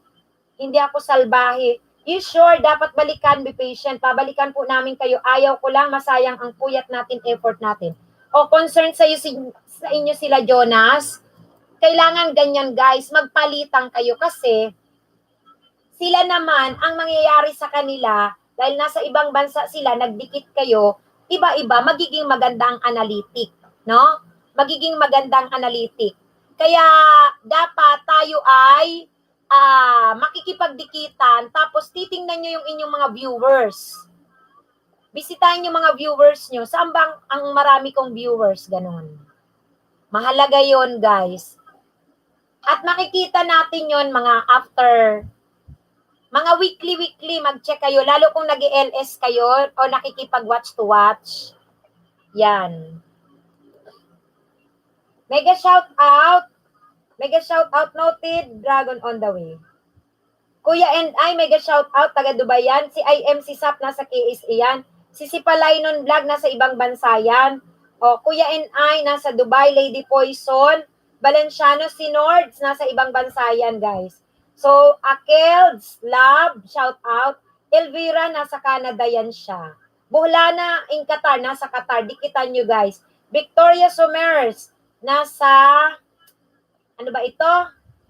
Hindi ako salbahe. You sure, dapat balikan, be patient. Pabalikan po namin kayo. Ayaw ko lang, masayang ang puyat natin, effort natin. O concerned sa inyo sila, Jonas. Kailangan ganyan, guys. Magpalitan kayo kasi sila naman, ang mangyayari sa kanila, dahil nasa ibang bansa sila, nagdikit kayo, iba-iba, magiging magandang analytic, no? Magiging magandang analytic. Kaya, dapat tayo ay makikipagdikitan, tapos titingnan nyo yung inyong mga viewers. Bisitahin yung mga viewers nyo. Saan bang ang marami kong viewers? Ganon. Mahalaga yon, guys. At makikita natin yon mga after mga weekly, mag-check kayo. Lalo kung nag-LS kayo o nakikipag-watch to watch. Yan. Mega shout out. Mega shout out noted. Dragon on the way. Kuya and I, mega shout out. Taga Dubai yan. Si IMC Sap nasa KSA yan. Si Sipalainon Vlog nasa ibang bansa yan. O, Kuya and I nasa Dubai. Lady Poison. Valenciano, si Nords nasa ibang bansa yan, guys. So, Akels, Lab, shout out. Elvira, nasa Canada yan siya. Buhlana, in Qatar, nasa Qatar. Dikitan nyo, guys. Victoria Somers, nasa, ano ba ito?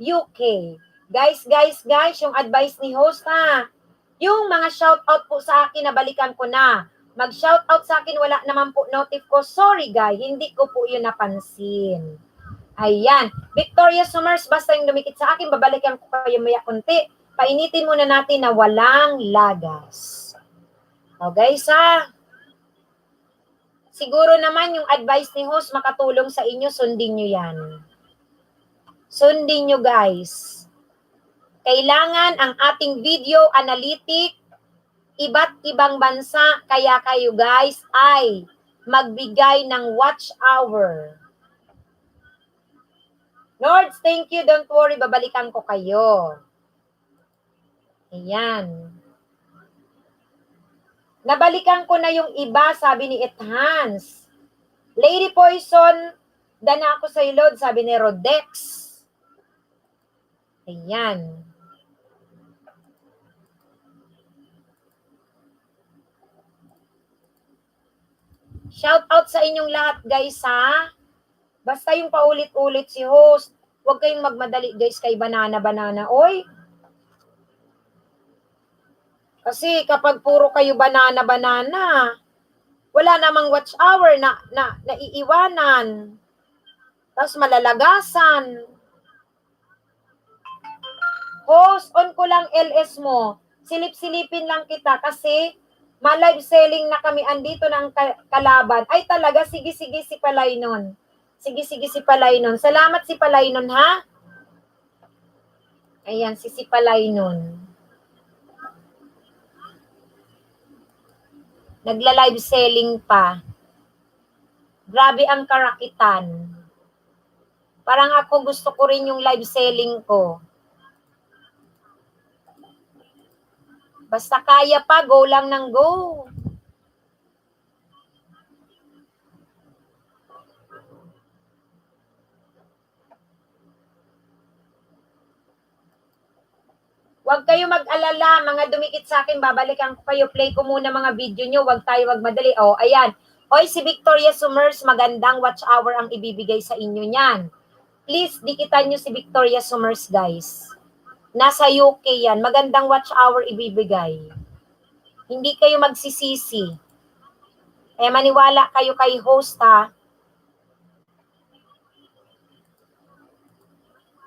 UK. Guys, yung advice ni host, ha? Yung mga shout out po sa akin, nabalikan ko na. Mag-shout out sa akin, wala naman po notif ko. Sorry, guys, hindi ko po yun napansin. Ayan. Victoria Summers, basta yung dumikit sa akin, babalikan ko kayo maya kunti. Painitin muna natin na walang lagas. O guys, ha? Siguro naman yung advice ni host makatulong sa inyo, sundin nyo yan. Sundin nyo, guys. Kailangan ang ating video analytic, iba't ibang bansa, kaya kayo guys ay magbigay ng watch hour. Nords, thank you. Don't worry, babalikan ko kayo. Ayan. Nabalikan ko na yung iba, sabi ni Ethans. Lady Poison, dana ako sa ilod, sabi ni Rodex. Ayan. Shout out sa inyong lahat, guys, ha? Basta yung paulit-ulit si host. Huwag kayong magmadali, guys, kay banana. Oy. Kasi kapag puro kayo banana, wala namang watch hour na naiiwanan. Tapos malalagasan. Host, on ko lang LS mo. Silip-silipin lang kita kasi ma-live selling na kami. Andito ng kalaban. Ay talaga, sige si Palainon. Sige si Palainon. Salamat si Palainon, ha? Ayan, si Palainon. Nagla-live selling pa. Grabe ang karakitan. Parang ako gusto ko rin yung live selling ko. Basta kaya pa, go lang ng go. Huwag kayo mag-alala, mga dumikit sa akin, babalikan ko kayo, play ko muna mga video nyo, huwag madali. O, ayan. Oy, si Victoria Summers, magandang watch hour ang ibibigay sa inyo niyan. Please, dikitan nyo si Victoria Summers, guys. Nasa UK yan. Magandang watch hour ibibigay. Hindi kayo magsisisi. Eh, maniwala kayo kay host, ha?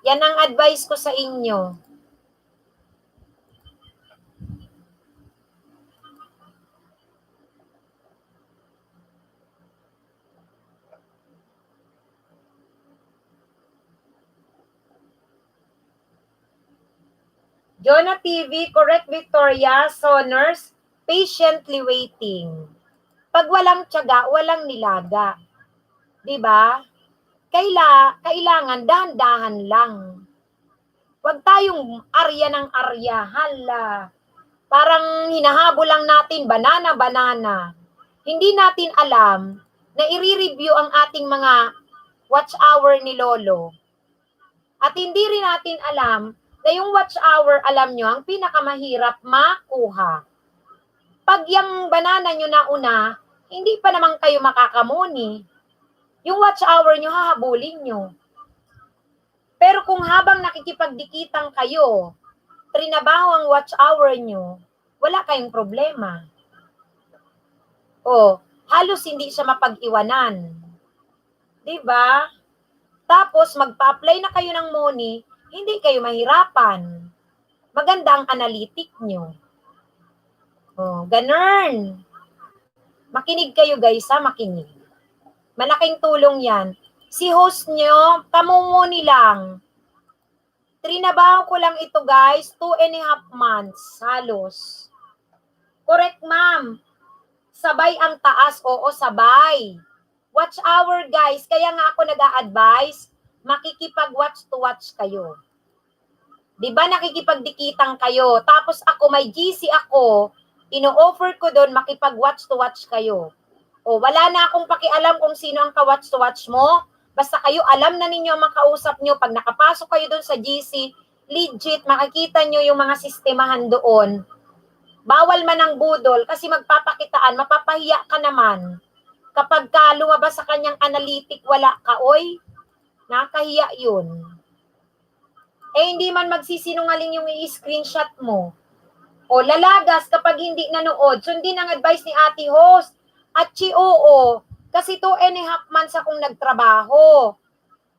Yan ang advice ko sa inyo. Jonah TV, correct Victoria, Soners, patiently waiting. Pag walang tiyaga, walang nilaga. 'Di ba? Kailangan dahan-dahan lang. Huwag tayong arya ng arya, hala. Parang hinahabol lang natin banana. Hindi natin alam na i-review ang ating mga watch hour ni Lolo. At hindi rin natin alam na yung watch hour, alam nyo, ang pinakamahirap makuha. Pag yung banana nyo na una, hindi pa naman kayo makakamuni. Yung watch hour nyo, hahabulin nyo. Pero kung habang nakikipagdikitan kayo, trinabaho ang watch hour nyo, wala kayong problema. O, halos hindi siya mapag-iwanan. Diba? Tapos, magpa-apply na kayo ng money, hindi kayo mahirapan. Maganda ang analytic nyo. Oh, ganun. Makinig kayo guys, ha? Makinig. Malaking tulong yan. Si host nyo, kamumuni lang. Trinabaho ko lang ito guys, 2.5 months, halos. Correct ma'am. Sabay ang taas, oo sabay. Watch hour guys, kaya nga ako nag-a-advise, makikipag-watch to watch kayo. Diba nakikipagdikitan kayo, tapos ako may GC ako, ino-offer ko doon makipag-watch to watch kayo. O wala na akong pakialam kung sino ang ka-watch to watch mo, basta kayo alam na ninyo ang makausap nyo, pag nakapasok kayo doon sa GC, legit, makikita nyo yung mga sistemahan doon. Bawal man ang budol kasi magpapakitaan, mapapahiya ka naman. Kapag ka lumabas sa kanyang analytic, wala ka, oy, nakahiya yun. Eh, hindi man magsisinungaling yung i-screenshot mo. O, lalagas kapag hindi nanood. Sundin ang advice ni ate host. At oo, kasi 2.5 months akong nagtrabaho.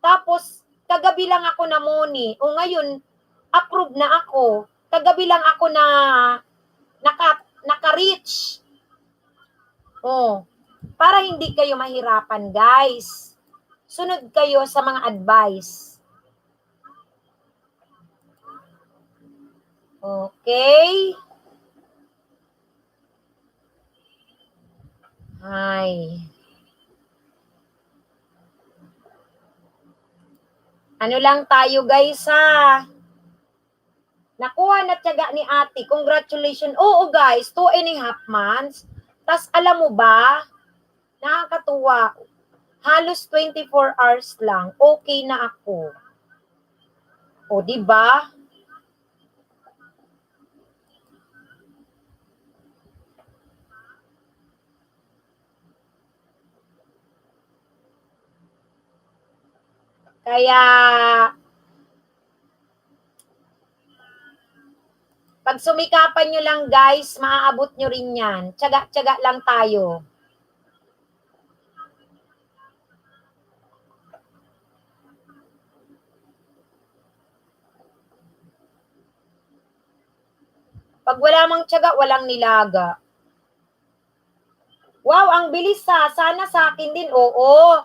Tapos, kagabi lang ako namuni. O ngayon, approve na ako. Kagabi lang ako na naka-reach. O, para hindi kayo mahirapan, guys. Sunod kayo sa mga advice. Okay. Ay. Ano lang tayo guys ha. Nakuha na tiyaga ni ate. Congratulations. Oo guys, 2.5 months. Tas alam mo ba, nakakatuwa. Halos 24 hours lang. Okay na ako. O, di ba? Kaya, pag sumikapan nyo lang guys, maaabot nyo rin yan. Tiyaga-tiyaga lang tayo. Pag wala mang tiyaga, walang nilaga. Wow, ang bilis ha. Sana sa akin din, oo.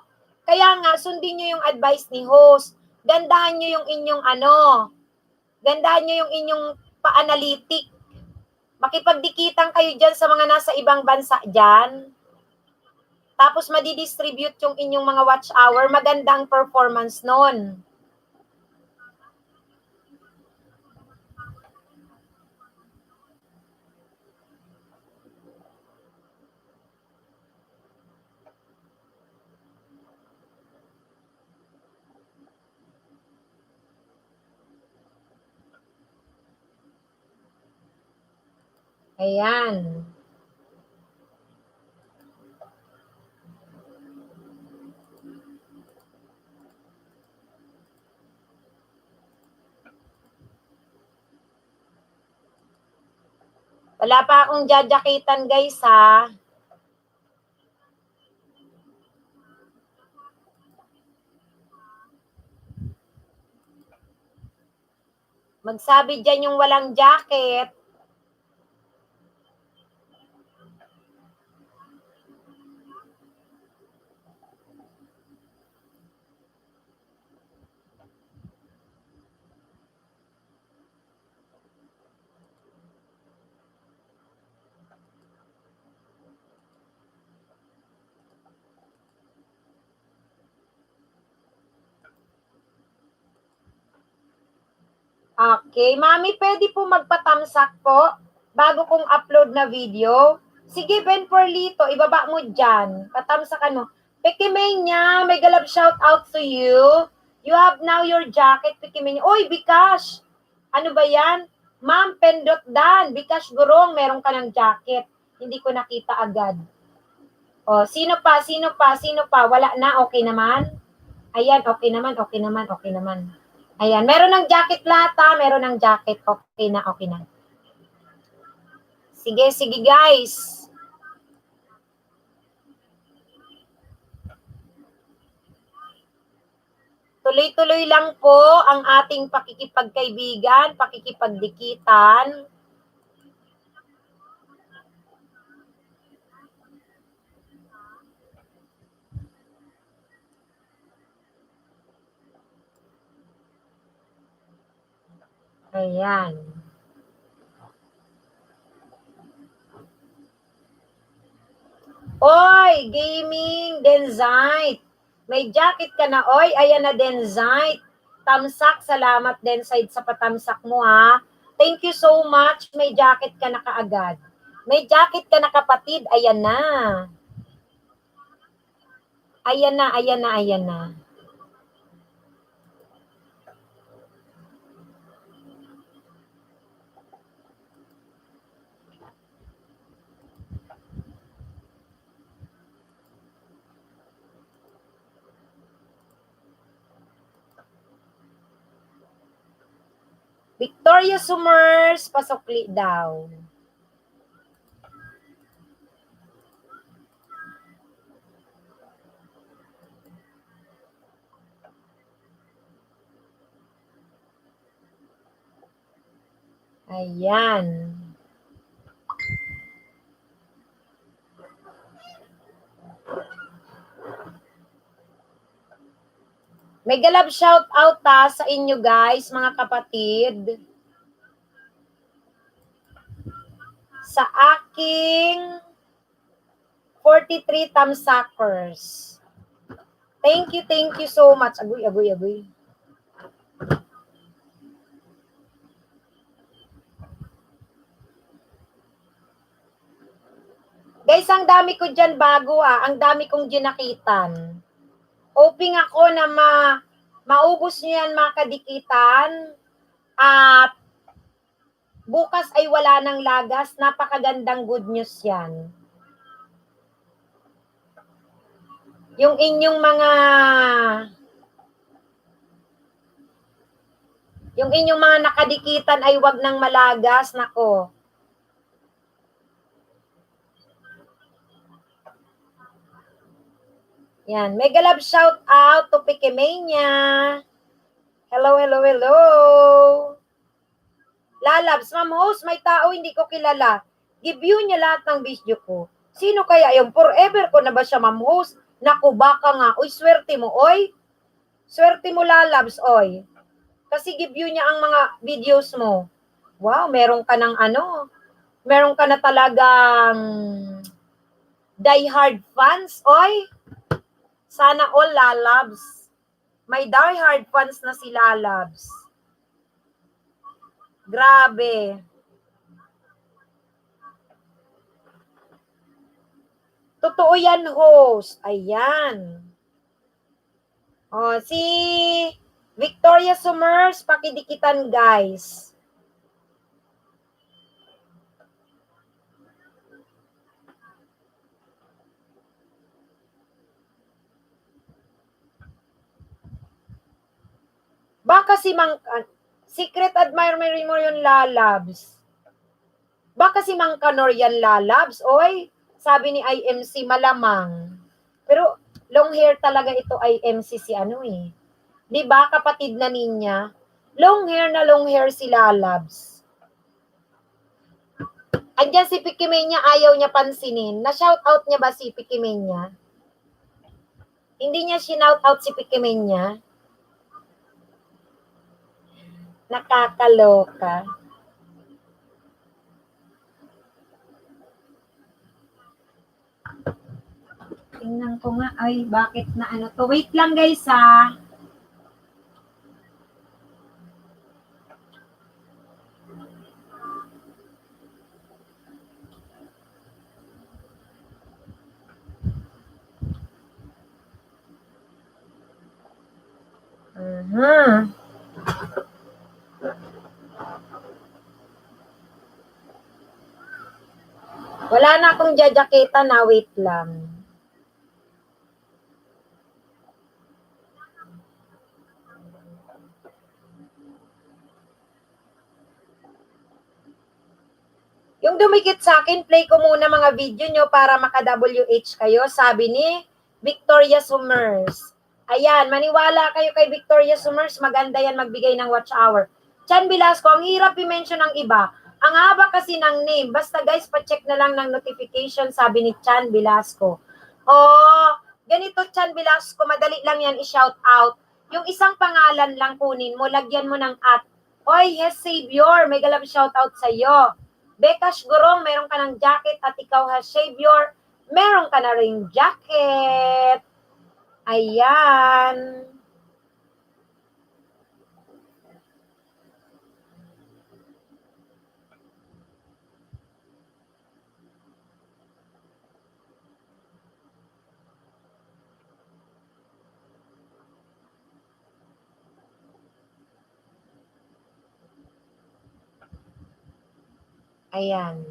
Kaya nga, sundin nyo yung advice ni host. Gandahan nyo yung inyong gandahan nyo yung inyong pa-analytic. Makipagdikitan kayo dyan sa mga nasa ibang bansa dyan. Tapos madidistribute yung inyong mga watch hour. Magandang performance nun. Ayan. Wala pa akong jajakitan guys ha. Magsabi dyan yung walang jacket. Okay. Mami, pwede po magpatamsak po bago kong upload na video. Sige, Ben Porlito, ibaba mo dyan. Patamsakan mo. Pekimenya, may galab shout out to you. You have now your jacket, Pekimenya. Oy, Bikash! Ano ba yan? Ma'am, Pendot Dan. Bikash Gurong, meron ka ng jacket. Hindi ko nakita agad. O, sino pa? Sino pa? Sino pa? Wala na? Okay naman? Ayan, okay naman, okay naman, okay naman. Ayan, meron ng jacket lahat ha, meron ng jacket. Okay na, okay na. Sige, sige guys. Tuloy-tuloy lang po ang ating pakikipagkaibigan, pakikipagdikitan. Ayan. Oy, gaming, Denzite. May jacket ka na, oy. Ayan na, Denzite. Tamsak, salamat, Denzite, sa patamsak mo, ha. Thank you so much. May jacket ka na kaagad. May jacket ka na, kapatid. Ayan na. Ayan na, ayan na, ayan na. Victoria Summers, pasukli daw. Ayan. May galab shout out ta sa inyo guys, mga kapatid. Sa aking 43 tamsakers. Thank you so much. Agoy, agoy, agoy. Guys, ang dami ko dyan bago Ang dami kong ginakitan. Hoping ako na maubos nyo yan mga kadikitan. At bukas ay wala ng lagas. Napakagandang good news yan. Yung inyong mga nakadikitan ay wag nang malagas. Nako. Yan. Mega love shout out to Pikemania. Hello, hello, hello. Lalabs, ma'am host, may tao hindi ko kilala. Give-view niya lahat ng video ko. Sino kaya yung forever ko na ba siya, ma'am host? Naku, baka nga. Uy, swerte mo, oy. Swerte mo, lalabs, oy. Kasi give-view niya ang mga videos mo. Wow, meron ka ng meron ka na talagang die-hard fans, oy. Sana all lalabs. May die-hard fans na si lalabs. Grabe. Totoo yan, host. Ayan. O, si Victoria Summers, pakidikitan, guys. Baka si Secret admirer mo yung lalabs. Baka si Mang Kanor yan lalabs. Oy, sabi ni IMC malamang. Pero long hair talaga ito IMC si ano eh. 'Di ba kapatid na ninya? Long hair na long hair si lalabs. Andiyan si Pikimenya ayaw niya pansinin. Na-shout out niya ba si Pikimenya? Hindi niya shout out si Pikimenya. Nakakaloka. Tingnan ko nga, ay bakit na ano to. Wait lang guys ha. Mhm. Wala na akong jajaketa na, wait lang. Yung dumikit sa akin, play ko muna mga video nyo para maka-WH kayo, sabi ni Victoria Summers. Ayan, maniwala kayo kay Victoria Summers, maganda yan magbigay ng watch hour. Chan Velasco, ang hirap i-mention ng iba. Ang haba kasi ng name. Basta guys, pa-check na lang ng notification, sabi ni Chan Velasco. Oh, ganito Chan Velasco, madali lang yan i-shout out. Yung isang pangalan lang kunin mo, lagyan mo ng at. Oy, yes, Savior, may galap shout out sa'yo. Bekash Gurong, meron ka ng jacket at ikaw ha, Savior, meron ka na rin jacket. Ayan. Ayan.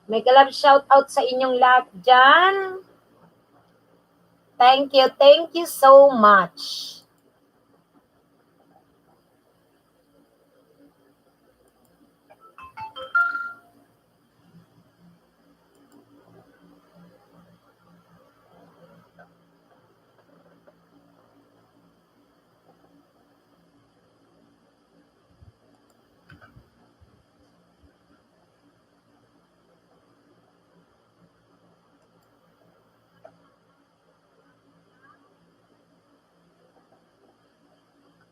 May galap shout out sa inyong lahat dyan. Thank you so much.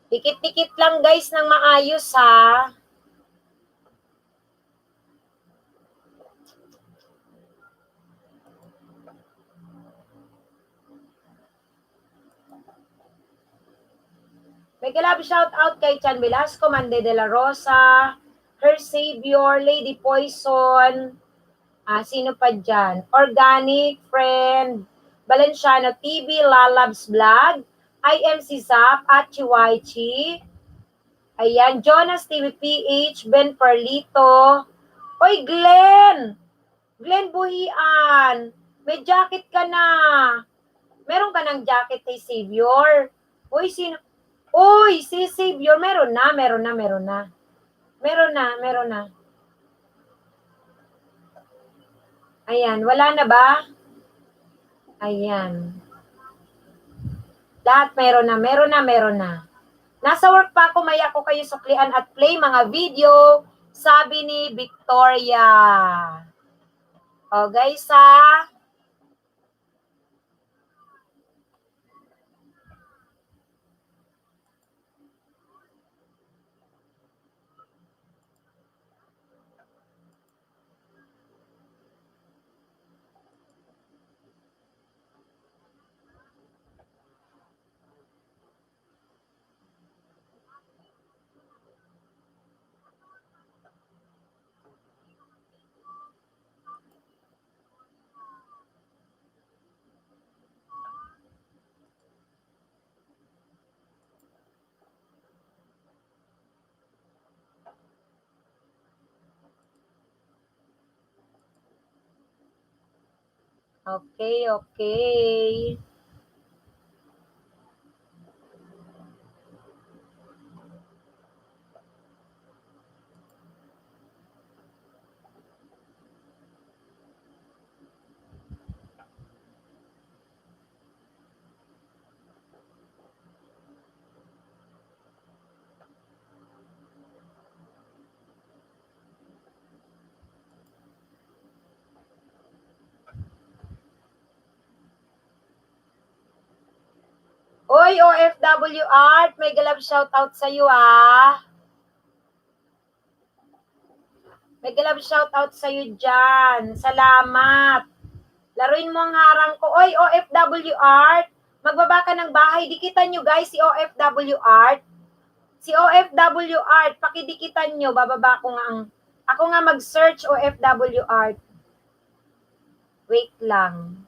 Dikit-dikit lang guys ng maayos ha. May galap shout out kay Chan Velasco, Mande de la Rosa, Her Savior, Lady Poison, sino pa dyan? Organic, Friend, Valenciano TV, Lalabs Vlog, IMC Zap, at Chiwaichi. Ayan, Jonas TV PH, Ben Perlito. Oy, Glenn! Glenn Buhian! May jacket ka na. Meron ka ng jacket kay Savior. Uy, sino? Uy, si Savior, meron na. Meron na. Ayan, wala na ba? Ayan. Lahat meron na. Nasa work pa ako, maya ko kayo suklian at play mga video, sabi ni Victoria. O guys ha, Okay, okay. Oy, OFW Art, may galab shoutout sa'yo ah. May galab shoutout sa'yo dyan. Salamat. Laruin mo ang harang ko. Oy, OFW Art, magbaba ka ng bahay. Dikitan nyo guys si OFW Art. Si OFW Art, pakidikitan nyo. Bababa ko nga ang... Ako nga mag-search OFW Art. Wait lang.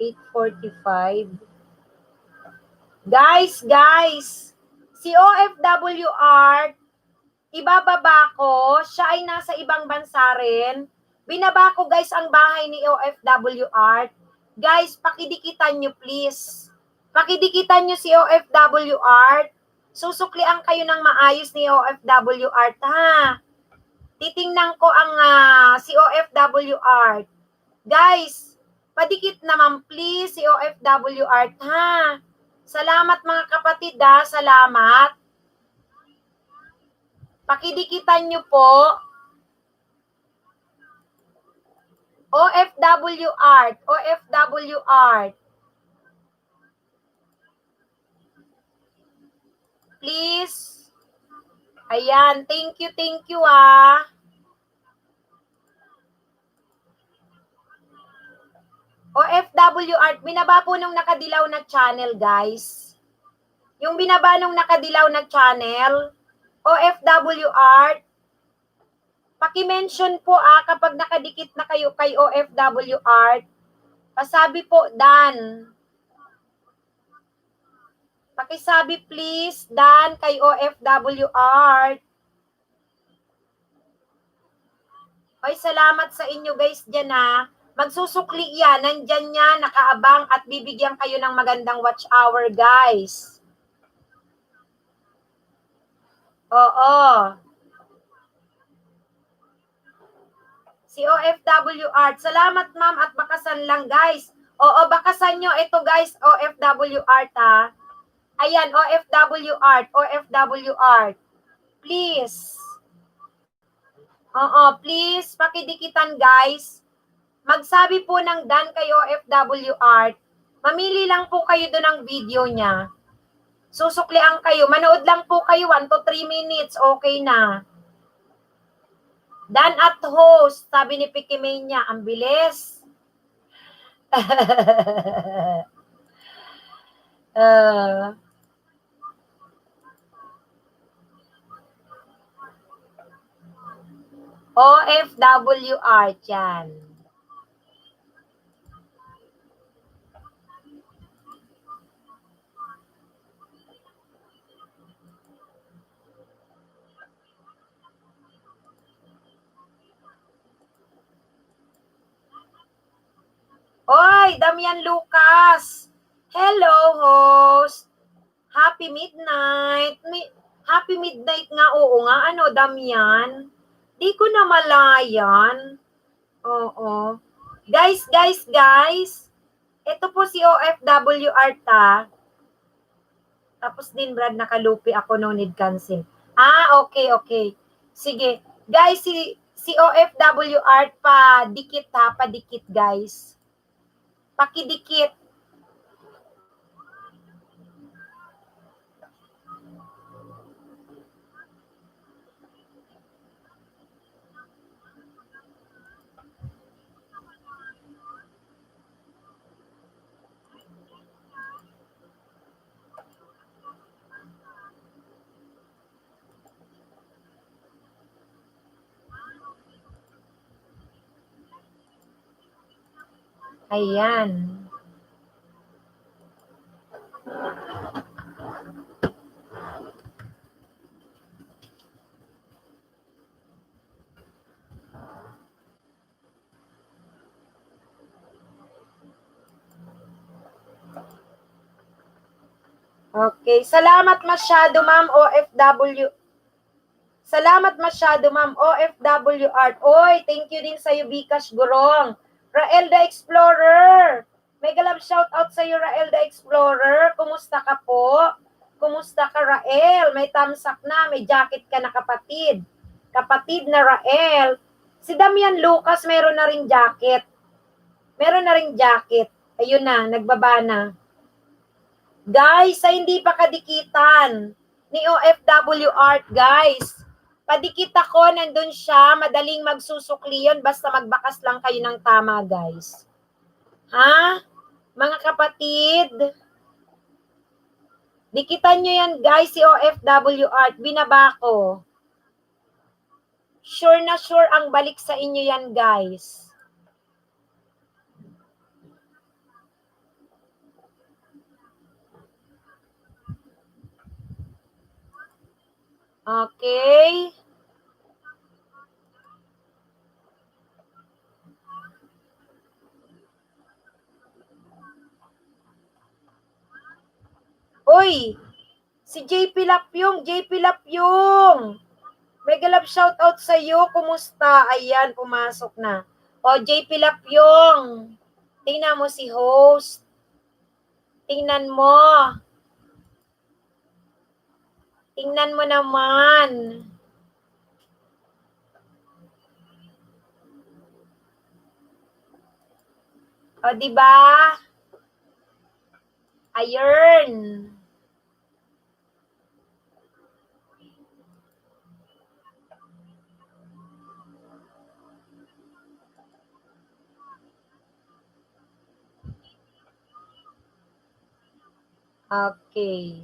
(8:45) Guys, si OFW Art, ibababa ko, siya ay nasa ibang bansa rin. Binaba ko guys ang bahay ni OFW Art. Guys, pakidikitan nyo please. Pakidikitan nyo si OFW Art. Susuklian kayo ng maayos ni OFW Art ha. Titingnan ko ang si OFW Art. Guys, padikit naman please si OFW Art ha. Salamat mga kapatid ha, salamat. Pakidikitan nyo po. OFW Art, OFW Art. Please. Ayan, thank you ah. OFW Art, binaba po nung nakadilaw na channel guys. Yung binaba nung nakadilaw na channel, OFW Art, paki-mention po kapag nakadikit na kayo kay OFW Art. Pasabi po, Dan. Pakisabi please, Dan, kay OFW Art. Oy, salamat sa inyo guys dyan ha. Magsusukli yan, nandyan yan, nakaabang at bibigyan kayo ng magandang watch hour guys. Oo. Si OFW Art. Salamat ma'am at bakasan lang guys. Oo, bakasan nyo. Ito guys, OFW Art ha. Ayan, OFW Art. OFW Art. Please. Oo, please. Pakidikitan guys. Magsabi po ng Dan kay OFW Art. Mamili lang po kayo doon ng video niya. Susuklian kayo. Manood lang po kayo 1 to 3 minutes. Okay na. Dan at host, sabi ni Pikimania, ang bilis. OFW Art yan. Oy, Damian Lucas. Hello, host. Happy midnight. Happy midnight nga, oo nga. Ano, Damian? Di ko na malayan. Oo. Guys. Ito po si OFW Art ha. Tapos din, Brad, nakalupi ako, no need cancel. Okay. Sige. Guys, si OFW Art pa dikit ha, padikit guys. Pakidikit. Ayan. Okay. Salamat masyado, Ma'am OFW. Salamat masyado, Ma'am OFW Art. Oy, thank you din sa'yo, Bikash Gurong. Rael the Explorer. Mega love shout out sa'yo, Rael the Explorer. Kumusta ka po? Kumusta ka, Rael? May thumbs up na, may jacket ka na, kapatid. Kapatid na Rael. Si Damian Lucas, meron na ring jacket. Meron na ring jacket. Ayun na, nagbaba na. Guys, sa hindi pa kadikitan ni OFW Art, guys, padikit ako, nandun siya, madaling magsusukli yun, basta magbakas lang kayo ng tama, guys. Ha? Mga kapatid, dikitan nyo yan, guys, si OFW Art, binaba ko. Sure na sure ang balik sa inyo yan, guys. Okay. Uy, si JP Lapyong. Mega love shout out sa iyo. Kumusta? Ayan, pumasok na. O, JP Lapyong. Tingnan mo si host. Tingnan mo. Tingnan mo naman. O, di ba? Ayun. Okay.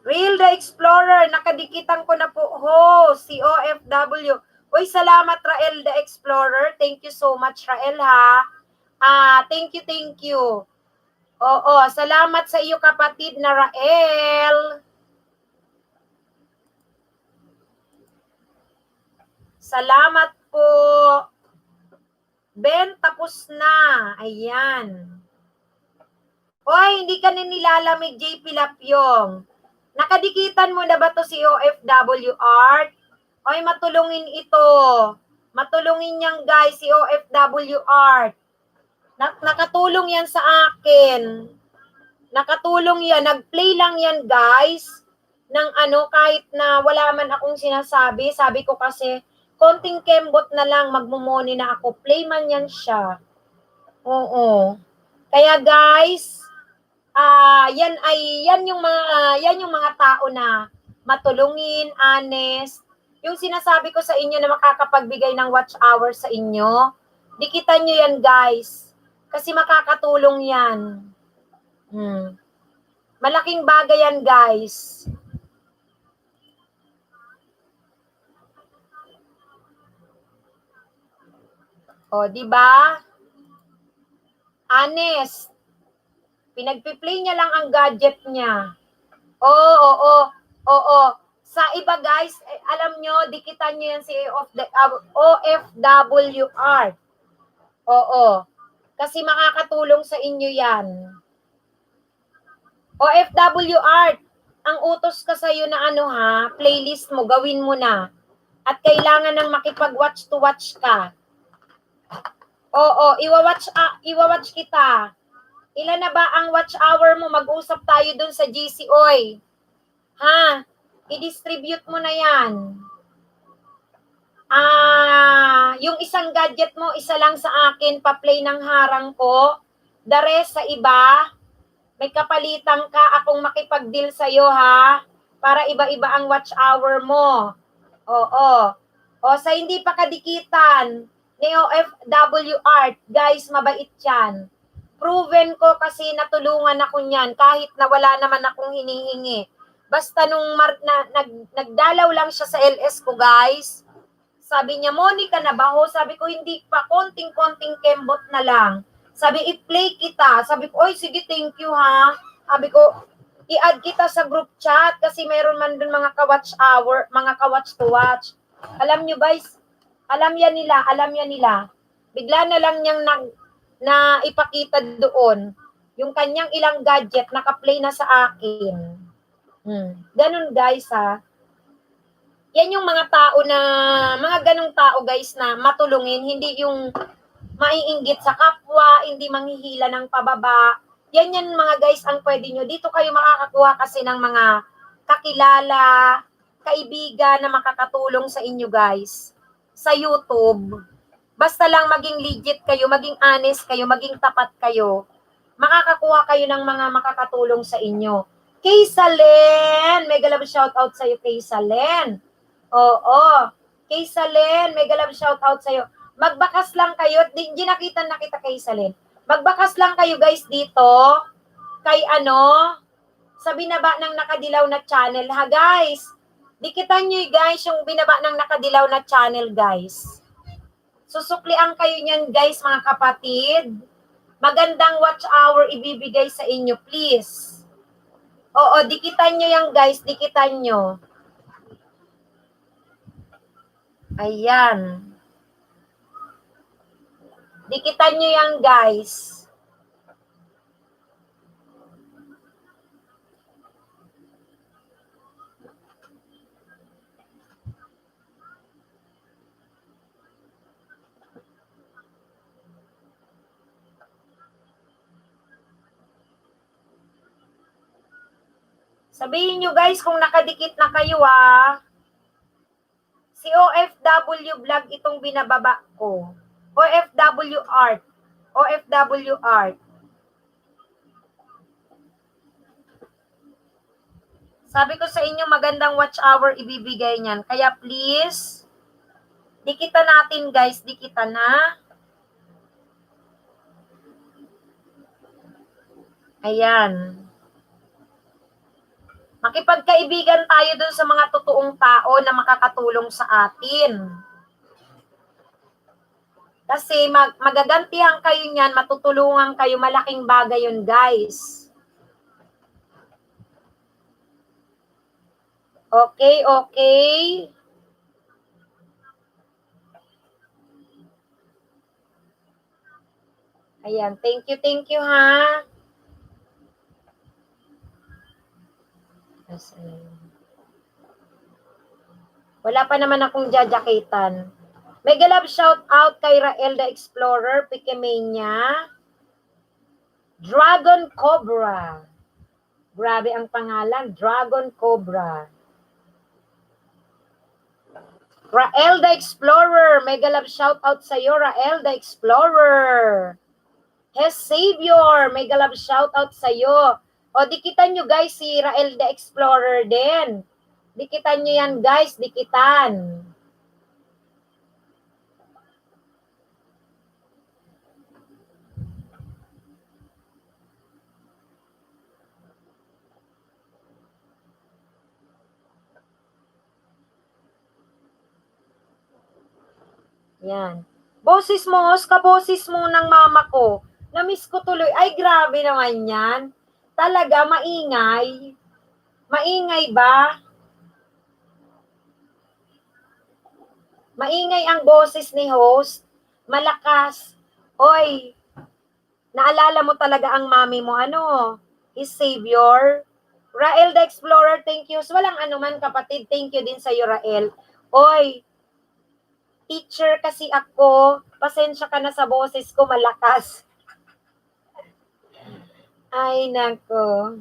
Real the Explorer, nakadikitan ko na po si OFW. Uy, salamat Rael the Explorer. Thank you so much, Rael, ha. Thank you. Oo, salamat sa iyo, kapatid na Rael. Salamat po. Ben, tapos na. Ayan. Oy, hindi ka na nilalamig, JP Lapyong. Nakadikitan mo na ba to si OFW Art? Oy, matulungin ito. Matulungin niyang guys, si OFW Art. Nakatulong yan sa akin. Nakatulong yan. Nag-play lang yan, guys. Ng kahit na wala man akong sinasabi. Sabi ko kasi, konting kembot na lang, magmumoni na ako. Play man yan siya. Oo. Kaya guys, yan yung mga tao na matulungin, honest. Yung sinasabi ko sa inyo na makakapagbigay ng watch hours sa inyo, dikitan nyo yan, guys. Kasi makakatulong yan. Malaking bagay yan, guys. O, di ba? Honest. Pinagpi-play niya lang ang gadget niya. Oo. Sa iba, guys, alam nyo, dikitan nyo yan si OFW Art. Oo. Kasi makakatulong sa inyo yan. OFW Art, ang utos ka sa'yo na playlist mo, gawin mo na. At kailangan ng makipag-watch to watch ka. Oo, iwa-watch kita. Ilan na ba ang watch hour mo? Mag-usap tayo dun sa GC, oy. Ha? I-distribute mo na yan. Yung isang gadget mo, isa lang sa akin, pa-play ng harang ko. The rest sa iba, may kapalitan ka, akong makipag-deal sa'yo, ha? Para iba-iba ang watch hour mo. Oo. O, sa hindi pa kadikitan, ni OFW Art, guys, mabait yan. Proven ko kasi natulungan ako niyan kahit na wala naman akong hinihingi. Basta nung nagdalaw lang siya sa LS ko, guys, Sabi niya, Monica na ba ho? Sabi ko, hindi pa, konting-konting kembot na lang. Sabi, i-play kita. Sabi ko, oy, sige, thank you ha. Sabi ko, i-add kita sa group chat kasi meron man dun mga ka-watch hour, mga ka-watch to watch. Alam nyo guys, alam yan nila. Bigla na lang niyang na ipakita doon yung kanyang ilang gadget naka-play na sa akin. Ganun guys ha. Yan yung mga tao na, mga ganong tao guys na matulungin, hindi yung maiinggit sa kapwa, hindi manghihila ng pababa. Yan mga guys ang pwede nyo. Dito kayo makakakuha kasi ng mga kakilala, kaibigan na makakatulong sa inyo guys. Sa YouTube. Basta lang maging legit kayo, maging honest kayo, maging tapat kayo. Makakakuha kayo ng mga makakatulong sa inyo. Kay Salen, mega love shoutout sa'yo kay Salen. Oo. Kay Salen, mega love shoutout sa'yo. Magbakas lang kayo, di nakita na kita kay Salen. Magbakas lang kayo guys dito, kay sa binaba ng nakadilaw na channel ha guys. Dikitan nyo guys yung binaba ng nakadilaw na channel guys. Susuklian kayo niyan guys mga kapatid. Magandang watch hour ibibigay sa inyo please. Oo, dikitan nyo yan guys, dikitan nyo. Ayan. Dikitan nyo yan guys. Sabihin nyo guys kung nakadikit na kayo Si OFW vlog itong binababa ko. OFW art. OFW art. Sabi ko sa inyo magandang watch hour ibibigay niyan. Kaya please, dikitan natin guys, dikitan na. Ayan. Makipagkaibigan tayo dun sa mga totoong tao na makakatulong sa atin. Kasi magagantihan kayo niyan, matutulungan kayo, malaking bagay yun guys. Okay, okay. Ayan, thank you ha. Wala pa naman akong jajakitan. Mega love shout out kay Rael the Explorer, Pikemania, Dragon Cobra. Grabe ang pangalan, Dragon Cobra. Rael the Explorer, mega love shout out sa iyo, Rael the Explorer. Hes Savior, mega love shout out sa iyo. O dikitan nyo guys si Rael the Explorer din. Dikitan nyo yan guys, dikitan. Yan. Boses mo, kaboses mo ng mama ko. Na-miss ko tuloy. Ay, grabe naman yan. Talaga, maingay. Maingay ba? Maingay ang boses ni host. Malakas. Oy, naalala mo talaga ang mami mo. Is Savior. Rael the Explorer, thank you. So, walang anuman kapatid, thank you din sa'yo, Rael. Oy, teacher kasi ako. Pasensya ka na sa boses ko, malakas. Ay, nako.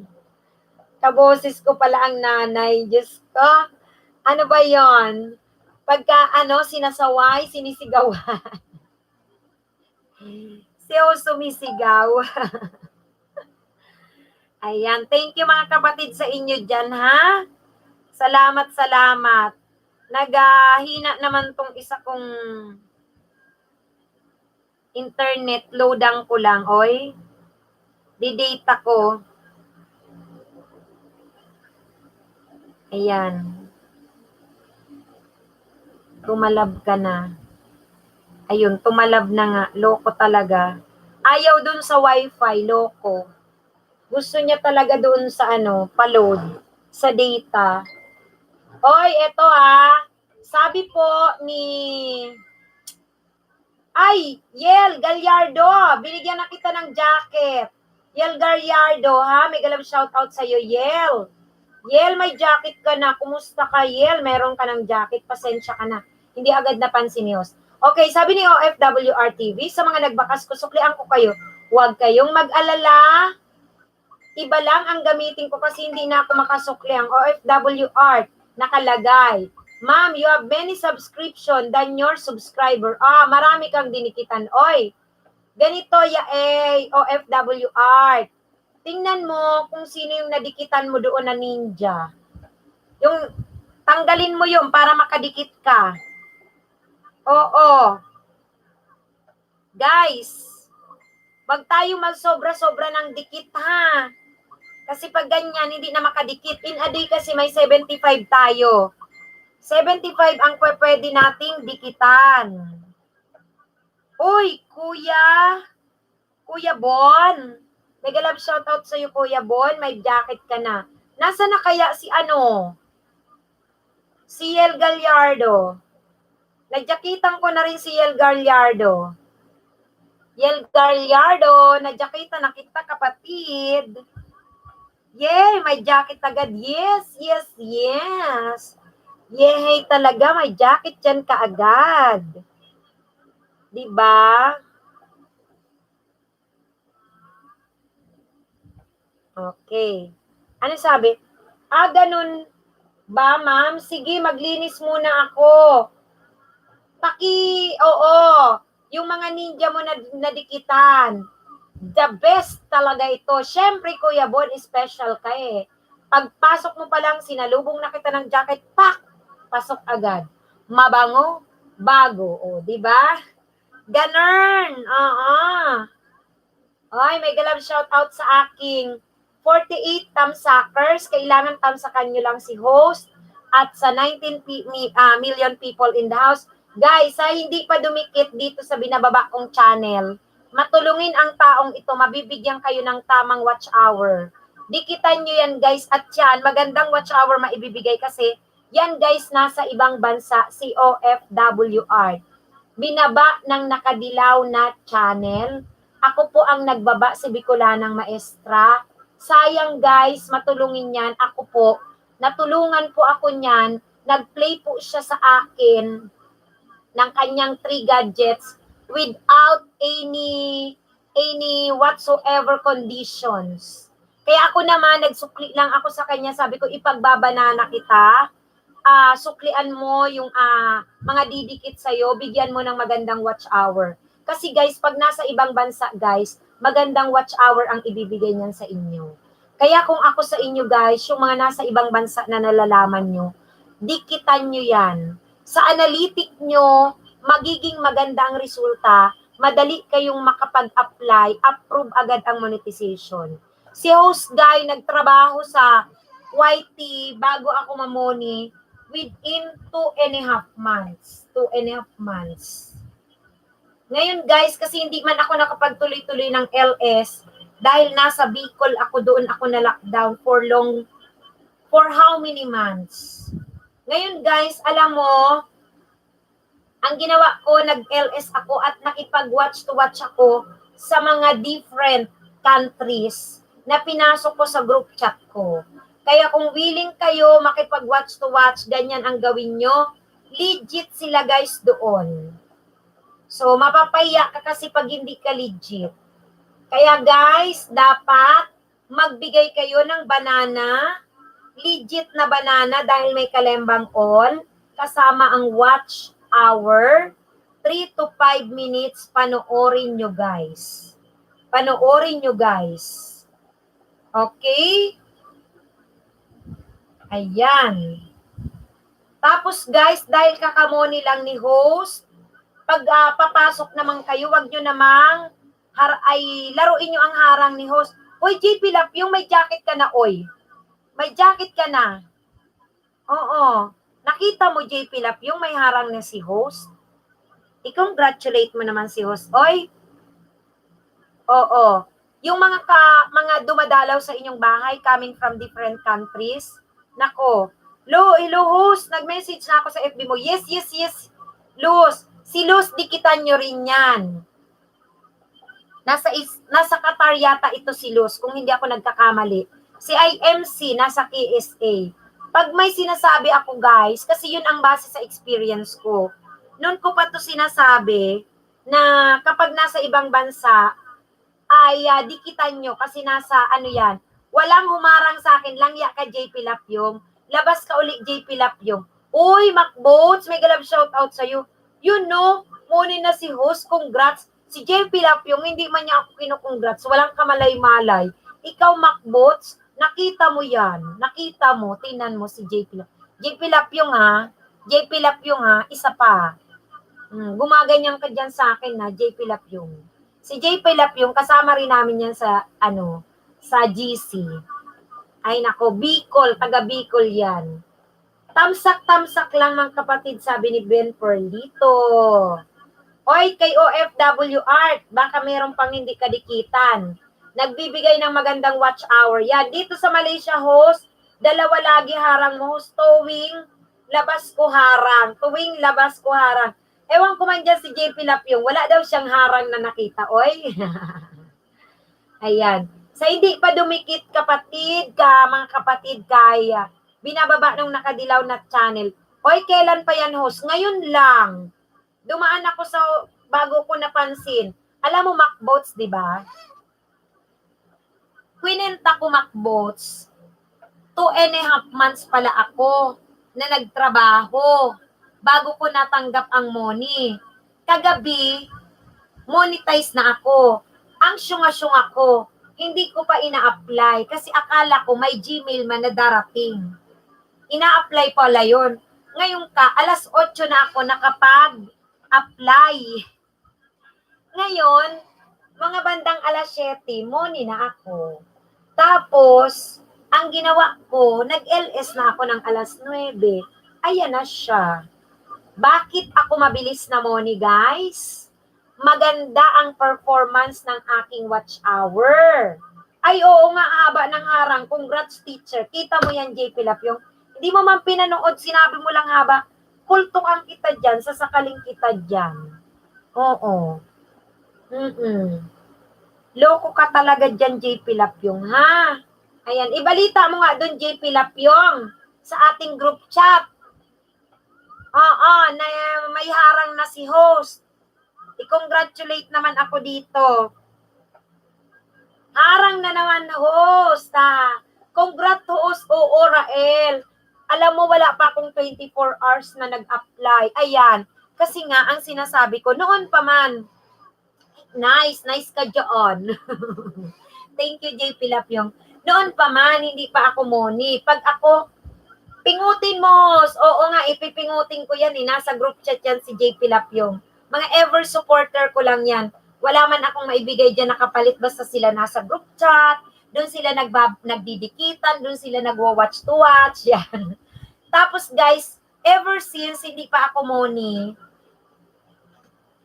Kaboses ko pala ang nanay. Diyos ko. Ano ba yon? Pagka sinasaway, sinisigawan. Siya sumisigaw. Ayan. Thank you mga kapatid sa inyo dyan, ha? Salamat, salamat. Naghahina naman tong isa kong internet. Loadang ko lang, oy. Di-data ko. Ayan. Tumalab ka na. Ayun, tumalab na nga. Loko talaga. Ayaw dun sa wifi, loko. Gusto niya talaga doon sa pa-load, sa data. Oy, eto sabi po ni Yel Gallardo, binigyan na kita ng jacket. Yel Gallardo, may galab shoutout sa'yo, Yel. Yel, may jacket ka na. Kumusta ka, Yel? Meron ka ng jacket. Pasensya ka na. Hindi agad napansin ni Host. Okay, sabi ni OFWR TV, sa mga nagbakas ko, suklian ko kayo. Huwag kayong mag-alala. Iba lang ang gamitin ko kasi hindi na ako makasukli ang OFWR. Nakalagay. Ma'am, you have many subscription than your subscriber. Marami kang dinikitan. Oy, ganito OFWR. Tingnan mo kung sino yung nadikitan mo doon na ninja. Yung tanggalin mo yun para makadikit ka. Oo. Guys, wag tayo magsobra-sobra ng dikit Kasi pag ganyan, hindi na makadikit. In a day kasi may 75 tayo. 75 ang pwede nating dikitan. Uy, Kuya Bon. Mega love shoutout sa'yo, Kuya Bon. May jacket ka na. Nasa na kaya si Si Yel Gallardo. Nadyakitan ko na rin si Yel Gallardo. Yel Gallardo, nadyakitan na kita, kapatid. Yay, may jacket agad. Yes. Yay, talaga, may jacket dyan kaagad. Diba? Okay. Ano sabi? Ganun ba, ma'am? Sige, maglinis muna ako. Oo. Yung mga ninja mo na nadikitan. The best talaga ito. Siyempre, Kuya Bon, special ka Pagpasok mo pa lang, sinalubong na kita ng jacket, pasok agad. Mabango, bago. Di ba? Ganun. Ay, may galab shout out sa aking 48 tamsakers. Kailangan tamsakan nyo lang si host at sa 19 million people in the house. Guys, hindi pa dumikit dito sa binababa kong channel, matulungin ang taong ito, mabibigyan kayo ng tamang watch hour. Dikitan nyo yan, guys, at yan, magandang watch hour maibibigay kasi yan, guys, nasa ibang bansa, si OFWR. Binaba ng nakadilaw na channel. Ako po ang nagbaba si Bicolanang Maestra. Sayang, guys, matulungin yan. Ako po, natulungan po ako niyan. Nag-play po siya sa akin ng kanyang 3 gadgets without any whatsoever conditions. Kaya ako naman, nagsukli lang ako sa kanya. Sabi ko, ipagbabanana kita. Suklian mo yung mga didikit sa'yo. Bigyan mo ng magandang watch hour. Kasi guys, pag nasa ibang bansa, guys, magandang watch hour ang ibibigay niyan sa inyo. Kaya kung ako sa inyo, guys, yung mga nasa ibang bansa na nalalaman nyo, dikitan nyo yan. Sa analytic nyo, magiging maganda ang resulta, madali kayong makapag-apply, approve agad ang monetization. Si host guy, nagtrabaho sa YT bago ako mamoni within 2.5 months. 2.5 months. Ngayon guys, kasi hindi man ako nakapagtuloy-tuloy ng LS, dahil nasa Bicol ako, doon ako na lockdown for how many months? Ngayon guys, alam mo, ang ginawa ko, nag-LS ako at nakipag-watch to watch ako sa mga different countries na pinasok ko sa group chat ko. Kaya kung willing kayo makipag-watch to watch, ganyan ang gawin nyo, legit sila guys doon. So, mapapahiya ka kasi pag hindi ka legit. Kaya guys, dapat magbigay kayo ng banana, legit na banana dahil may kalembang all, kasama ang watch hour, 3 to 5 minutes, panoorin nyo guys. Panoorin nyo guys. Okay? Ayan. Tapos guys, dahil kakamoni lang ni host, pag papasok naman kayo, wag nyo namang laruin nyo ang harang ni host. Oy, JP Lap, yung may jacket ka na, oy. May jacket ka na. Oo. Nakita mo, JP Lap, yung may harang na si host? I-congratulate mo naman si host. Oy, oo. Yung mga dumadalaw sa inyong bahay coming from different countries, nako, hello host, nag-message na ako sa FB mo. Yes. Luz, si Luz, dikitan nyo rin yan. Nasa Qatar yata ito si Luz, kung hindi ako nagkakamali. Si IMC, nasa KSA. Pag may sinasabi ako guys, kasi yun ang base sa experience ko. Noon ko pa to sinasabi, na kapag nasa ibang bansa, ay dikitan nyo kasi nasa ano yan, walang humarang sa akin, langya ka JP Lapyong, labas ka uli JP Lapyong. Uy, Macboats, may galab shoutout sa'yo. You know, muna na si host, congrats. Si JP Lapyong, hindi man niya ako kinukongrats, walang kamalay-malay. Ikaw, Macboats, nakita mo yan. Nakita mo, tinan mo si JP Lapyong. JP Lapyong ha, JP Lapyong ha, isa pa. Gumaganyan ka dyan sa akin na JP Lapyong. Si JP Lapyong, kasama rin namin yan sa, sa GC. Ay nako, Bicol, taga Bicol yan. Tamsak lang mga kapatid, sabi ni Ben Perlito. Oy, kay OFW Art, baka meron pang hindi kadikitan. Nagbibigay ng magandang watch hour. Yan, dito sa Malaysia host, dalawa lagi harang mo host, tuwing labas ko harang. Ewan ko man dyan si JP Lapyong, wala daw siyang harang na nakita, oy. Ayan. Sa hindi pa dumikit mga kapatid, kaya binababa nung nakadilaw na channel. Oy, kailan pa yan host? Ngayon lang. Dumaan ako sa, bago ko napansin. Alam mo, Macboats, di ba? Kwinenta ko, Macboats, 2.5 months pala ako na nagtrabaho bago ko natanggap ang money. Kagabi, monetize na ako. Ang syunga-syunga ko, hindi ko pa ina-apply kasi akala ko may Gmail man na darating. Ina-apply pala yun. Ngayon alas 8 na ako nakapag-apply. Ngayon, mga bandang alas 7, money na ako. Tapos, ang ginawa ko, nag-LS na ako ng alas 9. Ayan na siya. Bakit ako mabilis na money, guys? Maganda ang performance ng aking watch hour. Ay, oo nga, haba ng harang. Congrats, teacher. Kita mo yan, JP Lapyong. Hindi mo man pinanood, sinabi mo lang haba. Kultok ang kita dyan, sasakaling kita dyan. Oo. Loko ka talaga dyan, JP Lapyong, ha? Ayan, ibalita mo nga doon, JP Lapyong, sa ating group chat. Oo, na may harang na si host. I-congratulate naman ako dito. Harang na naman host, ha? Congrats host, oo, Rael. Alam mo, wala pa akong 24 hours na nag-apply. Ayan, kasi nga, ang sinasabi ko, noon pa man, nice ka dyan. Thank you, JP Lapyong. Noon pa man, hindi pa ako money. Pag ako, pingutin mo. Oo nga, ipipingutin ko yan. Nasa group chat yan si JP Lapyong. Mga ever supporter ko lang yan. Wala man akong maibigay dyan nakapalit basta sila nasa group chat. Doon sila nagdidikitan. Doon sila nagwa-watch to watch. Yan. Tapos guys, ever since hindi pa ako money,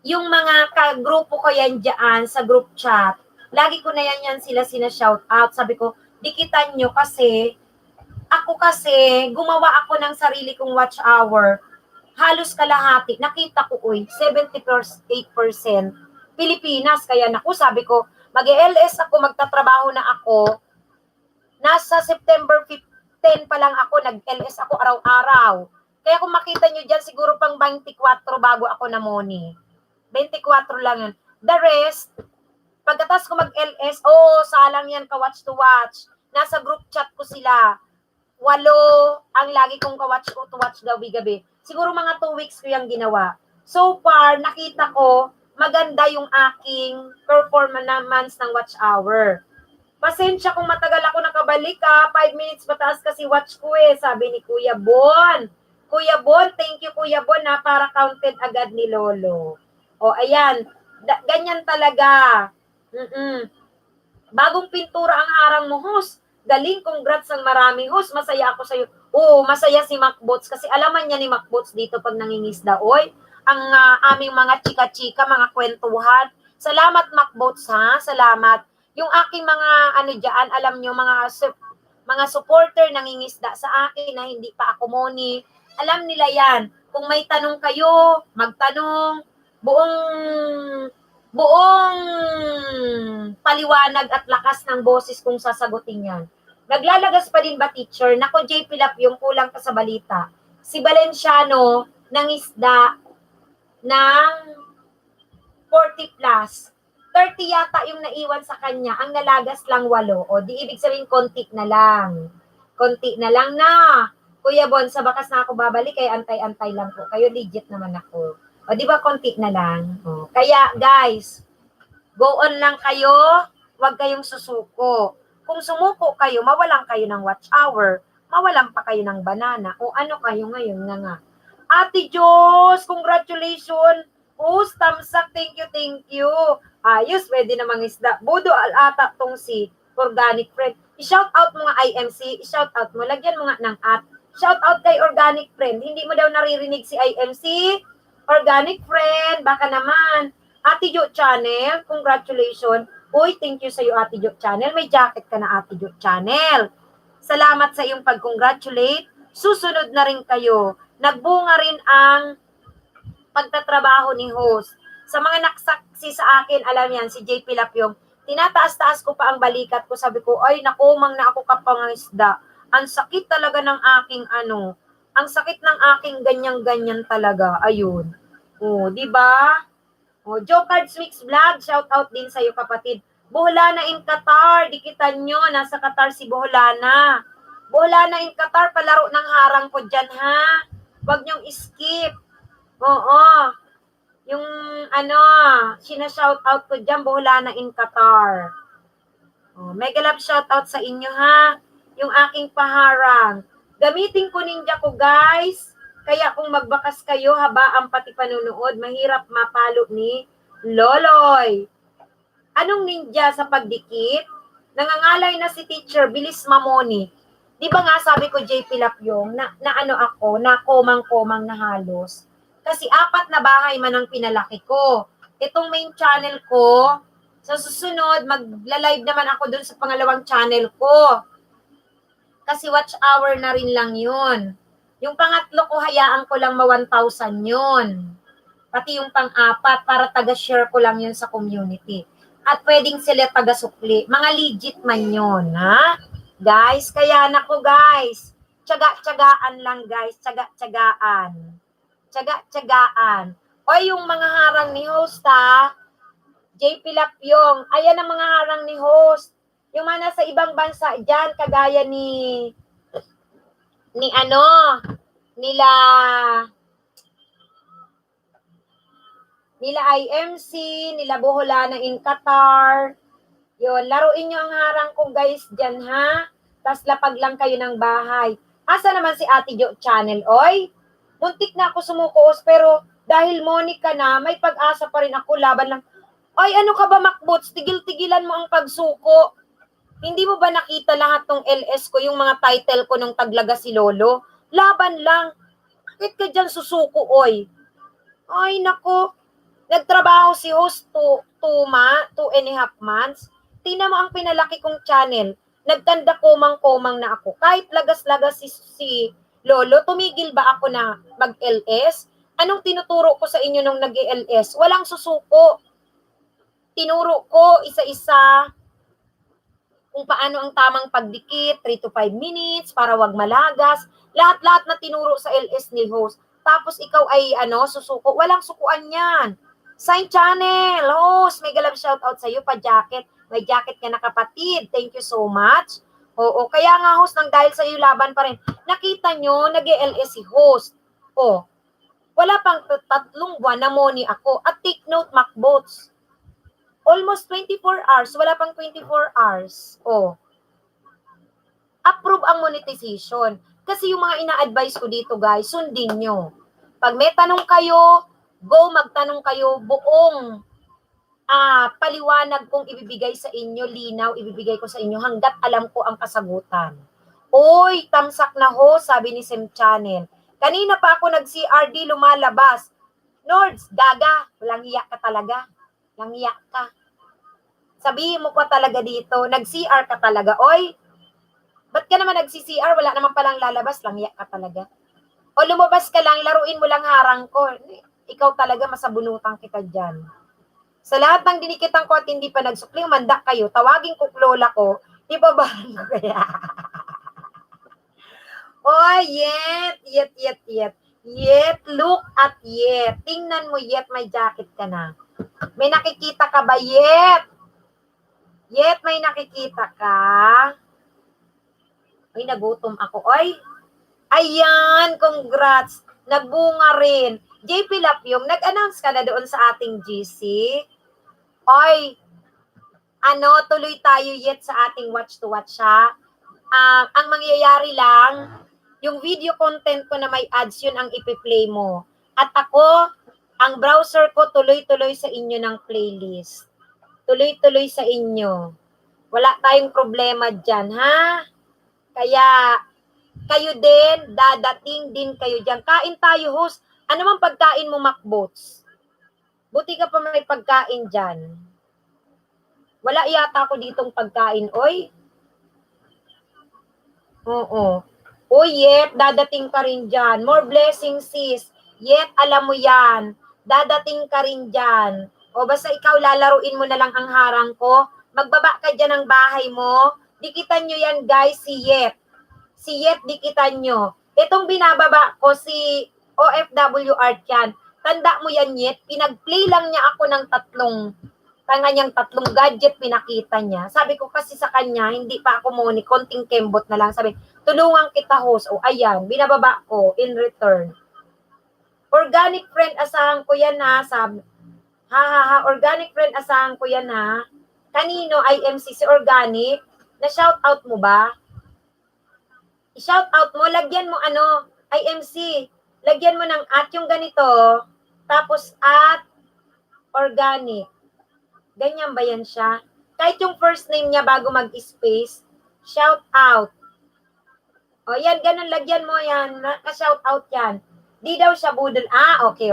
yung mga kagrupo ko yan dyan sa group chat, lagi ko na yan sila sina-shout out. Sabi ko, dikitan nyo kasi gumawa ako ng sarili kong watch hour. Halos kalahati. Nakita ko, 78% Pilipinas. Kaya sabi ko, mag-LS ako, magtatrabaho na ako. Nasa September 15 pa lang ako, nag-LS ako araw-araw. Kaya kung makita nyo dyan, siguro pang 24 bago ako na money. 24 lang yun. The rest, pagkatas ko mag-LS, salang yan ka-watch to watch. Nasa group chat ko sila. 8 ang lagi kong ka-watch ko to watch gabi-gabi. Siguro mga 2 weeks ko yung ginawa. So far, nakita ko, maganda yung aking performance ng watch hour. Pasensya kung matagal ako nakabalik 5 minutes pataas kasi watch ko sabi ni Kuya Bon. Kuya Bon, thank you Kuya Bon para counted agad ni Lolo. Ayan, ganyan talaga. Bagong pintura ang harang mo, host. Galing, congrats ang marami, host. Masaya ako sa'yo. Oo, masaya si Macbots kasi alaman niya ni Macbots dito pag nangingisda. Oy, ang aming mga chika-chika, mga kwentuhan. Salamat Macbots ha, salamat. Yung aking mga ano diyan, alam niyo mga supporter nangingisda sa akin na hindi pa ako moni. Alam nila 'yan. Kung may tanong kayo, magtanong. Buong buong paliwanag at lakas ng boses kung sasagutin 'yan. Naglalagas pa din ba, teacher? Nako, JP Lap, yung kulang pa sa balita. Si Valenciano, nangisda ng 40 plus. 30 yata yung naiwan sa kanya. Ang nalagas lang 8. O, di ibig sabihin, konti na lang. Konti na lang na. Kuya Bon, sa bakas na ako babalik, kaya antay-antay lang po. Kayo legit naman ako. O, di ba konti na lang? O, kaya, guys, go on lang kayo. Huwag kayong susuko. Kung sumuko kayo, mawalan kayo ng watch hour, mawalan pa kayo ng banana, o ano kayo ngayon nga. Ate Diyos, congratulations! Host, tamsak, thank you. Ayos, pwede namang isda. Budo alata tong si Organic Friend. I-shout out mo nga IMC, i-shout out mo, lagyan mo nga ng at. Shout out kay Organic Friend. Hindi mo daw naririnig si IMC? Organic Friend, baka naman. Ate Jo Channel, congratulations. Uy, thank you sa iyo, Ate Jo Channel. May jacket ka na, Ate Jo Channel. Salamat sa iyong pag-congratulate. Susunod na rin kayo. Nagbunga rin ang pagtatrabaho ni host. Sa mga naksaksi sa akin, alam yan, si JP Lapyong, tinataas-taas ko pa ang balikat ko. Sabi ko, ay, nakumang na ako kapangisda. Ang sakit talaga ng aking ang sakit ng aking ganyan-ganyan talaga. Ayun. O, di ba? O, Joe Cards Mix Vlog, shout out din sa iyo, kapatid. Boholana in Qatar, dikitan nyo, nasa Qatar si Boholana. Boholana in Qatar, palaro ng harang ko dyan, ha? Huwag nyong skip. Oo. Yung sinashout out ko dyan, Boholana in Qatar. O, mega love shout out sa inyo, ha? Yung aking paharang. Gamitin ko ninja ko, guys. Kaya kung magbakas kayo, habaan pati panunood, mahirap mapalo ni Loloy. Anong ninja sa pagdikit? Nangangalay na si teacher, bilis mamoni. Di ba nga sabi ko, JP Lapyong, na komang-komang na halos. Kasi 4 na bahay man ang pinalaki ko. Itong main channel ko, sa susunod, magla-live naman ako dun sa pangalawang channel ko. Kasi watch hour na rin lang yun. Yung pangatlo ko, hayaan ko lang 1,000 yun. Pati yung pang-4, para taga-share ko lang yun sa community. At pwedeng sila taga-sukli. Mga legit man yun, ha? Guys, kaya nako guys. Tsaga-tsagaan lang guys. Tsaga-tsagaan. Tsaga-tsagaan. O yung mga harang ni host, ha? JP Lapyong. Ayan ang mga harang ni host. Yung mga nasa ibang bansa dyan, kagaya nila IMC, nila Boholana in Qatar. Yun, laruin nyo ang harang ko guys dyan, ha? Tapos lapag lang kayo ng bahay. Asa naman si Ate Jo Channel, oy? Muntik na ako sumukuos, pero dahil Monica na, may pag-asa pa rin ako, laban lang. Ay, ano ka ba, Macbots? Tigil-tigilan mo ang pagsuko. Hindi mo ba nakita lahat ng LS ko, yung mga title ko nung taglaga si Lolo? Laban lang. Bakit ka dyan susuko, oy? Ay, nako. Nagtrabaho si host 2.5 months. Tingnan mo ang pinalaki kong channel. Nagtanda komang-komang na ako. Kahit lagas-lagas si Lolo, tumigil ba ako na mag-LS? Anong tinuturo ko sa inyo nung nag-LS? Walang susuko. Tinuro ko isa-isa kung paano ang tamang pagdikit, 3 to 5 minutes, para wag malagas. Lahat-lahat na tinuro sa LS ni host. Tapos ikaw ay susuko. Walang sukuan yan. Sign channel, host. May galab shoutout sa iyo, pa-jacket. May jacket ka na, kapatid. Thank you so much. Oo, kaya nga host, nang dahil sa iyo laban pa rin. Nakita nyo, nag-LS si host. Wala pang 3 buwan na moni ako. At take note, Macbots. Almost 24 hours, wala pang 24 hours. Approve ang monetization. Kasi yung mga ina-advise ko dito, guys, sundin nyo. Pag may tanong kayo, magtanong kayo, buong paliwanag kong ibibigay sa inyo, linaw, ibibigay ko sa inyo hanggat alam ko ang kasagutan. Oy, tamsak na ho, sabi ni Sim Channel. Kanina pa ako nag-CRD lumalabas. Nords, gaga, walang hiya ka talaga. Walang hiya ka. Sabihin mo pa talaga dito, nag-CR ka talaga. Oy, ba't ka naman nag-CR? Wala naman palang lalabas, lang hiya ka talaga. O lumabas ka lang, laruin mo lang harang ko. Ikaw talaga, masabunutan kita dyan. Sa lahat ng dinikitan ko at hindi pa nagsukling, manda kayo, tawagin ko lola ko, ibabaran ko kaya. Oh, yet. Yet, look at Yet. Tingnan mo, Yet, may jacket ka na. May nakikita ka ba, Yet? Yet, may nakikita ka? Ay, nagutom ako. Ay, ayan, congrats. Nagbunga rin. JP Lapyong, nag-announce ka na doon sa ating GC? Ay, tuloy tayo Yet sa ating watch to watch, ha? Ang mangyayari lang, yung video content ko na may ads, yun ang ipi-play mo. At ako, ang browser ko tuloy-tuloy sa inyo ng playlist. Tuloy-tuloy sa inyo. Wala tayong problema dyan, ha? Kaya, kayo din, dadating din kayo dyan. Kain tayo, host. Ano mang pagkain mo, Macbots? Buti ka pa may pagkain dyan. Wala yata ako ditong pagkain, oy. Oo. Oh, Yet, dadating ka rin dyan. More blessings, sis. Yet, alam mo yan. Dadating ka rin dyan. O basta ikaw, lalaruin mo na lang ang harang ko. Magbaba ka dyan ng bahay mo. Dikitan nyo yan, guys, si Yet. Si Yet, dikitan nyo. Itong binababa ko, si OFW Art yan. Tanda mo yan, Yet. Pinag-play lang niya ako ng tatlong gadget pinakita niya. Sabi ko kasi sa kanya, hindi pa ako muni, konting kembot na lang. Sabi, tulungan kita, host. O, ayan, binababa ko in return. Organic friend, asahan ko yan, ha. Sabi, organic friend, asahan ko yan, ha. Kanino, IMC, si Organic? Na-shoutout mo ba? I-shoutout mo, lagyan mo IMC. Lagyan mo ng at yung ganito, tapos at Organic. Ganyan ba yan siya? Kahit yung first name niya bago mag-space, shout out. O yan, ganun, lagyan mo yan. Ka-shout out yan. Di daw siya budol. Okay.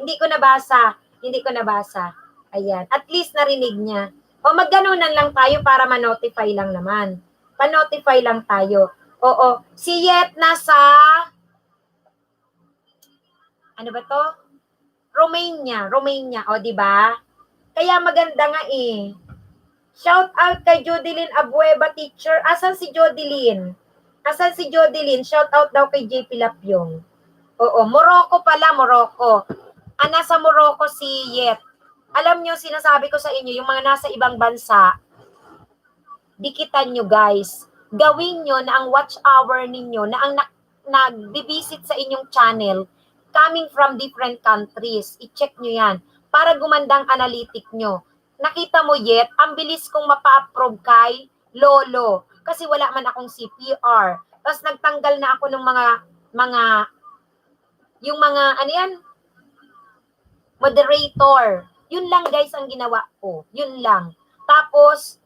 Hindi ko nabasa. Ayan. At least narinig niya. O magganunan lang tayo para ma-notify lang naman. Pa-notify lang tayo. Oo. Si Yet nasa, ano ba to? Romania. O, di ba? Kaya maganda nga eh. Shout out kay Jodeline Abueva, teacher. Asan si Jodeline? Shout out daw kay JP Lapyong. Oo, Morocco pala, Morocco. Nasa Morocco si Yet. Alam nyo, sinasabi ko sa inyo, yung mga nasa ibang bansa, dikitan nyo guys. Gawin nyo na ang watch hour ninyo, na ang nag-visit sa inyong channel, coming from different countries. I-check nyo yan para gumandang analytic nyo. Nakita mo, Yet, ang bilis kong mapa-approve kay Lolo kasi wala man akong CPR. Tapos nagtanggal na ako ng yung mga moderator. Yun lang guys ang ginawa ko. Yun lang. Tapos,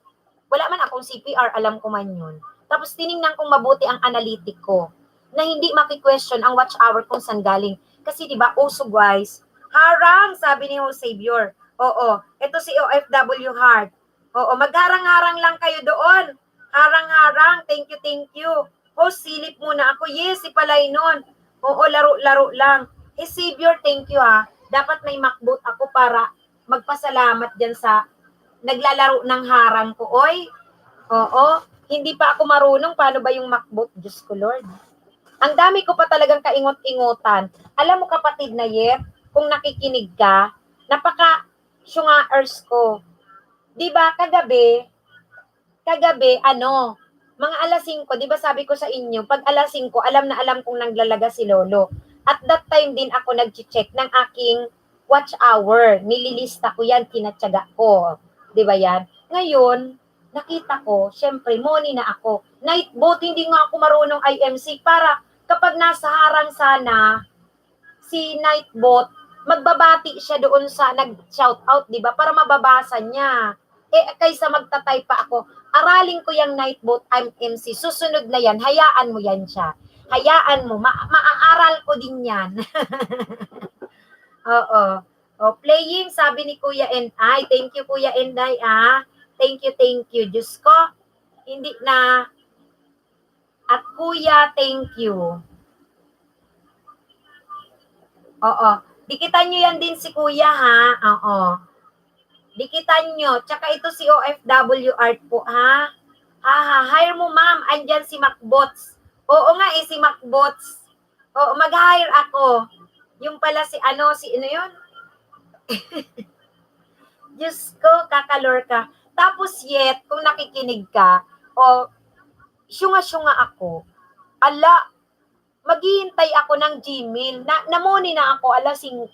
wala man akong CPR, alam ko man yun. Tapos tiningnan kong mabuti ang analytic ko na hindi maki-question ang watch hour kung saan galing. Kasi diba, uso guys, harang, sabi ni Jose Savior. Oo, ito si OFW Heart. Oo, magharang-harang lang kayo doon. Harang-harang, thank you. Host, silip muna ako. Yes, si Palay nun. Oo, laro-laro lang. Savior, thank you ha. Dapat may MacBook ako para magpasalamat dyan sa naglalaro ng harang ko. Oy, oo, hindi pa ako marunong. Paano ba yung MacBook? Diyos ko, Lord. Ang dami ko pa talagang kaingot-ingotan. Alam mo kapatid na Yet, kung nakikinig ka, napaka-syungaers ko. Diba, kagabi, mga alas 5, di ba sabi ko sa inyo, pag alas 5, alam na alam kong naglalaga si Lolo. At that time din ako nag-check ng aking watch hour. Nililista ko yan, tinatsaga ko. Di ba yan? Ngayon, nakita ko, syempre, money na ako. Nightbot, hindi nga ako marunong IMC para kapag nasa harang sana, si Nightbot, magbabati siya doon sa nag-shoutout, di ba? Para mababasa niya. Kaysa magtatay pa ako. aralin ko yung night boat MC. Susunod na yan, hayaan mo yan siya. Hayaan mo, maaaral ko din yan. Oo. O, playing, sabi ni Kuya Enday. Thank you, Kuya Enday, ah. Thank you. Diyos ko, hindi na. At Kuya, thank you. Oo. Dikitan nyo yan din si Kuya, ha? Oo. Dikitan nyo. Tsaka ito si OFW Art po, ha? Hire mo, ma'am. Andyan si Macbots. Oo nga, si Macbots. Oo, mag-hire ako. Yung pala si ano yun? Diyos ko, kakalor ka. Tapos yet, kung nakikinig ka, syunga-syunga ako. Ala, maghihintay ako ng Gmail. Namuni na ako alas 5.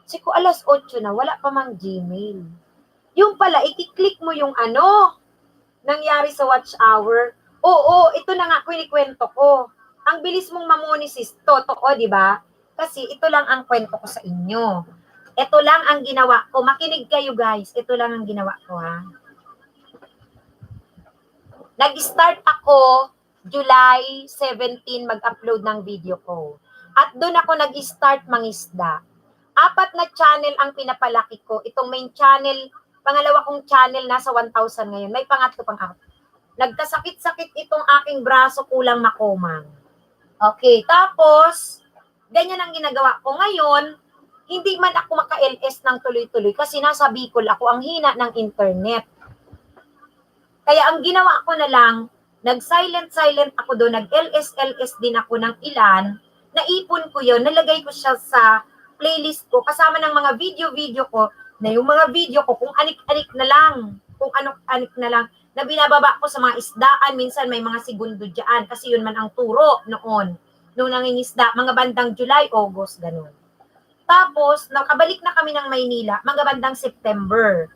Siko alas 8 na, wala pa mang Gmail. Yung pala, i-click mo yung nangyari sa watch hour. Oo, ito na nga, kwento ko. Ang bilis mong mamuni sis, totoo, di ba? Kasi ito lang ang kwento ko sa inyo. Ito lang ang ginawa ko. Makinig kayo guys, ito lang ang ginawa ko ha. Nag-start ako July 17 mag-upload ng video ko. At doon ako nag-start mangisda. 4 na channel ang pinapalaki ko. Itong main channel, pangalawa kong channel, nasa 1,000 ngayon. May pangatlo pang ako. Nagkasakit-sakit itong aking braso, kulang makomang. Okay, tapos, ganyan ang ginagawa ko. Ngayon, hindi man ako maka-LS ng tuloy-tuloy kasi nasa Bicol ako, ang hina ng internet. Kaya ang ginawa ko na lang, nag-silent ako doon, nag-LS din ako ng ilan, naipon ko yun, nalagay ko siya sa playlist ko, kasama ng mga video ko, na yung mga video ko, kung anik-anik na lang, na binababa ko sa mga isdaan, minsan may mga segundo dyan, kasi yun man ang turo noon, nung nangingisda, mga bandang July, August, ganun. Tapos, nakabalik na kami ng Maynila, mga bandang September.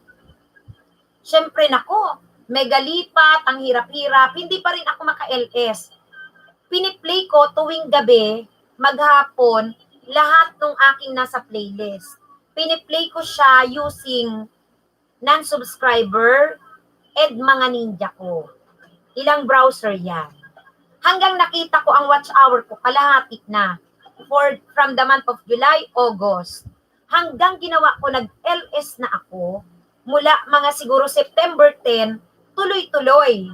Siyempre, nako, mega lipat, ang hirap-hirap, hindi pa rin ako maka-LS. Piniplay ko tuwing gabi, maghapon, lahat ng aking nasa playlist. Piniplay ko siya using non-subscriber and mga ninja ko. Ilang browser yan. Hanggang nakita ko ang watch hour ko, kalahati na. From the month of July, August. Hanggang ginawa ko, nag-LS na ako, mula mga siguro September 10, tuloy-tuloy.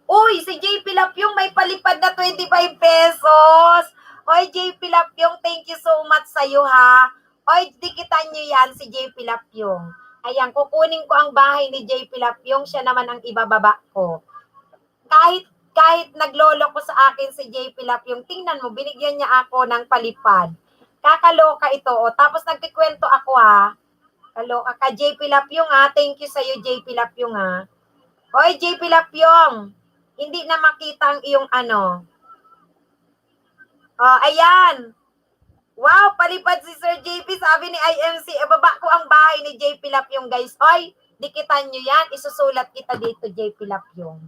Uy, si JP Lapyong may palipad na 25 pesos. Oy, JP Lapyong, thank you so much sa'yo ha. Oy, dikitan nyo yan si JP Lapyong. Ayan, kukunin ko ang bahay ni JP Lapyong, siya naman ang ibababa ko. Kahit naglolo ko sa akin si JP Lapyong, tingnan mo, binigyan niya ako ng palipad. Kakaloka ito. O, tapos nagkikwento ako ha. Kaloka ka, JP Lapyong ha. Thank you sa'yo, JP Lapyong ha. Hoy, JP Lapyong, hindi na makita ang iyong ayan. Wow, palipad si Sir JP, sabi ni IMC. Baba ko ang bahay ni JP Lapyong, guys. Hoy, dikitan nyo yan. Isusulat kita dito, JP Lapyong.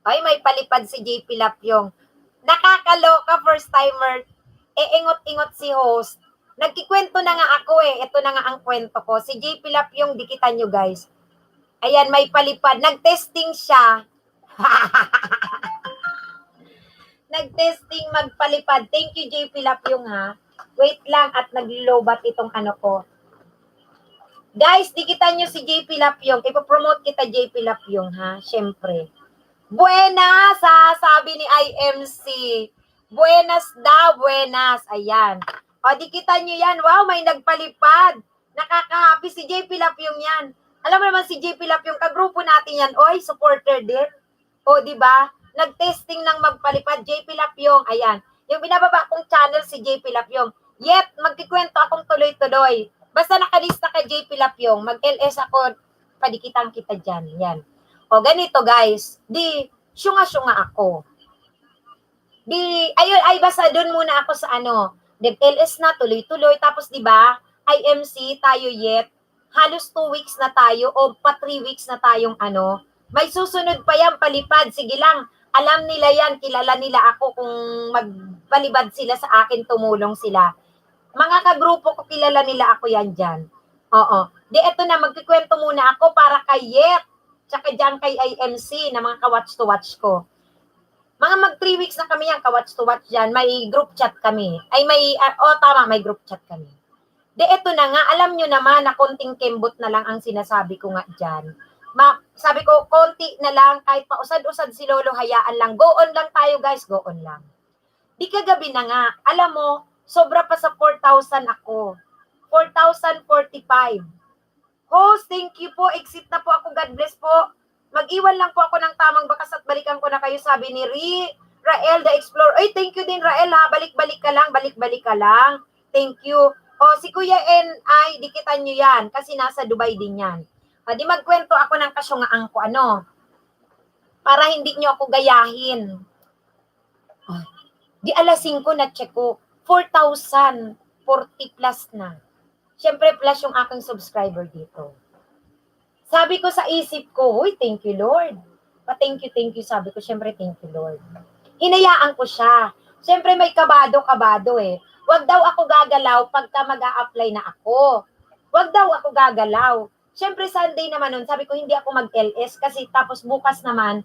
Hoy, may palipad si JP Lapyong. Nakakaloka, first timer. Ingot-ingot si host. Nagkikwento na nga ako Ito na nga ang kwento ko. Si JP Lapyong, dikitan nyo, guys. Ayan, may palipad. Nag-testing siya. Nag-testing, magpalipad. Thank you, JP Lapyong, ha. Wait lang at nag-lobat itong ko. Guys, dikitan nyo si JP Lapyong. Ipopromote kita, JP Lapyong, ha. Siyempre. Buenas, ha. Sabi ni IMC. Buenas daw, buenas. Ayan. O, dikitan nyo yan. Wow, may nagpalipad. Nakaka-happy si JP Lapyong yan. Alam mo naman si JP Lapyong, kagrupo natin yan. Oy, supporter din. O, di ba? Nag-testing ng magpalipad, JP Lapyong. Ayan. Yung binababa kong channel si JP Lapyong. Yet, magkikwento akong tuloy-tuloy. Basta nakalista kay JP Lapyong, mag-LS ako, padikitan kita dyan. Yan. O, ganito guys. Di, syunga-syunga ako. Basta doon muna ako sa Nag-LS na, tuloy-tuloy. Tapos, di ba, IMC, tayo yet, halos 2 weeks na tayo o pa 3 weeks na tayong may susunod pa yan, palipad. Sige lang, alam nila yan, kilala nila ako kung magpalibad sila sa akin, tumulong sila. Mga kagrupo ko, kilala nila ako yan dyan. Oo. Di, eto na, magkikwento muna ako para kay Yet. tsaka dyan kay IMC na mga ka-watch to watch ko. Mga mag 3 weeks na kami yan, ka-watch to watch dyan, may group chat kami. Ay tama, may group chat kami. Eto na nga, alam nyo naman na konting kembot na lang ang sinasabi ko nga dyan. Sabi ko, konti na lang, kahit pa usad-usad si Lolo, hayaan lang. Go on lang tayo guys, go on lang. Di kagabi na nga, alam mo, sobra pa sa 4,000 ako. 4,045. Host, thank you po. Exit na po ako. God bless po. Mag-iwan lang po ako ng tamang bakas at balikan ko na kayo, sabi ni Rael the Explorer. Ay, thank you din Rael ha. Balik-balik ka lang, balik-balik ka lang. Thank you. O, si Kuya N.I., dikitan nyo yan kasi nasa Dubai din yan. Di magkwento ako ng kasyungaan ko, para hindi nyo ako gayahin. Di alas 5 na check ko, 4,040 plus na. Siyempre plus yung aking subscriber dito. Sabi ko sa isip ko, huy, thank you Lord. Thank you, sabi ko, siyempre thank you Lord. Hinayaan ko siya. Siyempre may kabado eh. Wag daw ako gagalaw pagka mag-a-apply na ako. Wag daw ako gagalaw. Siyempre Sunday naman nun, sabi ko hindi ako mag-LS kasi tapos bukas naman,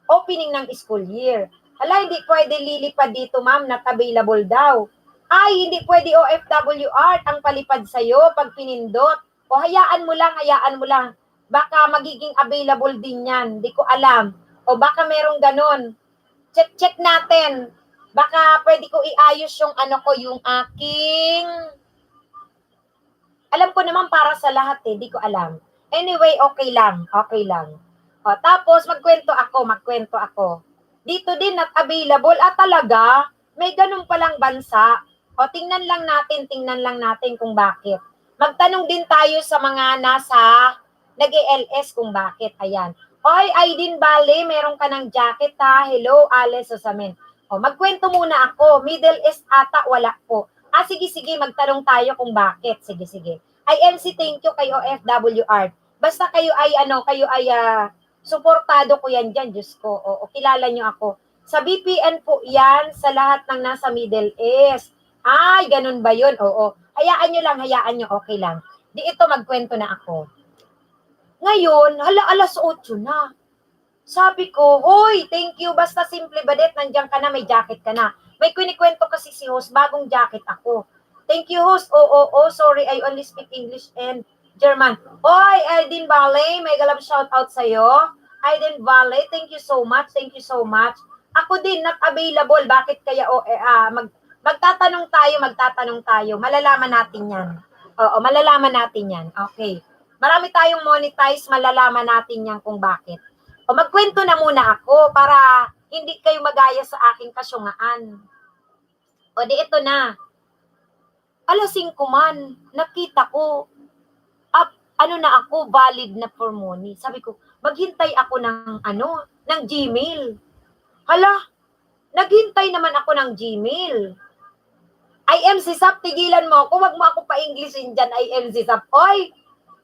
opening ng school year. Hala, hindi pwede lilipad dito ma'am, not available daw. Ay, hindi pwede OFW art ang palipad sa'yo pag pinindot. O hayaan mo lang. Baka magiging available din yan. Hindi ko alam. O baka merong ganon. Check natin. Baka pwede ko iayos yung yung aking... Alam ko naman para sa lahat eh. Hindi ko alam. Anyway, okay lang. O, tapos magkwento ako. Dito din not available. Talaga? May ganun palang bansa. O, tingnan lang natin kung bakit. Magtanong din tayo sa mga nasa nag-ELS kung bakit. Ayan. Oy, Aidin Bale, meron ka ng jacket ha. Hello, Alice Osamen. O, magkwento muna ako. Middle East ata, wala po. Sige, magtanong tayo kung bakit. Sige. IMC, thank you kay OFW Art. Basta kayo ay, suportado ko yan dyan, Diyos ko. O, kilala nyo ako. Sa VPN po yan, sa lahat ng nasa Middle East. Ay, ganun ba yun? Oo. Hayaan nyo, okay lang. Di ito, magkwento na ako. Ngayon, alas 8 na. Sabi ko, hoy, thank you, basta simple badet, nandiyan ka na, may jacket ka na. May kinikwento kasi si host, bagong jacket ako. Thank you, host. Sorry, I only speak English and German. Oy, Aiden Valley, may galap shout out sa'yo. Aiden Valley, thank you so much. Ako din, not available. Bakit kaya, magtatanong tayo. Malalaman natin yan. Oo, malalaman natin yan. Okay. Marami tayong monetize, malalaman natin yan kung bakit. O magkwento na muna ako para hindi kayo magaya sa aking kasyungaan. O di ito na. Alas 5 man, nakita ko, valid na for money. Sabi ko, maghintay ako ng Gmail. Hala, naghintay naman ako ng Gmail. IMC Sap, tigilan mo ako, wag mo ako pa-Englishin dyan, IMC Sap. Oy,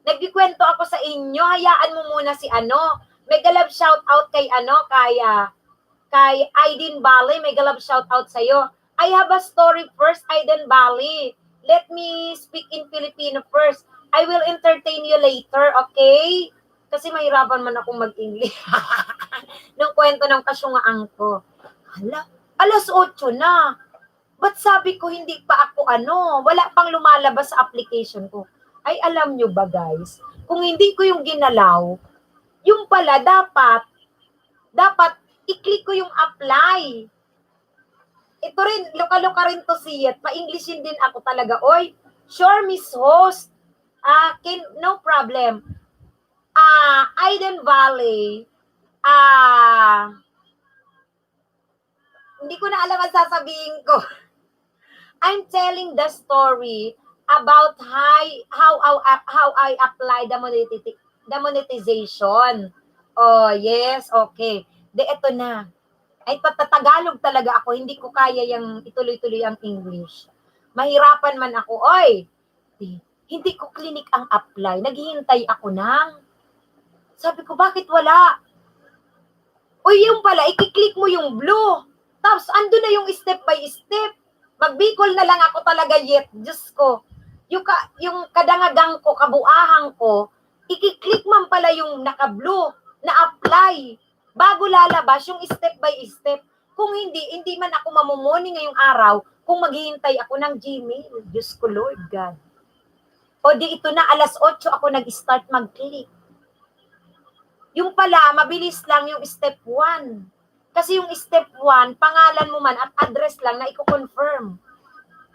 nagkikwento ako sa inyo, hayaan mo muna si mega love shout out kay Aiden Bali, mega love shout out sa'yo. I have a story first, Aiden Bali. Let me speak in Filipino first. I will entertain you later, okay? Kasi mahirapan man akong mag-English. Nung kwento ng kasyungaan ko. Hala, alas 8 na. Ba't sabi ko hindi pa ako wala pang lumalabas sa application ko. Ay, alam nyo ba guys, kung hindi ko yung ginalaw, yung pala dapat i-click ko yung apply. Ito rin, luka-luka rin to siyat. Pa-Englishin din ako talaga. Oy, sure Miss Host. No problem. Aiden Valley. Hindi ko na alam ang sasabihin ko. I'm telling the story about how I apply the monetization. Oh, yes, okay. Eto na. Ay, patatagalog talaga ako. Hindi ko kaya yung ituloy-tuloy ang English. Mahirapan man ako. Oy, hindi ko clinic ang apply. Naghihintay ako sabi ko, bakit wala? Uy, yung pala, ikiklik mo yung blue. Tapos, ando na yung step by step. Magbikol na lang ako talaga yet. Diyos ko. Yung kadangagang ko, kabuahang ko, i-click man pala yung naka-blue na apply bago lalabas yung step by step. Kung hindi man ako mamumoni ngayong araw kung maghihintay ako ng Gmail. Diyos ko, Lord God. O di ito na, alas 8 ako nag-start mag-click. Yung pala, mabilis lang yung step 1. Kasi yung step 1, pangalan mo man at address lang na i-confirm.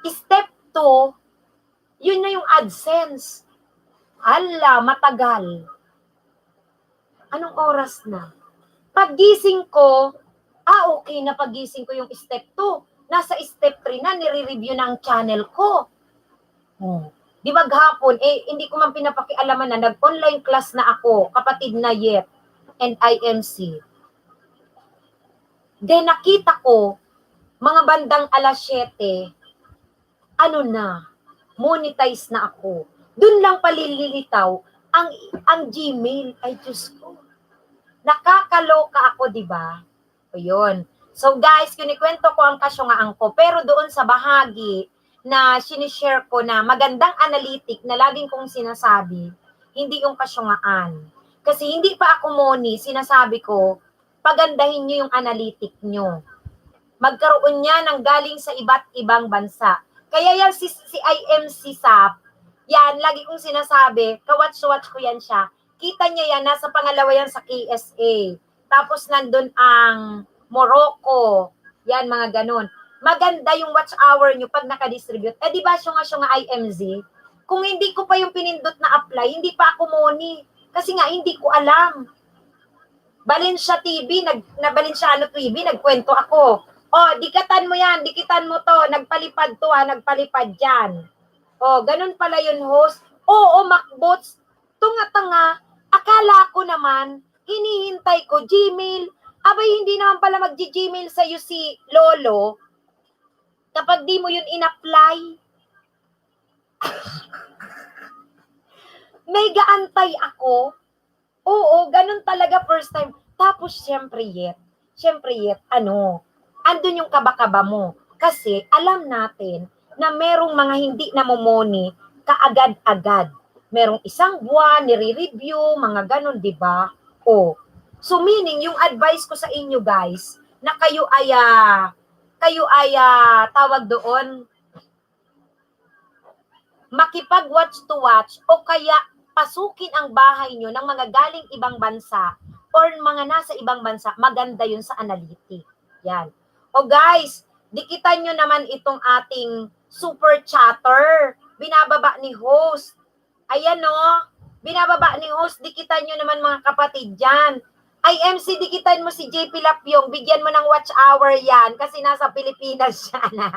Step 2, yun na yung AdSense. Ala, matagal. Anong oras na? Paggising ko, okay na paggising ko yung step 2. Nasa step 3 na, nire-review ng channel ko. Di ba gahapon, hindi ko man pinapakialaman na nag-online class na ako, kapatid na Yet and IMC. Then nakita ko, mga bandang alas 7, monetize na ako. Doon lang palililitaw ang Gmail. Ay, Diyos ko. Nakakaloka ako, di ba? O yun. So guys, kinikwento ko ang kasyungaan ko. Pero doon sa bahagi na sinishare ko na magandang analytic na laging kong sinasabi, hindi yung kasyungaan. Kasi hindi pa ako moni, sinasabi ko, pagandahin nyo yung analytic nyo. Magkaroon niya ng galing sa iba't ibang bansa. Kaya yan si IMC SAP, yan, lagi kong sinasabi, kawatch-watch ko yan siya. Kita niya yan, nasa pangalawa yan sa KSA. Tapos nandun ang Morocco. Yan, mga ganun. Maganda yung watch hour nyo pag nakadistribute. Di ba siya nga IMZ? Kung hindi ko pa yung pinindot na apply, hindi pa ako moni. Kasi nga, hindi ko alam. Valencia TV, Valenciano TV, nagkwento ako. Dikatan mo yan, dikitan mo to, nagpalipad to nagpalipad dyan. Ganun pala yun, host. Macbots, tunga-tanga, akala ko naman, hinihintay ko, Gmail, abay hindi naman pala mag-Gmail sa'yo si Lolo, kapag di mo yun in-apply. May gaantay ako. Ganun talaga first time. Tapos, syempre yet, andun yung kaba-kaba mo. Kasi, alam natin na merong mga hindi namomoni kaagad-agad. Merong isang buwan, nire-review, mga ganun, di ba? So, meaning, yung advice ko sa inyo, guys, na kayo ay tawag doon, makipag-watch to watch o kaya pasukin ang bahay nyo ng mga galing ibang bansa or mga nasa ibang bansa, maganda yun sa analytic. Yan. Guys, dikitan nyo naman itong ating super chatter. Binababa ni host. Ayan binababa ni host. Dikitan nyo naman mga kapatid dyan. IMC, dikitan mo si JP Lapyong. Bigyan mo ng watch hour yan kasi nasa Pilipinas siya na.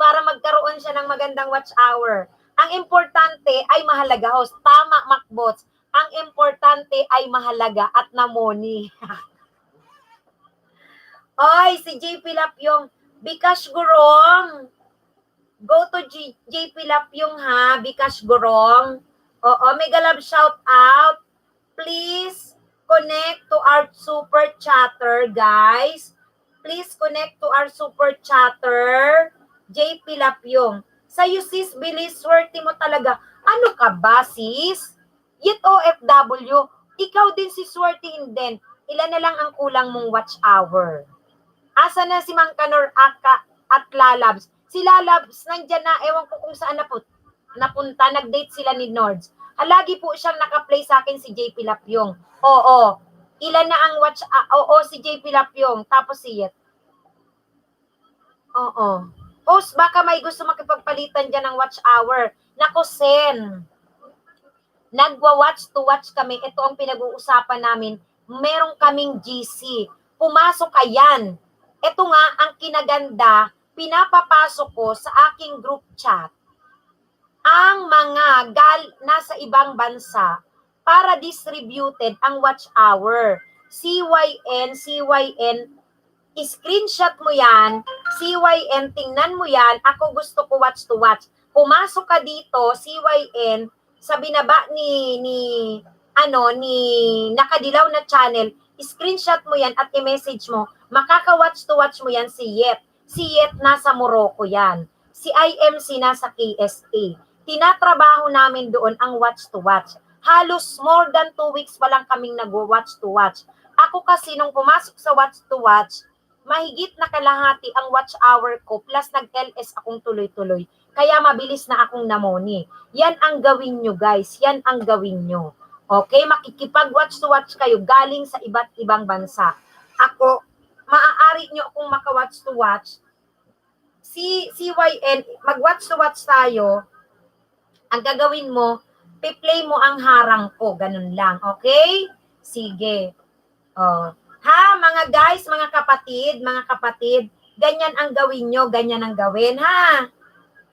Para magkaroon siya ng magandang watch hour. Ang importante ay mahalaga, host. Tama, Macbots. Ang importante ay mahalaga at namoni. Si JP Lapyong. Bikash Gurong. Go to JP Lapyong, ha? Bikash Gurong. Mega love shout out. Please connect to our super chatter, guys. Please connect to our super chatter. JP Lapyong. Sa'yo, sis, bilis, swerte mo talaga. Ano ka ba, sis? Yet OFW, ikaw din si swerte din. Ilan na lang ang kulang mong watch hour? Asa na si Mang Kanor at Lalabs? Si Lalabs, nandyan na, ewan ko kung saan napunta, nag-date sila ni Nords. Lagi po siyang naka-play sa akin si JP Lapyong. Ilan na ang watch, si JP Lapyong, tapos si Yet. Host, baka may gusto makipagpalitan dyan ng watch hour. Nako, Sen. Nagwa-watch to watch kami. Ito ang pinag-uusapan namin. Meron kaming GC. Pumasok ka yan. Ito nga, ang kinaganda, pinapapasok ko sa aking group chat ang mga nasa ibang bansa para distributed ang watch hour. CYN, screenshot mo yan, CYN, tingnan mo yan, ako gusto ko watch to watch. Pumasok ka dito, CYN, sa binaba ni nakadilaw na channel, screenshot mo yan at i-message mo, makaka-watch to watch mo yan si Yet. Si Yet nasa Morocco yan. Si IMC nasa KSA. tinatrabaho namin doon ang watch to watch. Halos more than 2 weeks pa lang kaming nag-watch to watch. Ako kasi nung pumasok sa watch to watch, mahigit na kalahati ang watch hour ko plus nag-LS akong tuloy-tuloy. Kaya mabilis na akong namoni. Yan ang gawin nyo guys, yan ang gawin nyo. Okay, makikipag-watch to watch kayo galing sa iba't ibang bansa. Ako, maaari nyo akong maka-watch to watch. Si CYN, mag-watch to watch tayo, ang gagawin mo, piplay mo ang harang ko, ganun lang, okay? Sige. Oh. Ha, mga guys, mga kapatid, ganyan ang gawin nyo, ganyan ang gawin, ha?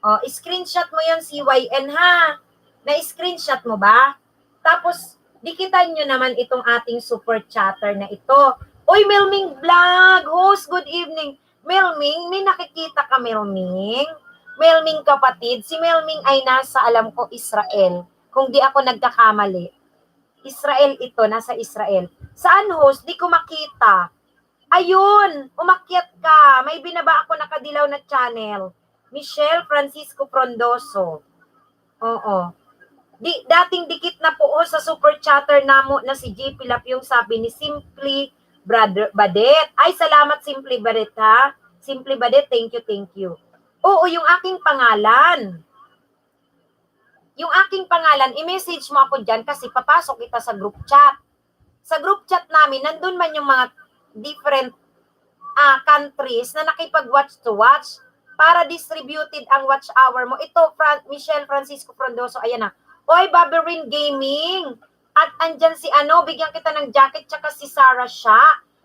Oh, screenshot mo yon CYN, ha? Na-screenshot mo ba? Tapos, dikitan nyo naman itong ating super chatter na ito. Uy, Melming Vlog, host, good evening. Melming, may nakikita ka, Melming? Melming kapatid, si Melming ay nasa, alam ko, Israel. Kung di ako nagkakamali. Israel ito, nasa Israel. Saan host? Di ko makita. Ayun, umakyat ka. May binaba ako nakadilaw na channel. Michelle Francisco Frondoso. Oo. Dating dikit na po sa super chatter namo na si JP Lapyong, sabi ni Simply Badet. Ay, salamat Simply Badet, ha? Simply Badet, thank you. Oo, yung aking pangalan. Yung aking pangalan, i-message mo ako dyan kasi papasok kita sa group chat. Sa group chat namin, nandun man yung mga different countries na nakipag-watch to watch para distributed ang watch hour mo. Ito, Michelle Francisco Frondoso, ayan na. Oy, Baberin Gaming. At andyan si bigyan kita ng jacket, tsaka si Sarah Sha.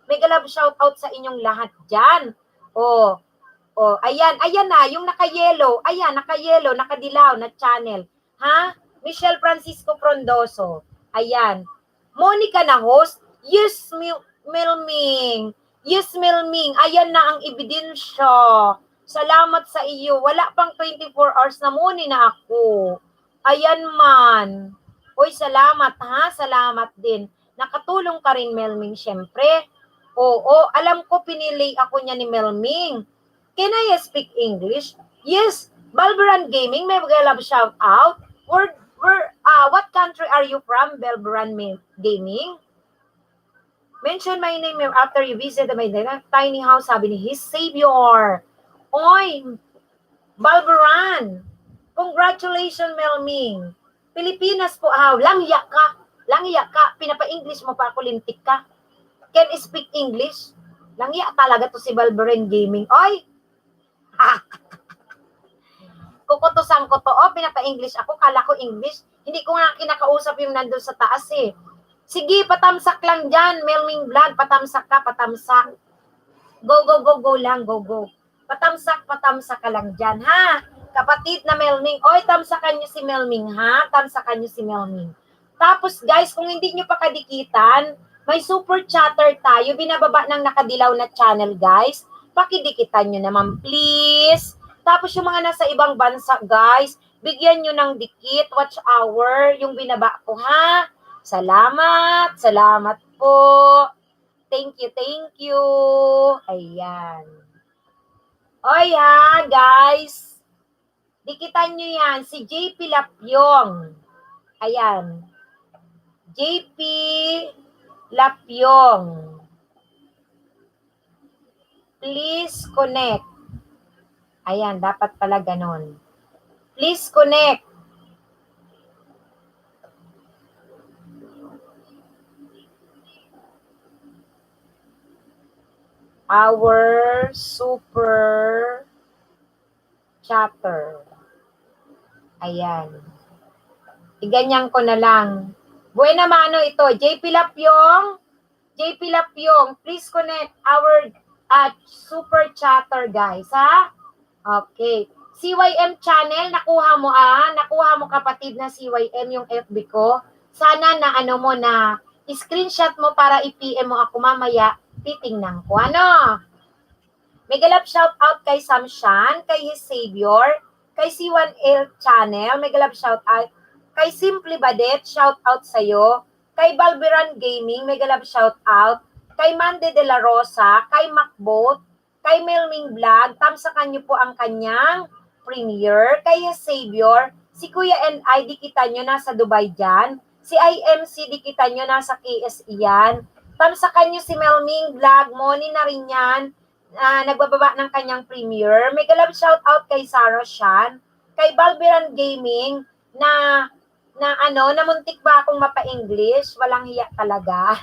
Mega love shoutout sa inyong lahat dyan. Oh, ayan na, yung naka-yellow. Ayan, naka-yellow, nakadilaw na channel. Ha? Michelle Francisco Frondoso. Ayan. Monica na host. Yes, Milming. Yes, Milming. Ayan na ang ebidensya. Salamat sa iyo. Wala pang 24 hours na muni na ako. Ayan man. Uy, salamat ha. Salamat din. Nakatulong ka rin, Melming, syempre. Oo, alam ko pinili ako niya ni Melming. Can I speak English? Yes. Balberan Gaming, may love shout out. What country are you from, Balberan Gaming? Mention my name after you visit my tiny house, sabi ni His Savior. Oy, Balberan. Congratulations, Melming. Pilipinas po, langya ka. Pinapa-English mo pa ako, lintik ka. Can I speak English? Langya talaga to si Balberan Gaming. Oy, kukutusan ko to. Pinapa-English ako. Kala ko English. Hindi ko nga kinakausap yung nandun sa taas eh. Sige, patamsak lang dyan. Melming Vlog, patamsak ka, patamsak. Go lang, go. Patamsak ka lang dyan, ha? Kapatid na Melming. Oy, tamsakan nyo si Melming, ha? Tamsakan nyo si Melming. Tapos guys, kung hindi nyo pa kadikitan, may super chatter tayo. Binababa ng nakadilaw na channel, guys. Pakidikitan nyo naman, please. Tapos yung mga nasa ibang bansa, guys, bigyan nyo ng dikit, watch hour, yung binaba ko, ha? Salamat po. Thank you. Ayan. Oy ha, guys. Dikitan nyo yan, si JP Lapyong. Ayan. JP Lapyong. Please connect. Ayan, dapat pala ganon. Please connect. Our super chatter. Ayan. Iganyan ko na lang. Buena mano ito. JP Lapyong, please connect our super chatter, guys, ha? Okay. CYM channel, nakuha mo kapatid na CYM yung FB ko. Sana na screenshot mo para i-PM mo ako mamaya, titingnan ko. Mega love shout out kay Samshan, kay His Savior, kay C1L channel, mega love shout out. Kay Simply Badet, shout out sa'yo. Kay Balberan Gaming, mega love shout out. Kay Mande de la Rosa, kay Macbot, kay Melming Vlog, tamsakan niyo po ang kanyang premiere. Kay Savior, Si Kuya N.I., di kita nyo nasa Dubai dyan. Si IMC, di kita nyo nasa KSE yan. Tamsakan nyo si Melming Vlog, Moni na rin yan. Nagbababa ng kanyang premiere. May galab shout out kay Sarah Shan, kay Balberan Gaming, na namuntik ba akong mapa-English? Walang hiya talaga.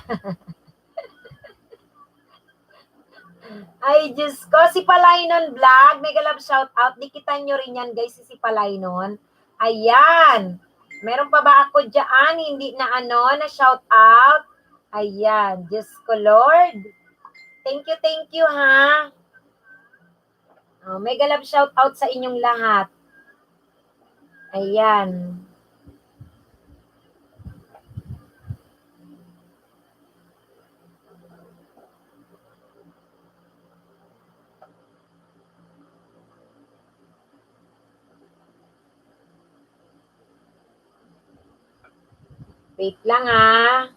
Ay, Diyos ko. Si Palaynon Vlog, mega love shout out. Dikitan nyo rin yan, guys, si Palaynon. Ayan. Meron pa ba ako dyan? Hindi na na shout out. Ayan. Diyos ko, Lord. Thank you, ha. Oh, mega love shout out sa inyong lahat. Ayan. Wait lang, ha.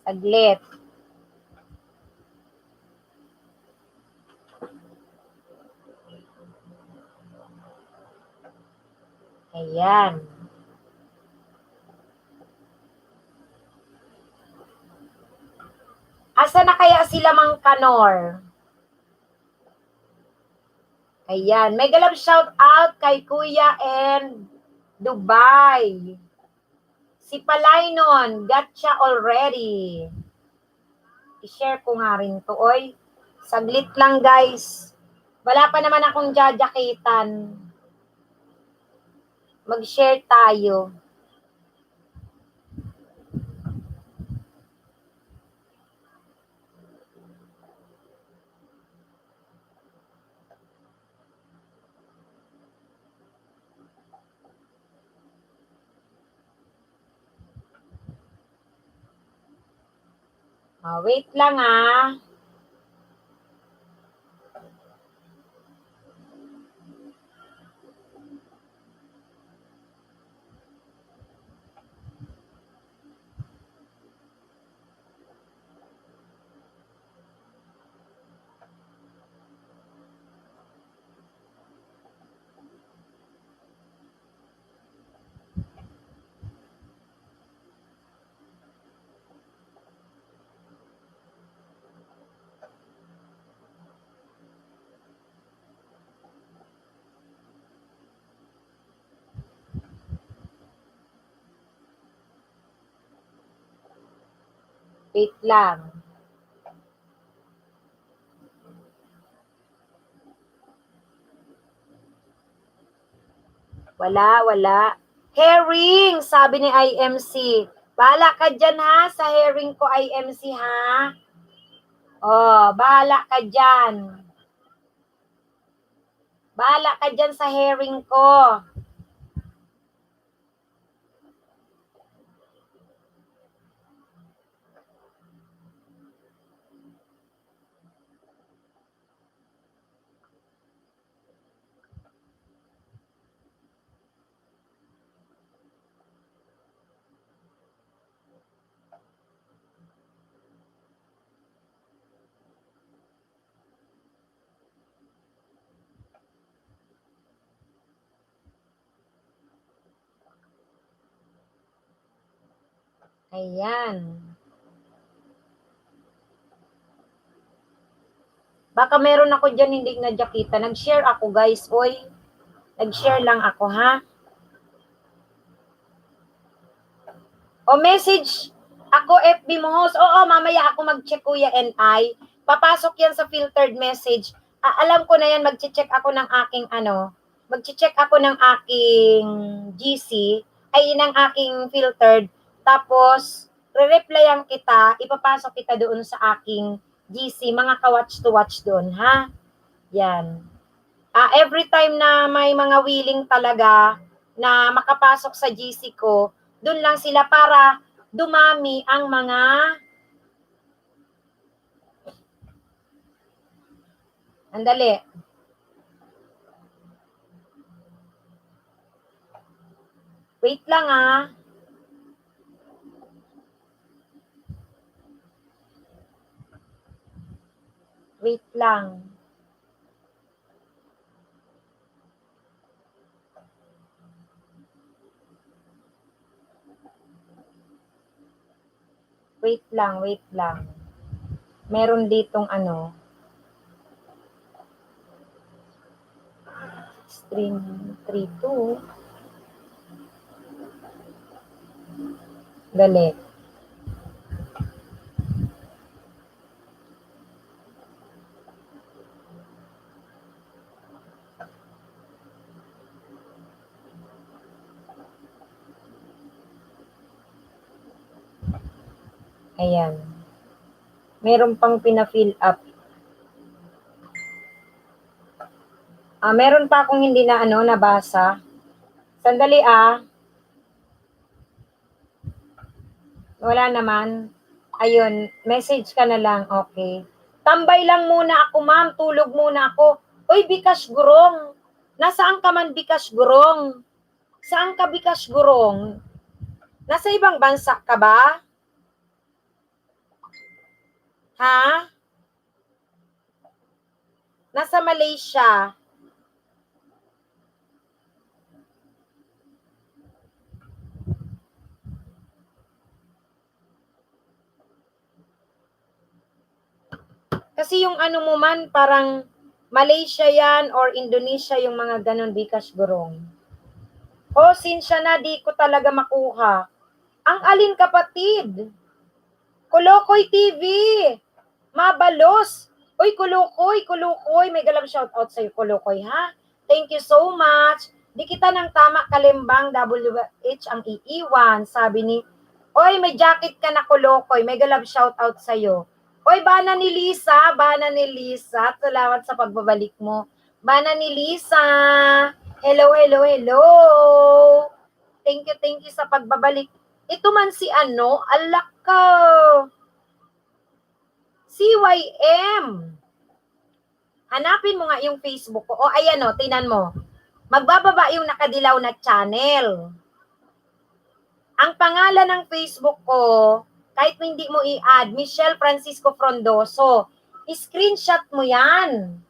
Saglit. Ayan. Asa na kaya sila Mang Kanor? Ayan. Mega love shout out kay Kuya and Dubai. Si Palaynon, gotcha already. I-share ko nga rin to, oy. Saglit lang, guys. Wala pa naman akong jajakitan. Mag-share tayo. Wait lang, ha. Wait lang. Wala. Herring, sabi ni IMC. Bahala ka dyan, ha, sa herring ko, IMC, ha. Bahala ka dyan. Bahala ka dyan sa herring ko. Ayan. Baka meron ako dyan hindi na-jakita. Nag-share ako, guys. Oy, nag-share lang ako, ha. Message ako, FB mo, host. Oo, mamaya ako mag-check, Kuya NI. Papasok yan sa filtered message. Alam ko na yan, mag-check ako ng aking mag-check ako ng aking GC, ay ng aking filtered. Tapos, re-replyan kita, ipapasok kita doon sa aking GC, mga ka-watch to watch doon, ha? Yan. Every time na may mga willing talaga na makapasok sa GC ko, doon lang sila para dumami ang mga andali. Wait lang, Wait lang. Wait lang, wait lang. Meron ditong ano, stream 32. Dali. Ayan. Meron pang pina-fill up. Meron pa akong hindi na ano, nabasa. Sandali Wala naman. Ayun, message ka na lang. Okay. Tambay lang muna ako, ma'am. Tulog muna ako. Uy, Bikash Gurong. Nasaan ka man, Bikash Gurong? Saan ka, Bikash Gurong? Nasa ibang bansa ka ba? Ha? Nasa Malaysia. Kasi yung ano mo man, parang Malaysia yan or Indonesia yung mga ganun, Bikash Gurong. Sinsya na, di ko talaga makuha. Ang alin kapatid? Kolokoy TV. Mabalos. Uy, Kulukoy. May galang shoutout sa'yo, Kulukoy, ha? Thank you so much. Di kita ng tama kalimbang WH ang iiwan. Sabi ni, oy, may jacket ka na, Kulukoy. May galab shoutout sa'yo. Oy, bana ni Lisa. Salamat sa pagbabalik mo. Bana ni Lisa. Hello. Thank you sa pagbabalik. Ito man si ano, alak ka. CYM. Hanapin mo nga yung Facebook ko. Ayan tinan mo. Magbababa yung nakadilaw na channel. Ang pangalan ng Facebook ko, kahit hindi mo i-add, Michelle Francisco Frondoso. I-screenshot mo yan.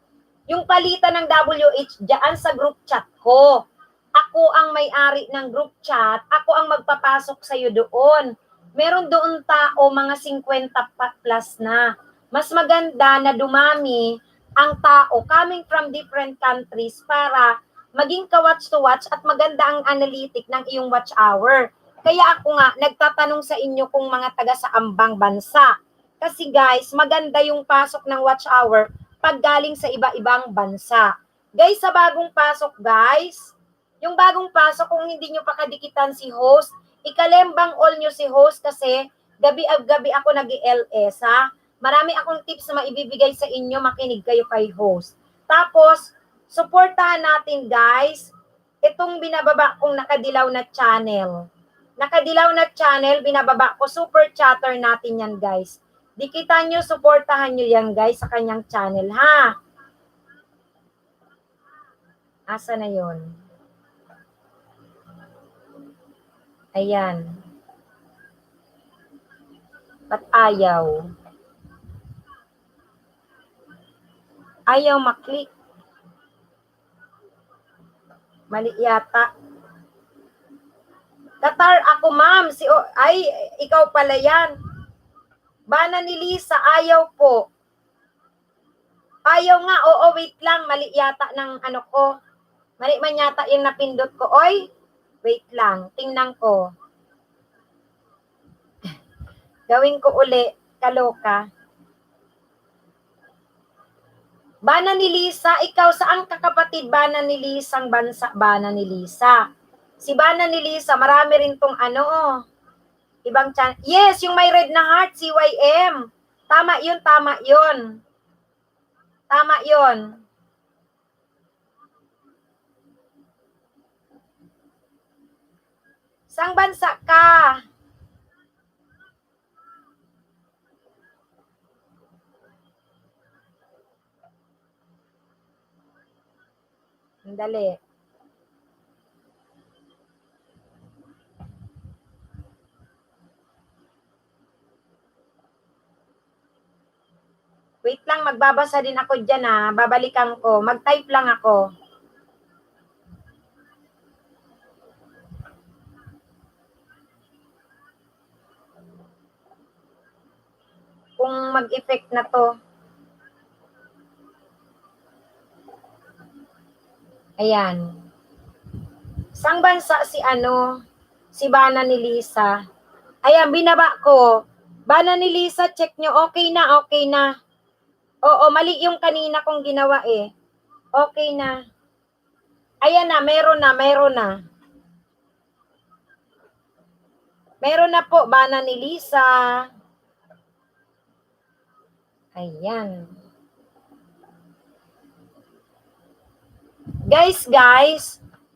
Yung palitan ng WH dyan sa group chat ko. Ako ang may-ari ng group chat. Ako ang magpapasok sa'yo doon. Meron doon tao, mga 50 plus na. Mas maganda na dumami ang tao coming from different countries para maging ka-watch to watch at maganda ang analytic ng iyong watch hour. Kaya ako nga, nagtatanong sa inyo kung mga taga sa ambang bansa. Kasi guys, maganda yung pasok ng watch hour pag galing sa iba-ibang bansa. Guys, sa bagong pasok guys, yung bagong pasok, kung hindi nyo pa kadikitan si host, ikalembang all nyo si host kasi gabi ako nag-LS ha. Marami akong tips na maibibigay sa inyo, makinig kayo kay host. Tapos, suportahan natin guys, itong binababa kong nakadilaw na channel. Nakadilaw na channel, binababa ko, super chatter natin yan guys. Dikitan nyo, suportahan nyo yan guys sa kanyang channel ha. Asa na yon? Ayan. Ba't ayaw? Ayaw maklik. Mali yata. Qatar ako, ma'am. Ay, ikaw pala yan. Bana ni Lisa, ayaw po. Ayaw nga, oo, wait lang. Mali yata ng ano ko. Mali man yata yung napindot ko. Oy, wait lang. Tingnan ko. Gawin ko uli. Kaloka. Bana ni Lisa, ikaw saan ka kapatid Bana ni Lisang bansa Bana ni Lisa? Si Bana ni Lisa, marami rin tong ibang channel. Yes, yung may red na heart, CYM. Tama yun. Tama yun. Saang bansa ka? Dali. Wait lang, magbabasa din ako dyan babalikan ko. Mag-type lang ako. Kung mag-effect na to. Ayan. Sang bansa si Bana ni Lisa. Ayan, binaba ko. Bana ni Lisa, check nyo. Okay na, okay na. Oo, mali yung kanina kong ginawa eh. Okay na. Ayan na, meron na, meron na. Meron na po, Bana ni Lisa. Ayan. Guys,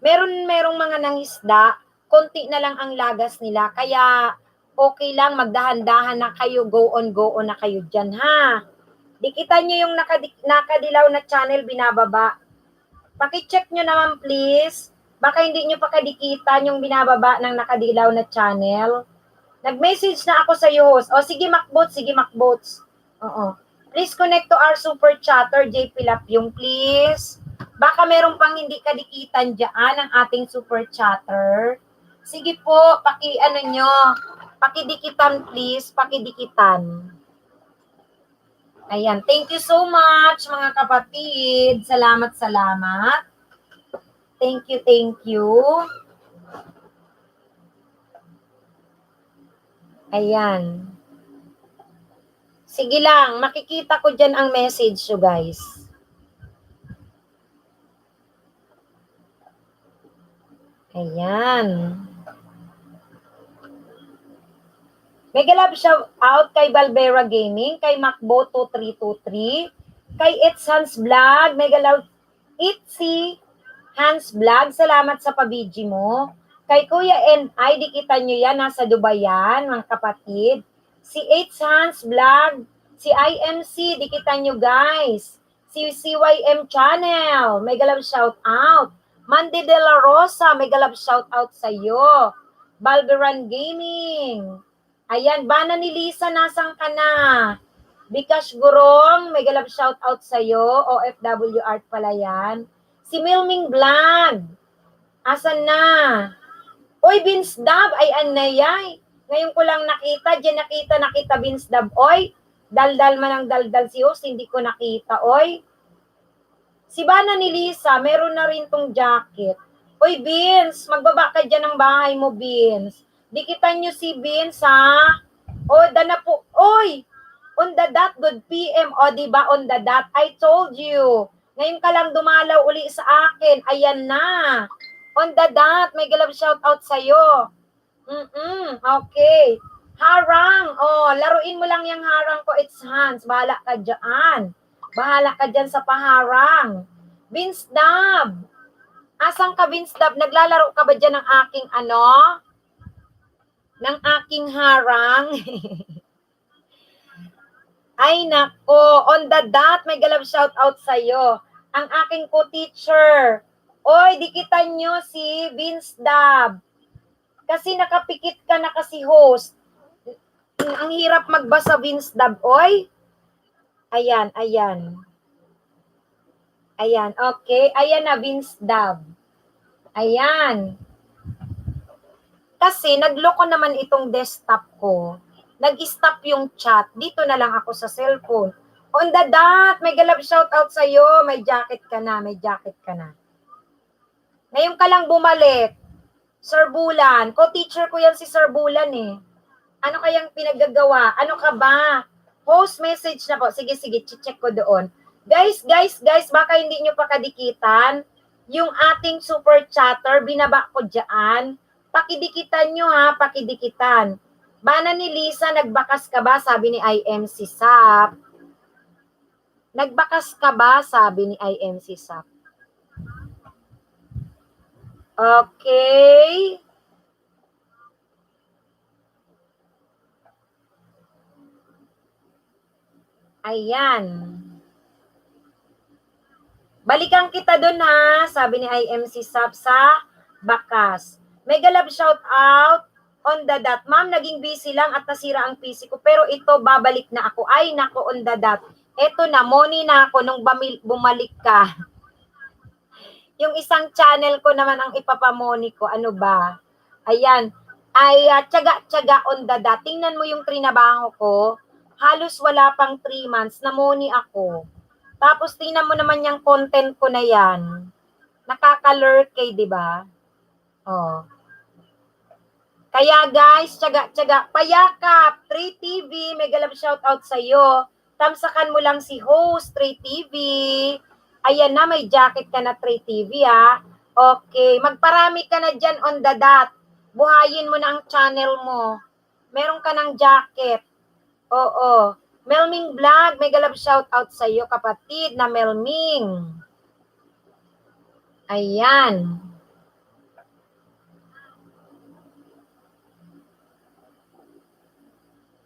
merong mga nangisda, konti na lang ang lagas nila, kaya okay lang, magdahan-dahan na kayo, go on na kayo dyan, ha? Dikitan nyo yung nakadilaw na channel, binababa. Paki-check nyo naman, please. Baka hindi nyo pa kadikitan yung binababa ng nakadilaw na channel. Nag-message na ako sa iyo, host. O, sige, Macbots. Oo. Please connect to our super chatter, JP Lapyong, please. Baka meron pang hindi kadikitan dyan ang ating super chatter. Sige po, pakidikitan please, pakidikitan. Ayan, thank you so much mga kapatid. Salamat. Thank you. Ayan. Sige lang, makikita ko dyan ang message nyo, guys. Ayan. Mega love shout out kay Balbera Gaming, kay Macbo2323, kay It's Hans Vlog, mega love Itzy Hans Vlog, salamat sa pabidji mo. Kay Kuya N.I., dikitan nyo yan, nasa Dubai yan, mga kapatid. Si It's Hans Vlog, si IMC, dikitan nyo guys. Si CYM Channel, mega love shout out. Mandy De La Rosa, mega love shout out sa'yo. Balberan Gaming. Ayan, Bana ni Lisa, nasang ka na? Bikash Gurong, mega love shout out sa'yo. OFW Art pala yan. Si Milming Vlog, asan na? Oy, Vince Dab, ay anayay. Ngayon ko lang nakita, dyan nakita Vince Dab. Oy, daldal man ang daldal si host, hindi ko nakita, oy. Si Bana ni Lisa, meron na rin tong jacket. Oy, Vince, magbaba ka dyan ng bahay mo, Vince. Dikitan nyo si Vince, ha? O, dana po. Oy, on the dot, good PM. O, diba, on the dot? I told you. Ngayon ka lang dumalaw uli sa akin. Ayan na. On the dot, may galab shout out sa'yo. Okay. Harang. O, laruin mo lang yung harang ko. It's Hans. Bahala ka dyan. Bahala ka dyan sa paharang. Vince Dab. Asang ka, Vince Dab? Naglalaro ka ba dyan ng aking ng aking harang? Ay, nako. On the dot, may galab shout out sa'yo. Ang aking co-teacher. Oy, dikitan nyo si Vince Dab. Kasi nakapikit ka na kasi host. Ang hirap magbasa, Vince Dab. Oy. Ayan. Ayan, okay. Ayan na, Vince Dab. Ayan. Kasi nagloko naman itong desktop ko. Nag-stop yung chat. Dito na lang ako sa cellphone. On the dot, may galab shout out sa'yo. May jacket ka na. Ngayon ka lang bumalik. Sir Bulan. Ko-teacher ko yan si Sir Bulan eh. Ano kayang pinagagawa? Ano ka ba? Post message na po. Sige, check ko doon. Guys, baka hindi nyo pa kadikitan. Yung ating super chatter, binaba ko dyan. Pakidikitan nyo ha, pakidikitan. Bana ni Lisa, nagbakas ka ba? Sabi ni IMC Sap. Nagbakas ka ba? Sabi ni IMC Sap. Okay. Ayan. Balikan kita dun ha, sabi ni IMC Sap sa bakas. Mega love shout out on the dot. Ma'am, naging busy lang at nasira ang PC ko. Pero ito, babalik na ako. Ay, nako, on the dot. Eto na, money na ako nung bumalik ka. Yung isang channel ko naman ang ipapamoni ko. Ano ba? Ayan. Ay, tiyaga on the dot. Tingnan mo yung trinabaho ko. Halos wala pang 3 months. Namoni ako. Tapos tingnan mo naman yung content ko na yan. Nakaka-lurk di ba? Oh. Kaya guys, tiyaga. Payakap, 3TV, mega love shoutout sa'yo. Tamsakan mo lang si host, 3TV. Ayan na, may jacket ka na, 3TV ha. Okay, magparami ka na dyan on the dot. Buhayin mo na ang channel mo. Meron ka ng jacket. Oo. Melming Vlog, mega love shoutout sa'yo, kapatid na Melming. Ayan.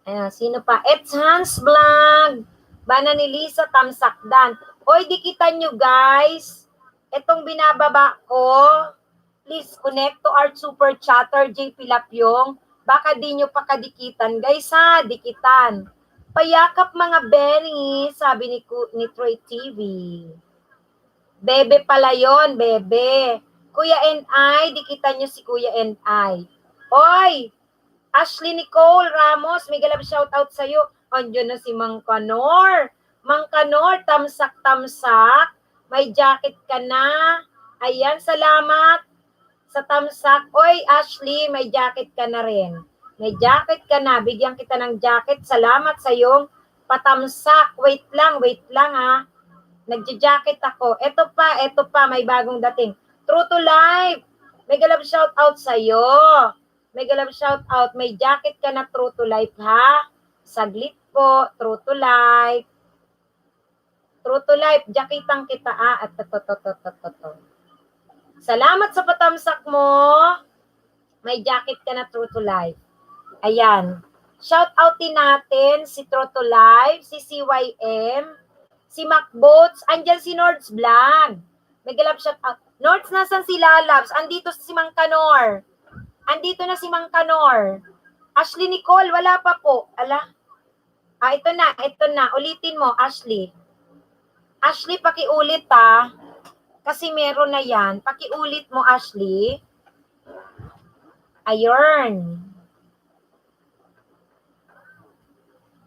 Ayan, sino pa? It's Hans Vlog. Bana ni Lisa Tamsakdan. Oy, dikitan nyo guys. Itong binababa ko. Please connect to our super chatter, JP Lapyong. Baka di nyo pa kadikitan. Guys ha, dikitan. Payakap mga Benny, sabi ni Troy TV. Bebe pala yon, bebe. Kuya N.I., dikitan nyo si Kuya N.I. Oy, Ashley Nicole Ramos, may galap shoutout sa'yo. Andiyan na si Mang Kanor. Mang Kanor, tamsak-tamsak. May jacket ka na. Ayan, salamat sa tamsak. Oy, Ashley, may jacket ka na rin. May jacket ka na. Bigyan kita ng jacket. Salamat sa iyong patamsak. Wait lang ha. Nagja-jacket ako. Ito pa, may bagong dating. True to life. May galap shoutout sa'yo. Mega love shout out. May jacket ka na, True to Life ha. Saglit po, True to Life. True to Life, jacketang kita at to. Salamat sa patamsak mo. May jacket ka na, True to Life. Ayan. Shout out din natin si True to Life, si CYM, si MacBoats, andyan si Nords Vlog. Mega love shout out. Nords, nasan si Lalabs? Andito si Mang Kanor. Andito na si Mang Kanor. Ashley Nicole, wala pa po. Ala. Ito na. Ulitin mo, Ashley. Ashley, pakiulit ha. Kasi meron na yan. Pakiulit mo, Ashley. Ayun.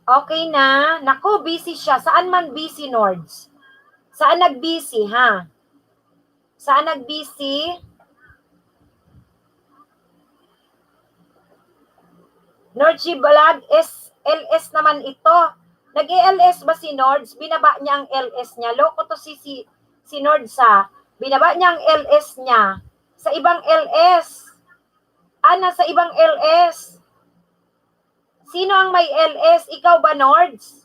Okay na. Naku, busy siya. Saan man busy, Nords? Saan nag-busy, ha? Saan nag-busy? Nordsi Vlog, LS naman ito. Nag-LS ba si Nords? Binaba niya ang LS niya. Loko to si Nords ha. Binaba niya ang LS niya. Sa ibang LS. Sa ibang LS. Sino ang may LS? Ikaw ba, Nords?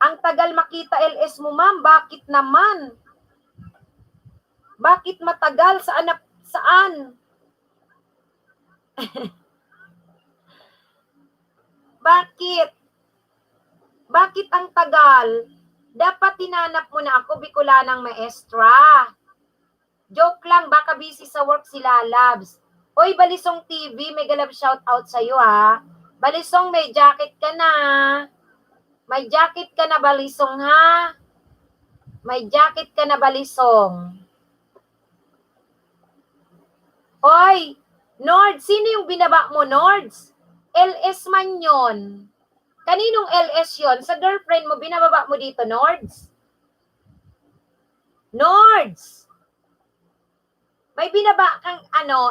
Ang tagal makita LS mo, ma'am. Bakit naman? Bakit matagal? Saan? Bakit? Bakit ang tagal? Dapat tinanap mo na ako, Bicolanang Maestra. Joke lang, baka busy sa work si Lalabs. Oy, Balisong TV, may galab shout out sa'yo ha. Balisong, may jacket ka na. May jacket ka na, Balisong ha. May jacket ka na, Balisong. Oy, Nords, sino yung binaba mo, Nords? LS man yon. Kaninong LS yon? Sa girlfriend mo, binababa mo dito, Nords? Nords! May binaba kang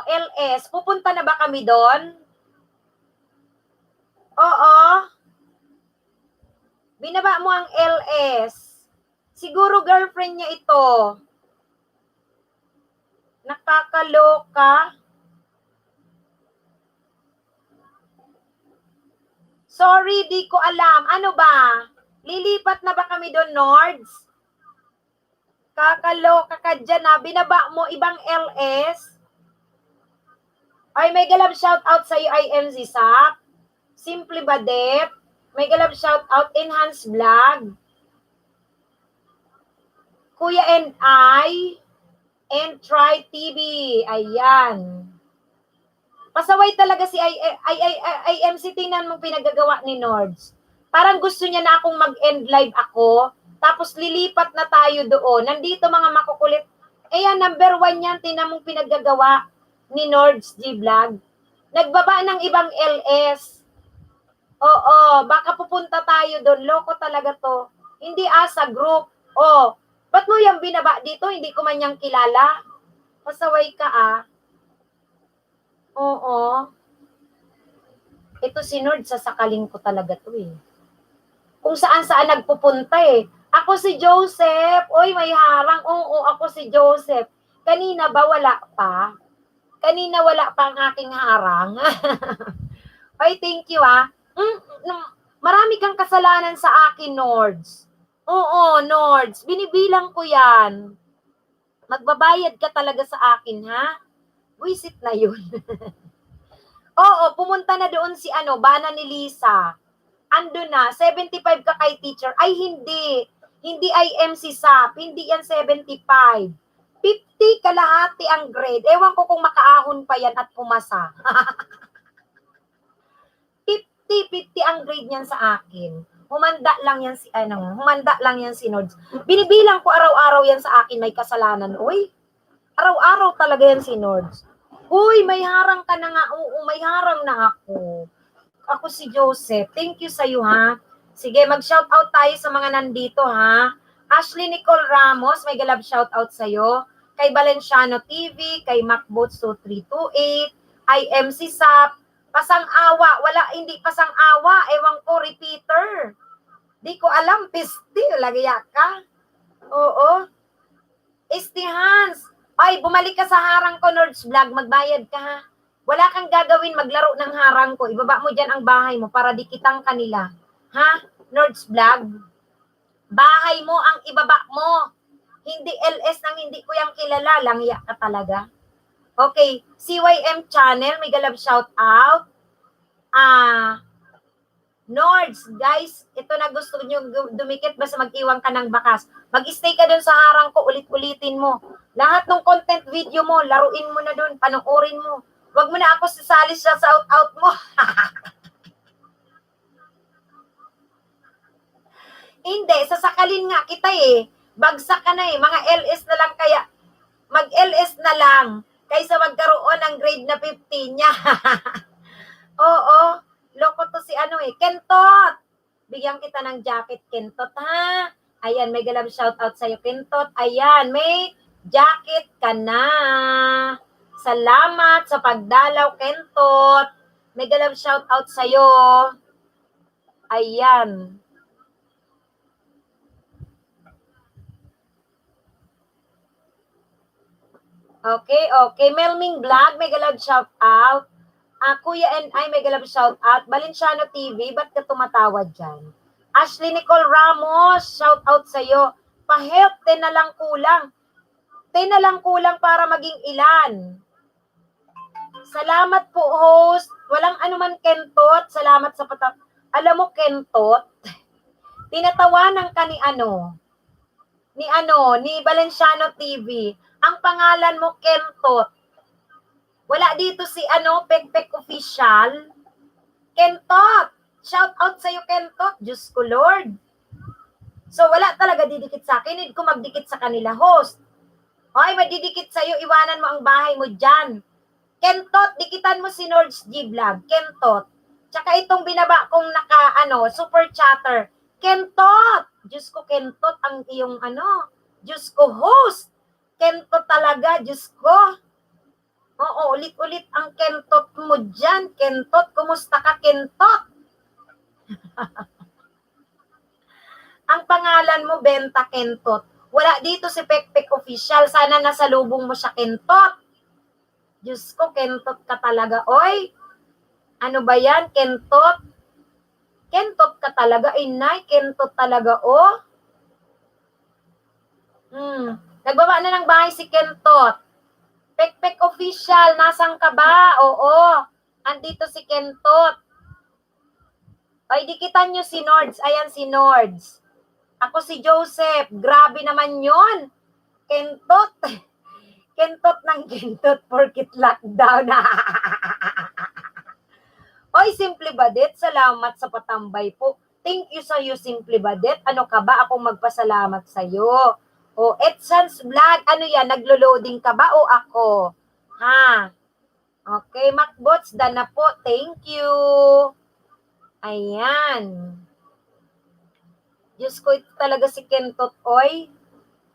LS. Pupunta na ba kami doon? Oo. Binaba mo ang LS. Siguro girlfriend niya ito. Nakakaloka. Sorry, di ko alam. Ano ba? Lilipat na ba kami doon, Nords? Kakaloka ka dyan na. Binaba mo ibang LS. Ay, may galab shout out sa iyo, IMZ Sap. Simply Badet. May galab shout out, Enhance Vlog. Kuya N.I. and Try TV. Ayan. Pasaway talaga si IMC. Tingnan mong pinagagawa ni Nords. Parang gusto niya na akong mag-end live ako, tapos lilipat na tayo doon. Nandito mga makukulit. Ayan, number 1 yan, tinan mong pinaggagawa ni Nords G Vlog. Nagbaba ng ibang LS. Oo, baka pupunta tayo doon. Loko talaga to. Hindi sa group. Oh, ba't mo yung binaba dito? Hindi ko man yung kilala. Pasaway ka Oo. Ito si Nord, sasakaling ko talaga to eh. Kung saan-saan nagpupunta eh. Ako si Joseph. Oy, may harang. Oo, ako si Joseph. Kanina ba wala pa? Kanina wala pa ang aking harang. Oy, thank you Marami kang kasalanan sa akin, Nords. Oo, Nords. Binibilang ko yan. Magbabayad ka talaga sa akin, ha? Wisit na yun. Oo, pumunta na doon si Bana ni Lisa. Ando na, 75 ka kay teacher. Ay, hindi. Hindi IMC SAP. Hindi yan 75. 50 kalahati ang grade. Ewan ko kung makaahon pa yan at pumasa. 50 ang grade niyan sa akin. Humanda lang yan si Nords. Binibilang ko araw-araw yan sa akin, may kasalanan. Uy, araw-araw talaga yan si Nords. Uy, may harang ka na nga. Oo, may harang na ako. Ako si Joseph. Thank you sa'yo, ha? Sige, mag-shoutout tayo sa mga nandito, ha? Ashley Nicole Ramos, may galab shoutout sa'yo. Kay Valenciano TV, kay MacBots 2328, IMC SAP, Pasang-awa. Wala, hindi pasang-awa. Ewan ko, repeater. Di ko alam, pistil. Lagya ka. Oo. Istihans. Ay, bumalik ka sa harang ko, Nords Vlog. Magbayad ka, ha? Wala kang gagawin, maglaro ng harang ko. Ibaba mo dyan ang bahay mo para dikitang kanila. Ha? Nords Vlog? Bahay mo ang ibaba mo. Hindi LS nang hindi ko yung kilala. Langya ka talaga. Okay. CYM channel, may galab shout out. Nords, guys, ito na gusto nyo dumikit basta mag-iwan ka ng bakas. Mag-stay ka dun sa harang ko, ulit-ulitin mo. Lahat ng content video mo, laruin mo na dun, panoorin mo. Huwag mo na ako sasali sa shout-out mo. Hindi, sasakalin nga kita eh. Bagsak ka na eh. Mga LS na lang kaya. Mag-LS na lang. Kaysa magkaroon ng grade na 15 niya. Oo. Loko to si Kentot. Bigyan kita ng jacket, Kentot, ha? Ayan, may galab shoutout sa'yo, Kentot. Ayan, may jacket ka na. Salamat sa pagdalaw, Kentot. May galab shoutout sa'yo. Ayan. Okay. Melming Vlog, may galab shoutout. Kuya and I, may galab shoutout. Valenciano TV, ba't ka tumatawad dyan? Ashley Nicole Ramos, shoutout sa'yo. Pa-help, 10 na lang kulang. 10 na lang kulang para maging ilan. Salamat po, host. Walang anuman, Kentot. Salamat sa Alam mo, Kentot, tinatawanan ka ni ni Valenciano TV. Ang pangalan mo, Kentot. Wala dito si Pekpek Official. Kentot. Shout out sa'yo, Kentot. Diyos ko, Lord. So, wala talaga didikit sa akin. Need ko magdikit sa kanila, host. Hoy, madidikit sa'yo. Iwanan mo ang bahay mo dyan. Kentot, dikitan mo si Nords G Vlog. Kentot. Tsaka itong binaba kong super chatter. Kentot. Diyos ko, Kentot, ang iyong Diyos ko, host. Kentot talaga, Diyos ko. Oo, ulit-ulit ang Kentot mo dyan. Kentot, kumusta ka, Kentot? Ang pangalan mo, Benta Kentot. Wala dito si Pekpek Official. Sana nasalubong mo siya, Kentot. Diyos ko, Kentot ka talaga. Oy, ano ba yan, Kentot? Kentot ka talaga, inay. Kentot talaga, oh. Nagbaba na ng bahay si Kentot. Pekpek Official, nasan ka ba? Oo. Andito si Kentot. Ay, dikitan nyo si Nords. Ayan si Nords. Ako si Joseph. Grabe naman yon. Kentot. Kentot ng Kentot porkit lockdown. Oy, simple badit. Salamat sa patambay po. Thank you sa'yo, Simple Badet. Ano ka ba? Akong magpasalamat sa'yo. O, Edsans Vlog, ano yan? Naglo-loading ka ba o ako? Ha? Okay, Macbots, dana po. Thank you. Ayan. Diyos ko, ito talaga si Kentot, oy.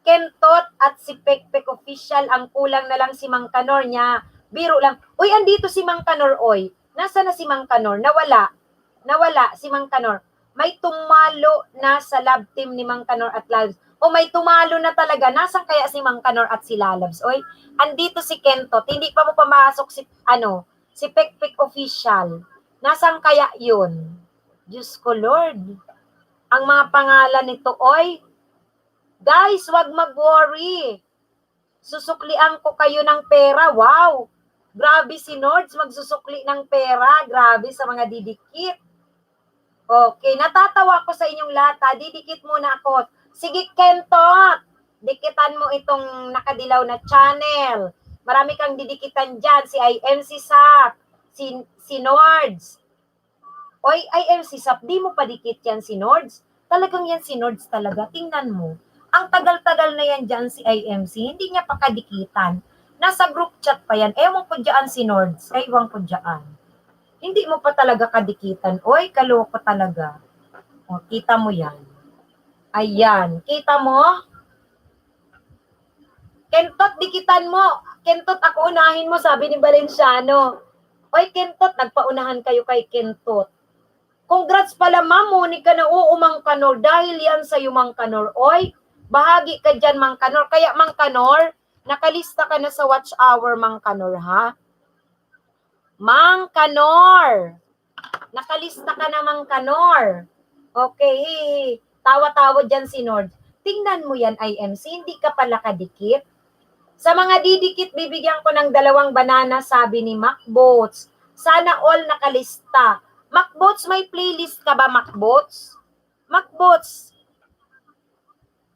Kentot at si Pekpek Official, ang kulang na lang si Mang Kanor niya. Biro lang. Uy, andito si Mang Kanor, oy. Nasa na si Mang Kanor? Nawala si Mang Kanor. May tumalo na sa love team ni Mang Kanor at Lalabs. O may tumalo na talaga. Nasaan kaya si Mang Kanor at si Lalabs? Oy, andito si Kentot. Hindi pa mo pamasok si Pekpek Official. Nasaan kaya yun? Diyos ko, Lord. Ang mga pangalan nito, oy. Guys, wag mag-worry. Susuklian ko kayo ng pera. Wow! Grabe si Nords, magsusukli ng pera. Grabe sa mga didikit. Okay, natatawa ko sa inyong lahat. Didikit muna ako. Sige, Kentot. Dikitan mo itong nakadilaw na channel. Marami kang didikitan dyan. Si IMC Sap, si Nords. Oy, IMC Sap, di mo pa dikit yan si Nords. Talagang yan si Nords talaga. Tingnan mo. Ang tagal-tagal na yan dyan si IMC. Hindi niya pa kadikitan. Nasa group chat pa yan. Ewan ko dyan si Nords. Ewan ko dyan. Hindi mo pa talaga kadikitan. Oy, kaloko talaga. O, kita mo yan. Ayan. Kita mo? Kentot, dikitan mo. Kentot, ako unahin mo, sabi ni Valenciano. Oy, Kentot, nagpaunahan kayo kay Kentot. Congrats pala, Ma'am Monica, na Mang Kanor. Dahil yan sa'yo, Mang Kanor. Oy, bahagi ka dyan, Mang Kanor. Kaya, Mang Kanor, nakalista ka na sa watch hour, Mang Kanor, ha? Mang Kanor. Nakalista ka na, Mang Kanor. Okay. Tawa-tawa dyan si Nord. Tingnan mo yan, IMC. Hindi ka pala kadikit. Sa mga didikit, bibigyan ko ng 2 banana, sabi ni Macbots. Sana all nakalista. Macbots, may playlist ka ba, Macbots? Macbots,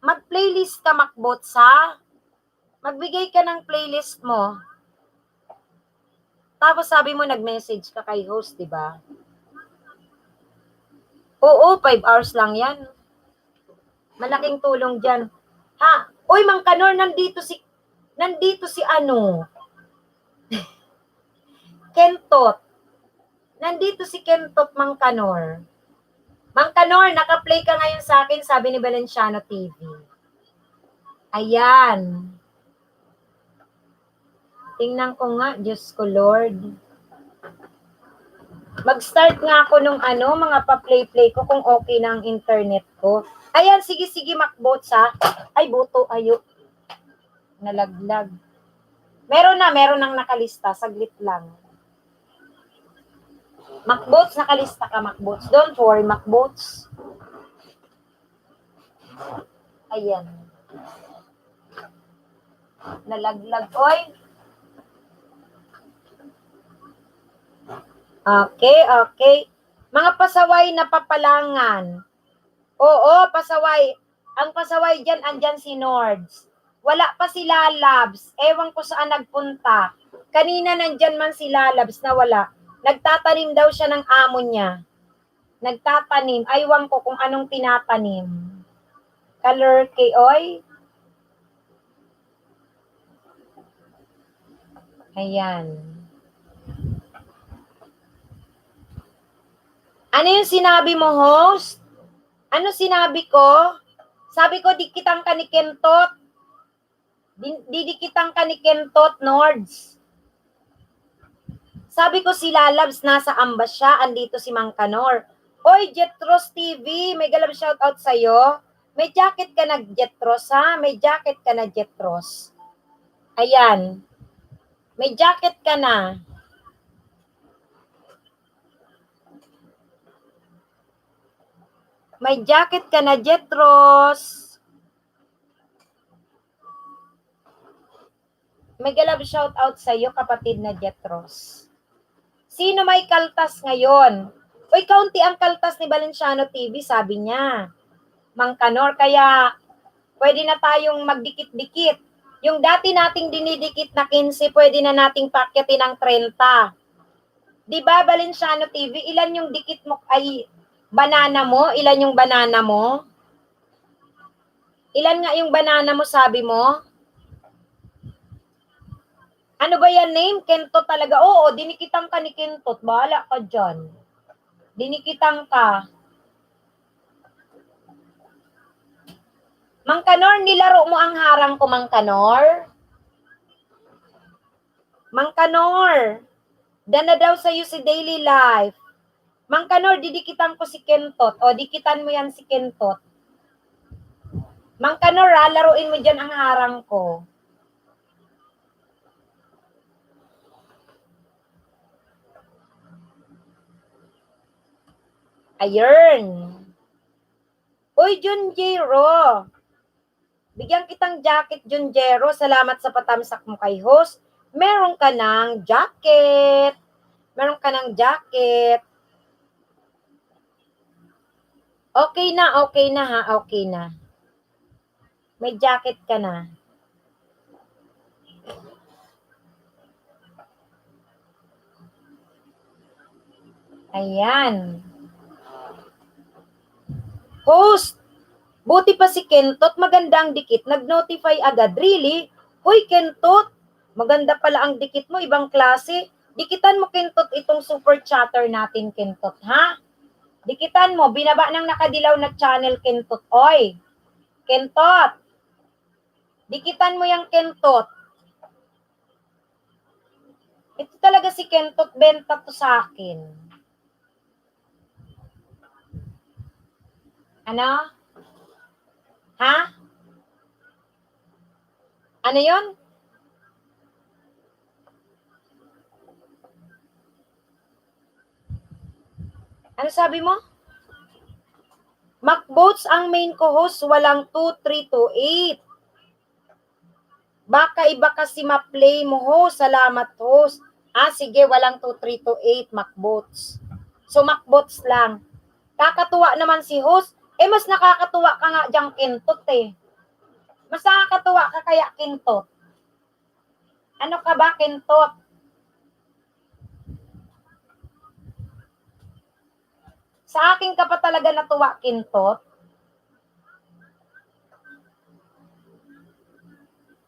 mag-playlist ka, Macbots, ha? Magbigay ka ng playlist mo. Tapos sabi mo, nag-message ka kay host, di ba? Oo, 5 hours lang yan. Malaking tulong dyan. Ha? Uy, Mang Kanor, nandito si ano? Kentot. Nandito si Kentot, Mang Kanor. Mang Kanor, naka-play ka ngayon sa akin, sabi ni Valenciano TV. Ayan. Tingnan ko nga, Diyos ko, Lord. Mag-start nga ako nung mga pa-play-play ko kung okay na ang internet ko. Ayan, sige, Macbots, ha? Ay, buto, ayo. Nalaglag. Meron nang nakalista. Saglit lang. Macbots, nakalista ka, Macbots. Don't worry, Macbots. Ayan. Nalaglag. Oy. Okay. Mga pasaway na papalangan. Oo, pasaway. Ang pasaway dyan, andyan si Nords. Wala pa si Lalabs. Ewan ko saan nagpunta. Kanina nandyan man si Lalabs na wala. Nagtatanim daw siya ng amo niya. Nagtatanim. Aywan ko kung anong tinatanim. Color K-oy. Ayan. Ano yung sinabi mo, host? Ano sinabi ko? Sabi ko, dikitan ka ni Kentot. Didikitan ka ni Kentot, Nords. Sabi ko, si Lalabs nasa ambas siya. Andito si Mang Kanor. Oy, Jetros TV, may galab shoutout sa'yo. May jacket ka na, Jetros, ha? May jacket ka na, Jetros. Ayan. May jacket ka na. May jacket ka na, Jetros. May galab shoutout sa'yo, kapatid na Jetros. Sino may kaltas ngayon? Uy, kaunti ang kaltas ni Valenciano TV, sabi niya. Mang Kanor, kaya pwede na tayong magdikit-dikit. Yung dati nating dinidikit na 15, pwede na nating pakyatin ng 30. Diba, Valenciano TV, ilan yung dikit mo? Ay, Banana mo? Ilan yung banana mo? Ilan nga yung banana mo, sabi mo? Ano ba yan name? Kentot talaga. Oo, dinikitan ka ni Kentot. Bahala ka dyan. Dinikitan ka. Mang Kanor, nilaro mo ang harang ko, Mang Kanor? Mang Kanor, dana daw sa'yo si daily life. Mang Kanor, didikitan ko si Kentot. O, dikitan mo yan si Kentot. Mang Kanor, laruin mo dyan ang harang ko. Ayun. Uy, Junjero. Bigyan kitang jacket, Junjero. Salamat sa patamsak mo kay host. Meron ka ng jacket. Meron ka ng jacket. Okay na ha, okay na. May jacket ka na. Ayan. Host, buti pa si Kentot, maganda ang dikit. Nag-notify agad. Really? Hoy, Kentot, maganda pala ang dikit mo, ibang klase. Dikitan mo, Kentot, itong super chatter natin, Kentot, ha? Dikitan mo, binaba ng nakadilaw na channel, Kentot. Oy, Kentot, dikitan mo yung Kentot. Ito talaga si Kentot, benta to sa akin. Ano? Ha? Ano yon? Ano sabi mo? MacBoats ang main co-host, walang 2328. Baka iba kasi ma-play mo, host. Salamat, host. Sige, walang 2328 MacBoats. So, MacBoats lang. Kakatuwa naman si host. Mas nakakatuwa ka nga diyang Kentot eh. Mas nakakatuwa ka kaya Kentot. Ano ka ba, Kentot? Sa akin ka pa talaga natuwa, Kentot?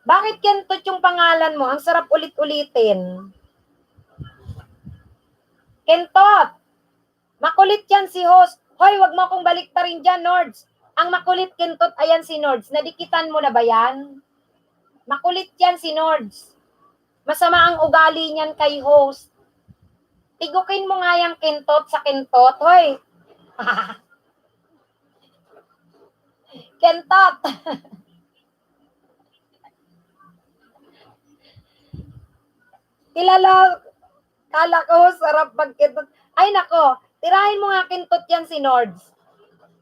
Bakit Kentot yung pangalan mo? Ang sarap ulit-ulitin. Kentot! Makulit yan si host. Hoy, wag mo akong baliktarin dyan, Nords. Ang makulit Kentot, ayan si Nords. Nadikitan mo na ba yan? Makulit yan si Nords. Masama ang ugali niyan kay host. Tigukin mo nga yung Kentot sa Kentot. Hoy! Kentot! Kilala, kala ko, sarap mag-Kentot. Ay, nako, tirahin mo nga Kentot yan si Nords.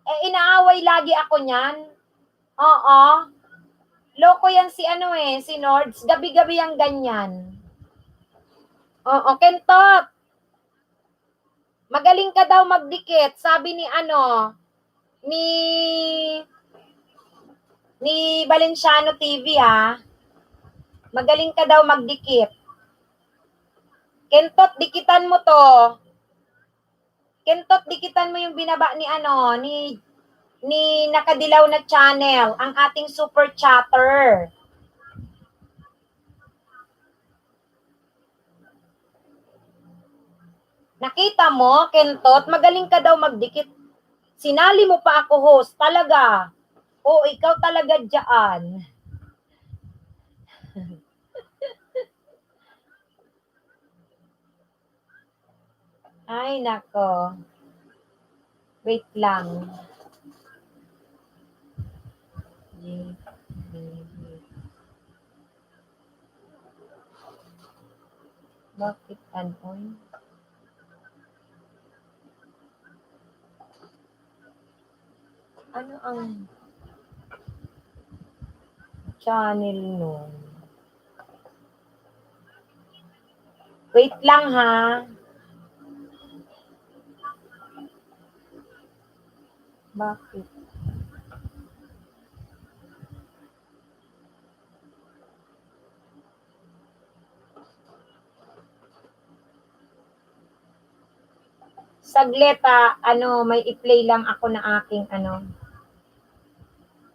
Inaaway lagi ako niyan. Oo. Loko yan si si Nords. Gabi-gabi ang ganyan. Oo, Kentot. Magaling ka daw magdikit. Sabi ni ni Valenciano TV Magaling ka daw magdikit. Kentot, dikitan mo to. Kentot, dikitan mo yung binaba ni ni nakadilaw na channel, ang ating super chatter. Nakita mo, Kentot, magaling ka daw magdikit. Sinali mo pa ako, host, talaga. Oo, ikaw talaga dyan. Ay, nako. Wait lang. Bakit on? Ano ang channel nun? Wait lang ha. Bakit? Saglit, may i-play lang ako na aking ano.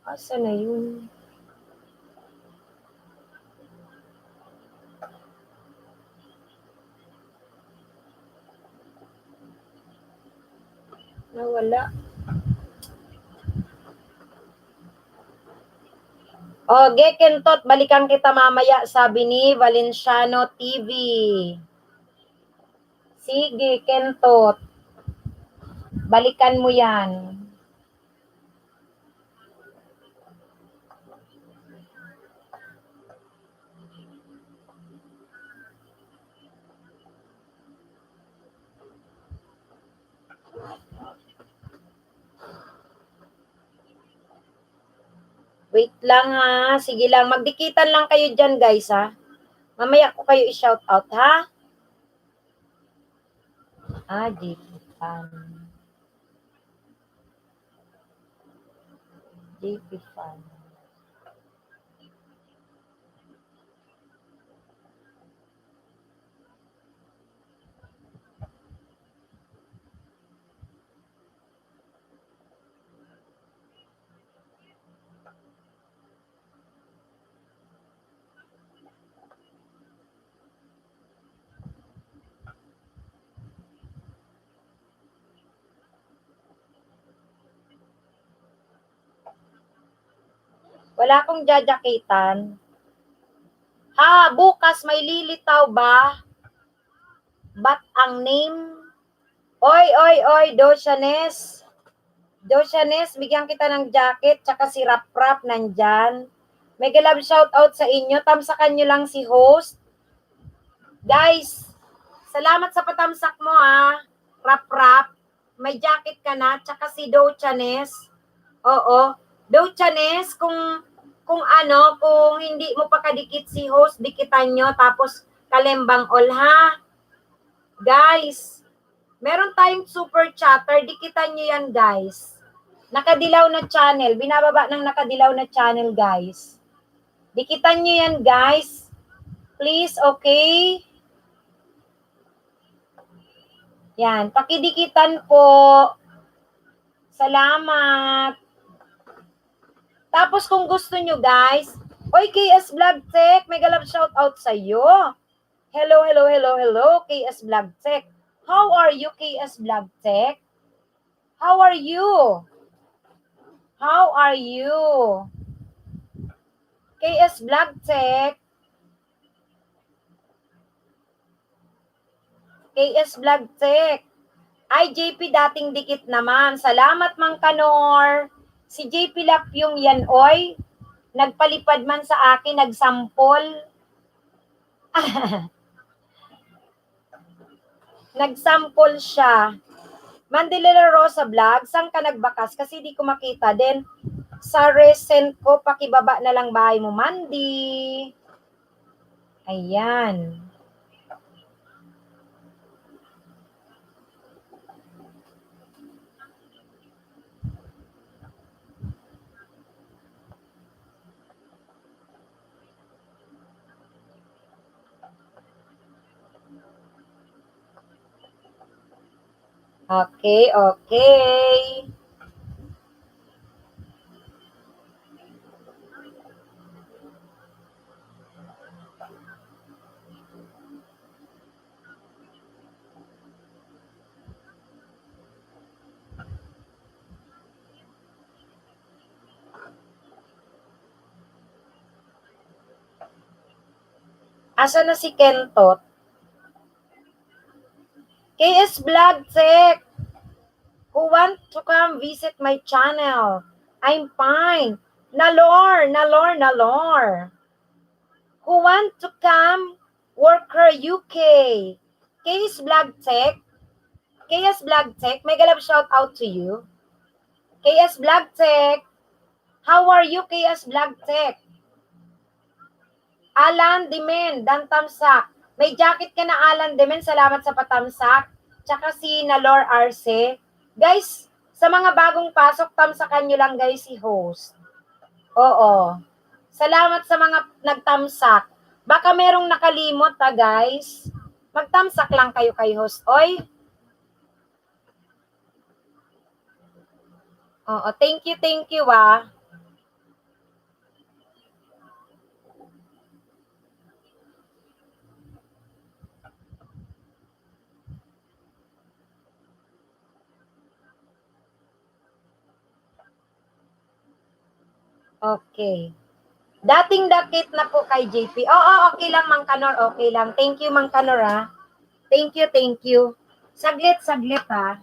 Asa na yun? Nawala. O, Gekentot, balikan kita mamaya, sabi ni Valenciano TV. Sige, Kentot. Balikan mo yan. Wait lang ha. Sige lang. Magdikitan lang kayo dyan, guys, ha. Mamaya ko kayo i-shout out, ha? JP Fan. JP Fan. Wala akong jajakitan. Bukas may lilitaw ba? Ba't ang name? Oy, Doshanes. Doshanes, bigyan kita ng jacket, tsaka si Rap nandyan. May galab shout out sa inyo. Tamsakan nyo lang si host. Guys, salamat sa patamsak mo, Rap. May jacket ka na, tsaka si Doshanes. Oo. Doshanes, kung hindi mo pa kadikit si host, dikitan nyo, tapos kalembang all, ha? Guys, meron tayong super chatter, dikitan nyo yan, guys. Nakadilaw na channel, binababa ng nakadilaw na channel, guys. Dikitan nyo yan, guys. Please, okay? Yan, pakidikitan po. Salamat. Tapos kung gusto nyo, guys, oy, KS Vlog Tech, may galap shout out sa iyo. Hello, KS Vlog Tech. How are you, KS Vlog Tech? How are you? How are you? KS Vlog Tech. KS Vlog Tech. Ay, JP, dating dikit naman. Salamat, Mang Kanor. Si JP Lapyong yan, oy. Nagpalipad man sa akin, nagsampol. Nagsampol siya. Mandilera Rosa Vlog, saan ka nagbakas? Kasi di ko makita. Then, sa recent ko, pakibaba na lang bahay mo, Mandy. Ayan. Okay. Asa na si Kentot? KS Vlog Tech, who want to come visit my channel? I'm fine. Nalor. Who want to come Worker UK? KS Vlog Tech, may galap shout out to you. KS Vlog Tech, how are you, KS Vlog Tech? Alan Dimen, Dan Tamsak. May jacket ka na, Alan Dimen. Salamat sa patamsak. Tsaka si Nalor Arce. Guys, sa mga bagong pasok, tamsakan nyo lang, guys, si host. Oo. Salamat sa mga nagtamsak. Baka merong nakalimot, guys. Magtamsak lang kayo kay host. Oy, Oo, thank you ah. Okay. Dating dakit na po kay JP. Oo, okay lang Mang Kanor, okay lang. Thank you Mang Kanor ah. Thank you. Saglit ah.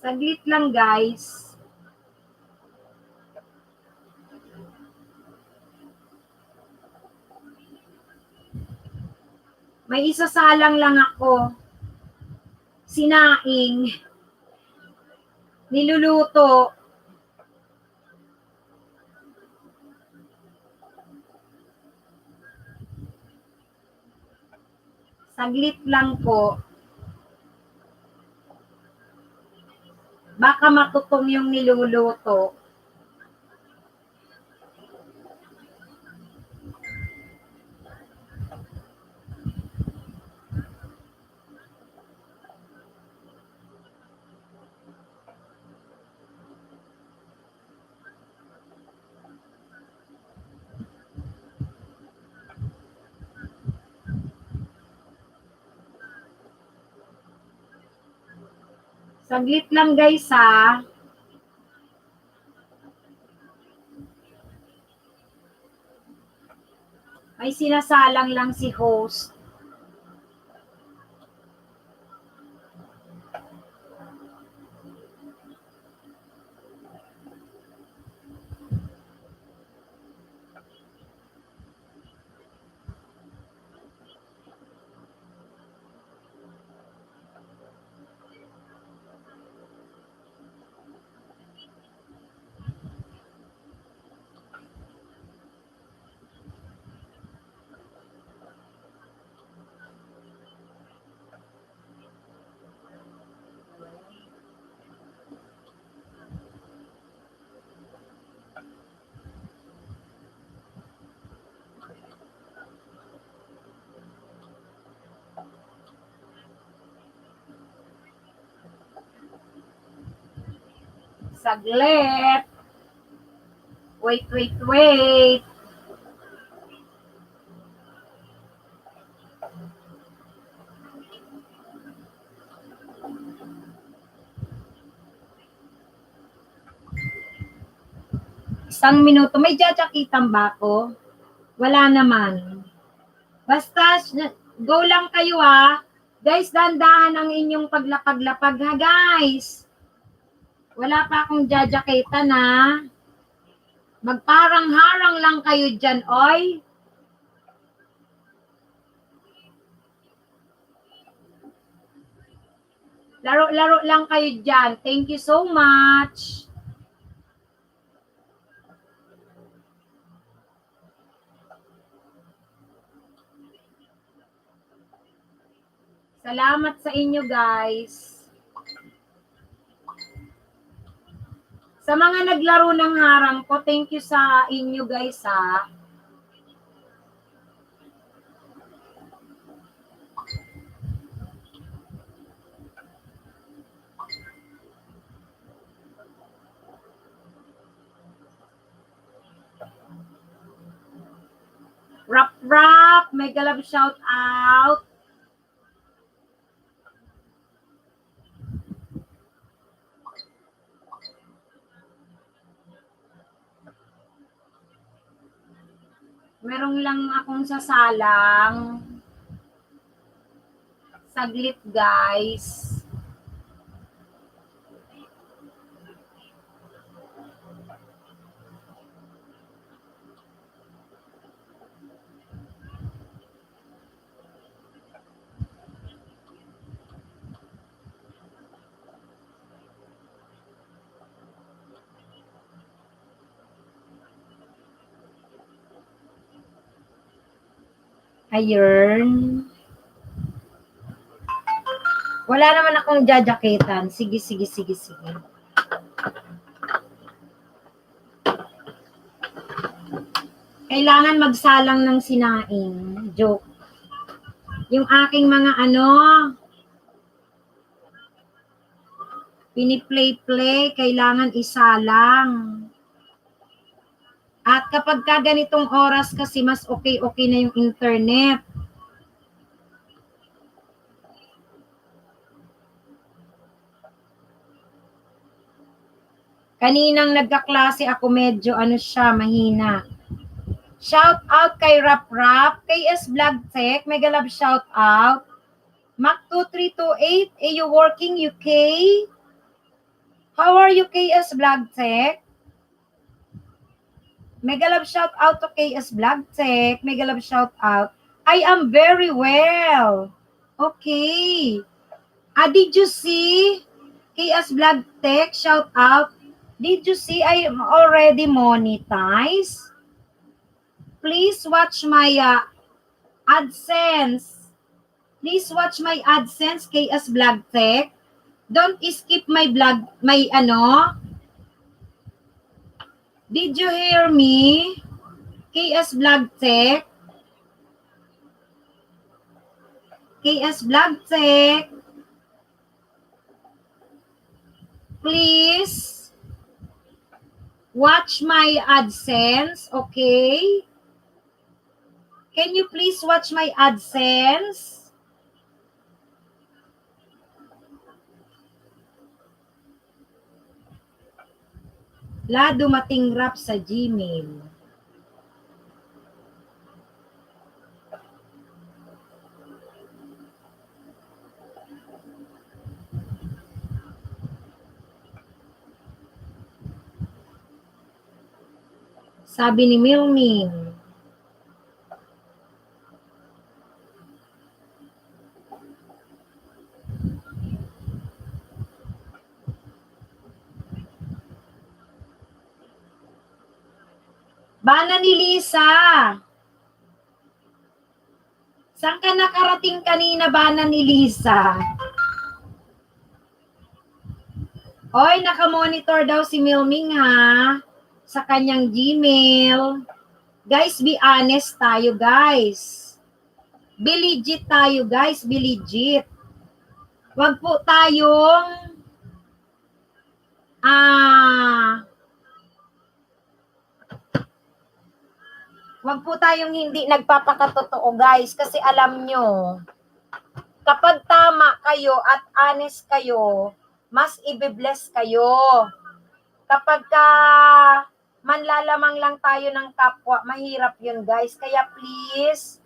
Saglit lang guys. May isasalang lang ako. Sinaing. Niluluto. Saglit lang po. Baka matutong yung niluluto. Saglit lang guys ha. May sinasalang lang si host. Saglit. Wait. Isang minuto. May jajakitan ba ako? Wala naman. Basta, go lang kayo ha. Guys, dandahan ang inyong paglapag-lapag ha guys. Wala pa akong jajakitan ha. Magparang-harang lang kayo dyan, oy. Laro-laro lang kayo dyan. Thank you so much. Salamat sa inyo guys. Sa mga naglaro ng harang ko, thank you sa inyo guys ha. Rap, mega love shout out. Meron lang akong sasalang. Saglit guys. Ayun. Wala naman akong jajaketan. Sige. Kailangan magsalang ng sinaing. Joke. Yung aking mga piniplay-play, kailangan isalang. At kapag ka ganitong oras kasi mas okay na yung internet. Kaninang nagkaklase ako medyo siya, mahina. Shout out kay Rap Rap, KS Vlog Tech, mega love shout out. Mac 2328, are you working UK? How are you, KS Vlog Tech? Mega love shout out to KS Vlog Tech, mega love shout out. I am very well. Okay. Did you see KS Vlog Tech shout out? Did you see I am already monetized? Please watch my AdSense. Please watch my AdSense, KS Vlog Tech. Don't skip my vlog, my Did you hear me? KS Vlog Tech. KS Vlog Tech. Please watch my AdSense, okay? Can you please watch my AdSense? Dumating rap sa Gmail. Sabi ni Milming. Bana ni Lisa. Saan ka nakarating kanina, Bana ni Lisa? Oy, nakamonitor daw si Milming ha. Sa kanyang Gmail. Guys, be honest tayo, guys. Be legit tayo, guys. Be legit. Wag po tayong wag po tayong hindi nagpapakatotoo, guys, kasi alam nyo, kapag tama kayo at honest kayo, mas ibe-bless kayo. Kapag ka manlalamang lang tayo ng kapwa, mahirap yun, guys. Kaya please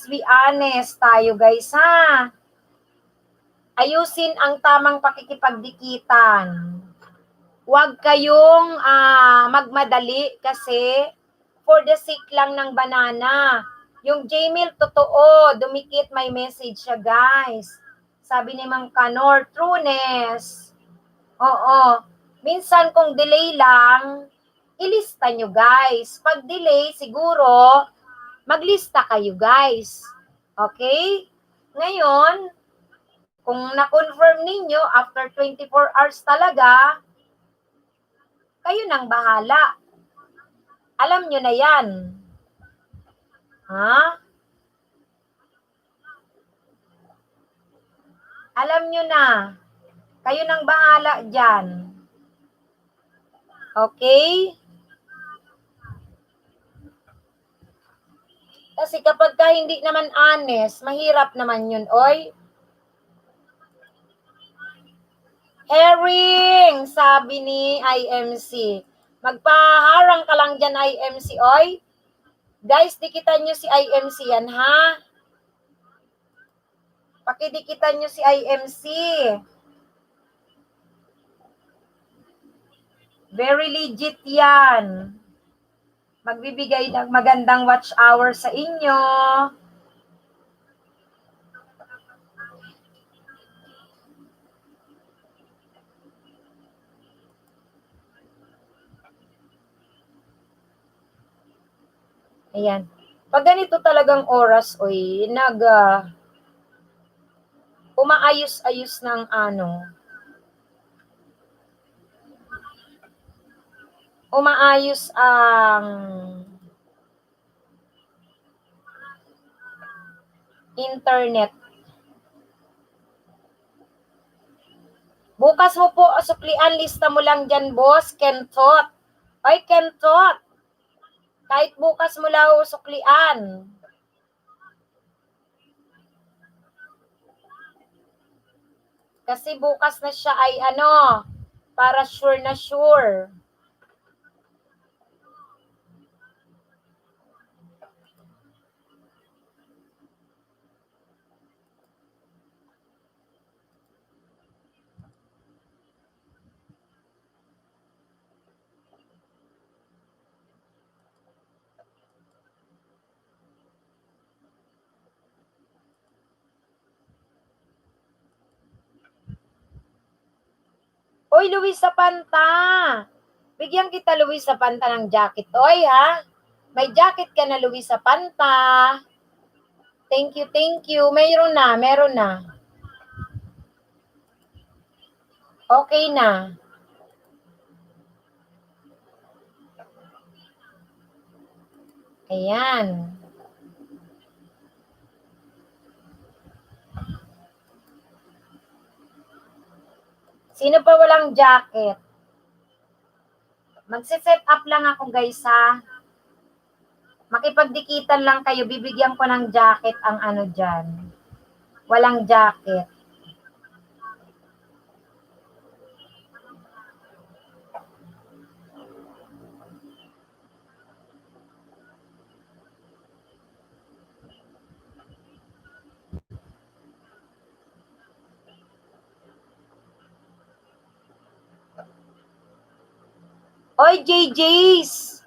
be honest tayo, guys, ha? Ayusin ang tamang pakikipagdikitan. Huwag kayong magmadali kasi for the sake lang ng banana. Yung Gmail, totoo, dumikit may message siya, guys. Sabi ni Mang Kanor, trueness. Oo. Minsan kung delay lang, ilista nyo, guys. Pag delay, siguro, maglista kayo, guys. Okay? Ngayon, kung na-confirm ninyo, after 24 hours talaga, kayo nang bahala. Alam nyo na yan. Ha? Alam nyo na. Kayo nang bahala dyan. Okay? Kasi kapag ka hindi naman honest, mahirap naman yun, oy. Herring, sabi ni IMC. Magpaharang ka lang dyan, IMC, oy. Guys, dikitan nyo si IMC yan, ha? Pakidikitan nyo si IMC. Very legit yan. Magbibigay ng magandang watch hour sa inyo. Ayan. Pag ganito talagang oras, oy, umaayos-ayos ng umaayos ang Internet. Bukas mo po suklian, lista mo lang dyan, boss, Kentot. Oy, Kentot. Kahit bukas mo lang suklian. Kasi bukas na siya ay ano, para sure na sure. Oy, Luis sa Panta. Bigyan kita, Luis sa Panta, ng jacket. Oy, ha? May jacket ka na, Luis sa Panta. Thank you, thank you. Meron na, meron na. Okay na. Ayan. Sino pa walang jacket? Magse-set up lang ako, guys, ha? Makipagdikitan lang kayo. Bibigyan ko ng jacket ang ano dyan. Walang jacket. Oy, JJ's!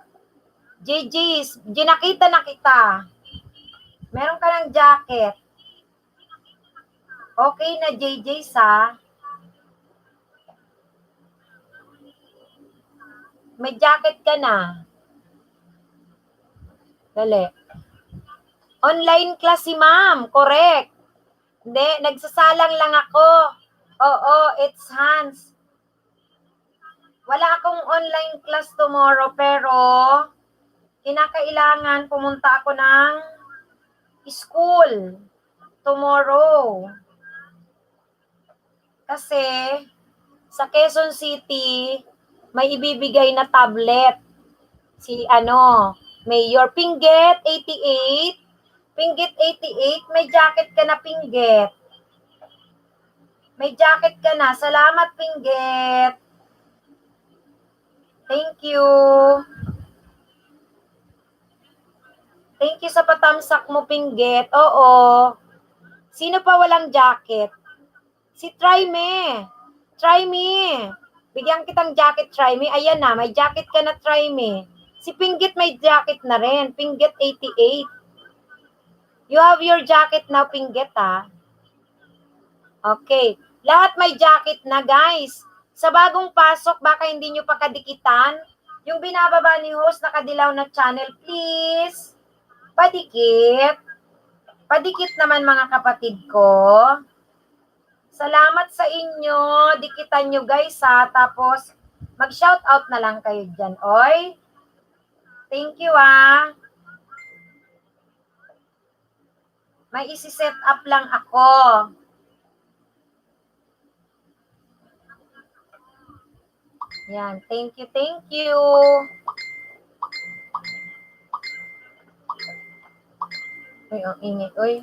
JJ's, ginakita na kita. Meron ka ng jacket. Okay na, JJ's, ha? May jacket ka na. Dali. Online class si ma'am. Correct. Hindi, nagsasalang lang ako. Oo, it's Hans. Wala akong online class tomorrow, pero kinakailangan pumunta ako ng school tomorrow. Kasi sa Quezon City, may ibibigay na tablet. Si Mayor Pinggit 88. Pinggit 88, may jacket ka na, Pinggit. May jacket ka na. Salamat, Pinggit. Thank you. Thank you sa patamsak mo, Pinggit. Oo. Sino pa walang jacket? Si Try Me. Try Me. Bigyan kitang jacket, Try Me. Ayan na, may jacket ka na, Try Me. Si Pinggit may jacket na rin. Pinggit 88. You have your jacket now, Pinggit, ha? Okay. Lahat may jacket na, guys. Sa bagong pasok, baka hindi nyo pa kadikitan. Yung binababa ni host, nakadilaw na channel, please. Padikit. Padikit naman, mga kapatid ko. Salamat sa inyo. Dikitan nyo, guys, ha. Tapos, mag-shoutout na lang kayo dyan, oy. Thank you, ha. May isi-set up lang ako. Yan. Thank you, thank you. Uy, ang ingay. Uy.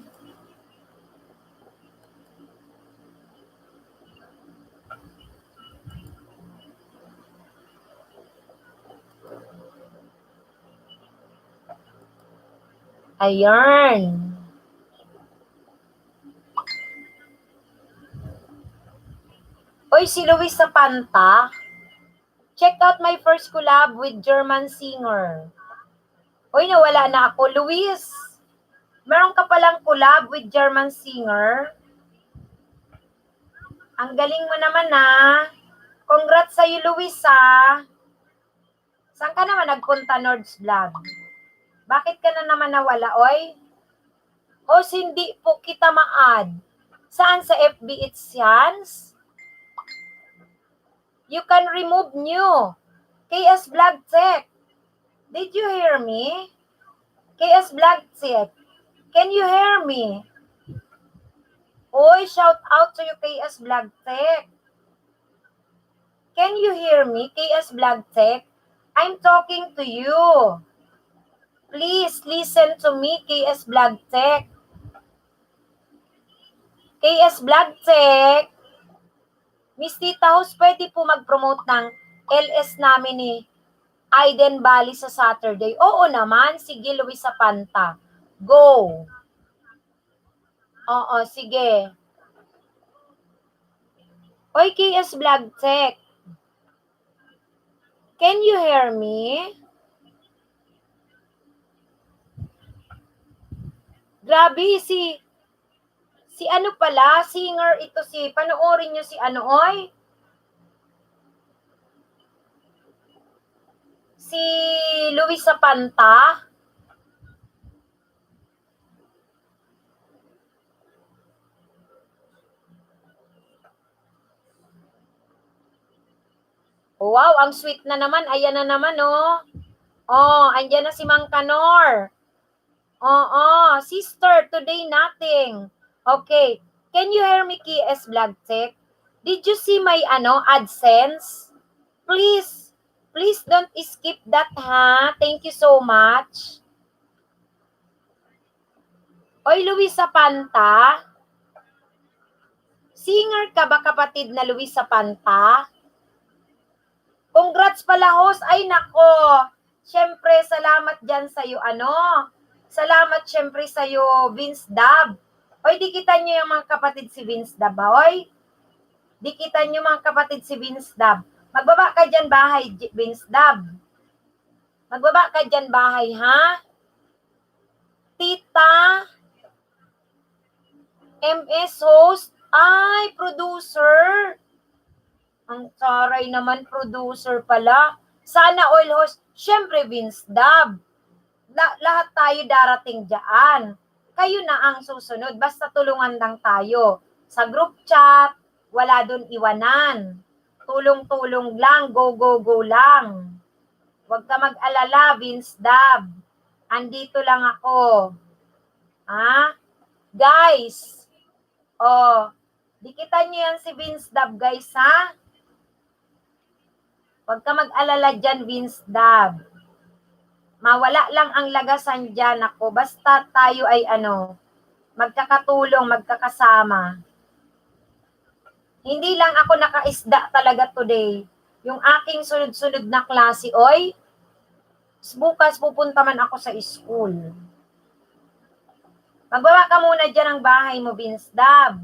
Ayan. Uy, si Luis sa Panta. Check out my first collab with German singer. Uy, nawala na ako. Luis, meron ka palang collab with German singer? Ang galing mo naman, ha? Congrats sa'yo, Luis, ha? Saan ka naman nagpunta, Nords Vlog? Bakit ka na naman nawala, oy? O, hindi po kita ma-add. Saan sa FB it's Hans? You can remove new. KS Vlog Tech. Did you hear me? KS Vlog Tech. Can you hear me? Hoy, shout out to you, KS Vlog Tech. Can you hear me, KS Vlog Tech? I'm talking to you. Please listen to me, KS Vlog Tech. KS Vlog Tech. Miss Tita House, pwede po mag-promote ng LS namin ni Aiden Bali sa Saturday. Oo naman, sige Luisa Panta. Go. Oo, sige. Oy, KS Vlog Tech. Can you hear me? Grabe, si ano pala, singer ito si, panoorin nyo si ano, oy? Si Luisa Panta. Wow, ang sweet na naman. Ayan na naman, oh. Oh, andyan na si Mang Kanor. Oo, sister, today nothing. Okay. Can you hear me, KS Vlog Tech? Did you see my AdSense? Please don't skip that, ha? Thank you so much. Oy, Luisa Panta. Singer ka ba, kapatid na Luisa Panta? Congrats pala, host. Ay, nako. Siyempre, salamat dyan sa'yo, Salamat siyempre sa'yo, Vince Dab. Oy, dikitan nyo yung mga kapatid si Vince Dab, oy. Dikitan nyo mga kapatid si Vince Dab. Magbaba ka dyan bahay, Vince Dab. Magbaba ka dyan bahay, ha? Tita, MS host, ay, producer. Ang taray naman, producer pala. Sana all host, syempre Vince Dab. Lahat tayo darating dyan. Kayo na ang susunod. Basta tulungan lang tayo. Sa group chat, wala dun iwanan. Tulong-tulong lang, go lang. Huwag ka mag-alala, Vince Dab. Andito lang ako. Ha? Guys, dikitan nyo yan si Vince Dab, guys, ha? Huwag ka mag-alala dyan, Vince Dab. Mawala lang ang lagasan dyan ako. Basta tayo ay magkakatulong, magkakasama. Hindi lang ako nakaisda talaga today. Yung aking sunod-sunod na klase, oy, bukas pupunta man ako sa school. Magbaba ka muna dyan ng bahay mo, Vince Dab.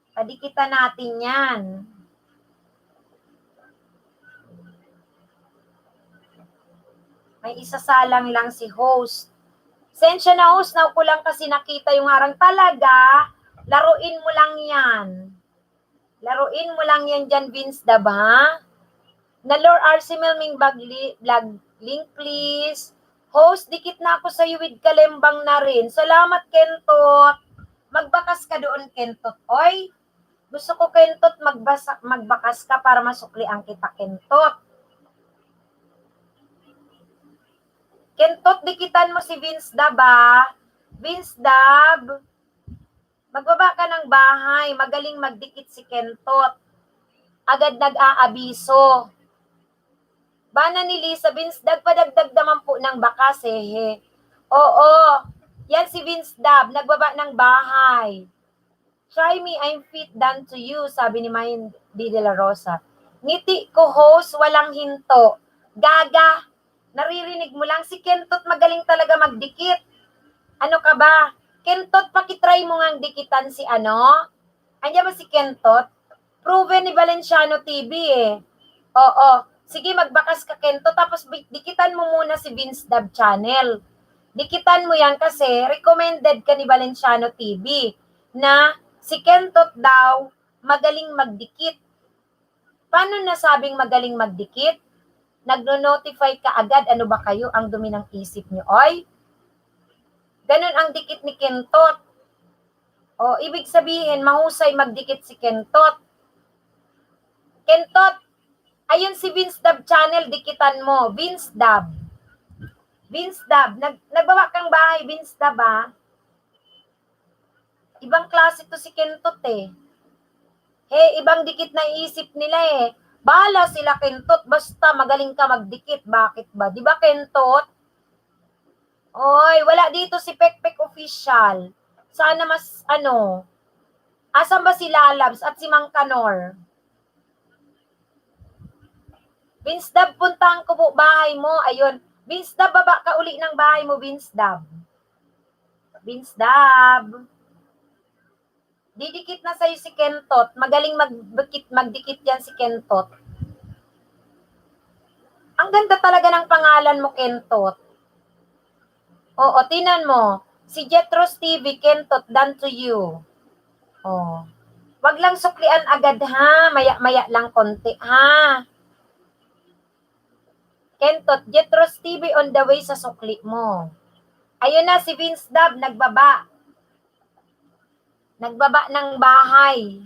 Padikita natin yan. May isasalang lang si host. Sensya na, host, na ko lang kasi nakita yung harang talaga. Laruin mo lang yan. Laruin mo lang yan dyan, Vince Dab, ha? Nalor RC Melming vlog link, please. Host, dikit na ako sa with Kalembang na rin. Salamat, Kentot. Magbakas ka doon, Kentot. Oy, gusto ko, Kentot, magbakas ka para masukli ang kita, Kentot. Kentot, dikitan mo si Vince Dab, ha? Vince Dab, magbaba ka ng bahay. Magaling magdikit si Kentot. Agad nag-aabiso. Bana ni Lisa, Vince Dab, padagdag naman po ng bakas, eh. Oo, yan si Vince Dab, nagbaba ng bahay. Try me, I'm fit done to you, sabi ni Mayan D. De La Rosa. Ngiti ko, host, walang hinto. Gaga, naririnig mo lang, si Kentot magaling talaga magdikit. Ano ka ba? Kentot, pakitry mo ngang dikitan si Andiyan ba si Kentot? Proven ni Valenciano TV, eh. Oo. Sige, magbakas ka, Kentot, tapos dikitan mo muna si Vince Dab channel. Dikitan mo yan kasi recommended ka ni Valenciano TV na si Kentot daw magaling magdikit. Paano nasabing magaling magdikit? Nagno-notify ka agad, ano ba kayo, ang dumi ng isip niyo, oy? Ganun ang dikit ni Kentot. O, ibig sabihin, mahusay magdikit si Kentot. Kentot, ayun si Vince Dab channel, dikitan mo. Vince Dab. Vince Dab, nagbaba kang bahay, Vince Dab, ha? Ibang klase to si Kentot eh. Ibang dikit na isip nila eh. Bahala sila Kentot, basta magaling ka magdikit. Bakit ba? Di ba Kentot? Oy, wala dito si Pekpek Official. Sana mas asan ba si Lalabs at si Mang Kanor? Vince Dab, puntahan ko po bahay mo. Ayun. Vince Dab, baba ka uli ng bahay mo, Vince Dab. Vince Dab. Didikit na sa'yo si Kentot. Magaling magdikit yan si Kentot. Ang ganda talaga ng pangalan mo, Kentot. Oo, tinan mo. Si Jetros TV, Kentot, done to you. Oh. Wag lang suklian agad ha. Maya-maya lang konti ha. Kentot, Jetros TV on the way sa sukli mo. Ayun na si Vince Dab, nagbaba. Nagbaba ng bahay.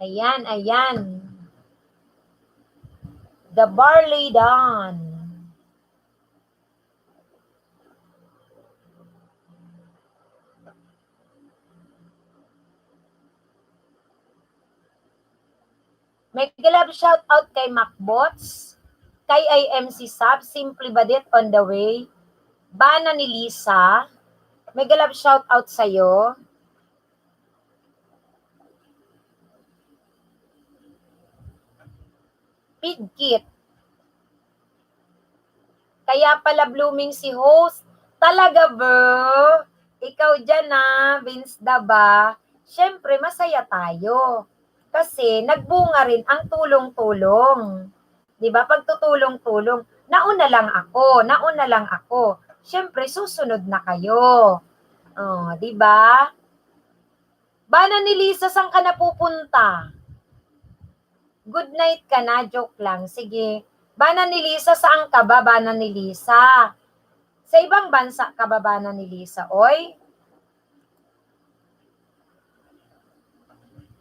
Ayan, ayan. The Barley Dawn. May love shout out kay Macbots, kay IMC Sub, Simply Badit on the way, Bana ni Lisa, may love shout out sa'yo. Pidkit. Kaya pala blooming si host. Talaga ba? Ikaw dyan Vince Daba. Siyempre, masaya tayo. Kasi nagbunga rin ang tulong-tulong. 'Di ba? Pagtutulong-tulong, nauna lang ako. Siyempre susunod na kayo. Oh, 'di ba? Bana ni Lisa, saan ka na pupunta? Good night ka na, joke lang. Sige. Bana ni Lisa, saan ka ba? Bana ni Lisa. Sa ibang bansa ka ba, Bana ni Lisa? Oy?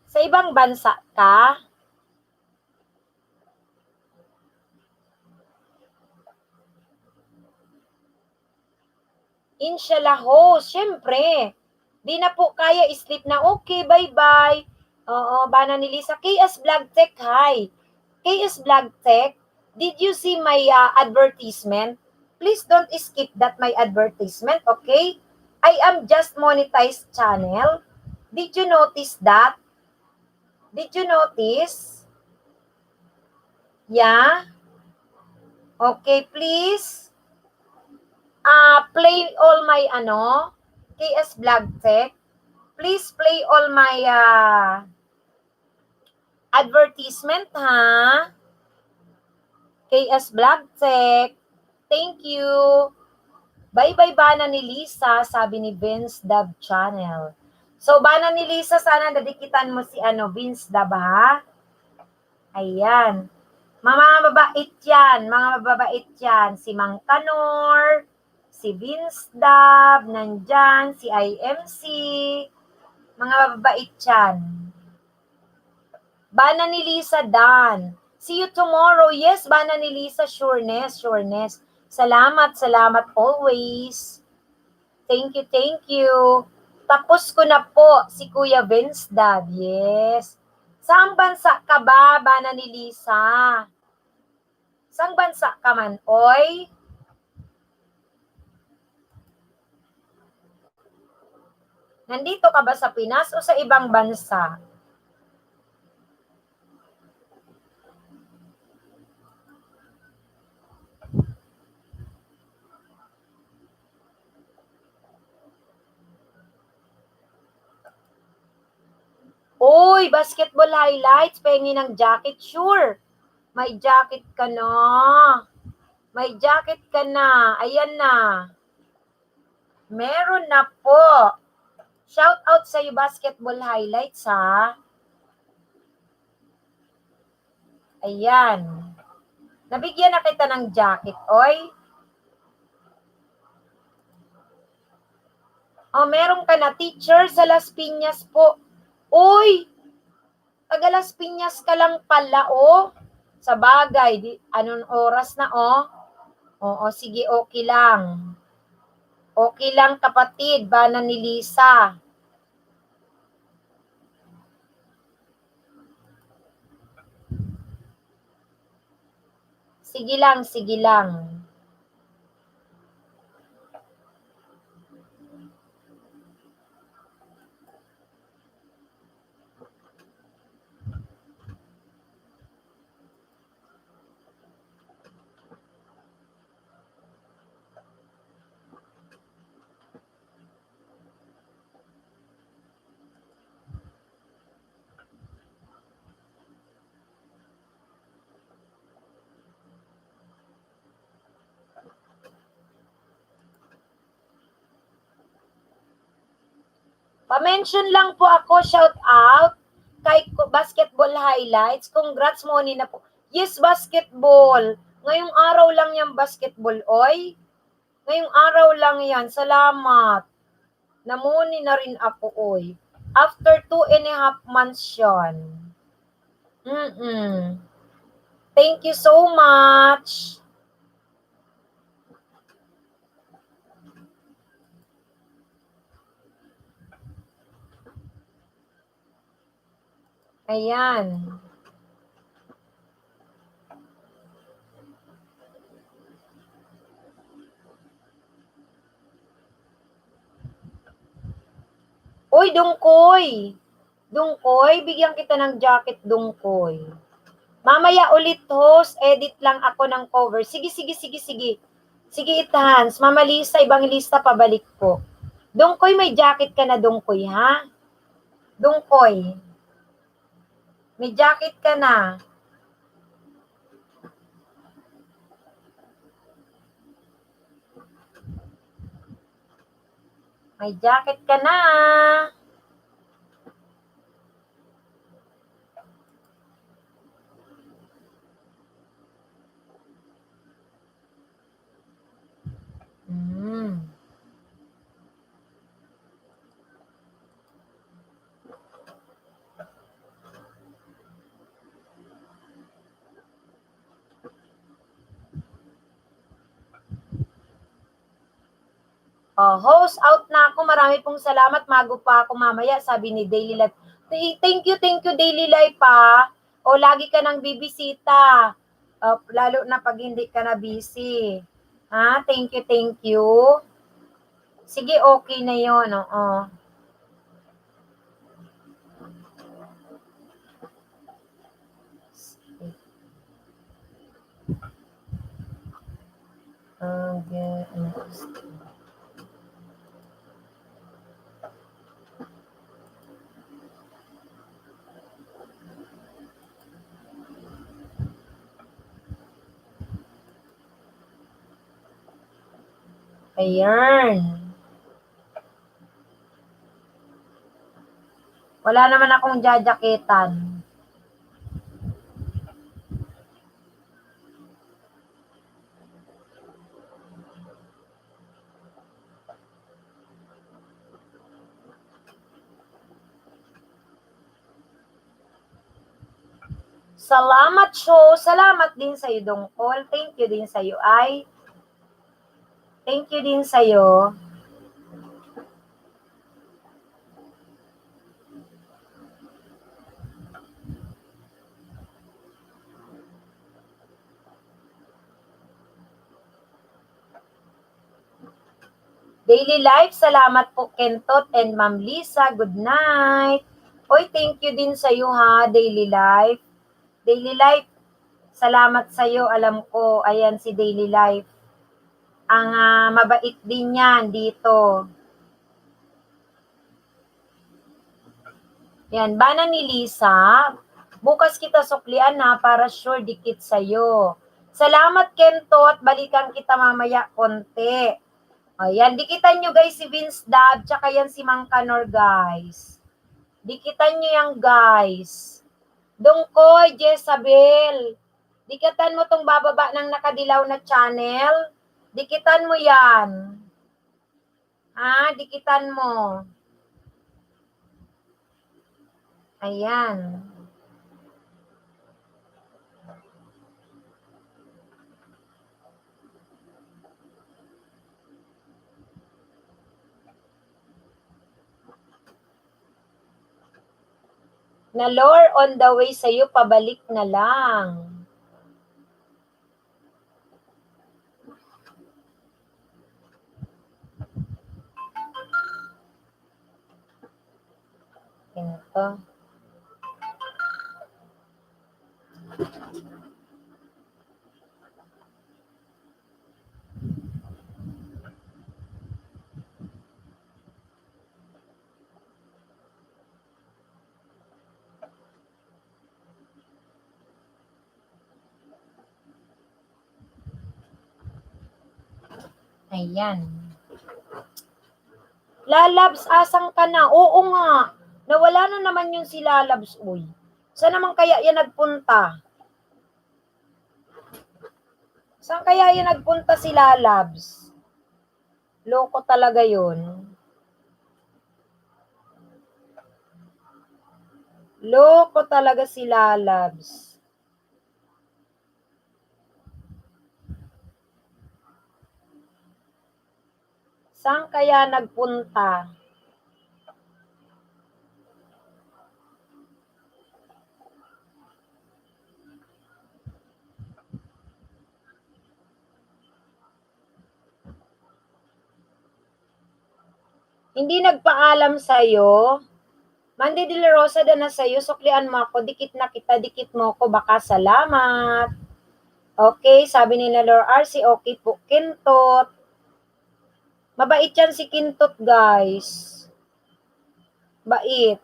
Sa ibang bansa ka? Inshallah ho, syempre. Di na po kaya sleep na. Okay, bye-bye. Oo, Bana ni Lisa. KS Vlog Tech, hi. KS Vlog Tech, did you see my advertisement? Please don't skip that my advertisement, okay? I am just monetized channel. Did you notice that? Did you notice? Yeah? Okay, please. Play all my KS Vlog Tech. Please play all my advertisement ha. KS Vlog Tech. Thank you. Bye-bye Bana ni Lisa, sabi ni Vince Dab Channel. So, Bana ni Lisa, sana nadikitan mo si Vince Dab ha. Ayan. Mga mababait yan. Si Mang Kanor, si Vince Dab, nandyan, si IMC. Mga mababait yan. Bana ni Lisa Dan. See you tomorrow. Yes, Bana ni Lisa, sureness. Salamat always. Thank you. Tapos ko na po si Kuya Vince Dab. Yes. Saang bansa ka ba, Bana ni Lisa? Saang bansa ka man, oy? Nandito ka ba sa Pinas o sa ibang bansa? Uy, basketball highlights, pengi ng jacket, sure. May jacket ka na. Ayan na. Meron na po. Shout out sa iyo basketball highlights ha. Ayan. Nabigyan na kita ng jacket, oy. Oh, meron ka na, teacher sa Las Piñas po. Uy, taga Las Piñas ka lang pala, oh. Sa bagay, anong oras na, oh? Oo, sige, okay lang. Okay lang, kapatid, bana ni Lisa. Sige lang, sige lang. Pa-mention lang po ako, shout out kay Basketball Highlights. Congrats mo na po. Yes, basketball. Ngayong araw lang yung basketball, oy. Ngayong araw lang yan. Salamat. Namuni na rin ako, oy. After 2.5 months yun. Thank you so much. Ayan. Uy, Dungkoy. Dungkoy, bigyan kita ng jacket, Dungkoy. Mamaya ulit, host. Edit lang ako ng cover. Sige. Sige, Itans. Mama Lisa, ibang lista, pabalik po. Dungkoy, may jacket ka na, Dungkoy, ha? Dungkoy. May jacket ka na. May jacket ka na. Host, out na ako. Marami pong salamat. Mago pa ako mamaya, sabi ni Daily Life. Thank you, Daily Life, pa. O, lagi ka nang bibisita. Lalo na pag hindi ka na busy. Ha? Thank you. Sige, okay na yun. Oo. Okay. Ayan. Wala naman akong jajaketan. Salamat, show. Salamat din sa'yo, Dongkol. Thank you din sa'yo, ay. Thank you din sa'yo. Daily Life, salamat po Kentot and Ma'am Lisa. Good night. Oy, thank you din sa'yo, ha, Daily Life. Daily Life, salamat sa'yo. Alam ko, ayan si Daily Life. Ang mabait din yan dito. Yan, bana ni Lisa. Bukas kita suklian, ha, para sure dikit sa'yo. Salamat, Kentot. Balikan kita mamaya konti. Ayan, dikitan nyo guys si Vince Dab, tsaka yan si Mang Kanor, guys. Dikitan nyo yan, guys. Dungkoy, Jezabel. Dikitan mo tong bababa ng nakadilaw na channel. Dikitan mo yan. Dikitan mo. Ayan. Na Lord, on the way sa'yo, pabalik na lang. Ito. Ayan. Lalabs, asang ka na? Oo nga. Nawala na naman yung si Lalabs, uy. Saan naman kaya yan nagpunta? Saan kaya yan nagpunta si Lalabs? Loko talaga yun. Loko talaga si Lalabs. Saan kaya nagpunta? Hindi nagpaalam sa'yo? Mandy de la Rosa da na sa'yo, suklian mo ako, dikit na kita, dikit mo ako, baka salamat. Okay, sabi ni Lord RC, okay po, Kintot. Mabait yan si Kintot, guys. Bait.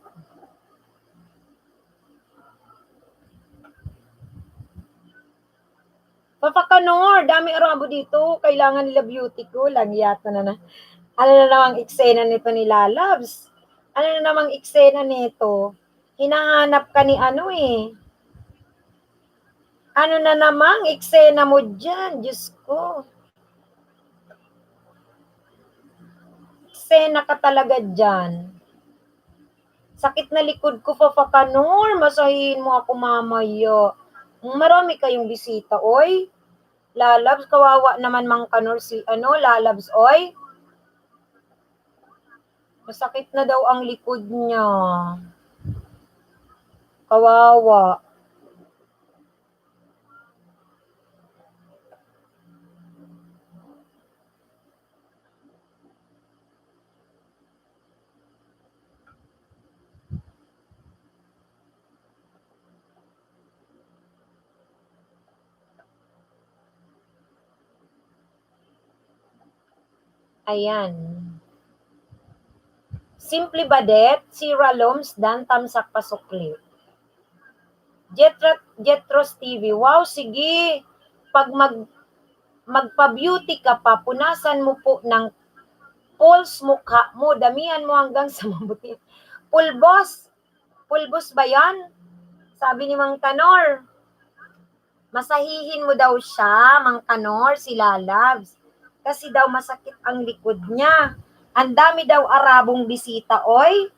Papakanor, dami arabo dito, kailangan nila beauty ko, lang yata na. Ano na namang eksena nito ni Lalabs? Ano na namang eksena nito? Hinahanap ka ni ano eh. Ano na namang eksena mo dyan? Diyos ko. Eksena ka talaga dyan. Sakit na likod ko, Papakanor. Masahihin mo ako mamaya. Marami kayong bisita, oy. Lalabs, kawawa naman mang Kanor si Lalabs, oy. Masakit na daw ang likod niya. Kawawa. Ayan. Simple Badet, Sira Loms, Dan Tamsak Pasukli. Jetros TV, wow, sige. Pag magpa-beauty ka pa, punasan mo po ng pulse mukha mo, damihan mo hanggang sa mabuti. Pulbos ba yan? Sabi ni Mang Kanor. Masahihin mo daw siya, Mang Kanor, si Lalabs. Kasi daw masakit ang likod niya. Ang dami daw arabong bisita, oy.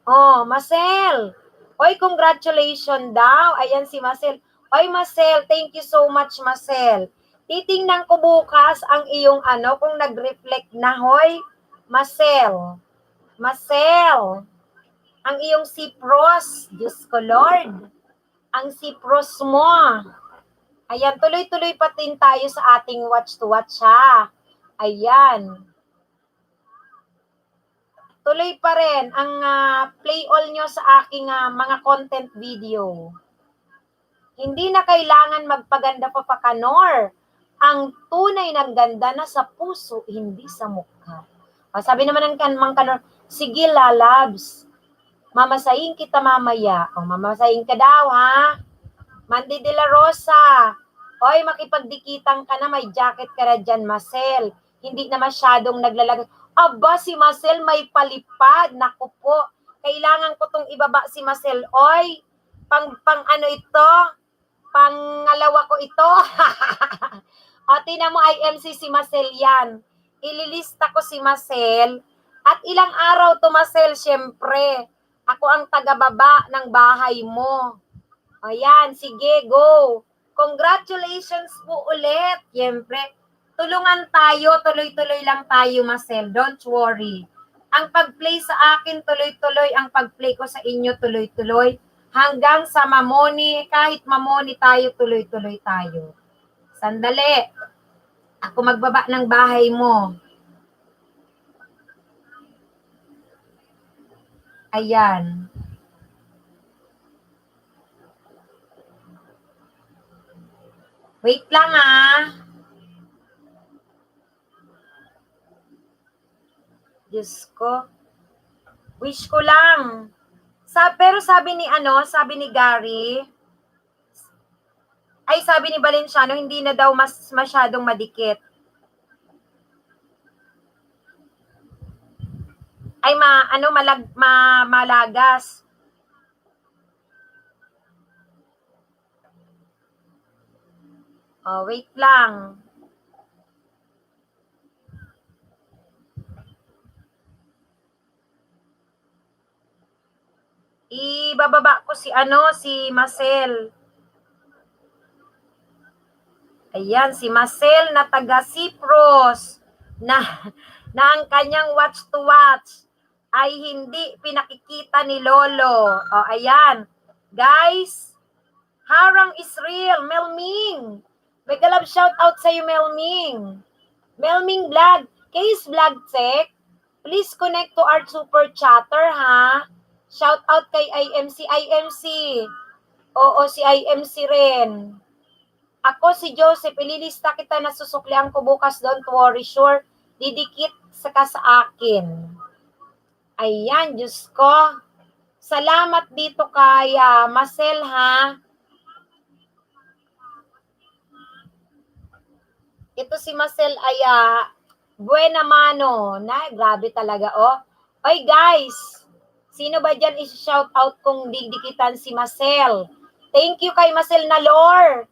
Oh, Marcel. Oy, congratulations daw. Ayan si Marcel. Oy, Marcel, thank you so much, Marcel. Titingnan ko bukas ang iyong kung nag-reflect na, hoy. Marcel. Marcel. Ang iyong Cipros. Diyos ko, Lord. Ang Cipros mo. Ayan, tuloy-tuloy pa din tayo sa ating watch to watch, ha. Ayan. Tuloy pa rin ang play all nyo sa aking mga content video. Hindi na kailangan magpaganda pa Kanor. Ang tunay ng ganda na sa puso, hindi sa mukha. Sabi naman ng Mang Kanor, sige Lalabs, mamasahin kita mamaya. Mamasahin ka daw, ha? Mandy de la Rosa, oy, makipagdikitan ka na, may jacket ka na dyan, Marcel. Hindi na masyadong naglalagay. Aba, si Marcel may palipad. Naku po, kailangan ko tong ibaba si Marcel. Oy, pang ano ito? Pangalawa ko ito. O, tingnan mo, IMC si Marcel yan. Ililista ko si Marcel. At ilang araw to, Marcel, syempre. Ako ang taga-baba ng bahay mo. O yan, sige, go. Congratulations po ulit. Syempre, tulungan tayo, tuloy-tuloy lang tayo, Marcel. Don't worry. Ang pag-play sa akin, tuloy-tuloy. Ang pag-play ko sa inyo, tuloy-tuloy. Hanggang sa mamoni, kahit mamoni tayo, tuloy-tuloy tayo. Sandali. Ako magbaba ng bahay mo. Ayan. Wait lang Diyos ko. Wish ko lang. Pero sabi ni Gary, ay sabi ni Valenciano, hindi na daw masyadong madikit. Ay malagas. Oh, wait lang. Ibababa ko si Marcel. Ayan, si Marcel na taga Cyprus na ang kanyang watch to watch ay hindi pinakikita ni Lolo. O, ayan. Guys, harang is real. Melming. Mega love shout out sa iyo, Melming. Melming Vlog. Case Vlog Tech. Please connect to our super chatter, ha? Shout out kay IMC. Oo, si IMC rin. Ako si Joseph, ililista kita na susuklian ko bukas, don't worry, sure. Didikit sa akin. Ayan, Diyos ko. Salamat dito kay Marcel, ha? Ito si Marcel ay buena mano. Grabe talaga, oh. Oy, guys. Sino ba dyan is-shout out kung didikitan si Marcel? Thank you kay Marcel na lore.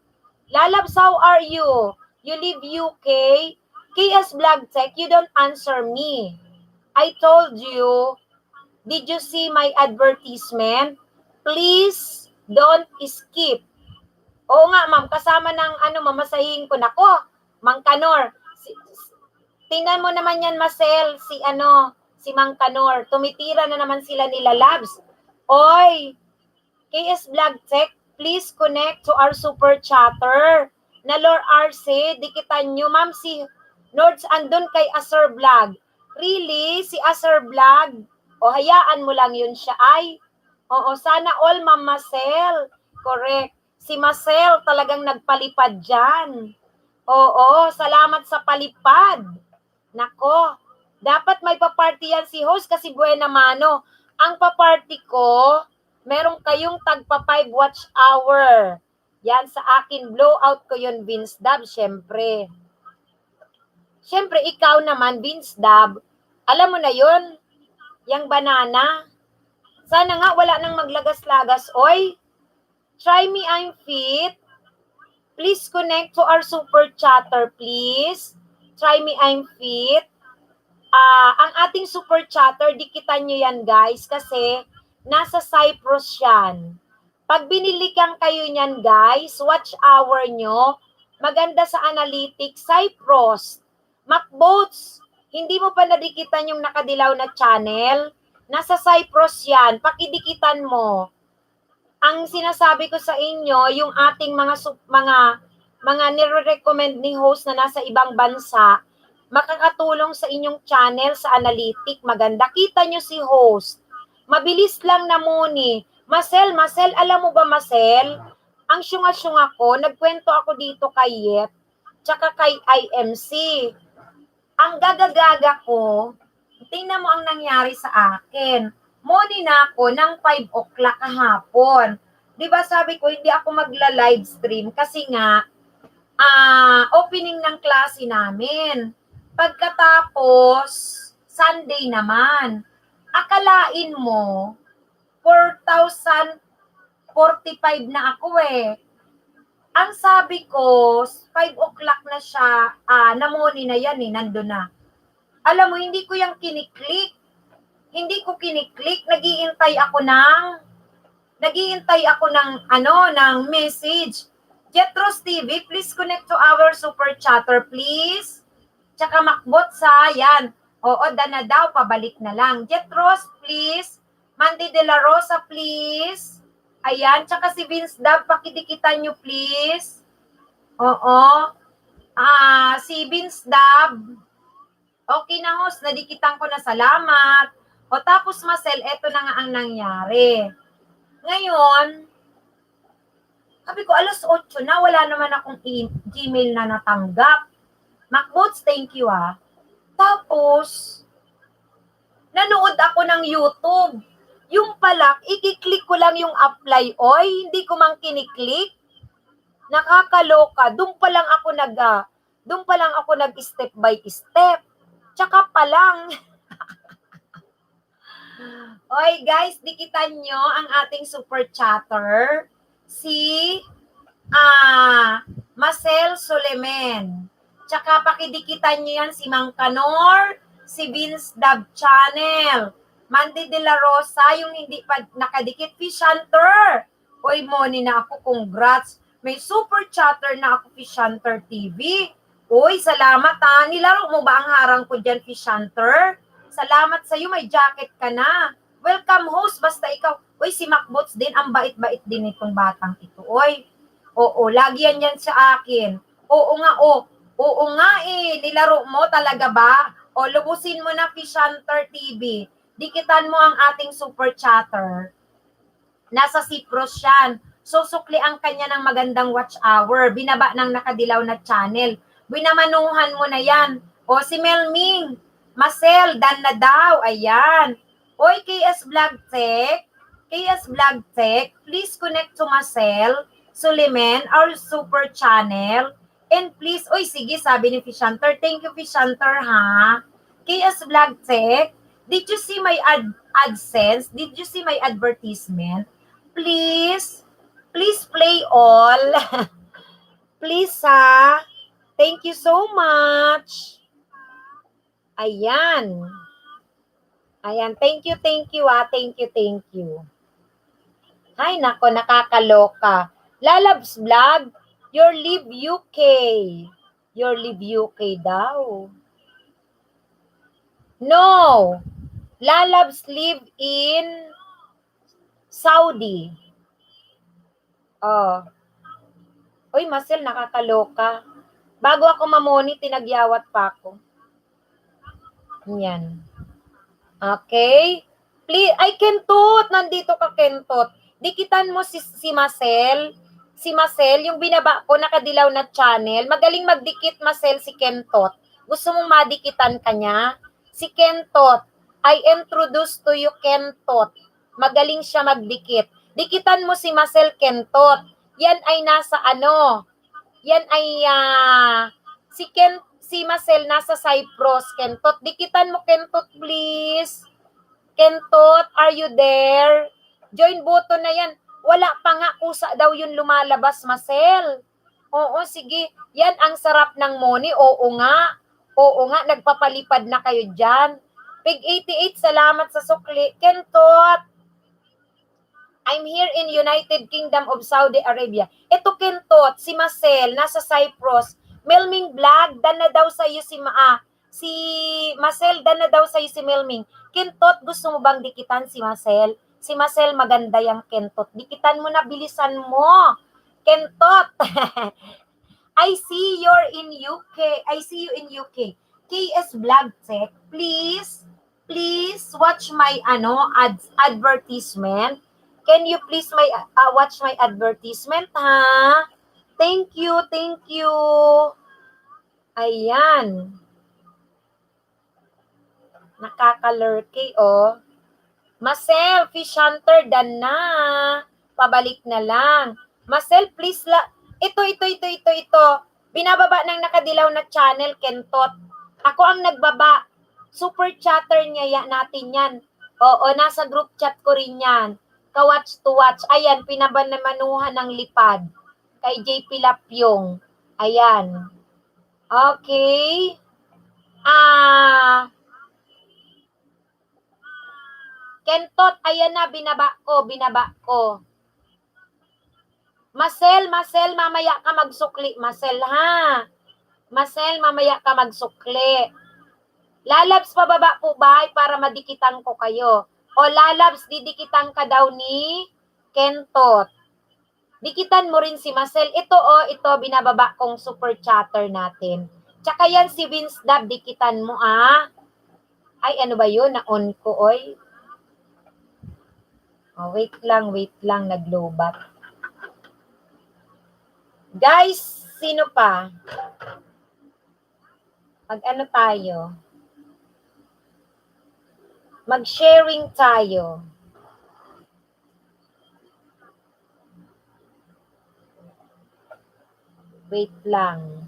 Lalabs, how are you? You live UK? KS Vlog Tech, you don't answer me. I told you, did you see my advertisement? Please don't skip. Oo nga, ma'am, kasama ng mamasahin ko. Nako, Mang Kanor. Tingnan mo naman yan, Marcel, si Mang Kanor. Tumitira na naman sila nila Labs. Oy, KS Vlog Tech, please connect to our super chatter. Na Lord RC, dikitan nyo. Ma'am, si Nords andun kay Acer Vlog. Really? Si Acer Vlog? O hayaan mo lang yun siya ay. Oo, sana all, Ma'am Marcel. Correct. Si Marcel talagang nagpalipad dyan. Oo, salamat sa palipad. Nako, dapat may paparty yan si host kasi buena mano. Ang paparty ko, meron kayong tagpa 5 watch hour. Yan sa akin, blowout ko yun, Vince Dab, syempre. Syempre, ikaw naman, Vince Dab, alam mo na yun, yung banana. Sana nga wala nang maglagas-lagas, oy. Try me, I'm fit. Please connect to our super chatter, please. Try me, I'm fit. Ang ating super chatter, dikitan nyo yan, guys, kasi nasa Cyprus yan. Pag binilikan kayo niyan, guys, watch hour nyo, maganda sa analytics, Cyprus. MacBoats, hindi mo pa nadikitan yung nakadilaw na channel? Nasa Cyprus yan, pakidikitan mo. Ang sinasabi ko sa inyo, yung ating mga nire-recommend ni host na nasa ibang bansa, makakatulong sa inyong channel sa analytic. Maganda. Kita nyo si host. Mabilis lang na muni. Marcel, alam mo ba, Marcel? Ang syunga-syunga ko, nagkwento ako dito kay Yep, tsaka kay IMC. Ang gagagaga ko, tingnan mo ang nangyari sa akin. Muni na ako ng 5 o'clock kahapon. Diba sabi ko, hindi ako magla-live stream kasi nga, opening ng klase namin. Pagkatapos, Sunday naman. Akalain mo, 4,000 45 na ako eh. Ang sabi ko, 5 o'clock na siya, namoni na yan eh, nandun na. Alam mo, hindi ko yung kiniklik. Hindi ko kiniklik, naghihintay ako ng message. Jetros TV, please connect to our super chatter, please. Tsaka Makbot sa, yan. Oo, Dana daw, pabalik na lang. Jetros, please. Mandy De La Rosa, please. Ayan, tsaka si Vince Dab, pakidikitan nyo, please. Oo. Si Vince Dab. Okay na, host, nadikitan ko na, salamat. O tapos, Marcel, eto na nga ang nangyari. Ngayon, sabi ko, alas 8 na, wala naman akong Gmail na natanggap. Macbots, thank you Tapos, nanood ako ng YouTube. Yung pala, ikiklik ko lang yung apply, oy, hindi ko mang kiniklik. Nakakaloka, doon pa lang ako nag step by step. Tsaka pa lang. Oy guys, dikitan nyo ang ating super chatter, si Marcel Solemen. Tsaka pakidikitan nyo yan si Mang Kanor, si Vince Dab Channel, Mandy De La Rosa, yung hindi pa nakadikit, Fish Hunter. Oy, moni na ako, congrats. May super chatter na ako, Fish Hunter TV. Oy, salamat nilaro mo ba ang harang ko dyan, Fish Hunter? Salamat sa'yo, may jacket ka na. Welcome host, basta ikaw. Uy, si Macbots din, ang bait-bait din itong batang ito. Uy, oo, lagi yan sa akin. Oo nga nilaro mo talaga ba? O, lubusin mo na Fish Hunter TV. Dikitan mo ang ating super chatter. Nasa Cyprus yan. Susukli ang kanya ng magandang watch hour. Binaba ng nakadilaw na channel. Binamanuhan mo na yan. O, si Melming. Marcel, dan na daw. Ayan. Oy, KS Vlog Tech, please connect to Marcel Suleiman, our super channel. And please, oy, sige, sabi ni Fish Hunter. Thank you, Fish Hunter, KS Vlog Tech, did you see my AdSense? Did you see my advertisement? Please play all. Please, thank you so much. Ayan, thank you, thank you. Ay, nako, nakakaloka. Lalabs Vlog, your live UK daw. No, Lalabs live in Saudi. Oh. Uy, Marcel, nakakaloka. Bago ako mamoni, tinagyawat pa ako. Yan. Okay? Please, ay Kentot, nandito ka Kentot. Dikitan mo si Marcel. Si Marcel, yung binaba ko nakadilaw na channel. Magaling magdikit Marcel si Kentot. Gusto mong madikitan kanya? Si Kentot, I introduce to you Kentot. Magaling siya magdikit. Dikitan mo si Marcel Kentot. Yan ay nasa Yan ay si Marcel nasa Cyprus, Kentot. Dikitan mo, Kentot, please. Kentot, are you there? Join button na yan. Wala pa nga, kusa daw yun lumalabas, Marcel. Oo, sige. Yan ang sarap ng money. Oo nga, nagpapalipad na kayo dyan. Pig 88, salamat sa sukli. Kentot, I'm here in United Kingdom of Saudi Arabia. Ito, Kentot, si Marcel, nasa Cyprus. Melming Vlog, dan na daw sa'yo si Marcel, dan na daw sa'yo si Melming. Kentot, gusto mo bang dikitan si Marcel? Si Marcel, maganda yung Kentot. Dikitan mo na, bilisan mo. Kentot. I see you're in UK. I see you in UK. KS Vlog Tech, please watch my advertisement. Can you please watch my advertisement, Thank you. Ayan. Nakakalurky, oh. Marcel, Fish Hunter, dan na. Pabalik na lang. Marcel, please Ito. Binababa ng nakadilaw na channel, Kentot. Ako ang nagbaba. Super chatter niya natin yan. Oo, nasa group chat ko rin yan. ka-watch to watch. Ayan, pinabananuhan ng lipad. Kay JP Lapyong. Ayan. Okay. Kentot, ayan na, binaba ko. Marcel, mamaya ka magsukli. Marcel, ha? Marcel, mamaya ka magsukli. Lalabs, pababa po ba para madikitan ko kayo? O Lalabs, didikitan ka daw ni Kentot. Dikitan mo rin si Marcel. Ito, binababa kong super chatter natin. Tsaka yan si Vince Dab, dikitan mo, Ay, ano ba yun? Na-on ko, oy. Oh, wait lang, nag-lowbat. Guys, sino pa? Mag-ano tayo? Mag-sharing tayo. Wait lang.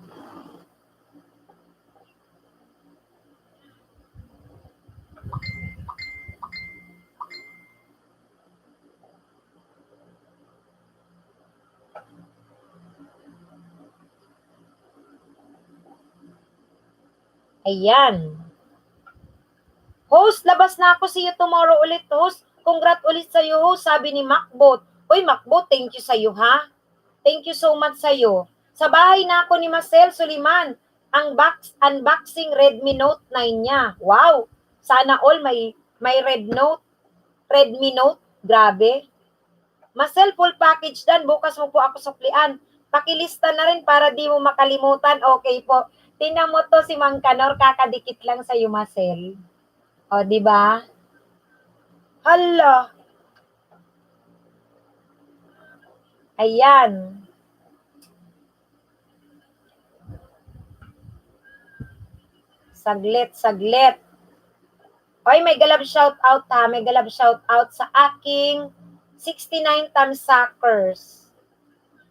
Ayan. Host, labas na ako. See you tomorrow ulit, host. Congrats ulit sa'yo, host. Sabi ni Macbot. Uy, Macbot, thank you sa'yo, ha? Thank you so much sa'yo. Sa bahay na ako ni Marcel Suliman. Ang unboxing Redmi Note 9 niya. Wow! Sana all may Redmi Note. Grabe. Marcel, full package dan. Bukas mo po ako suklian. Pakilista na rin para di mo makalimutan. Okay po. Tingnan mo to si Mang Kanor. Kakadikit lang sa'yo, Marcel. O, di ba? Hala. Ayan. Saglit. Oy, may galab shout out ha. May galab shout out sa aking 69 times suckers.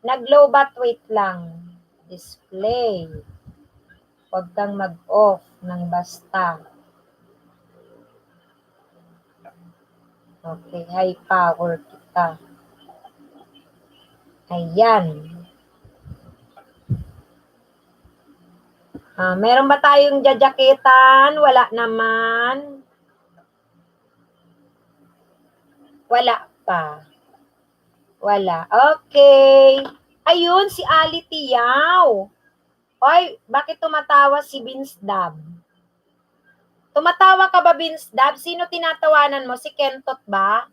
Nag-lowbat, wait lang. Display. Huwag kang mag-off ng basta. Okay, high power kita. Ayan. Meron ba tayong jajaketan? Wala naman. Wala pa. Wala. Okay. Ayun, si Ali Tiyaw. Oy, bakit tumatawa si Vince Dab? Tumatawa ka ba, Vince Dab? Sino tinatawanan mo? Si Kentot ba?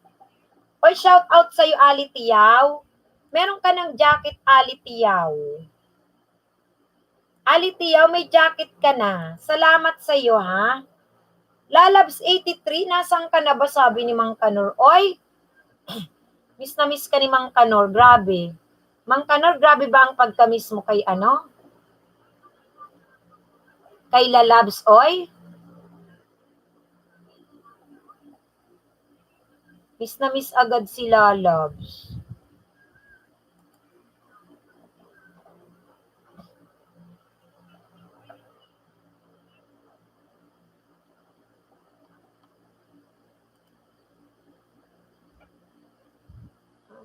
Oy, shout out sa'yo, Ali Tiyaw. Meron ka ng jacket, Ali Tiyaw. Ali Tiyaw, may jacket ka na. Salamat sa'yo, ha? Lalabs 83, nasan ka na ba, sabi ni Mang Kanor? Oy, miss na miss ka ni Mang Kanor, grabe. Mang Kanor, grabe ba ang pagka-miss mo kay ano? Kay Lalabs, oy? Miss na miss agad si Lalabs.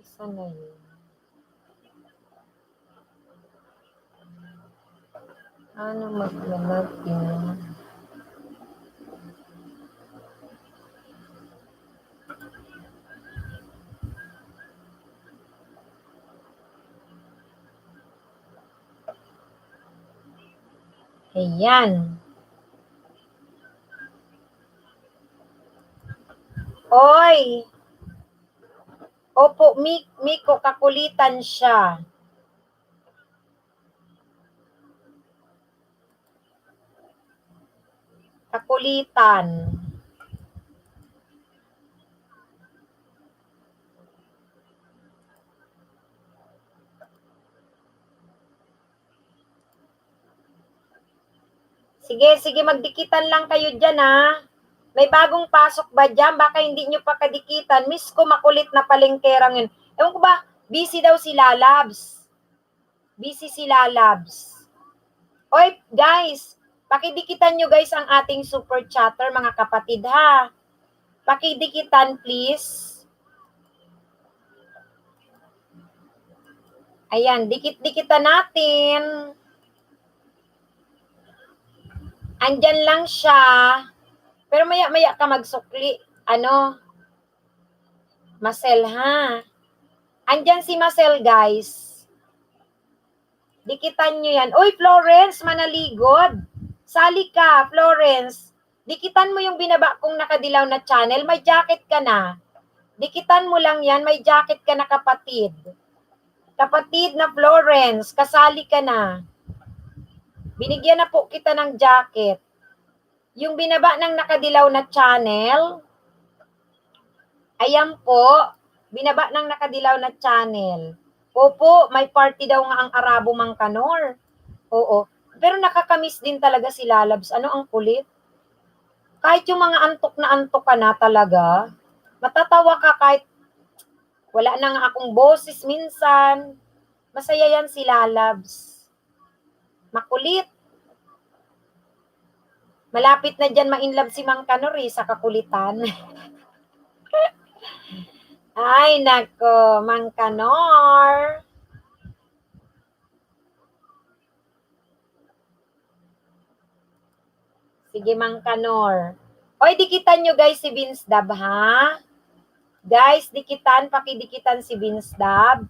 Saan na yun? Ano maglalag yun? Ayan. Oy! Opo, Miko, kakulitan siya. Kakulitan. Sige, magdikitan lang kayo dyan, ha? May bagong pasok ba dyan? Baka hindi nyo pa kadikitan. Miss ko, makulit na palengkerang yun. Ewan ko ba, busy daw si Lalabs. Oy, guys, pakidikitan nyo guys ang ating super chatter, mga kapatid, ha? Pakidikitan, please. Ayan, dikit-dikitan natin. Andyan lang siya. Pero maya-maya ka magsukli. Ano? Marcel, ha? Andyan si Marcel, guys. Dikitan nyo yan. Uy, Florence, manaligod. Sali ka, Florence. Dikitan mo yung binaba kong nakadilaw na channel. May jacket ka na. Dikitan mo lang yan. May jacket ka na, kapatid. Kapatid na Florence, kasali ka na. Binigyan na po kita ng jacket. Yung binaba ng nakadilaw na channel, ayan po, binaba ng nakadilaw na channel. Opo, may party daw nga ang Arabo Mang Kanor. Oo. Pero nakakamiss din talaga si Lalabs. Ano ang kulit? Kahit yung mga antok na antok ka na talaga, matatawa ka kahit wala na nga akong boses minsan. Masaya yan si Lalabs. Makulit. Malapit na dyan ma-inlove si Mang Kanor sa kakulitan. Ay, nako, Mang Kanor. Sige, Mang Kanor. Hoy, dikitan nyo guys si Vince Dab, ha? Guys, dikitan, pakidikitan si Vince Dab.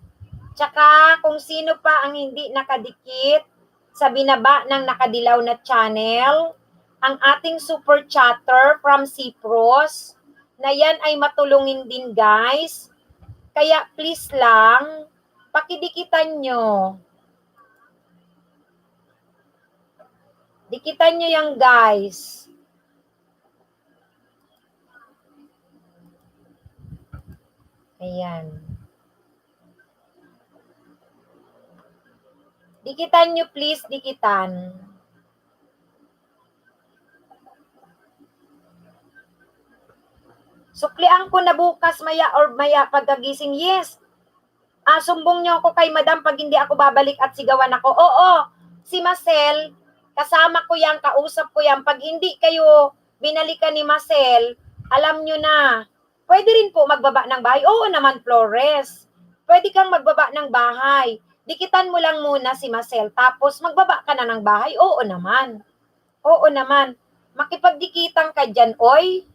Tsaka, kung sino pa ang hindi nakadikit sa binaba ng nakadilaw na channel, ang ating super chatter from Cyprus, na yan ay matulungin din guys. Kaya please lang, pakidikitan nyo. Dikitan nyo yan guys. Ayan. Dikitan nyo please, dikitan. Suklian ko na bukas maya or maya pagkagising. Yes. Sumbong nyo ako kay madam pag hindi ako babalik at sigawan ako. Oo, si Marcel, kasama ko yan, kausap ko yan. Pag hindi kayo binalikan ni Marcel, alam nyo na, pwede rin po magbaba ng bahay. Oo naman, Flores. Pwede kang magbaba ng bahay. Dikitan mo lang muna si Marcel, tapos magbaba ka na ng bahay. Oo naman. Oo naman. Makipagdikitan ka dyan, oy.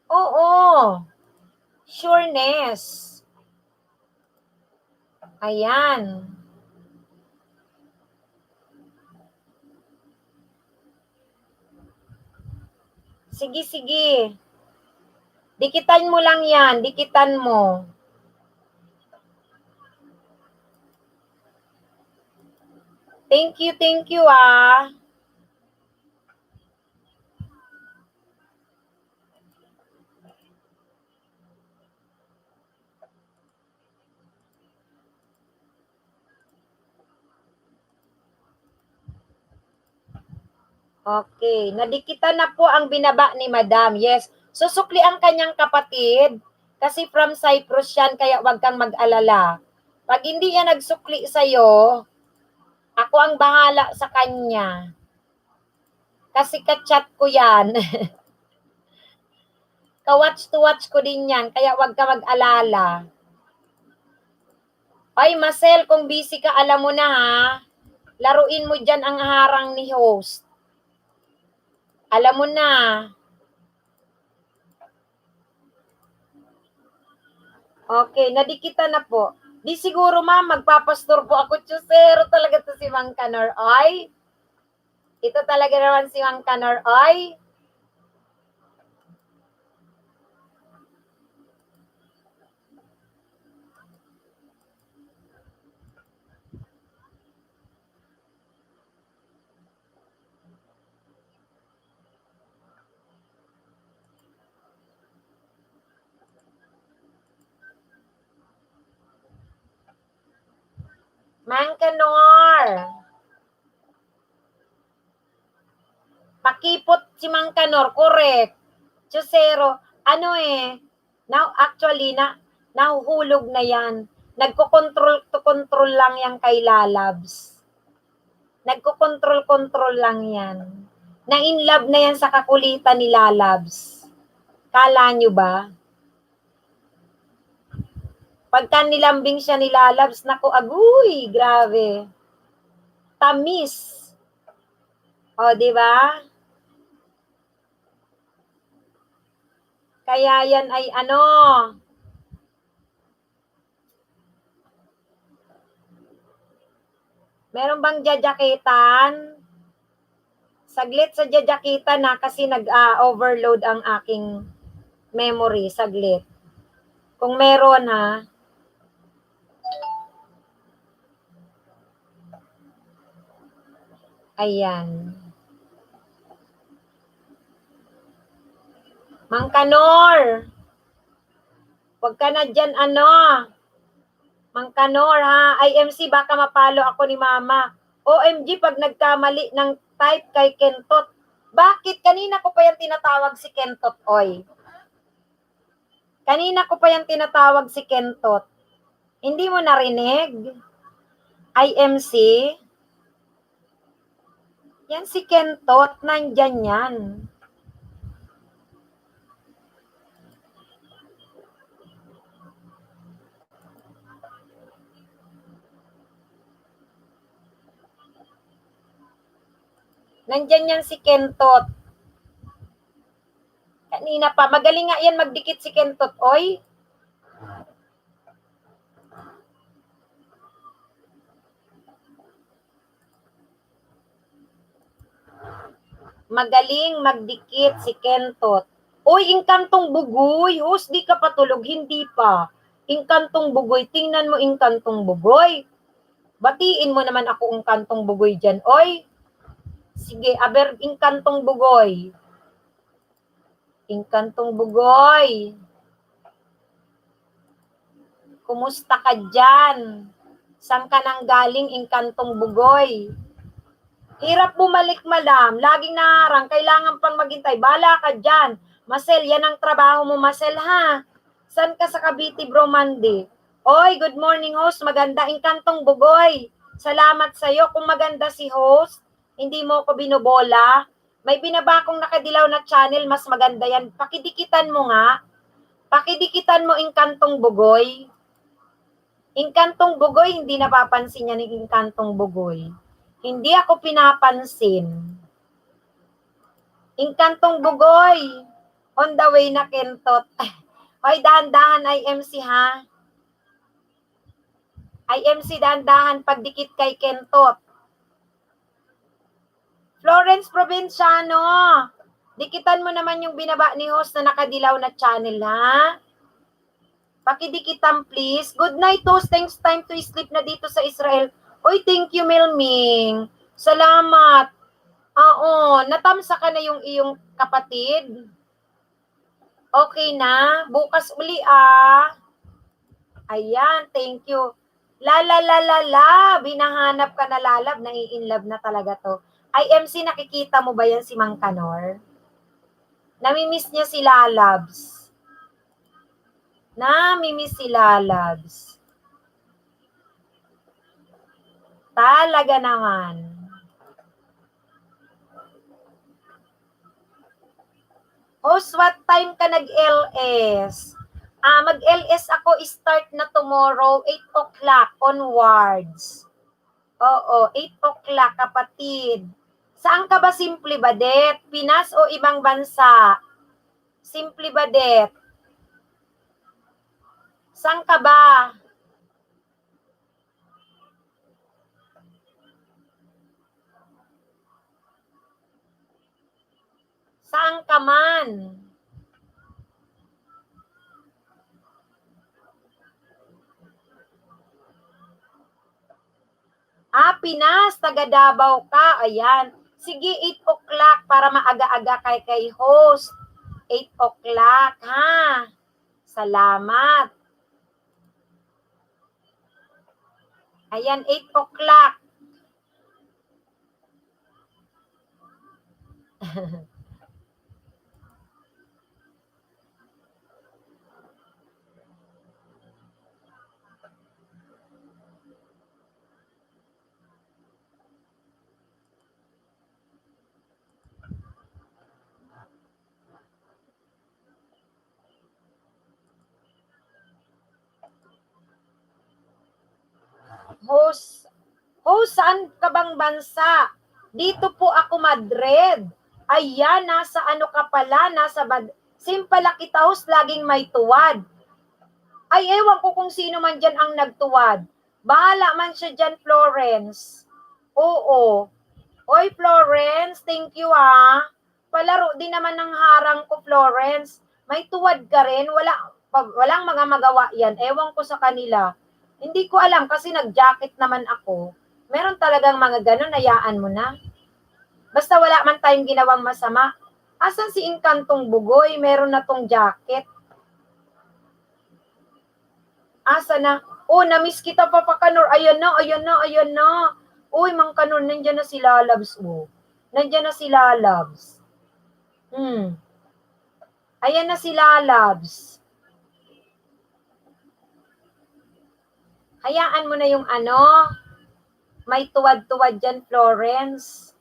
Oo. Sureness. Ayan. Sige, sige. Dikitan mo lang yan. Dikitan mo. Thank you ah. Okay, nadikitan na po ang binaba ni Madam. Yes, susukli ang kanyang kapatid kasi from Cyprus yan, kaya wag kang mag-alala. Pag hindi yan nagsukli sa'yo, ako ang bahala sa kanya. Kasi ka-chat ko yan. Ka-watch to watch ko din yan, kaya wag ka mag-alala. Ay, Marcel, kung busy ka, alam mo na ha. Laruin mo dyan ang harang ni host. Alam mo na. Okay, nadikita na po. Di siguro ma'am, magpapastor po ako. Chusero talaga to si Mang Kanor. Ay, ito talaga naman si Mang Kanor. Ay, Mang Kanor. Pakipot si Mang Kanor, correct. Chusero, ano now actually, nahuhulog na yan. Nagko-control to control lang yan kay Lalabs. Nagko-control lang yan. Na-in-love na yan sa kakulitan ni Lalabs. Kala nyo ba? Pagka nilambing siya ni Lalabs, naku, aguy, grabe. Tamis. O, di ba? Kaya yan ay ano, meron bang jajakitan? Saglit sa jajakitan na kasi nag-overload ang aking memory. Saglit. Kung meron ha. Ayan. Mang Kanor. Huwag ka na dyan ano. Mang Kanor ha. IMC baka mapalo ako ni mama. OMG pag nagkamali ng type kay Kentot. Bakit? Kanina ko pa yan tinatawag si Kentot, oy. Kanina ko pa yan tinatawag si Kentot. Hindi mo narinig? IMC? Yan si Kentot, nandyan yan. Nandyan yan si Kentot. Kanina pa. Magaling nga yan magdikit si Kentot, oy. Magaling magdikit si Kentot. Uy, Inkantong Bugoy. Host, di ka patulog. Hindi pa. Inkantong Bugoy. Tingnan mo, Inkantong Bugoy. Batiin mo naman ako Inkantong Bugoy dyan, oy. Sige, aber Inkantong Bugoy. Inkantong Bugoy. Kumusta ka dyan? Saan ka nang galing, Inkantong Bugoy? Hirap bumalik, madam. Laging naharang. Kailangan pang maghintay. Bala ka dyan. Marcel, yan ang trabaho mo, Marcel, ha? San ka sa Cavite, Bro Mandy? Oy, good morning, host. Maganda. Inkantong Bugoy. Salamat sa'yo. Kung maganda si host, hindi mo ko binubola. May binaba kong nakadilaw na channel. Mas maganda yan. Pakidikitan mo nga. Pakidikitan mo, Inkantong Bugoy. Inkantong Bugoy, hindi napapansin niya ni Inkantong Bugoy. Hindi ako pinapansin. Inkantong Bugoy, on the way na Kentot. Hoy, dahan-dahan IMC ha. IMC, dahan-dahan pagdikit kay Kentot. Florence Provinciano, dikitan mo naman yung binaba ni host na nakadilaw na channel ha. Pakidikitan please. Good night host, thanks time to sleep na dito sa Israel. Oy, thank you Milming. Salamat. Oo, natamsa ka na yung iyong kapatid. Okay na, bukas uli ah. Ayan, thank you. Binahanap ka na lalab, nai-inlove na talaga to. IMC, nakikita mo ba yan si Mang Kanor? Namimiss niya si Lalabs. Namimiss si Lalabs. Talaga naman. Host, what time ka nag-LS? Mag-LS ako, start na tomorrow, 8 o'clock onwards. Oo, 8 o'clock, kapatid. Saan ka ba, Simple Badet? Pinas o ibang bansa? Simple Badet. Saan ka ba? Saan ka man? Pinas, taga Davao ka. Ayan. Sige, 8 o'clock para maaga-aga kay host. 8 o'clock, ha? Salamat. Ayan, 8 o'clock. Host, saan ka bang bansa? Dito po ako, Madrid. Ayan, nasa ano ka pala? Simpala kita, host, laging may tuwad. Ay, ewan ko kung sino man dyan ang nagtuwad. Bahala man siya dyan, Florence. Oo. Oy, Florence, thank you Palaro din naman ng harang ko, Florence. May tuwad ka rin. Walang mga magawa yan. Ewan ko sa kanila. Hindi ko alam kasi nag-jacket naman ako. Meron talagang mga ganun, hayaan mo na. Basta wala man tayong ginawang masama. Asan si Inkantong Bugoy? Meron na tong jacket. Asa na? Oh, na-miss kita, Papa Kanor. Ayan na. Uy, Mang Kanor, nandiyan na si Lalabs. Oh. Nandiyan na si Lalabs. Ayan na si Lalabs. Hayaan mo na yung ano. May tuwad-tuwad dyan, Florence.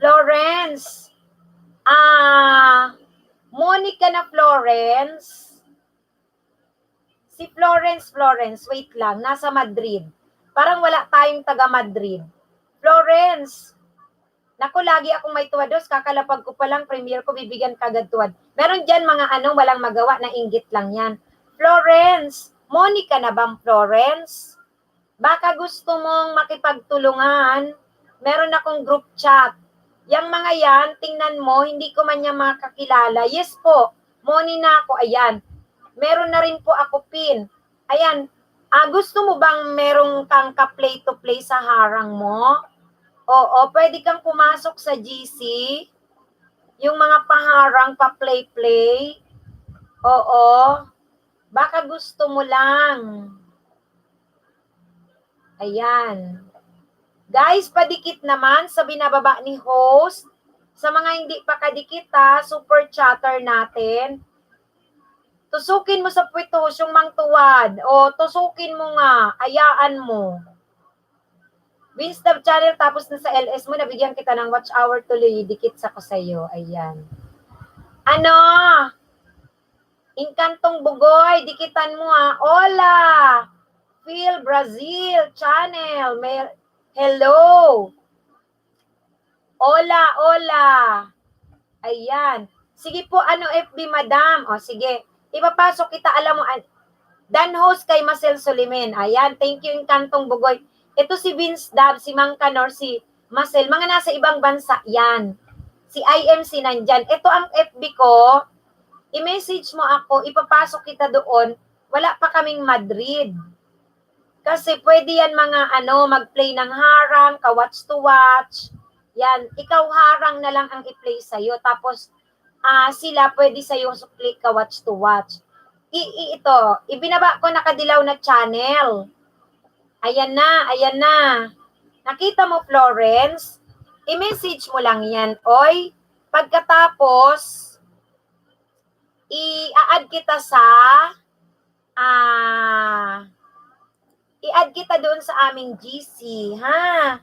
Florence. Monica na Florence. Si Florence, wait lang, nasa Madrid. Parang wala tayong taga Madrid. Florence, naku, lagi akong may tuwados, kakalapag ko pa lang, premiere ko, bibigyan kagad tuwad. Meron dyan mga walang magawa, na inggit lang yan. Florence, Monica na bang Florence? Baka gusto mong makipagtulungan, meron akong group chat. Yang mga yan, tingnan mo, hindi ko man niya makakilala. Yes po, Moni na ako, ayan. Meron na rin po ako pin. Ayan, gusto mo bang merong kang ka-play to play sa harang mo? Oo, pwede kang pumasok sa GC. Yung mga paharang pa-play-play. Oo. Baka gusto mo lang. Ayan. Guys, padikit naman sa binababa ni host. Sa mga hindi pa kadikit super chatter natin. Tusukin mo sa puwitos yung mangtuwad. O, tusukin mo nga. Ayaan mo. Winstab channel, tapos na sa LS mo, nabigyan kita ng watch hour tuloy. Dikit sa ko sa'yo. Ayan. Ano? Inkantong Bugoy, dikitan mo Hola! Phil Brazil channel. Hello! Hola! Ayan. Sige po, FB madam? O, sige. Ipapasok kita, alam mo, Dan host kay Marcel Solimen. Ayan, thank you, Inkantong Bugoy. Ito si Vince Dab, si Mang Kanor, si Marcel, mga nasa ibang bansa, yan. Si IMC nandyan. Ito ang FB ko. I-message mo ako, ipapasok kita doon. Wala pa kaming Madrid. Kasi pwede yan mga mag-play ng harang, ka-watch to watch. Yan, ikaw harang na lang ang i-play sa'yo. Tapos, sila pwede sa'yo sukli ka-watch to watch. Ibinaba ko nakadilaw na channel. Ayan na. Nakita mo, Florence? I-message mo lang yan, oy. Pagkatapos, i-add kita i-add kita doon sa aming GC, ha?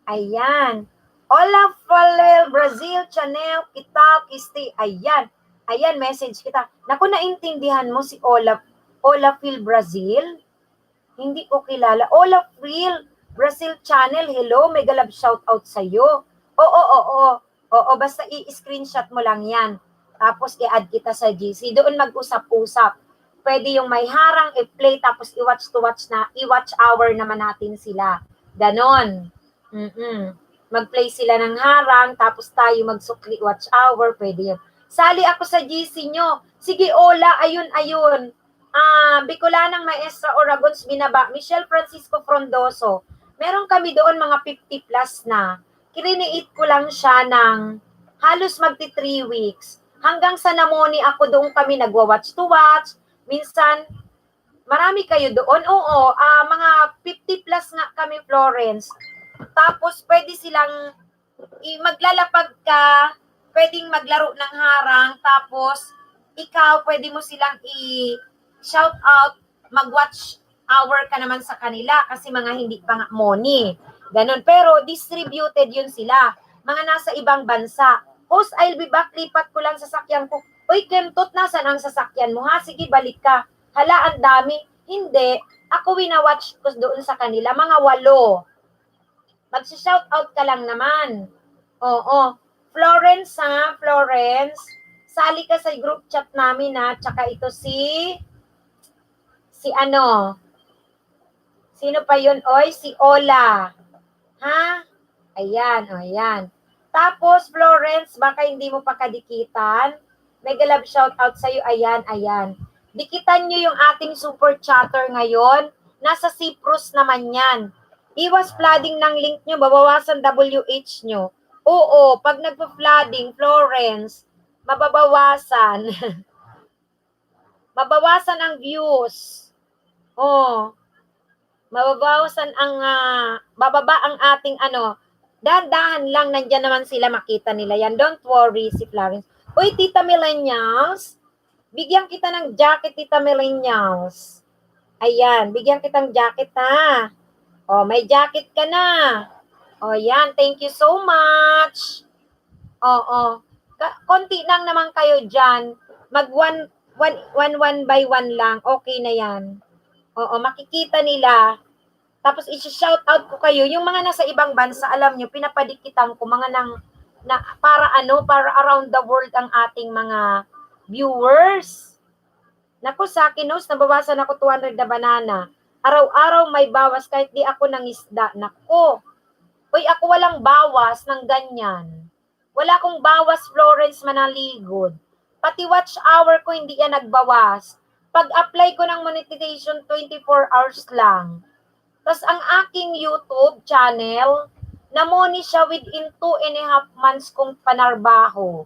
Ayan. Hola, Falel, Brazil, Channel, kita, kisti. Ayan, message kita. Naku, naintindihan mo si Olaf Phil Brazil? Hindi ko kilala. Olaf Phil Brazil channel, hello, mega love shout out sa'yo. Oo, basta i-screenshot mo lang yan. Tapos i-add kita sa GC. Doon mag-usap-usap. Pwede yung may harang, i-play, tapos i-watch to watch na, i-watch hour naman natin sila. Ganon. Mag-play sila ng harang, tapos tayo magsukli watch hour, pwede yun. Sali ako sa GC nyo. Sige, Ola, ayun. Bicolanang Maestra Oragons binaba. Michelle Francisco Frondoso. Meron kami doon mga 50 plus na. Kiriniit ko lang siya ng halos magti 3 weeks. Hanggang sa namoni ako doon kami nagwa-watch to watch. Minsan, marami kayo doon. Oo, mga 50 plus nga kami, Florence. Tapos, pwede silang maglalapag ka, pwedeng maglaro ng harang, tapos ikaw pwede mo silang i-shout out, mag-watch hour ka naman sa kanila kasi mga hindi pa nga money. Ganon. Pero distributed yun sila. Mga nasa ibang bansa. Host, I'll be back. Lipat ko lang sasakyan ko. Uy, Kentot, nasan ang sasakyan mo? Ha? Sige, balik ka. Hala, ang dami. Hindi. Ako winawatch ko doon sa kanila, mga 8. Magsi-shoutout ka lang naman. Oo. Florence ha, Florence. Sali ka sa group chat namin ha. Tsaka ito si ano. Sino pa yun? Oy, si Ola. Ha? Ayan, o ayan. Tapos, Florence, baka hindi mo pa kadikitan. Mega love shoutout sa'yo. Ayan, ayan. Dikitan nyo yung ating super chatter ngayon. Nasa Cyprus naman yan. Iwas flooding ng link nyo, babawasan WH nyo. Oo, pag nagpa-flooding, Florence, mababawasan. Mabawasan ang views. Oh, mababawasan ang, bababa ang ating dahan-dahan lang, nandyan naman sila, makita nila yan. Don't worry, si Florence. Uy, Tita Millennials, bigyan kita ng jacket, Tita Millennials. Ayan, bigyan kitang jacket ha. O, may jacket ka na. O, yan. Thank you so much. Oo. Konti lang naman kayo dyan. Mag one by one lang. Okay na yan. Oo, makikita nila. Tapos, isi-shout out ko kayo. Yung mga nasa ibang bansa, alam nyo, pinapadikitan ko mga para around the world ang ating mga viewers. Naku, sa akin, nabawasan ako 200 na banana. Araw-araw may bawas kahit di ako nangisda. Naku. Uy, ako walang bawas ng ganyan. Wala akong bawas, Florence Manaligod. Pati watch hour ko hindi yan nagbawas. Pag-apply ko ng monetization, 24 hours lang. Tapos ang aking YouTube channel, namoni siya within 2.5 months kong panarbaho.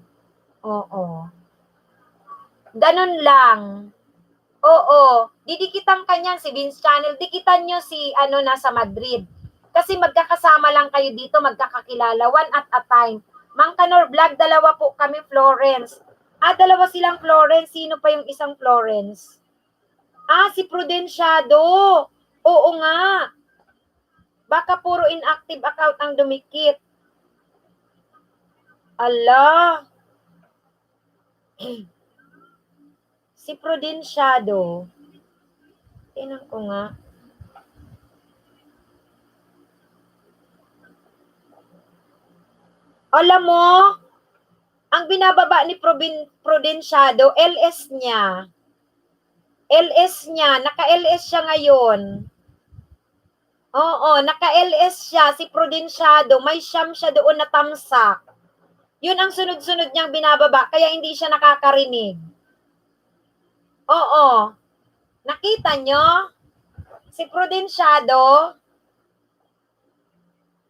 Oo. Ganun lang. Oo, didikitan ka niyan si Vince Channel. Dikitan nyo si nasa Madrid. Kasi magkakasama lang kayo dito, magkakakilala, one at a time. Mang Kanor Vlog, 2 po kami, Florence. 2 silang Florence. Sino pa yung isang Florence? Si Prudenciado. Oo nga. Baka puro inactive account ang dumikit. Ala. Si Prudenciado. Tingnan ko nga. Alam mo, ang binababa ni Prudenciado, LS niya. Naka-LS siya ngayon. Oo, naka-LS siya, si Prudenciado, may siyam siya doon na tamsak. Yun ang sunod-sunod niyang binababa, kaya hindi siya nakakarinig. Oo. Nakita nyo? Si Prudenciado,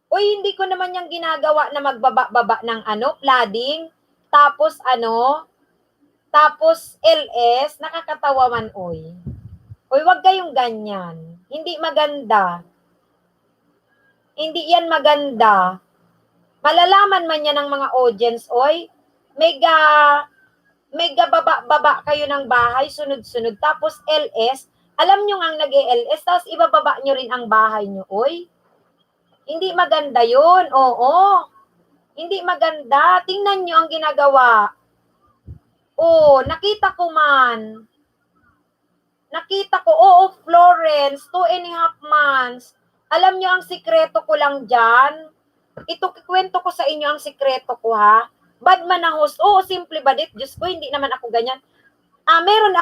hindi ko naman yung ginagawa na magbaba-baba ng flooding. Tapos tapos LS, nakakatawa man, wag kayong ganyan. Hindi maganda. Hindi yan maganda. Malalaman man yan ng mga audience, mega baba kayo ng bahay, sunod-sunod. Tapos LS, alam nyo nga nag-LS, tapos ibababa nyo rin ang bahay nyo, Hindi maganda yun, oo. Hindi maganda. Tingnan nyo ang ginagawa. Nakita ko man. Florence, 2.5 months. Alam nyo ang sikreto ko lang dyan? Kikwento ko sa inyo ang sikreto ko, ha? Bad man ang host. Simple badit. Diyos ko, hindi naman ako ganyan. Meron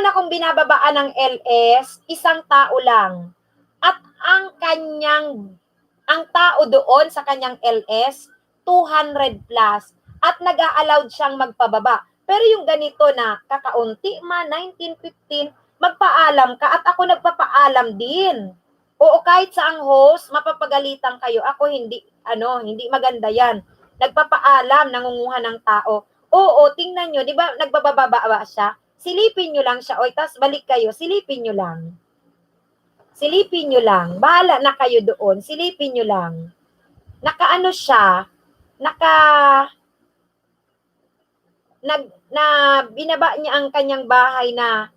akong binababaan ng LS, isang tao lang. At ang tao doon sa kanyang LS, 200 plus. At nag-a-allowed siyang magpababa. Pero yung ganito na kakaunti man, 1915, magpaalam ka at ako nagpapaalam din. Oo, kahit sa ang host, mapapagalitan kayo. Ako hindi maganda yan. Nagpapaalam, nangunguha ng tao. Oo, tingnan nyo, di ba nagbababa siya? Silipin nyo lang siya. Tas balik kayo, silipin nyo lang. Silipin nyo lang. Bahala na kayo doon. Silipin nyo lang. Siya, binaba niya ang kanyang bahay na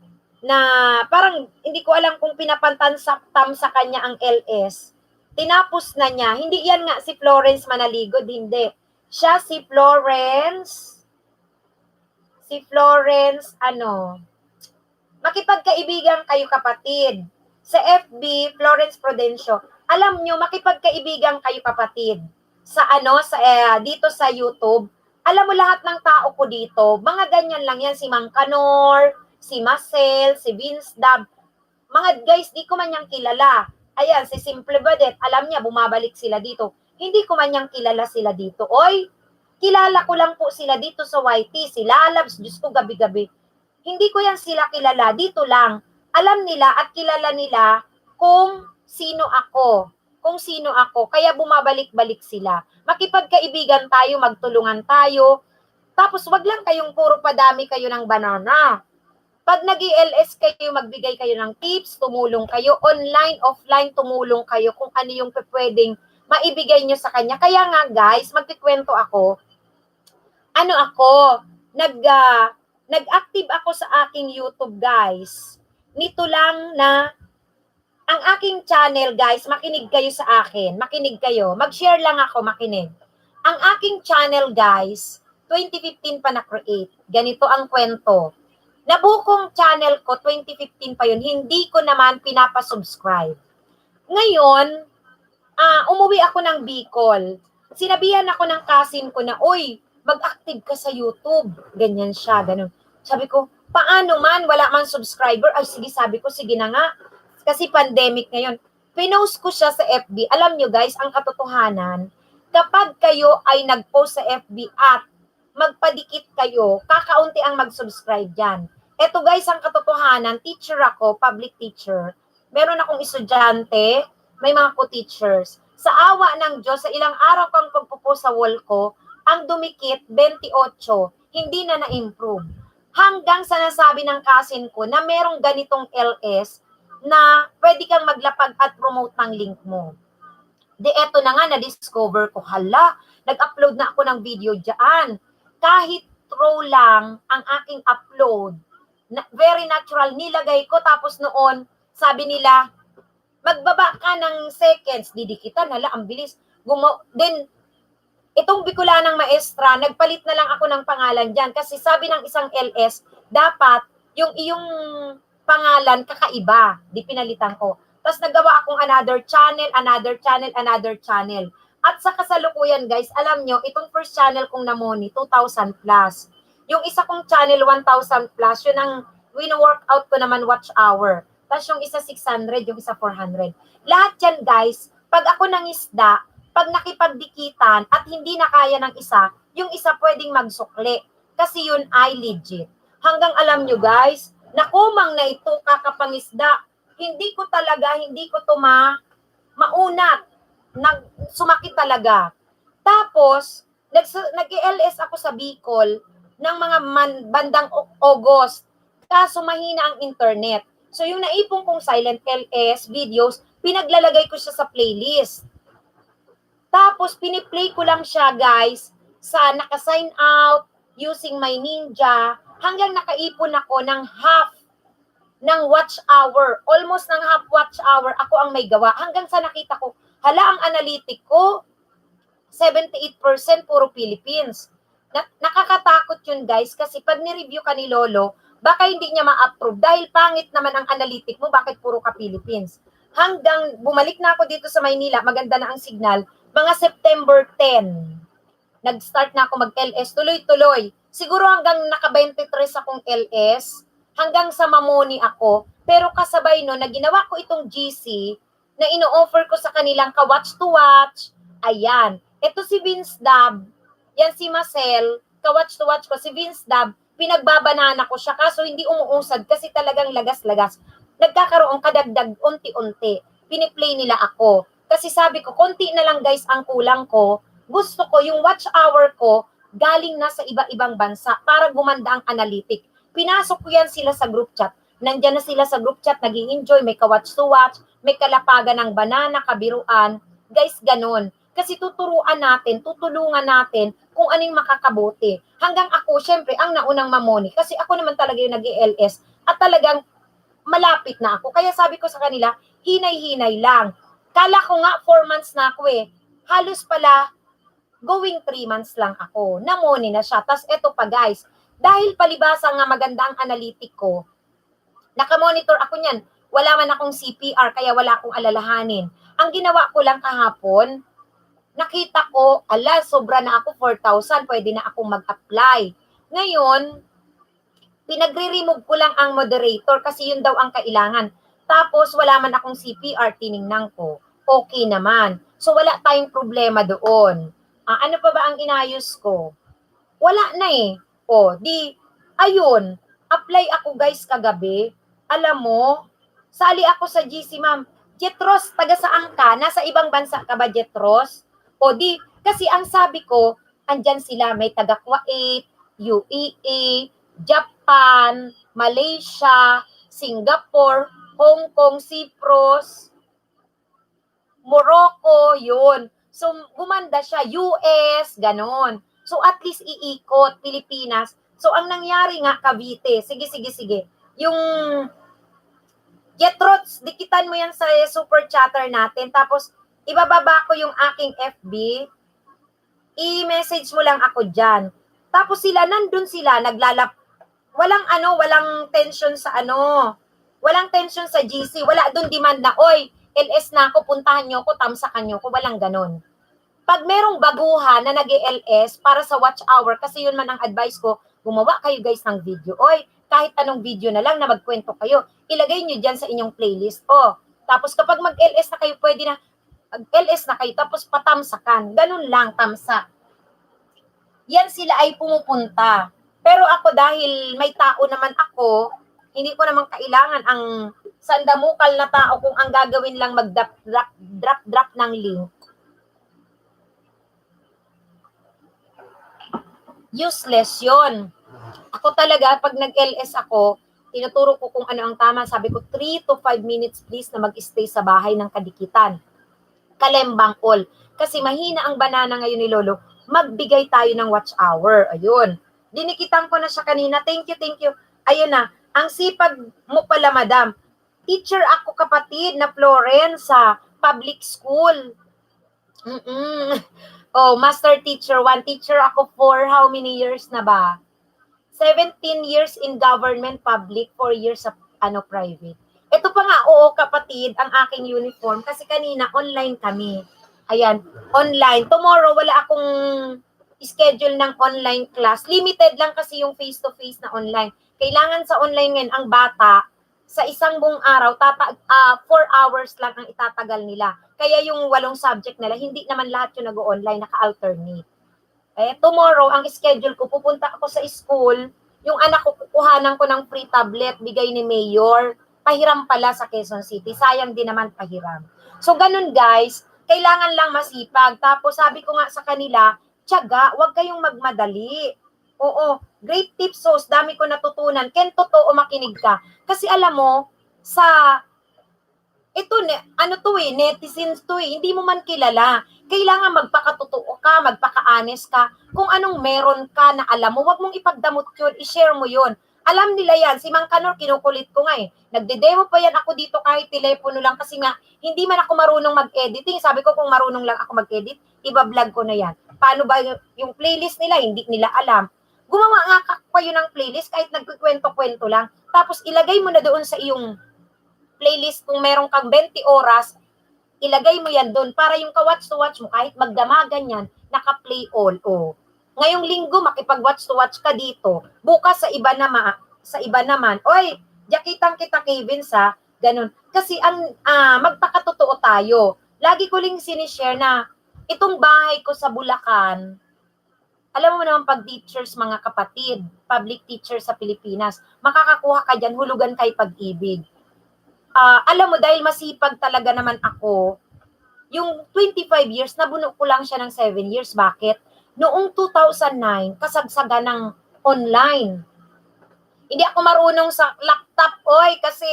parang hindi ko alam kung pinapantam sa kanya ang LS. Tinapos na niya. Hindi yan nga si Florence Manaligod, hindi. Siya si Florence, Makipagkaibigan kayo, kapatid. Sa FB, Florence Prudencio, alam nyo, makipagkaibigan kayo, kapatid. Sa dito sa YouTube, alam mo lahat ng tao ko dito, mga ganyan lang yan, si Mang Kanor, si Marcel, si Vince Dab, mga guys, di ko man yang kilala. Ayan, si Simple Badet, alam niya, bumabalik sila dito. Hindi ko man yang kilala sila dito. Oy, kilala ko lang po sila dito sa YT, si Lalabs, Diyos ko, gabi-gabi. Hindi ko yan sila kilala, dito lang. Alam nila at kilala nila kung sino ako. Kung sino ako, kaya bumabalik-balik sila. Makipagkaibigan tayo, magtulungan tayo. Tapos wag lang kayong puro padami kayo ng banana. Pag nag-LS kayo, magbigay kayo ng tips, tumulong kayo, online, offline, tumulong kayo kung ano yung pwedeng maibigay nyo sa kanya. Kaya nga guys, magkikwento ako, nag-active ako sa aking YouTube guys. Nito lang na, ang aking channel guys, makinig kayo sa akin, makinig kayo, mag-share lang ako, makinig. Ang aking channel guys, 2015 pa na-create, ganito ang kwento. Nabukong channel ko, 2015 pa yun, hindi ko naman pinapasubscribe. Ngayon, umuwi ako ng Bicol. Sinabihan ako ng cousin ko na, "Uy, mag-active ka sa YouTube." Ganyan siya, ganun. Sabi ko, paano man, wala man subscriber? Ay, sige, sabi ko, sige na nga. Kasi pandemic ngayon. Pinost ko siya sa FB. Alam nyo guys, ang katotohanan, kapag kayo ay nag-post sa FB at magpadikit kayo, kakaunti ang mag-subscribe dyan. Eto guys, ang katotohanan, teacher ako, public teacher. Meron akong estudyante, may mga co-teachers. Sa awa ng Diyos, sa ilang araw kang pagpupost sa wall ko, ang dumikit, 28, hindi na na-improve. Hanggang sa nasabi ng cousin ko na merong ganitong LS na pwede kang maglapag at promote ng link mo. Di eto na nga, na-discover ko, hala, nag-upload na ako ng video dyan. Kahit throw lang ang aking upload, very natural, nilagay ko, tapos noon, sabi nila, magbaba ka ng seconds, didikitan, hala, ang bilis. Then, itong Bicolanang Maestra, nagpalit na lang ako ng pangalan dyan, kasi sabi ng isang LS, dapat, yung iyong pangalan, kakaiba, di pinalitan ko. Tapos nagawa akong another channel. At sa kasalukuyan guys, alam nyo, itong first channel kong namoni, 2,000 plus. Yung isa kong channel, 1,000 plus, yun ang wino-workout ko naman watch hour. Tapos yung isa 600, yung isa 400. Lahat yan guys, pag ako nangisda, pag nakipagdikitan at hindi na kaya ng isa, yung isa pwedeng magsukli. Kasi yun ay legit. Hanggang alam nyo guys, nakumang na ito kakapangisda, hindi ko to maunat. Sumakit talaga. Tapos, nag-LS ako sa Bicol ng mga bandang August. Kaso mahina ang internet. So yung naipon kong silent LS videos, pinaglalagay ko siya sa playlist. Tapos piniplay ko lang siya guys sa naka-sign out using my Ninja hanggang nakaipon ako ng half ng watch hour. Almost ng half watch hour ako ang may gawa. Hanggang sa nakita ko, hala, ang analytic ko, 78% puro Philippines. Nakakatakot yun guys kasi pag ni-review ka ni Lolo, baka hindi niya ma-approve dahil pangit naman ang analytic mo, bakit puro ka Philippines. Hanggang bumalik na ako dito sa Maynila, maganda na ang signal, mga September 10, nag-start na ako mag-LS, tuloy-tuloy. Siguro hanggang naka-23 akong LS, hanggang sa mamoni ako, pero kasabay no, na ginawa ko itong GC, na ino-offer ko sa kanilang ka-watch to watch, ayan, ito si Vince Dab, yan si Marcel, ka-watch to watch ko, si Vince Dab, pinagbabanana ko siya, kaso hindi umuusad kasi talagang lagas-lagas. Nagkakaroon kadagdag unti-unti. Piniplay nila ako. Kasi sabi ko, konti na lang guys ang kulang ko. Gusto ko yung watch hour ko galing na sa iba-ibang bansa para gumanda ang analytic. Pinasok ko yan sila sa group chat. Nandyan na sila sa group chat, naging-enjoy, may ka-watch to watch, may kalapagan ng banana, kabiruan. Guys, ganun. Kasi tutulungan natin kung anong makakabuti. Hanggang ako, syempre, ang naunang mamoni. Kasi ako naman talaga yung nag-ELS at talagang malapit na ako. Kaya sabi ko sa kanila, hinay-hinay lang. Kala ko nga 4 months na ako eh. Halos pala, going 3 months lang ako. Namoni na siya. Tapos eto pa guys, dahil palibasa nga maganda ang analytic ko, Nakamonitor ako niyan. Wala man akong CPR, kaya wala akong alalahanin. Ang ginawa ko lang kahapon, nakita ko, sobra na ako, 4,000, pwede na akong mag-apply. Ngayon, pinagre-remove ko lang ang moderator kasi yun daw ang kailangan. Tapos, wala man akong CPR, tiningnan ko. Okay naman. So, wala tayong problema doon. Ano pa ba ang inayos ko? Wala na eh. Ayun, apply ako guys kagabi. Alam mo, sali ako sa GC, ma'am. Jetros, taga saan ka? Nasa ibang bansa ka ba, Jetros? Kasi ang sabi ko, andyan sila, may taga Kuwait, UAE, Japan, Malaysia, Singapore, Hong Kong, Cyprus, Morocco, yun. So, gumanda siya, US, ganon. So, at least iikot, Pilipinas. So, ang nangyari nga, Cavite, sige. Yung Getrots, dikitan mo yan sa super chatter natin. Tapos, ibababa ko yung aking FB. I-message mo lang ako dyan. Tapos nandun sila, walang tension sa walang tension sa GC, wala dun demand na, oy, LS na ako, puntahan nyo ko, tamsakan nyo ko, walang ganon. Pag merong baguhan na nag-LS para sa watch hour, kasi yun man ang advice ko, gumawa kayo guys ng video. Oy, kahit anong video na lang na magkwento kayo, ilagay nyo dyan sa inyong playlist. Tapos kapag mag-LS na kayo, pwede na, mag-LS na kayo, tapos patamsakan. Ganun lang, tamsak. Yan sila ay pumupunta. Pero ako dahil may tao naman ako, hindi ko naman kailangan ang sandamukal na tao kung ang gagawin lang mag-drop ng link. Useless yun. Ako talaga, pag nag-LS ako, tinuturo ko kung ano ang tama. Sabi ko, 3 to 5 minutes please na mag-stay sa bahay ng kadikitan. Kalembang all. Kasi mahina ang banana ngayon ni Lolo. Magbigay tayo ng watch hour. Ayun. Dinikitan ko na siya kanina. Thank you. Ayun na. Ang sipag mo pala, madam. Teacher ako, kapatid, na Florence sa public school. Master teacher 1. Teacher ako for how many years na ba? 17 years in government, public, 4 years sa private. Ito pa nga, kapatid, ang aking uniform kasi kanina online kami. Ayan, online. Tomorrow wala akong schedule ng online class. Limited lang kasi yung face-to-face na online. Kailangan sa online ngayon ang bata sa isang buong araw 4 hours lang ang itatagal nila. Kaya yung 8 subject nila, hindi naman lahat yung nag-online, naka-alternate. Tomorrow, ang schedule ko, pupunta ako sa school, yung anak ko, kukuhanan ko ng free tablet, bigay ni Mayor, pahiram pala sa Quezon City. Sayang din naman pahiram. So, ganun guys, kailangan lang masipag. Tapos, sabi ko nga sa kanila, tiyaga, huwag kayong magmadali. Great tips, sos, dami ko natutunan. Ken, totoo, makinig ka. Kasi alam mo, netizens to hindi mo man kilala. Kailangan magpakatotoo ka, magpaka-honest ka. Kung anong meron ka na alam mo, wag mong ipagdamot yun, i-share mo yun. Alam nila yan, si Mang Kanor, kinukulit ko nga Nagde-demo pa yan ako dito kahit telepono lang kasi nga, hindi man ako marunong mag-editing. Sabi ko kung marunong lang ako mag-edit, iba-vlog ko na yan. Paano ba yung playlist nila, hindi nila alam. Gumawa nga kayo ng playlist kahit nagkukwento-kwento lang. Tapos ilagay mo na doon sa iyong playlist kung meron kang 20 oras, ilagay mo yan doon para yung ka-watch to watch mo, kahit magdamagan yan, naka-play all. Ngayong linggo, makipag-watch to watch ka dito. Bukas sa iba naman, oy, jakitang kita Kevin ganun. Kasi ang magpakatotoo tayo. Lagi ko lang sinishare na itong bahay ko sa Bulacan, alam mo naman pag teachers, mga kapatid, public teachers sa Pilipinas, makakakuha ka dyan, hulugan kay pag-ibig. Alam mo, dahil masipag talaga naman ako, yung 25 years, nabuno ko lang siya ng 7 years. Bakit? Noong 2009, kasagsaga ng online. Hindi ako marunong sa laptop, kasi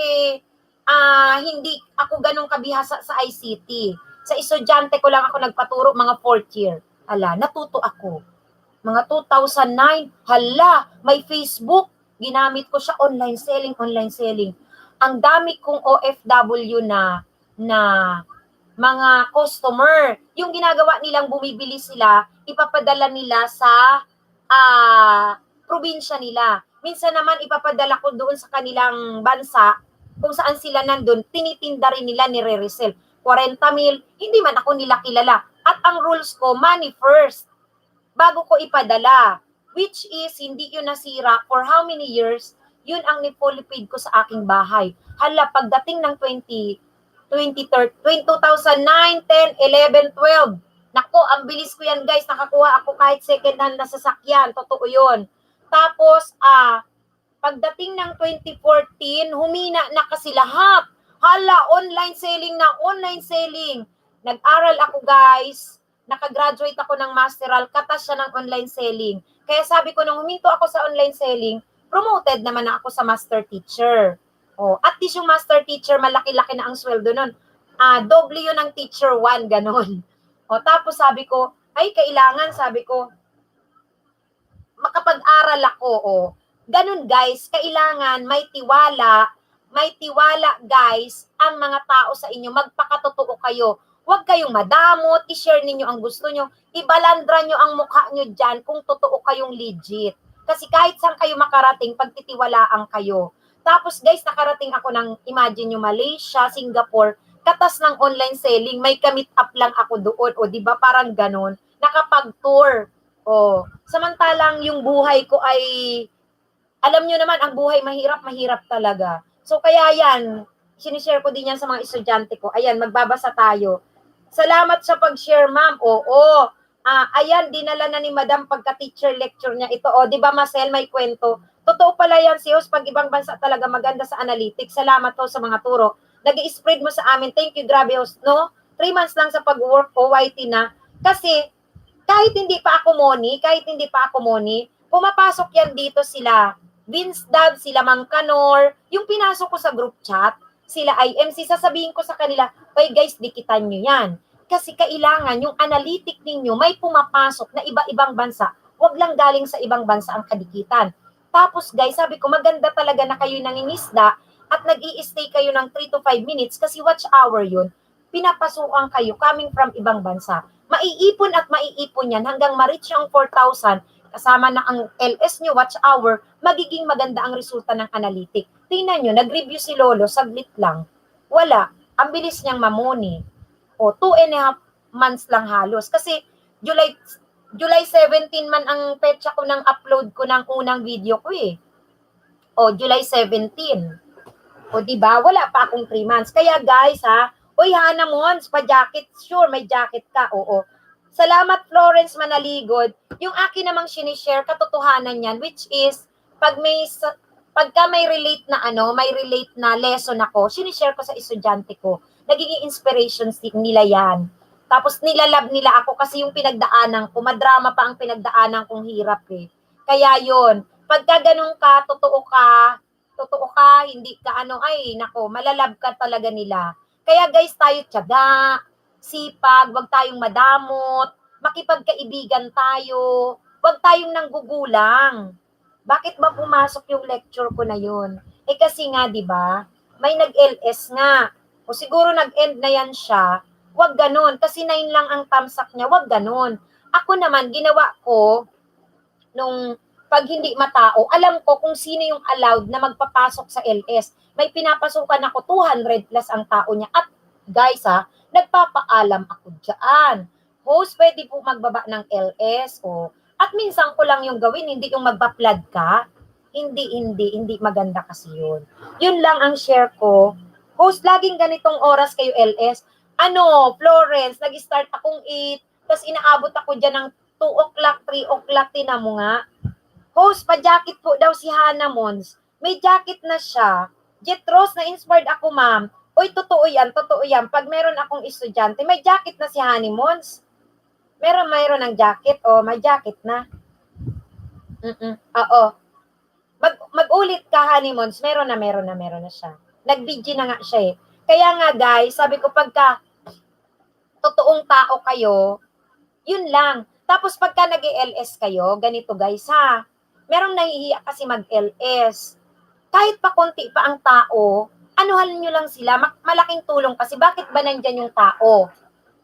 hindi ako ganong kabihasa sa ICT. Sa estudyante ko lang ako nagpaturo, mga 4th year. Natuto ako. Mga 2009, may Facebook. Ginamit ko siya, online selling. Ang dami kong OFW na mga customer. Yung ginagawa nilang bumibili sila, ipapadala nila sa probinsya nila. Minsan naman ipapadala ko doon sa kanilang bansa, kung saan sila nandun, tinitinda rin nila, nire-resell. 40 mil, hindi man ako nila kilala. At ang rules ko, money first, bago ko ipadala. Which is, hindi yun nasira for how many years, yun ang nipolipid ko sa aking bahay. Hala, pagdating ng 2009, 10, 11, 12, nako, ang bilis ko yan guys, nakakuha ako kahit second hand na sasakyan, totoo yun. Tapos, pagdating ng 2014, humina na kasi lahat. Hala, online selling na, online selling. Nag-aral ako guys, nakagraduate ako ng masteral, katas siya ng online selling. Kaya sabi ko, nung huminto ako sa online selling, promoted naman na ako sa master teacher. Oh, at least yung master teacher, malaki-laki na ang sweldo nun. Doble yun ng teacher 1, ganun. O, tapos sabi ko, ay, kailangan, sabi ko, makapag-aral ako. O, ganun guys, kailangan may tiwala guys, ang mga tao sa inyo, magpakatotoo kayo. Huwag kayong madamot, i-share ninyo ang gusto nyo, ibalandra nyo ang mukha nyo dyan kung totoo kayong legit. Kasi kahit saan kayo makarating, pagtitiwalaan kayo. Tapos guys, nakarating ako ng, imagine nyo, Malaysia, Singapore, katas ng online selling, may ka-meet up lang ako doon, o di ba parang ganun, nakapag-tour. O, samantalang yung buhay ko ay, alam nyo naman, ang buhay mahirap talaga. So kaya yan, sinishare ko din yan sa mga estudyante ko. Ayan, magbabasa tayo. Salamat sa pag-share, ma'am. Oo. Ayan, dinala na ni madam pagka-teacher lecture niya ito. O, di ba, Marcel, may kwento. Totoo pala yan, si Host, pag ibang bansa talaga maganda sa analytics. Salamat po sa mga turo. Nag-i-spread mo sa amin. Thank you, grabe, Host. No? 3 months lang sa pag-work, OYT na. Kasi, kahit hindi pa ako Moni, pumapasok yan dito sila. Vince Dad, sila Mang Kanor, yung pinasok ko sa group chat, sila IMC, sasabihin ko sa kanila, oy guys, dikitan nyo yan. Kasi kailangan yung analytic ninyo may pumapasok na iba-ibang bansa. Huwag lang galing sa ibang bansa ang kadikitan. Tapos guys, sabi ko maganda talaga na kayo nangingisda at nag-i-stay kayo ng 3 to 5 minutes kasi watch hour yun. Pinapasukan kayo coming from ibang bansa. Maiipon at maiipon yan hanggang ma-reach yung 4,000 kasama na ang LS nyo, watch hour, magiging maganda ang resulta ng analytic. Tingnan nyo, nag-review si Lolo, saglit lang. Wala. Ang bilis niyang mamoni. O, 2.5 months lang halos. Kasi, July 17 man ang petsa ko ng upload ko ng unang video ko eh. O, July 17. O, diba? Wala pa akong 3 months. Kaya guys, Uy, Hannah Mons, pa-jacket. Sure, may jacket ka. Oo. Salamat, Florence Manaligod. Yung akin namang sinishare, katotohanan yan, which is, pagka may relate na lesson ako, sinishare ko sa estudyante ko. Nagiging inspirations nila yan. Tapos nilalab nila ako kasi yung pinagdaanan ko, madrama pa ang pinagdaanan kong hirap eh. Kaya yon, pagka ganun ka, totoo ka, hindi ka malalab ka talaga nila. Kaya guys, tayo tiyaga, sipag, wag tayong madamot, makipagkaibigan tayo, wag tayong nanggugulang. Bakit ba pumasok yung lecture ko na yun? Kasi nga, di ba, may nag-LS nga. O siguro nag-end na yan siya. Wag ganun. Kasi 9 lang ang tamsak niya. Wag ganun. Ako naman, ginawa ko, nung pag hindi matao, alam ko kung sino yung allowed na magpapasok sa LS. May pinapasukan ako, 200 plus ang tao niya. At guys nagpapaalam ako dyan. Host, pwede po magbaba ng LS o at minsan ko lang yung gawin, hindi yung magpa-flood ka. Hindi maganda kasi yun. Yun lang ang share ko. Host, laging ganitong oras kayo LS. Florence, nag-start akong 8, tapos inaabot ako dyan ng 2 o'clock, 3 o'clock, tinan mo nga. Host, pa-jacket po daw si Hannah Mons. May jacket na siya. Jet Rose, na-inspired ako, ma'am. Uy, totoo yan. Pag meron akong estudyante, may jacket na si Hannah Mons. Mayroon ng jacket. May jacket na. Oo. Mag-ulit ka, Hannah Mons. Meron na siya. Nag-BG na nga siya eh. Kaya nga guys, sabi ko pagka totoong tao kayo, yun lang. Tapos pagka nag-LS kayo, ganito guys merong nahihiya kasi mag-LS. Kahit pa konti pa ang tao, anuhan nyo lang sila, malaking tulong kasi bakit ba nandyan yung tao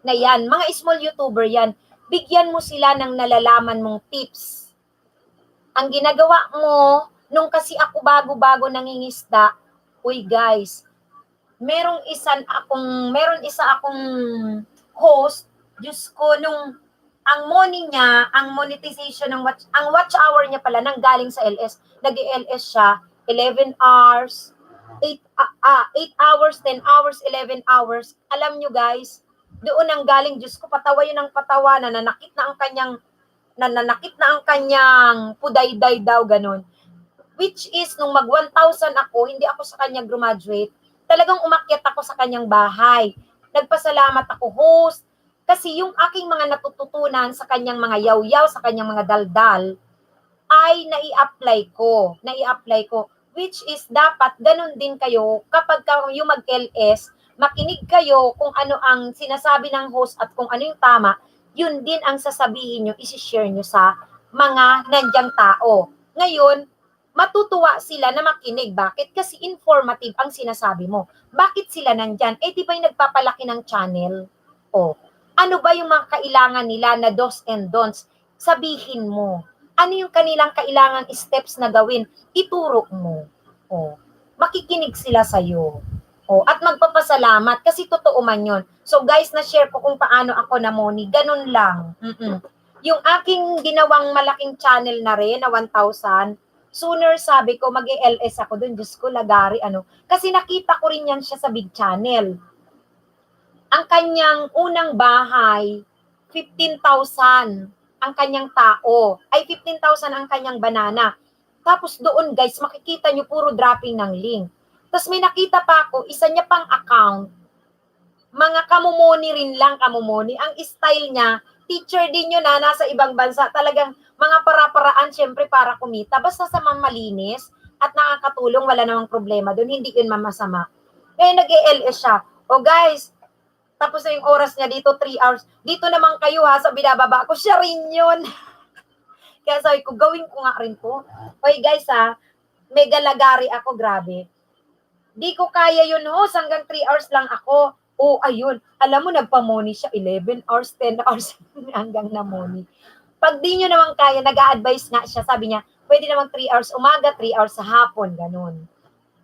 na yan? Mga small YouTuber yan. Bigyan mo sila ng nalalaman mong tips. Ang ginagawa mo, Nung kasi ako bago-bago nangingisda, uy guys, meron isa akong host, Diyos ko, nung ang money niya, ang monetization ang watch hour niya pala nang galing sa LS. Nag-LS siya 11 hours, 8 hours, 10 hours, 11 hours. Alam nyo guys, doon ang galing, Diyos ko, patawa yun ng patawa, nananakit na ang kanyang pudayday daw, ganun. Which is, nung mag 1,000 ako, hindi ako sa kanya graduate, talagang umakyat ako sa kanyang bahay. Nagpasalamat ako, host, kasi yung aking mga natututunan sa kanyang mga yaw-yaw, sa kanyang mga daldal, ay nai-apply ko. Which is, dapat ganun din kayo, kapag yung mag-LS, makinig kayo kung ano ang sinasabi ng host at kung ano yung tama, yun din ang sasabihin nyo, isi-share nyo sa mga nandyang tao. Ngayon, matutuwa sila na makinig. Bakit? Kasi informative ang sinasabi mo. Bakit sila nandyan? Di ba yung nagpapalaki ng channel? Ano ba yung mga kailangan nila na dos and don'ts? Sabihin mo. Ano yung kanilang kailangan steps na gawin? Ituro mo. Makikinig sila sa'yo. At magpapasalamat kasi totoo man yun. So guys, na-share ko kung paano ako namoni. Ganun lang. Yung aking ginawang malaking channel na rin, na 1,000, sooner sabi ko, mag-LS ako dun. Diyos ko, lagari, Kasi nakita ko rin yan siya sa big channel. Ang kanyang unang bahay, 15,000 ang kanyang tao. Ay, 15,000 ang kanyang banana. Tapos doon, guys, makikita nyo puro dropping ng link. Tapos may nakita pa ako, isa niya pang account. Mga kamumoni rin lang, kamumoni. Ang style niya, teacher din yun nasa ibang bansa. Talagang mga para-paraan, syempre, para kumita. Basta sa malinis at nakakatulong, wala namang problema doon. Hindi yun mamasama. Kaya nag-ELS siya. Guys, tapos na yung oras niya dito, 3 hours. Dito naman kayo ha, sa binababa ko, siya rin yun. Kaya sabi ko, gawin ko nga rin po. Guys ha, mega lagari ako, grabe. Di ko kaya yun, host, hanggang 3 hours lang ako. Ayun. Alam mo, nagpa-money siya, 11 hours, 10 hours, hanggang na-money. Pag di nyo naman kaya, nag-a-advise nga siya, sabi niya, pwede naman 3 hours umaga, 3 hours sa hapon, ganun.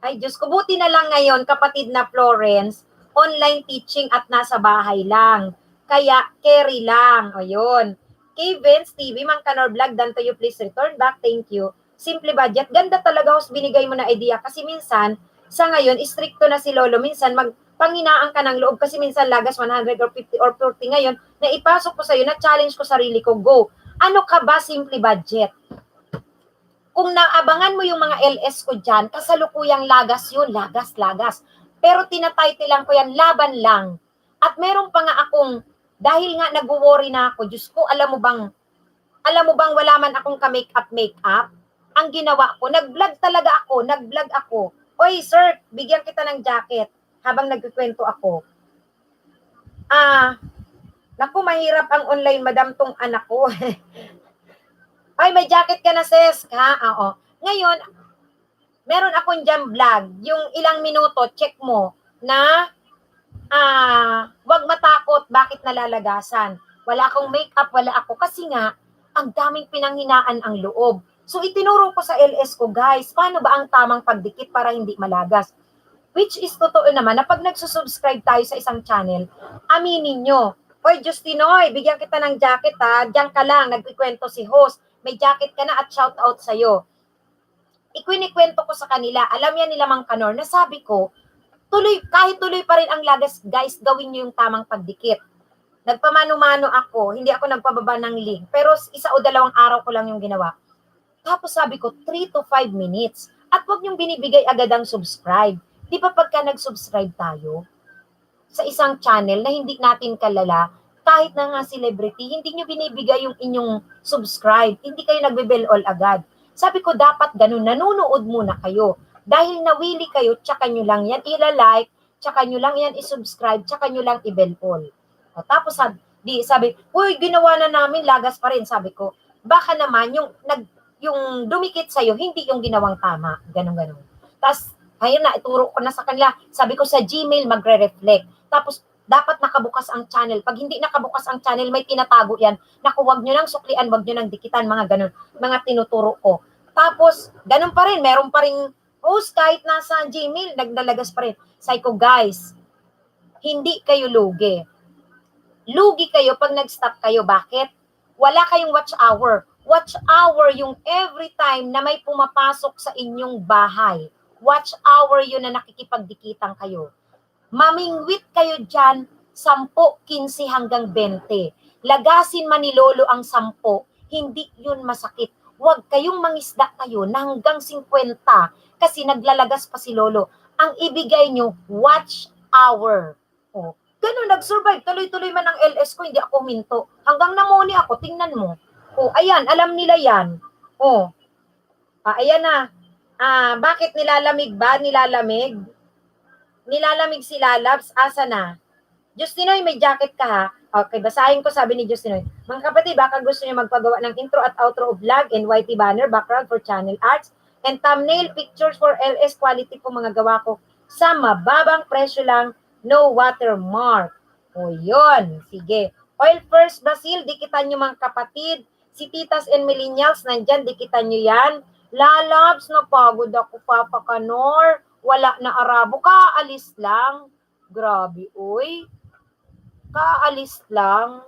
Ay, Diyos ko, buti na lang ngayon, kapatid na Florence, online teaching at nasa bahay lang. Kaya, carry lang. Ayun. Kay Vince TV, Mangkanor Vlog, Dan to you, please return back. Thank you. Simple budget. Ganda talaga, host, binigay mo na idea. Kasi minsan, sa ngayon, stricto na si Lolo. Minsan, panghinaan ka ng loob kasi minsan lagas 100 or 50 or 40 ngayon, na ipasok ko sa'yo, na challenge ko sarili ko, go. Ano ka ba, simple budget? Kung naabangan mo yung mga LS ko dyan, kasalukuyang lagas yun, lagas. Pero tinatitlean ko yan, laban lang. At meron pa nga akong, dahil nga nag-worry na ako, Diyos ko, alam mo bang wala man akong ka-makeup, ang ginawa ko, nag-vlog ako. Oy, sir, bigyan kita ng jacket habang nagkikwento ako. Naku, mahirap ang online, madam, tong anak ko. Ay, may jacket ka na, sis, ha? Oo. Ngayon, meron akong dyan vlog, yung ilang minuto, check mo, na wag matakot, bakit nalalagasan? Wala akong makeup, wala ako. Kasi nga, ang daming pinanghinaan ang loob. So, itinuro ko sa LS ko, guys, paano ba ang tamang pagdikit para hindi malagas? Which is totoo naman na pag nagsusubscribe tayo sa isang channel, aminin nyo, Oy, Justinoy, bigyan kita ng jacket ha, diyan ka lang, nagkikwento si host, may jacket ka na at shout out sa'yo. Ikinikwento ko sa kanila, alam yan nila Mangkanor, na sabi ko, kahit tuloy pa rin ang lagas, guys, gawin nyo yung tamang pagdikit. Nagpamano-mano ako, hindi ako nagpababa ng link, pero 1 o 2 araw ko lang yung ginawa. Tapos sabi ko, 3 to 5 minutes. At huwag niyong binibigay agad ang subscribe. Di ba pagka nag-subscribe tayo sa isang channel na hindi natin kalala, kahit na nga celebrity, hindi niyo binibigay yung inyong subscribe. Hindi kayo nagbe-bell all agad. Sabi ko, dapat ganun, nanonood muna kayo. Dahil nawili kayo, tsaka nyo lang yan i-like, tsaka nyo lang yan i-subscribe, tsaka nyo lang i-bell all. Tapos sabi, uy, ginawa na namin, lagas pa rin. Sabi ko, baka naman yung dumikit sa'yo, hindi yung ginawang tama. Ganun. Tapos, ayun na, ituro ko na sa kanila. Sabi ko sa Gmail, magre-reflect. Tapos, dapat nakabukas ang channel. Pag hindi nakabukas ang channel, may tinatago yan. Naku, wag nyo nang suklian, wag nyo nang dikitan, mga ganun. Mga tinuturo ko. Tapos, ganun pa rin, meron pa rin post kahit nasa Gmail, nagdalagas pa rin. Sabi ko, guys, hindi kayo lugi. Lugi kayo pag nag-stop kayo. Bakit? Wala kayong watch hour. Watch hour yung every time na may pumapasok sa inyong bahay. Watch hour yun na nakikipagdikitan kayo. Mamingwit kayo dyan, 10, 15 hanggang 20. Lagasin man ni Lolo ang 10, hindi yun masakit. Huwag kayong mangisda kayo na hanggang 50 kasi naglalagas pa si Lolo. Ang ibigay nyo, watch hour. O, ganun, nag-survive. Tuloy-tuloy man ang LS ko, hindi ako minto. Hanggang namoni ako, tingnan mo. O, ayan, alam nila yan. O, ayan na. Bakit nilalamig ba? Nilalamig si Lalabs. Asa na? Justinoy, may jacket ka ha? Okay, basahin ko, sabi ni Justinoy. Mga kapatid, baka gusto niyo magpagawa ng intro at outro of vlog and YT banner, background for channel arts, and thumbnail pictures for LS quality po mga gawa ko sa mababang presyo lang, no watermark. O yun, sige. Oil First Brazil, dikitan nyo mga kapatid. Si Titas and Millennials, nandyan, dikitan nyo yan. Lalabs, napagod ako, Papa Kanor. Wala na Arabo, kaalis lang. Grabe, uy. Kaalis lang.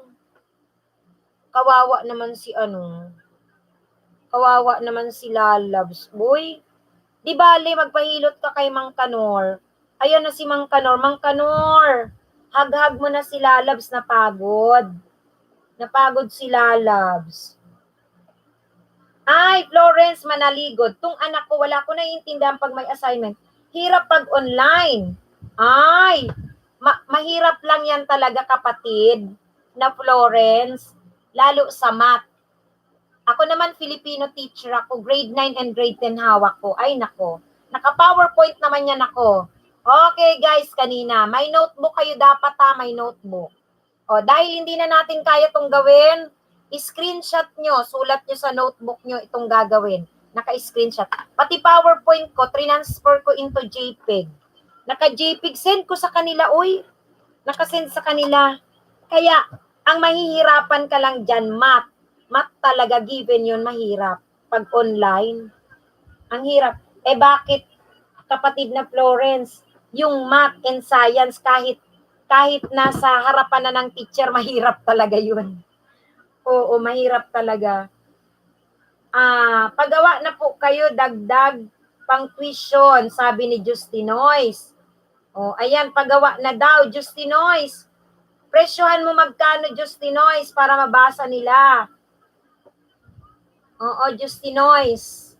Kawawa naman si Kawawa naman si Lalabs. Boy, di bale, magpahilot ka kay Mang Kanor. Ayan na si Mang Kanor. Mang Kanor, hag-hag mo na si Lalabs, napagod. Napagod si Lalabs. Ay, Florence Manaligod. Tung anak ko, wala ko naiintindihan pag may assignment. Hirap pag online. Ay, mahirap lang yan talaga kapatid na Florence, lalo sa math. Ako naman Filipino teacher ako, grade 9 and grade 10 hawak ko. Ay nako, naka-PowerPoint naman yan ako. Okay guys, kanina, may notebook kayo dapat ha, may notebook. O, dahil hindi na natin kaya itong gawin, screenshot nyo, sulat nyo sa notebook nyo itong gagawin. Naka-screenshot. Pati PowerPoint ko, transfer ko into JPEG. Naka-JPEG, send ko sa kanila, uy. Nakasend sa kanila. Kaya, ang mahihirapan ka lang dyan, math. Math talaga, given yun, mahirap. Pag online, ang hirap. Eh bakit, kapatid na Florence, yung math and science, kahit nasa harapan na ng teacher, mahirap talaga yun. Oo, mahirap talaga. Pagawa na po kayo, dagdag pang tuition, sabi ni Justinois. O, ayan, pagawa na daw, Justinois. Presyohan mo magkano, Justinois, para mabasa nila. Oo, Justinois.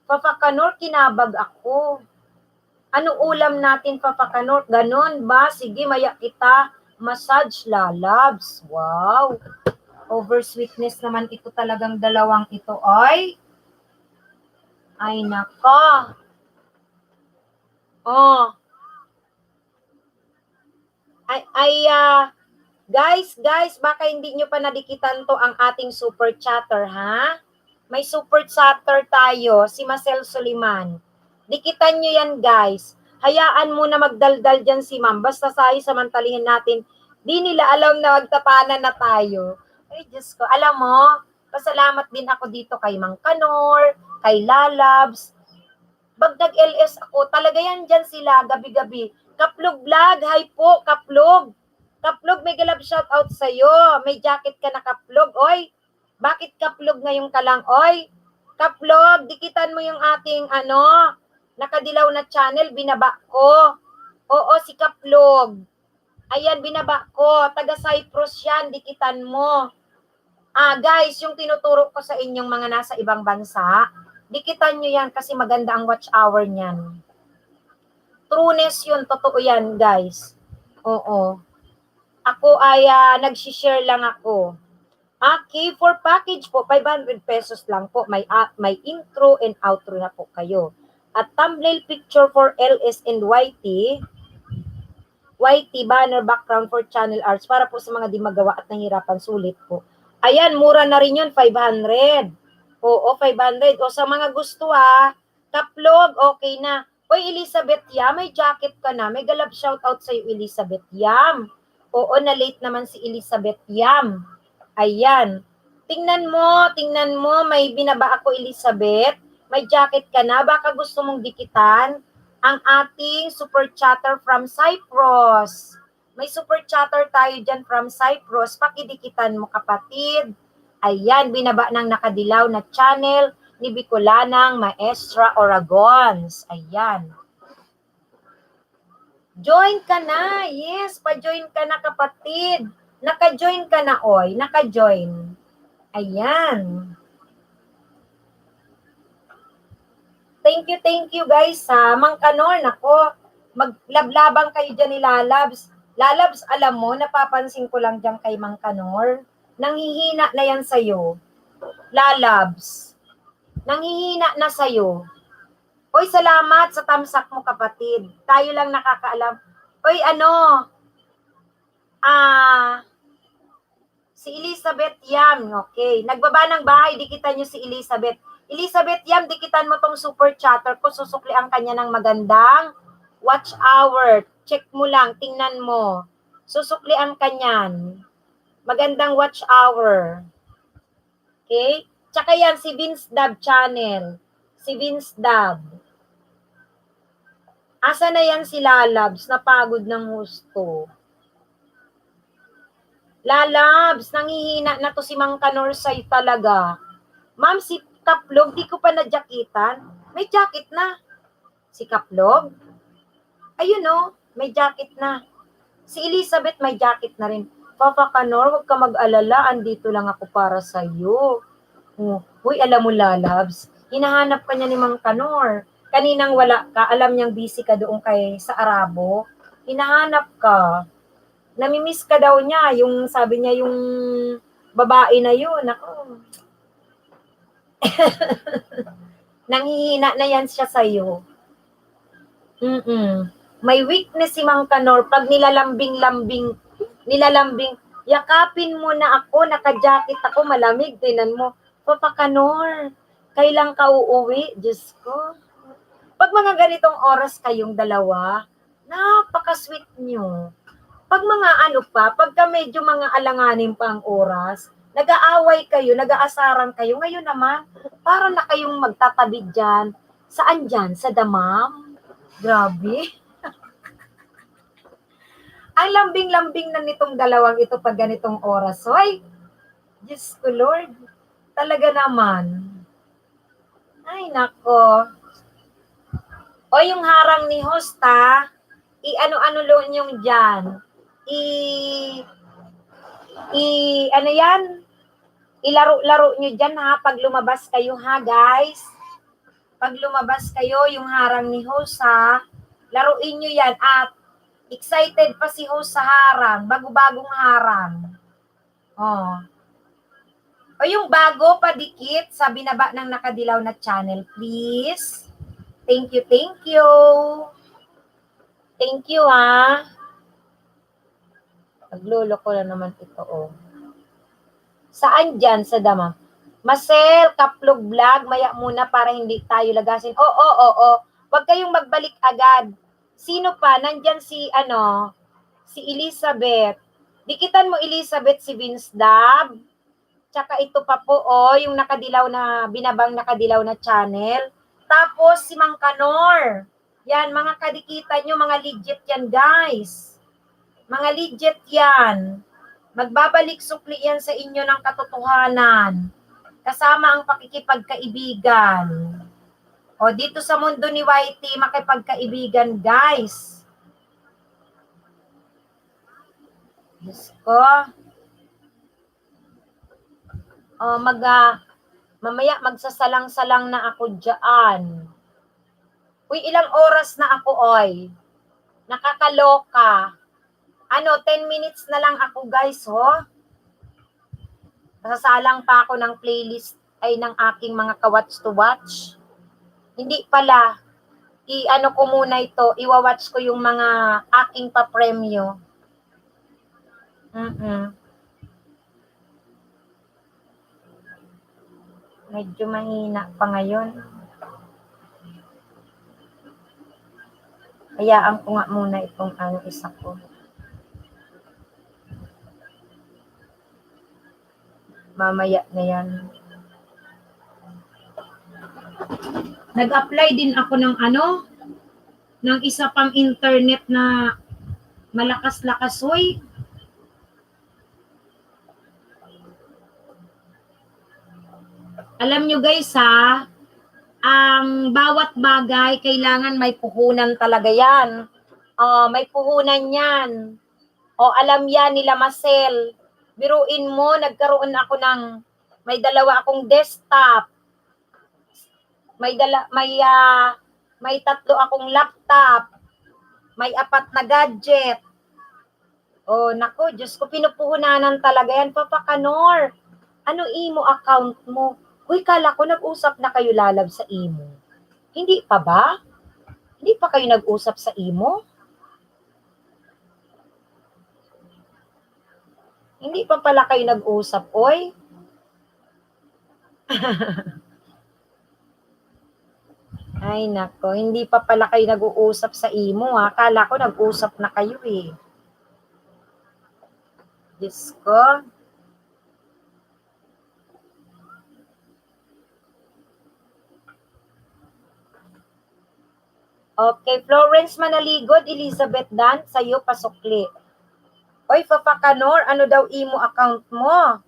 Papa Kanor, kinabag ako. Ano ulam natin, Papa Kanor? Ganon ba? Sige, maya kita. Massage Lalabs. Wow. Over sweetness naman ito talagang dalawang ito. Ay nako. Oh. Guys, baka hindi nyo pa nadikitan to ang ating super chatter, ha? May super chatter tayo, si Marcel Soliman. Dikitan nyo yan, guys. Hayaan mo na magdaldal dyan si ma'am. Basta samantalihin natin. Di nila alam na magtapanan na tayo. Ay, Diyos ko. Alam mo, pasalamat din ako dito kay Mang Kanor, kay Lalabs. Bagdag LS ako. Talaga yan dyan sila, gabi-gabi. Kaplog vlog, hi po, Kaplog. Kaplog, may galab shoutout sa'yo. May jacket ka na Kaplog, oy. Bakit Kaplog ngayon ka lang, oy? Kaplog, dikitan mo yung ating nakadilaw na channel, binaba ko. Oo, si Kaplog. Ayan, binaba ko. Taga Cyprus yan, dikitan mo. Guys, yung tinuturo ko sa inyong mga nasa ibang bansa, dikitan nyo yan kasi maganda ang watch hour niyan. Trueness yun, totoo yan, guys. Oo. Ako ay nag-share lang ako. Okay, for package po, 500 pesos lang po. May intro and outro na po kayo. At thumbnail picture for LS and YT banner background for channel arts para po sa mga di magawa at nahirapan, sulit po. Ayan, mura na rin yun, 500. Oo, 500. O sa mga gusto Kaplog, okay na. Oy, Elizabeth Yam, may jacket ka na. May galab shoutout sa'yo, Elizabeth Yam. Oo, na late naman si Elizabeth Yam. Ayan. Tingnan mo, may binaba ako, Elizabeth. May jacket ka na, baka gusto mong dikitan ang ating super chatter from Cyprus. May super chatter tayo dyan from Cyprus. Pakidikitan mo, kapatid. Ayan, binaba ng nakadilaw na channel ni Bicolanang Maestra Oragons. Ayan. Join ka na. Yes, pa-join ka na, kapatid. Naka-join ka na, oy. Naka-join. Ayan. Thank you guys sa Mang Kanor. Nako, maglablabang kayo dyan ni Lalabs. Lalabs, alam mo, napapansin ko lang dyan kay Mang Kanor. Nanghihina na yan sa'yo. Lalabs, nanghihina na sa'yo. Oy, salamat sa tamsak mo, kapatid. Tayo lang nakakaalam. Oy, si Elizabeth Yam, okay. Nagbaba ng bahay, dikitan nyo si Elizabeth. Elizabeth Yam, dikitan mo tong super chatter ko, susukli ang kanya ng magandang watch hour. Check mo lang, tingnan mo. Susukli ang kanyan. Magandang watch hour. Okay? Tsaka yan, si Vince Dab channel. Si Vince Dab. Asa na yan si Lalabs? Napagod ng husto. Lalabs, nanghihina na to si Mang Kanor sa'yo talaga. Ma'am, si Kaplog, di ko pa na-jacketan. May jacket na. Si Kaplog? Ayun o, may jacket na. Si Elizabeth may jacket na rin. Papa Kanor, huwag ka mag-alala. Andito lang ako para sa'yo. Uy, alam mo, Lalabs, hinahanap ka niya ni Mang Kanor. Kaninang wala ka, alam niyang busy ka doon sa Arabo. Hinahanap ka. Namimiss ka daw niya. Yung sabi niya, yung babae na yun. Ako. Nanghihina na yan siya sa'yo. May weakness si Mang Kanor. Pag nilalambing, yakapin mo na ako, naka-jacket ako, malamig, tinan mo. Papa Kanor, kailan ka uuwi? Diyos ko. Pag mga ganitong oras kayong dalawa, napaka-sweet nyo. Pag mga pagka medyo mga alanganin pa ang oras, nag-aaway kayo, nag-aasaran kayo, ngayon naman, para na kayong magtatabi dyan. Saan dyan? Sa damam? Grabe. Ang lambing-lambing na nitong dalawang ito pag ganitong oras. Hoy, Diyos ko Lord, talaga naman. Ay, nako. O yung harang ni host, i-ano-ano lo nyong dyan. Ano yan? Ilaro-laro nyo dyan ha, pag lumabas kayo ha, guys. Pag lumabas kayo, yung harang ni host ha, laruin nyo yan. At excited pa si host sa harang, bago-bagong harang. O yung bago, padikit sa binaba ng nakadilaw na channel, please. Thank you, thank you. Thank you, ha. Naglolo ko na naman ito, oh. Saan dyan sa dama? Marcel, Kaplog Vlog, maya muna para hindi tayo lagasin. Oo. Huwag kayong magbalik agad. Sino pa? Nandyan si Elizabeth. Dikitan mo, Elizabeth, si Vince Dab. Tsaka ito pa po, yung binabang nakadilaw na channel. Tapos si Mang Kanor. Yan, mga kadikitan nyo, mga legit yan, guys. Mga legit yan. Magbabalik sukli yan sa inyo ng katotohanan. Kasama ang pakikipagkaibigan. O, dito sa mundo ni Whitey, makipagkaibigan, guys. Diyos ko. O, mamaya magsasalang-salang na ako dyan. Uy, ilang oras na ako, oy. Nakakaloka. 10 minutes na lang ako, guys, ho. Nasasalang pa ako ng playlist ng aking mga ka-watch to watch. Hindi pala. Ko muna ito. Iwa-watch ko yung mga aking pa-premyo. Medyo mahina pa ngayon. Hayaan ko nga muna itong isa ko. Mamaya na yan. Nag-apply din ako ng ng isa pang internet na malakas-lakas, hoy. Alam nyo guys ha, ang bawat bagay kailangan may puhunan talaga yan. May puhunan yan. Alam yan nila Marcel. Biruin mo, nagkaroon ako may dalawa akong desktop. May tatlo akong laptop. May 4 na gadget. Nako, Diyos ko, pinupuhunanan talaga yan, Papa Kanor. Ano imo account mo? Uy, kala ko nag-usap na kayo lalab sa imo. Hindi pa ba? Hindi pa kayo nag-usap sa imo? Hindi pa pala kayo nag-usap, oy. Ay, nako, hindi pa pala kayo nag-uusap sa imo, ha? Kala ko nag-usap na kayo, eh. Diyos ko. Okay, Florence Manaligod, Elizabeth Dan, sa'yo pasukli. Oy, Papa Kanor, ano daw imo account mo?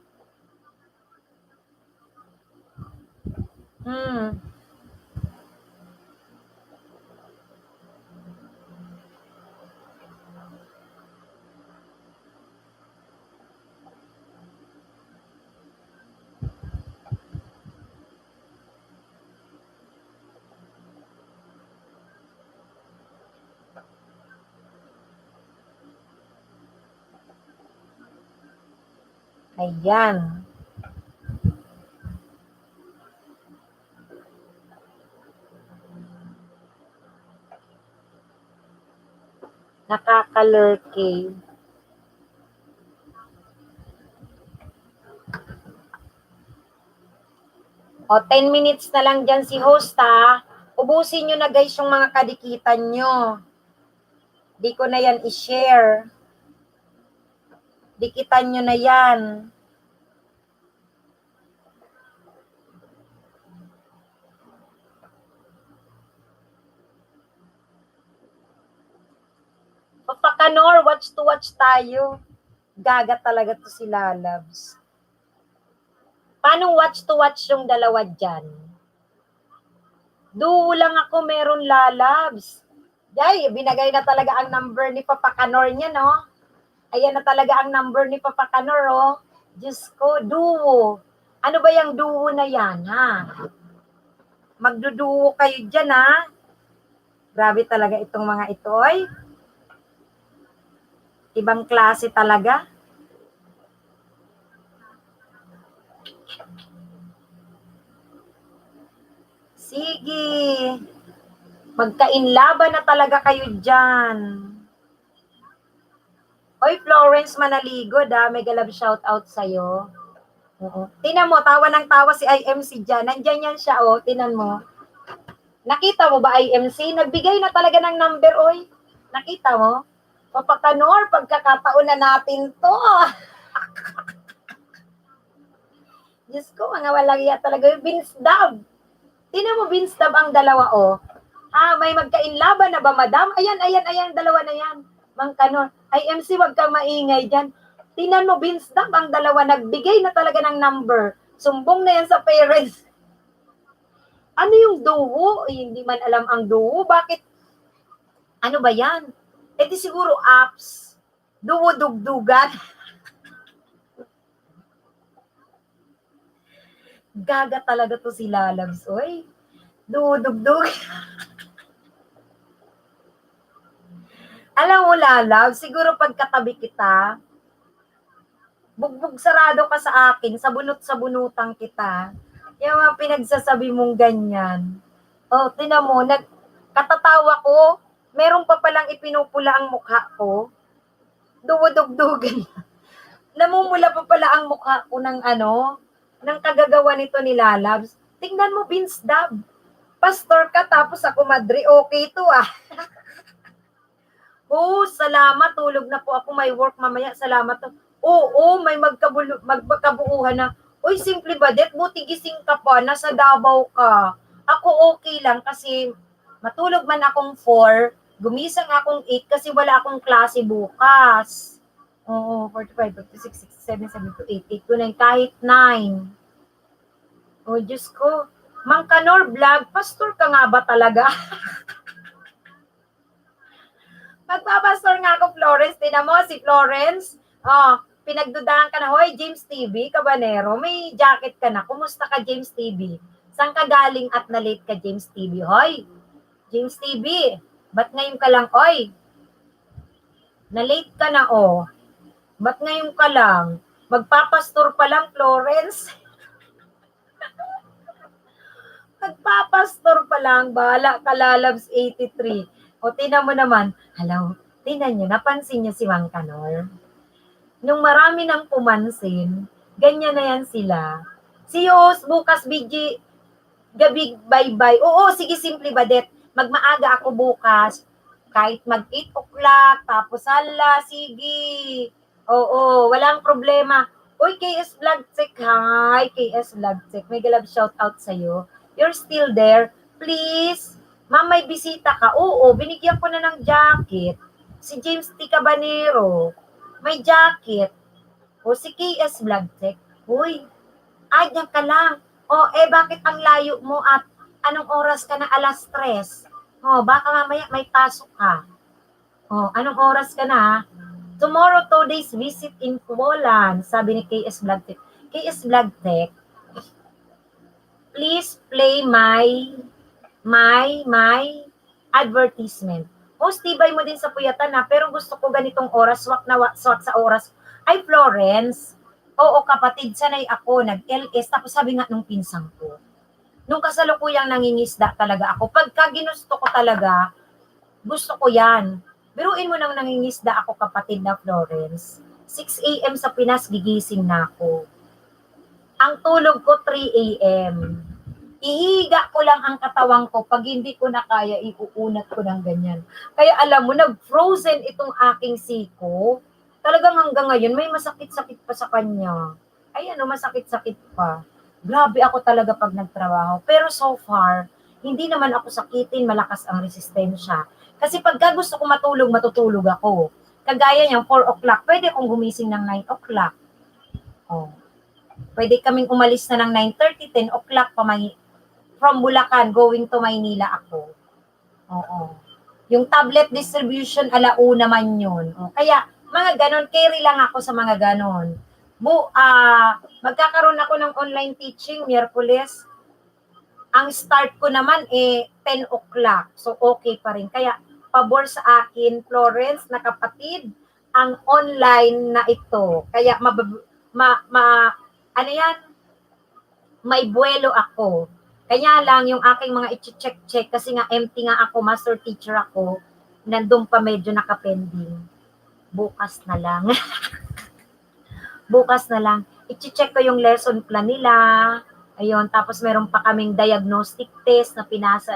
Ayan. Nakakalurky. O, 10 minutes na lang dyan si host, ha? Ubusin nyo na guys yung mga kadikitan nyo. Di ko na yan i-share. Dikitan nyo na yan. Papa Kanor, watch to watch tayo. Gaga talaga to si Lalabs. Paano watch to watch yung dalawa dyan? Duo lang ako meron Lalabs. Yay, binagay na talaga ang number ni Papa Kanor niya, no? Ayan na talaga ang number ni Papa Kanor, oh. Diyos ko, duo. Ano ba yung duo na yan, ha? Magduduo kayo dyan, ha? Grabe talaga itong mga ito, ay. Ibang klase talaga. Sige. Magkainlaban na talaga kayo dyan. Hoy, Florence Manaligod, ha? Mega love shout out sa'yo. Tinan mo, tawa ng tawa si IMC dyan. Nandyan yan siya, oh. Tinan mo. Nakita mo ba, IMC? Nagbigay na talaga ng number, oy. Nakita mo? Papa Kanor, pagkakataon na natin to. Diyos ko, mga walang iya talaga. Vince Dab. Tinan mo, Vince Dab ang dalawa, oh. May magkainlaban na ba, madam? Ayan, dalawa na yan. Mang Kanor. IMC, wag kang maingay dyan. Tinan mo, Vince Dab, ang dalawa, nagbigay na talaga ng number. Sumbong na yan sa parents. Ano yung duo? Hindi man alam ang duo. Bakit? Ano ba yan? Di siguro apps. Duo-dugdugan. Gaga talaga to si Lalabs, oy. Duo-dugdug. Alam mo, Lalabs, siguro pagkatabi kita, bugbog sarado ka sa akin, sabunot-sabunutang kita. Yung mga pinagsasabi mong ganyan. Tinan mo, katatawa ko, meron pa palang ipinupula ang mukha ko. Duwodugdugan. Namumula pa pala ang mukha ko ng ng kagagawa nito ni Lalabs. Tingnan mo, Vince Dab. Pastor ka, tapos ako madre. Okay to, ah. Salamat. Tulog na po ako. May work mamaya. Salamat to. May magkabuuhan na. Uy, simple ba, det? Buti gising ka pa, nasa Davao ka. Ako okay lang kasi matulog man akong 4, gumising akong 8 kasi wala akong klase bukas. Oo, 45, 56, 67, 78, 8 to 9, kahit 9. Oh, Diyos ko. Mang Kanor Vlog, pastor ka nga ba talaga? Magpapastor nga ako, Florence. Tinan mo, si Florence. Oh, pinagdudahan ka na. Hoy, James TV, Cabanero, may jacket ka na. Kumusta ka, James TV? Saan ka galing at na-late ka, James TV? Hoy, James TV, ba't ngayon ka lang? Oy, na-late ka na, oh. Ba't ngayon ka lang? Magpapastor pa lang, Florence. Magpapastor pa lang, bahala ka, Lalabs 83. O, tinan mo naman. Hello, tinan nyo, napansin nyo si Mang Kanor? Nung marami nang pumansin, ganyan na yan sila. Si Yos, bukas BG, gabi, bye-bye. Oo, sige, simple badet. Magmaaga ako bukas. Kahit mag 8 o'clock, tapos hala, sige. Oo, walang problema. Uy, KS Vlogtech, hi, KS Vlogtech. May galab shout out sa'yo. You're still there. Please, ma'am, may bisita ka. Oo, binigyan ko na ng jacket. Si James T. Cabanero, may jacket. O si KS Vlogtech, uy, ay, diyan ka lang. O, bakit ang layo mo at anong oras ka na 3:00? O, baka mamaya may pasok ka. O, anong oras ka na? Tomorrow, 2 days visit in Kuala, sabi ni KS Vlogtech. KS Vlogtech, please play my advertisement. Host, tibay mo din sa puyatan na, pero gusto ko ganitong oras, swak sa oras. Ay, Florence, oo kapatid, sanay ako, nag-LS, tapos sabi nga nung pinsang ko, nung kasalukuyang nangingisda talaga ako, pagka ginusto ko talaga, gusto ko yan. Biruin mo nang nangingisda ako, kapatid na Florence, 6 a.m. sa Pinas, gigising na ako. Ang tulog ko 3 a.m. Ihiga ko lang ang katawang ko, pag hindi ko na kaya, iuunat ko ng ganyan. Kaya alam mo, nag-frozen itong aking siko, talagang hanggang ngayon, may masakit-sakit pa sa kanya. Ay ano, masakit-sakit pa. Grabe ako talaga pag nagtrabaho. Pero so far, hindi naman ako sakitin, malakas ang resistensya. Kasi pagka gusto ko matulog, matutulog ako. Kagaya niyang 4 o'clock, pwede akong gumising ng 9 o'clock. Oh. Pwede kaming umalis na ng 9:30, 10 o'clock from Bulacan going to Maynila ako. Oo. Yung tablet distribution, 1:00 man yun. O, kaya, mga ganon, carry lang ako sa mga ganon. Magkakaroon ako ng online teaching, Miyerkules. Ang start ko naman 10 o'clock. So, okay pa rin. Kaya, pabor sa akin, Florence, na kapatid, ang online na ito. Kaya, ano yan? May buwelo ako. Kaya lang, yung aking mga i-check, kasi nga empty nga ako, master teacher ako, nandun pa medyo nakapending. Bukas na lang. Bukas na lang. I-check ko yung lesson plan nila. Ayun, tapos meron pa kaming diagnostic test na pinasa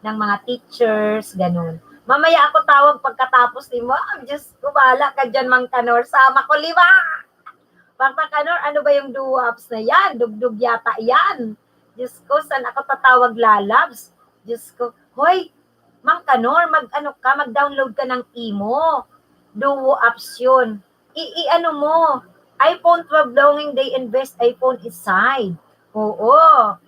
ng mga teachers, ganun. Mamaya ako tawag pagkatapos ni mo. Diyos ko, bahala ka dyan, Mang Kanor. Sama ko 5. Mang Kanor, ano ba yung duwaps na yan? Dugdug yata yan. Diyos ko, saan ako tatawag, Lalabs? Diyos ko, hoy, Mang Kanor, mag-download ka ng Imo. Duo apps yun. I-ano mo, iPhone 12 longing they invest iPhone inside. Oo,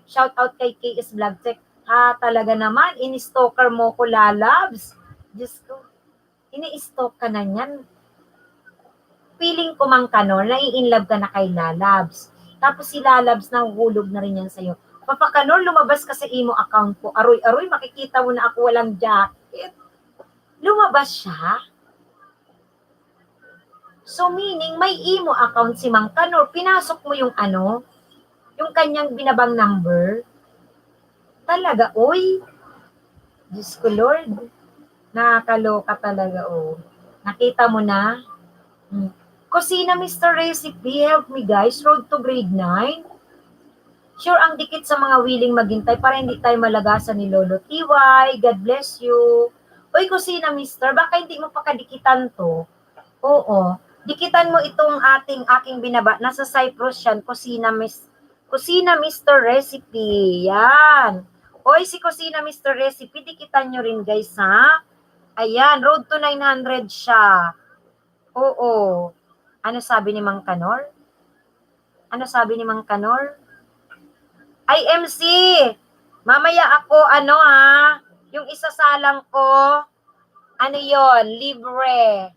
shout out kay KS Vlogtech. Ha, talaga naman, ini-stalker mo ko, Lalabs. Diyos ko, ini-stalk ka na yan. Feeling ko, Mang Kanor, nai-inlove ka na kay Lalabs. Tapos si Lalabs, nahuhulog na rin yan sa'yo. Papa Kanor, lumabas ka sa Imo account ko. Aroy-aroy, makikita mo na ako walang jacket. Lumabas siya. So meaning, may Imo account si Mang Kanor. Pinasok mo yung yung kanyang binabang number. Talaga, oy. Diyos ko, Lord. Nakakaloka talaga, oh. Nakita mo na? Kusina, Mr. Recipe, help me guys. Road to grade 9. Sure, ang dikit sa mga willing maghintay para hindi tayo malagasan ni Lolo TY. God bless you. Uy, Kusina, Mister, baka hindi mo pa kadikitan to. Oo. Dikitan mo itong aking binaba. Nasa Cyprus yan. Kusina Mr. Recipe. Yan. Oy, si Kusina Mr. Recipe, dikitan nyo rin guys ha. Ayan, road to 900 siya. Oo. Ano sabi ni Mang Kanor? Ano sabi ni Mang Kanor? Ay, MC! Mamaya ako, ano ha? Yung isasalang ko, ano yon, libre.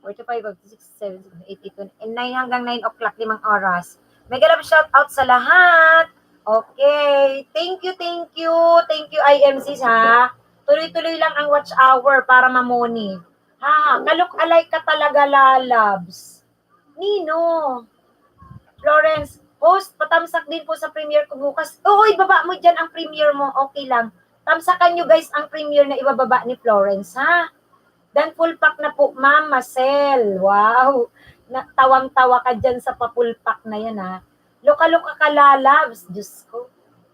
45, 56, 7, 8, 8, 9 hanggang 9 o'clock, 5 oras. Mega love shout out sa lahat. Okay. Thank you, thank you. Thank you, IMCs ha. Tuloy-tuloy lang ang watch hour para mamoni. Ha, kalok-alay ka talaga, lalabs. Nino. Florence, host, patamsak din po sa premiere ko bukas. Oo, ibaba mo dyan ang premiere mo. Okay lang. Tamsakan nyo guys ang premiere na ibababa ni Florence, ha? Dan full pack na po, Ma'am Marcel. Wow. Tawang-tawa ka dyan sa pa-full pack na yan, ha? Loka-loka ka, lalabs. Diyos ko.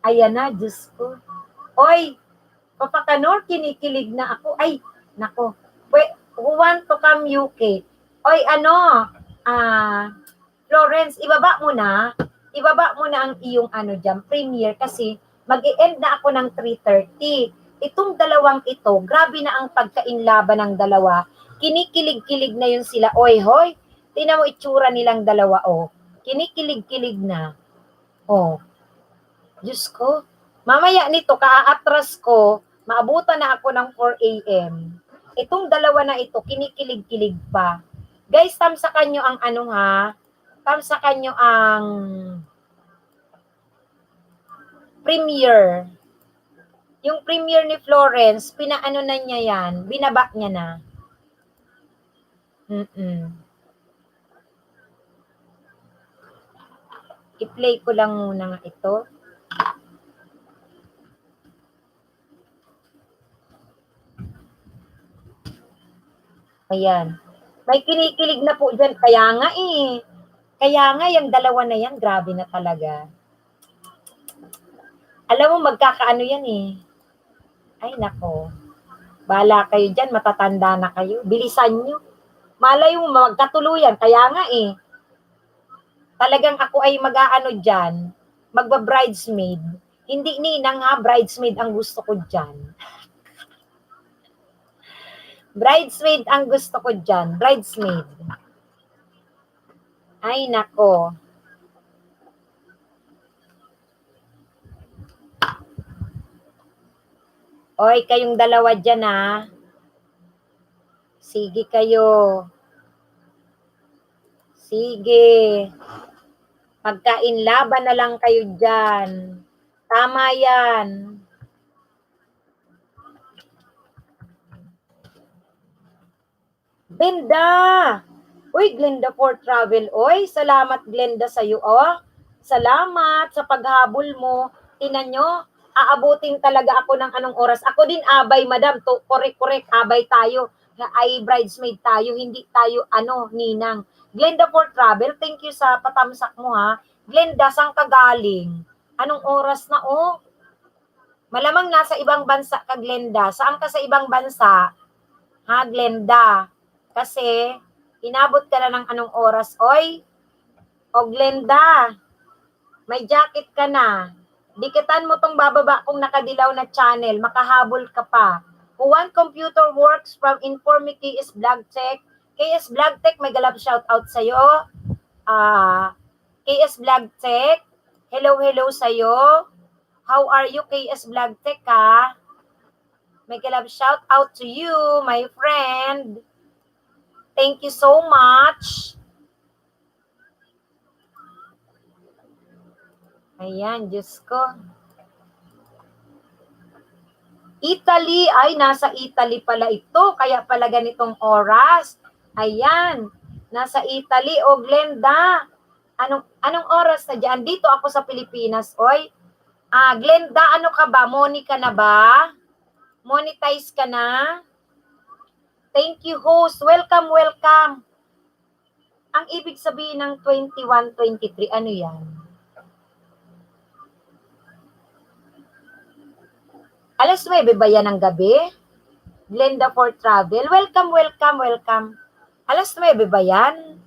Ayan na, Diyos ko. Oy, Papa Kanor, kinikilig na ako. Ay, nako. Wait, who want to come UK? Oy, ano? Florence, ibaba mo na ang iyong ano dyan, premiere kasi mag-e-end na ako ng 3:30. Itong dalawang ito, grabe na ang pagkainlaban ng dalawa. Kinikilig-kilig na yun sila. Oy, hoy, tingnan mo itsura nilang dalawa, oh. Kinikilig-kilig na. Oh. Diyos ko. Mamaya nito, kaaatras ko, maabutan na ako ng 4 a.m. Itong dalawa na ito, kinikilig-kilig pa. Guys, tamsakan nyo ang ano ha, tamsakan nyo ang premiere. Yung premiere ni Florence, pinaano na niya yan, binaba niya na. I-play ko lang muna nga ito. Ayan. May kinikilig na po dyan. Kaya nga yung dalawa na yan, grabe na talaga. Alam mo, magkakaano yan eh. Ay, nako. Bahala kayo dyan, matatanda na kayo. Bilisan nyo. Malay mo, magkatuluyan. Kaya nga eh. Talagang ako ay mag-aano dyan, magba-bridesmaid. Hindi ninang ha, bridesmaid ang gusto ko dyan. Bridesmaid ang gusto ko dyan. Bridesmaid. Ay, nako. Oy, kayong dalawa dyan ha. Sige kayo. Sige. Pagkain laban na lang kayo dyan. Tama yan. Glenda! Uy, Glenda for travel. Oy, salamat Glenda sa'yo. Oh, salamat sa paghabol mo. Tinan nyo, aabutin talaga ako ng anong oras. Ako din abay, madam. Correct, abay tayo. Ay bridesmaid tayo, hindi tayo ninang. Glenda for travel, thank you sa patamsak mo ha. Glenda, saan ka galing? Anong oras na oh? Malamang nasa ibang bansa ka, Glenda. Saan ka sa ibang bansa? Ha, Glenda? Kasi, inabot ka na ng anong oras, oy? O, Glenda, may jacket ka na. Dikitan mo tong bababa kung nakadilaw na channel, makahabol ka pa. Kung one computer works from Inform Me KS Vlog Tech, KS Vlog Tech, may galap shout out sa'yo. KS Vlog Tech, hello sa'yo. How are you, KS Vlog Tech, ha? May galap shout out to you, my friend. Thank you so much. Ayan, Diyos ko. Italy, ay nasa Italy pala ito, kaya pala ganitong oras. Ayan, nasa Italy. O Glenda, anong oras na dyan? Dito ako sa Pilipinas, oy. Glenda, ano ka ba? Monica na ba? Monetize ka na? Thank you, host. Welcome. Ang ibig sabihin ng 21, 23, ano yan? Alas 9 ba yan ng gabi? Glenda for travel. Welcome. Alas 9 ba yan?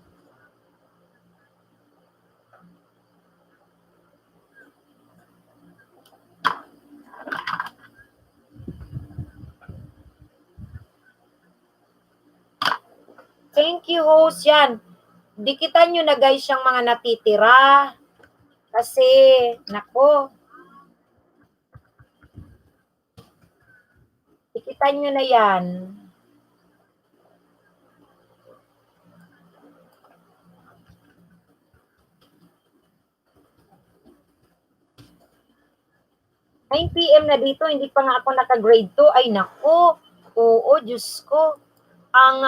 Thank you, host. Yan. Dikitan nyo na guys yung mga natitira. Kasi, nako, dikitan nyo na yan. PM na dito, hindi pa nga ako naka-grade 2. Ay, nako. Oo, Diyos ko. Ang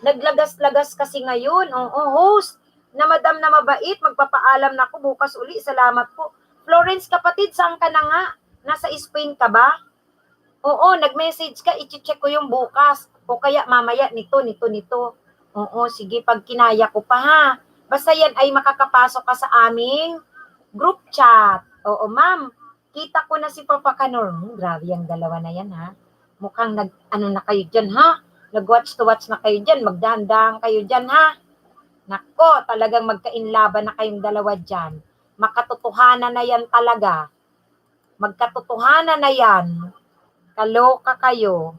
naglagas-lagas kasi ngayon. Oo, host, na madam na mabait, magpapaalam na ako bukas uli. Salamat po. Florence, kapatid, saan ka na nga? Nasa Spain ka ba? Oo, nag-message ka, i-check ko yung bukas. O kaya mamaya nito. Oo, sige, pag kinaya ko pa ha. Basta yan ay makakapasok ka sa aming group chat. Oo, ma'am. Kita ko na si Papa Kanor. Grabe yung dalawa na yan ha. Mukhang ano na kayo dyan ha. Nag-watch to watch na kayo dyan. Magdahan-dahan kayo dyan ha. Nako, talagang magkainlaban na kayong dalawa dyan. Makatotohanan na yan talaga. Magkatotohanan na yan. Kaloka kayo.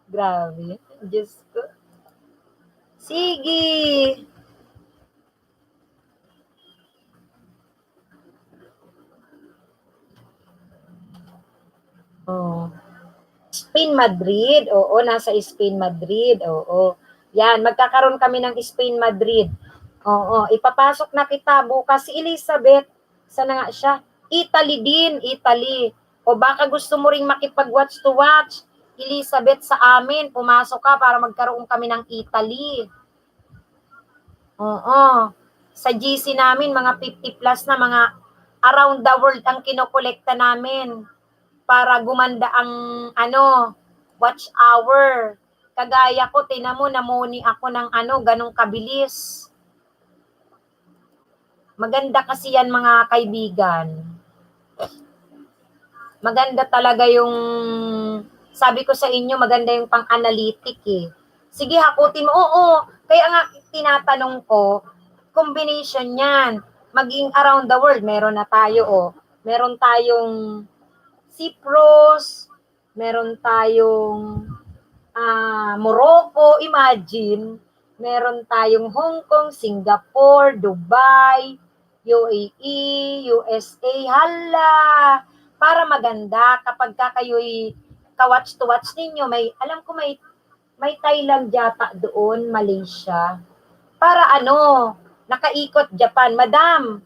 Grabe. Diyos ko. Sige. Oh. Spain, Madrid. Oo, nasa Spain, Madrid. Oo. Yan, magkakaroon kami ng Spain, Madrid. Oo, ipapasok na kita bukas. Si Elizabeth, sana nga siya? Italy din, Italy. O baka gusto mo ring makipag-watch to watch. Elizabeth, sa amin, pumasok ka para magkaroon kami ng Italy. Oo. Sa GC namin, mga 50 plus na mga around the world ang kinokolekta namin para gumanda ang watch hour. Kagaya ko, tina mo, namoni ako ng ganong kabilis. Maganda kasi yan mga kaibigan. Maganda talaga yung, sabi ko sa inyo, maganda yung pang-analytic eh. Sige, hakutin mo. Oo, kaya nga tinatanong ko, combination yan. Maging around the world, meron na tayo Meron tayong Cyprus, meron tayong Morocco, imagine. Meron tayong Hong Kong, Singapore, Dubai, UAE, USA, hala. Para maganda kapag kayo'y ka-watch to watch ninyo, alam ko may Thailand yata doon, Malaysia. Para nakaikot Japan. Madam,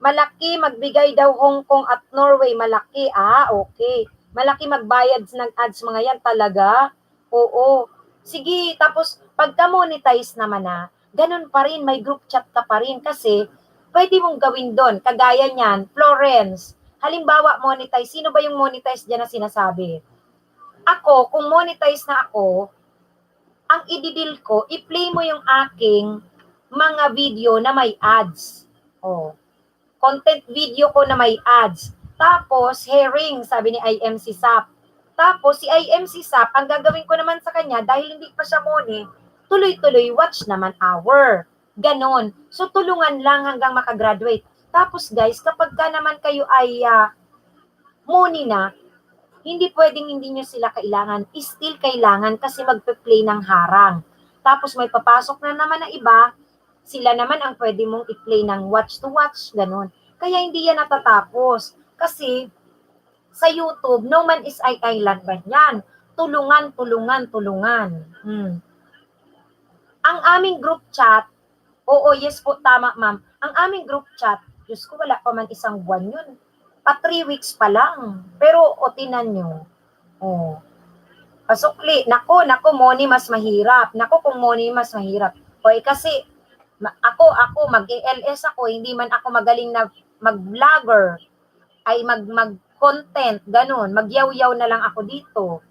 malaki magbigay daw Hong Kong at Norway, malaki. Okay. Malaki magbayad ng ads mga yan talaga. Oo. Sige, tapos pagka-monetize naman ganun pa rin, may group chat ka pa rin kasi pwede mong gawin doon. Kagaya niyan, Florence. Halimbawa, monetize. Sino ba yung monetize dyan na sinasabi? Ako, kung monetize na ako, ang ididil ko, i-play mo yung aking mga video na may ads. Content video ko na may ads. Tapos, hearing, sabi ni IMC SAP. Tapos, si IMC SAP, ang gagawin ko naman sa kanya, dahil hindi pa siya money, tuloy-tuloy watch naman hour. Ganon. So, tulungan lang hanggang makagraduate. Tapos, guys, kapag ka naman kayo ay money na, hindi pwedeng hindi nyo sila kailangan. Still kailangan kasi magpe-play ng harang. Tapos, may papasok na naman na iba, sila naman ang pwede mong i-play ng watch to watch, ganon. Kaya hindi yan natatapos. Kasi sa YouTube, no man is island ba yan? Tulungan. Ang aming group chat, yes po, tama ma'am. Ang aming group chat, Diyos ko, wala pa man isang buwan yun. 3 weeks pa lang. Pero, tinan nyo. Pasukli. Nako, money mas mahirap. Kung money mas mahirap. Kasi, ako, mag-ALS ako, hindi man ako magaling na mag-vlogger, ay mag-content, ganun. Magyaw-yaw na lang ako dito.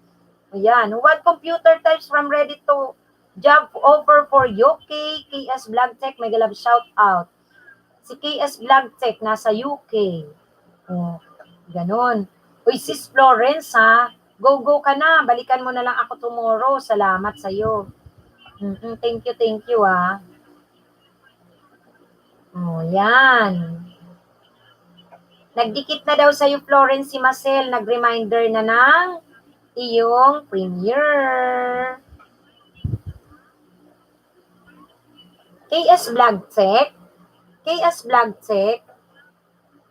Ayan. What computer types from ready to job offer for UK, KS Vlogtech, may galab shout out. Si KS Vlogtech, nasa UK. Ganun. Uy, sis Florence, go ka na. Balikan mo na lang ako tomorrow. Salamat sa'yo. Thank you, yan. Nagdikit na daw sa'yo, Florence, si Marcel. Nag-reminder na ng iyong premiere. KS Vlog Tech? KS Vlog Tech?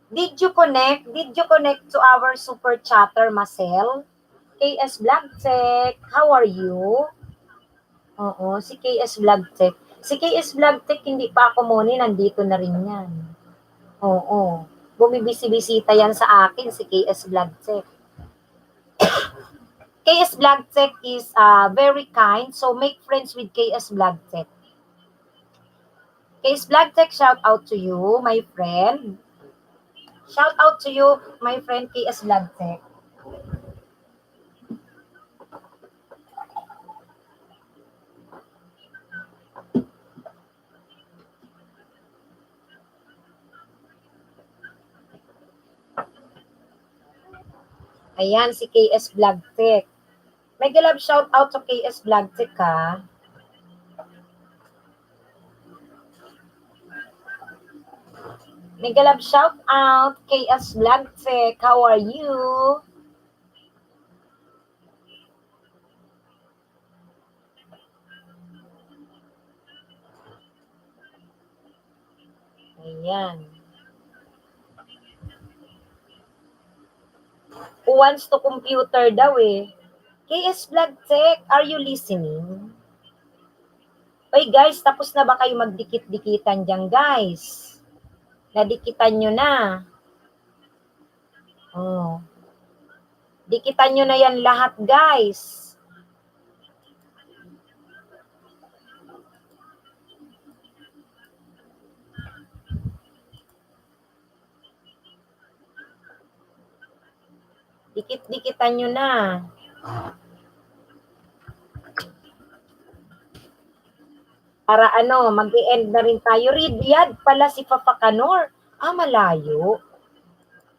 Did you connect? Did you connect to our super chatter, Marcel? KS Vlog Tech, how are you? Oo, si KS Vlog Tech. Si KS Vlog Tech, hindi pa ako muna, nandito na rin yan. Oo. Bumibisi-bisita yan sa akin, si KS Vlog Tech. KS Vlog Tech is very kind, so make friends with KS Vlog Tech. KS Vlog Tech, shout out to you, my friend. Shout out to you, my friend KS Vlog Tech. Ayan, si KS Vlog Tech. May galab shout out to KS Vlog Tech, ha? May galab shout out KS Vlog Tech. How are you? Ayan. Who wants to computer daw eh? KS Vlog Tech, are you listening? Oy guys, tapos na ba kayo magdikit-dikitan dyan guys? Nadikitan nyo na. Oh. Dikitan nyo na yan lahat guys. Dikit-dikitan nyo na. Para ano, mag-e-end na rin tayo. Riyadh pala si Papa Kanor. Malayo.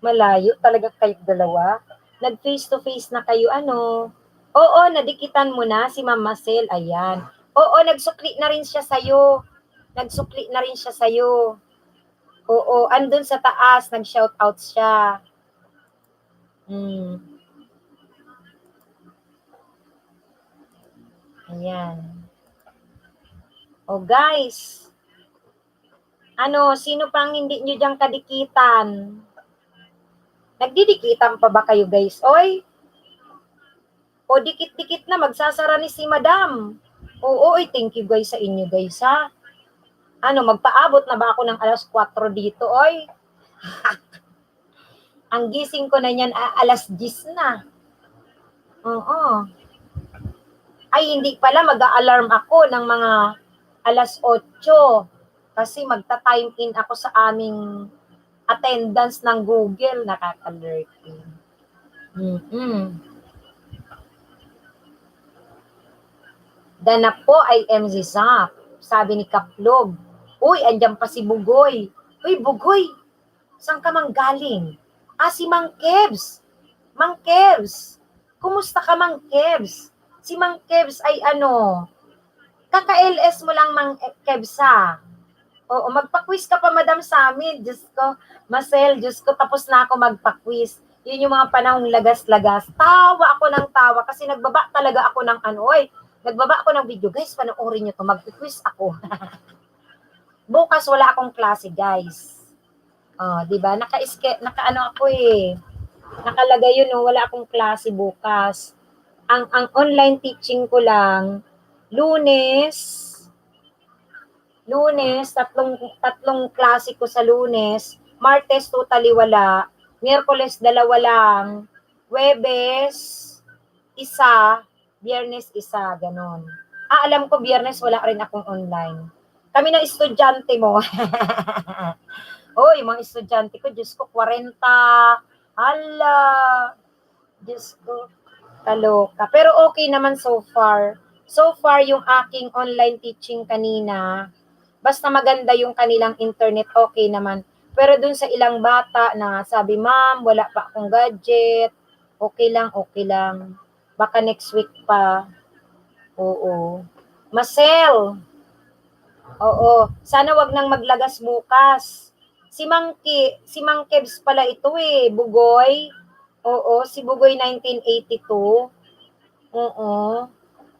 Malayo talaga kayo dalawa. Nag-face to face na kayo ano. Oo, nadikitan mo na si Mama Sel. Ayan. Oo, nagsukli na rin siya sa'yo. Nagsukli na rin siya sa'yo. Oo, andun sa taas, nag-shoutout siya. Ayan. Oh guys, ano, sino pang hindi nyo diyang kadikitan? Nagdidikitan pa ba kayo guys? Oy, o dikit-dikit na, magsasara ni si Madam. Oo, thank you guys sa inyo guys ha. Ano, magpaabot na ba ako ng alas 4 dito, oy? Ang gising ko na niyan, alas 10 na. Oo. Ay, hindi pala, mag-a-alarm ako ng mga alas 8. Kasi magta-time in ako sa aming attendance ng Google, nakaka-lurking. Ganap po ay MZ Zap. Sabi ni Kaplog. Uy, andyan pa si Bugoy. Uy, Bugoy, saan ka mang galing? Si Mang Kebs. Mang Kebs. Kumusta ka, Mang Kebs? Si Mang Kebs ay ano, kaka-LS mo lang, Mang Kebs ha. Oo, magpa-quiz ka pa, madam, sa amin. Diyos ko, Marcel, Diyos ko, tapos na ako magpa-quiz. Yun yung mga panahong lagas-lagas. Tawa ako ng tawa kasi nagbaba talaga ako ng ano, nagbaba ako ng video. Guys, panoorin nyo to, mag-quiz ako. Bukas wala akong klase, guys. Di ba? Naka-ano ako eh. Nakalagay yun, wala akong klase bukas. Ang online teaching ko lang, Lunes, tatlong klase ko sa Lunes, Martes totally wala, Miyerkules 2 lang, Huwebes 1, Biyernes 1, ganon. Alam ko Biyernes wala rin akong online. Kami ng estudyante mo. Yung mga estudyante ko, Diyos ko, 40. Hala, Diyos ko, kaloka. Pero okay naman so far. So far, yung aking online teaching kanina, basta maganda yung kanilang internet, okay naman. Pero dun sa ilang bata na sabi, ma'am, wala pa akong gadget, okay lang, okay lang. Baka next week pa. Oo. Marcel, oo, sana wag nang maglagas bukas. Si Mang Kebs pala ito Bugoy. Oo, si Bugoy 1982. Oo,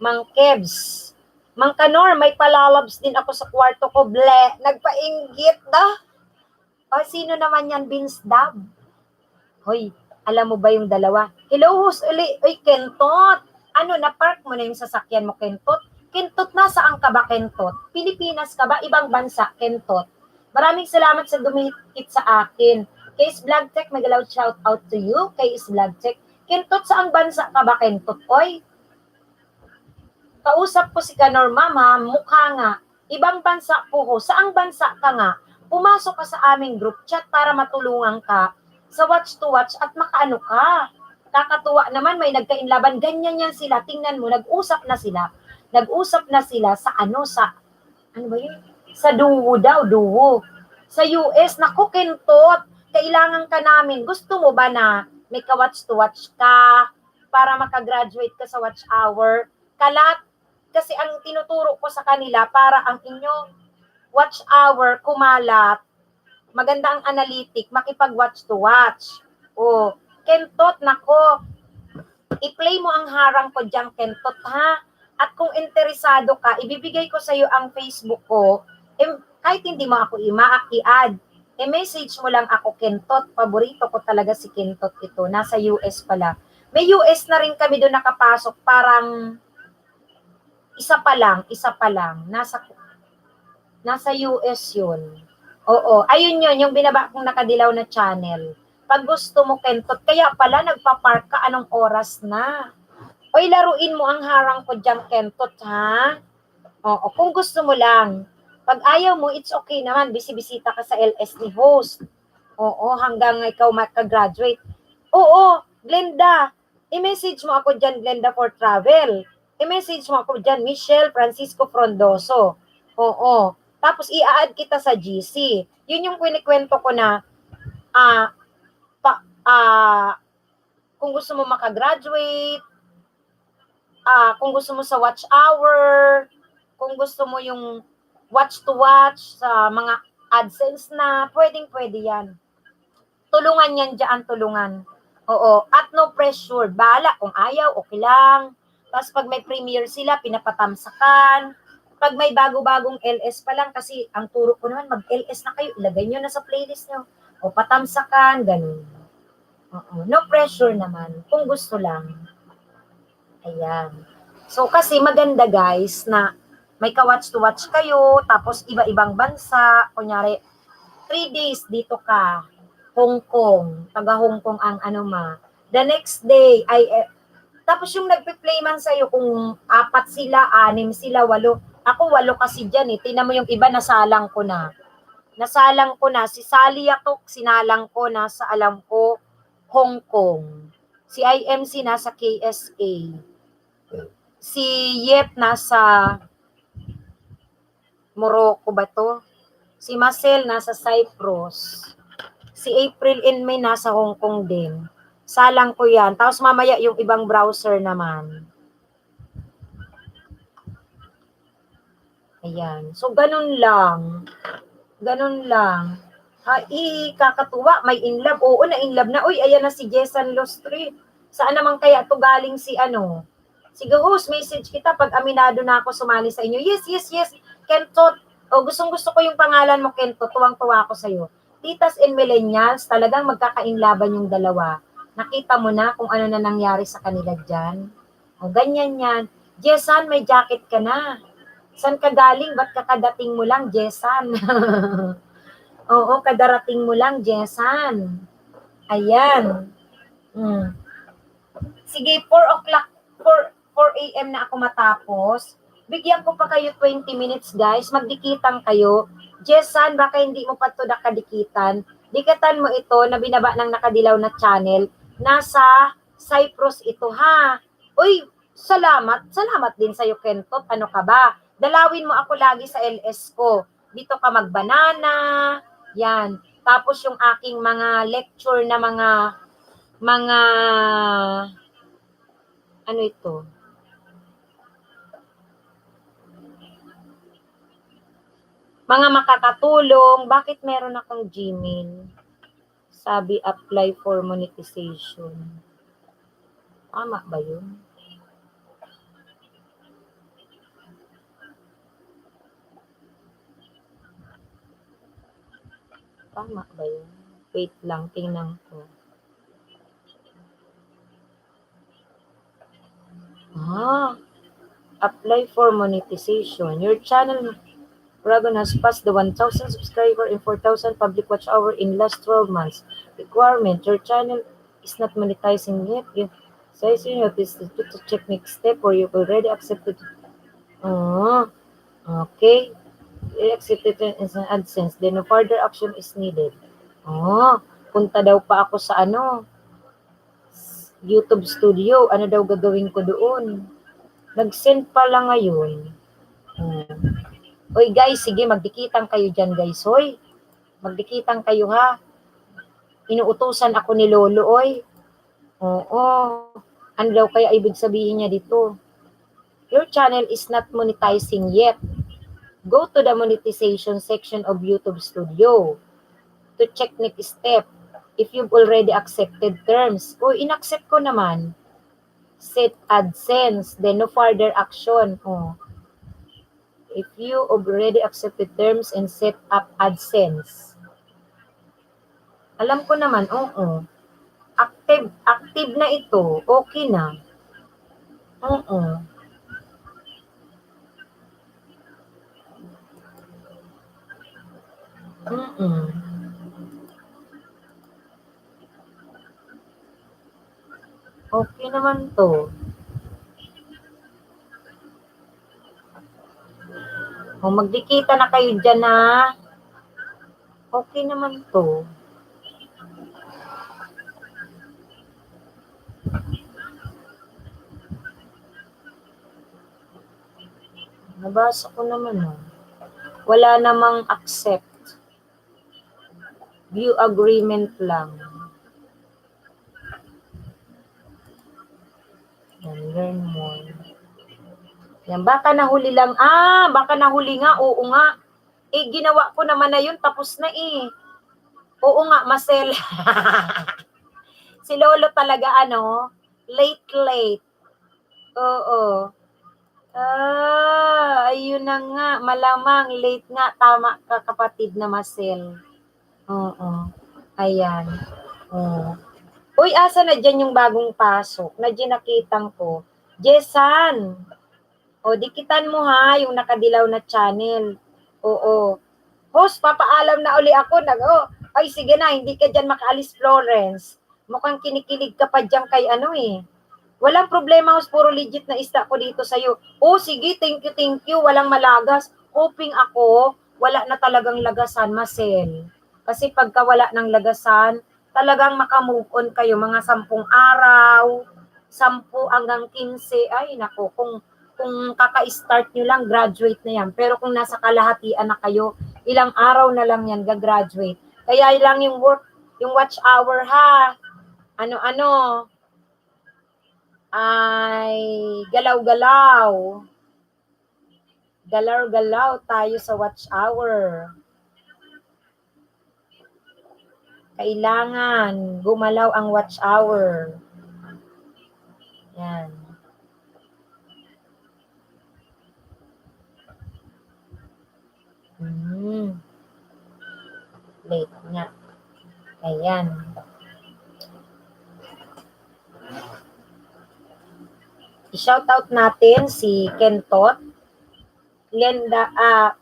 Mang Kebs. Mang Kanor, may palalabs din ako sa kwarto ko. Ble, nagpainggit da. O, sino naman yan, Vince Dab? Hoy, alam mo ba yung dalawa? Hello, who's uli? Uy, Kentot. Ano, na-park mo na yung sasakyan mo, Kentot? Kentot, nasaan ka ba, Kentot? Pilipinas ka ba? Ibang bansa, Kentot? Maraming salamat sa dumikit sa akin. Kay Vlog Tech, mag-allow shout out to you. Kay Vlog Tech. Kentot, saang bansa ka ba, Kentot? Oy, kausap ko si Kanor, Mama, mukha nga. Ibang bansa po ho. Saang bansa ka nga? Pumasok ka sa aming group chat para matulungan ka sa watch to watch at makaano ka. Kakatuwa naman, may nagkainlaban. Ganyan yan sila. Tingnan mo, nag-usap na sila. Nag-usap na sila sa ano ba yun? Sa duwo daw, duwo. Sa US, naku, Kentot, kailangan ka namin. Gusto mo ba na may ka-watch to watch ka para makagraduate ka sa watch hour? Kalat, kasi ang tinuturo ko sa kanila para ang inyong watch hour kumalat, maganda ang analytic, makipag-watch to watch. O, Kentot, nako, i-play mo ang harang ko dyan, Kentot, ha? At kung interesado ka, ibibigay ko sa iyo ang Facebook ko. Kahit hindi mo ako i-add, message mo lang ako, Kentot. Paborito ko talaga si Kentot ito. Nasa US pala. May US na rin kami doon nakapasok. Parang isa pa lang. Nasa US yun. Oo, ayun yun, yung binaba kong nakadilaw na channel. Pag gusto mo, Kentot, kaya pala nagpa-park ka, anong oras na? Oy, laruin mo ang harang ko dyan, Kentot, ha? Oo, kung gusto mo lang. Pag ayaw mo, it's okay naman. Bisibisita ka sa LS ni host. Oo, hanggang ikaw makagraduate. Oo, Glenda, i-message mo ako dyan, Glenda for Travel. I-message mo ako dyan, Michelle Francisco Frondoso. Oo. Tapos i-add kita sa GC. Yun yung kwento ko na ah kung gusto mo makagraduate, kung gusto mo sa watch hour, kung gusto mo yung watch to watch sa mga AdSense na, pwedeng-pwede yan. Tulungan yan dyan, tulungan. Oo, at no pressure. Bala, kung ayaw, okay lang. Tapos pag may premiere sila, pinapatamsakan. Pag may bago-bagong LS pa lang, kasi ang turo ko naman, mag-LS na kayo, ilagay nyo na sa playlist nyo. O patamsakan, ganun. Oo, no pressure naman, kung gusto lang. Ayan. So, kasi maganda guys, na may ka-watch to watch kayo, tapos iba-ibang bansa, kunyari, 3 days dito ka, Hong Kong, taga Hong Kong ang the next day, tapos yung nagpe-play man sa'yo, kung 4 sila, 6 sila, 8, ako 8 kasi dyan eh, tingnan mo yung iba, nasalang ko na, si Sally Yatok, sinalang ko na sa alam ko, Hong Kong, si IMC nasa KSA, si Yep nasa Morocco ba to? Si Marcel nasa Cyprus. Si April and May nasa Hong Kong din. Salang ko yan. Tapos mamaya yung ibang browser naman. Ayan. So, ganun lang. Ganun lang. Kakatuwa. May inlove. Oo, na-inlove na. Uy, ayan na si Jessan Lostri. Saan naman kaya to galing si Sige, host, message kita pag aminado na ako sumali sa inyo. Yes. Kentot. Gustong-gusto ko yung pangalan mo, Kentot. Tuwang-tuwa ako sa'yo. Titas and millennials, talagang magkakainlaban yung dalawa. Nakita mo na kung ano na nangyari sa kanila dyan. Ganyan yan. Jessan, may jacket ka na. San ka galing? Ba't kakadating mo lang, Jessan? Oo, kadarating mo lang, Jessan. Ayan. Sige, 4 o'clock, 4 a.m. na ako matapos. Bigyan ko pa kayo 20 minutes, guys. Magdikitan kayo. Jessan, baka hindi mo pa ito nakadikitan. Dikatan mo ito na binaba ng nakadilaw na channel. Nasa Cyprus ito, ha? Uy, salamat. Salamat din sa'yo, Kentot. Ano ka ba? Dalawin mo ako lagi sa LS ko. Dito ka magbanana. Yan. Tapos yung aking mga lecture na mga ano ito? Mga makakatulong, bakit meron akong Gmail? Sabi, apply for monetization. Tama ba yun? Tama ba yun? Wait lang, tingnan ko. Apply for monetization. Your channel, Dragon, has passed the 1,000 subscriber and 4,000 public watch hour in last 12 months. Requirement, your channel is not monetizing yet. You says you notice to check next step or you've already accepted. Oh, okay. You accepted it as an AdSense. Then no further action is needed. Oh, punta daw pa ako sa YouTube Studio. Ano daw gagawin ko doon? Nag-send pala ngayon. Oy guys, sige, magdikitan kayo dyan guys. Hoy, magdikitan kayo ha. Inuutusan ako ni Lolo, oy. Oo. Ano daw kaya ibig sabihin niya dito? Your channel is not monetizing yet. Go to the monetization section of YouTube Studio to check next step. If you've already accepted terms. O, inaccept ko naman. Set AdSense, then no further action. Oh. If you already accepted terms and set up AdSense. Alam ko naman, oo. Active na ito. Okay na. Oo. Okay naman to. O, magdikita na kayo dyan ha. Okay naman to. Nabasa ko naman oh. Wala namang accept. View agreement lang. Yan, learn more. Yan, baka nahuli lang. Baka nahuli nga. Oo nga. Ginawa ko naman na yun. Tapos na eh. Oo nga, Marcel. Si Lolo talaga, late. Oo. Ayun na nga. Malamang late nga. Tama ka, kapatid na Marcel. Oo. Ayan. Oo. Uy, asa na dyan yung bagong pasok? Na dyan nakitang ko. Jessan. O, dikitan mo ha, yung nakadilaw na channel. Oo. Host, papaalam na uli ako. Ay, sige na, hindi ka dyan makaalis, Florence. Mukhang kinikilig ka pa dyan kay Walang problema, host. Puro legit na isda ko dito sa'yo. Sige, thank you. Walang malagas. Hoping ako, wala na talagang lagasan, Marcel. Kasi pagka wala ng lagasan, talagang makamove on kayo. Mga 10 araw, 10 hanggang 15. Ay, nako, kung kaka-start nyo lang, graduate na yan. Pero kung nasa kalahatian na kayo, ilang araw na lang yan, gagraduate. Kaya lang yung watch hour ha. Ay galaw-galaw. Galaw-galaw tayo sa watch hour. Kailangan gumalaw ang watch hour. Yan. Late nga. Ayan. I-shoutout natin si Kentot.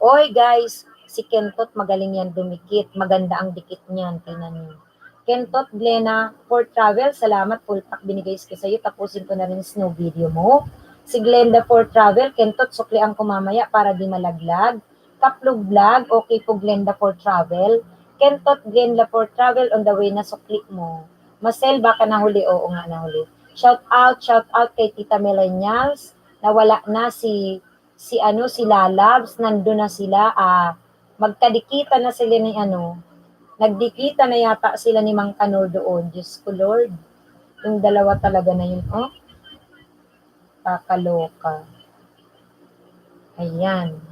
Oy guys, si Kentot magaling yan dumikit. Maganda ang dikit niyan. Tingnan niyo. Kentot, Glena, for travel, salamat. Full pack binigay ko sa'yo. Tapusin ko na rin snow video mo. Si Glenda for travel, Kentot, suklian ko mamaya para di malaglag. Kaplog vlog, okay po Glenda for travel. Kentot, Glenda for travel, on the way na sukli mo. Marcel, baka nahuli. Oo nga, nahuli. Shout out kay Tita Millennials. Nawala na si Lalabs, nandun na sila. Magkadikita na sila ni nagdikita na yata sila ni Mang Kanor doon. Diyos ko Lord. Yung dalawa talaga na yun. Kakaloka. Ayan.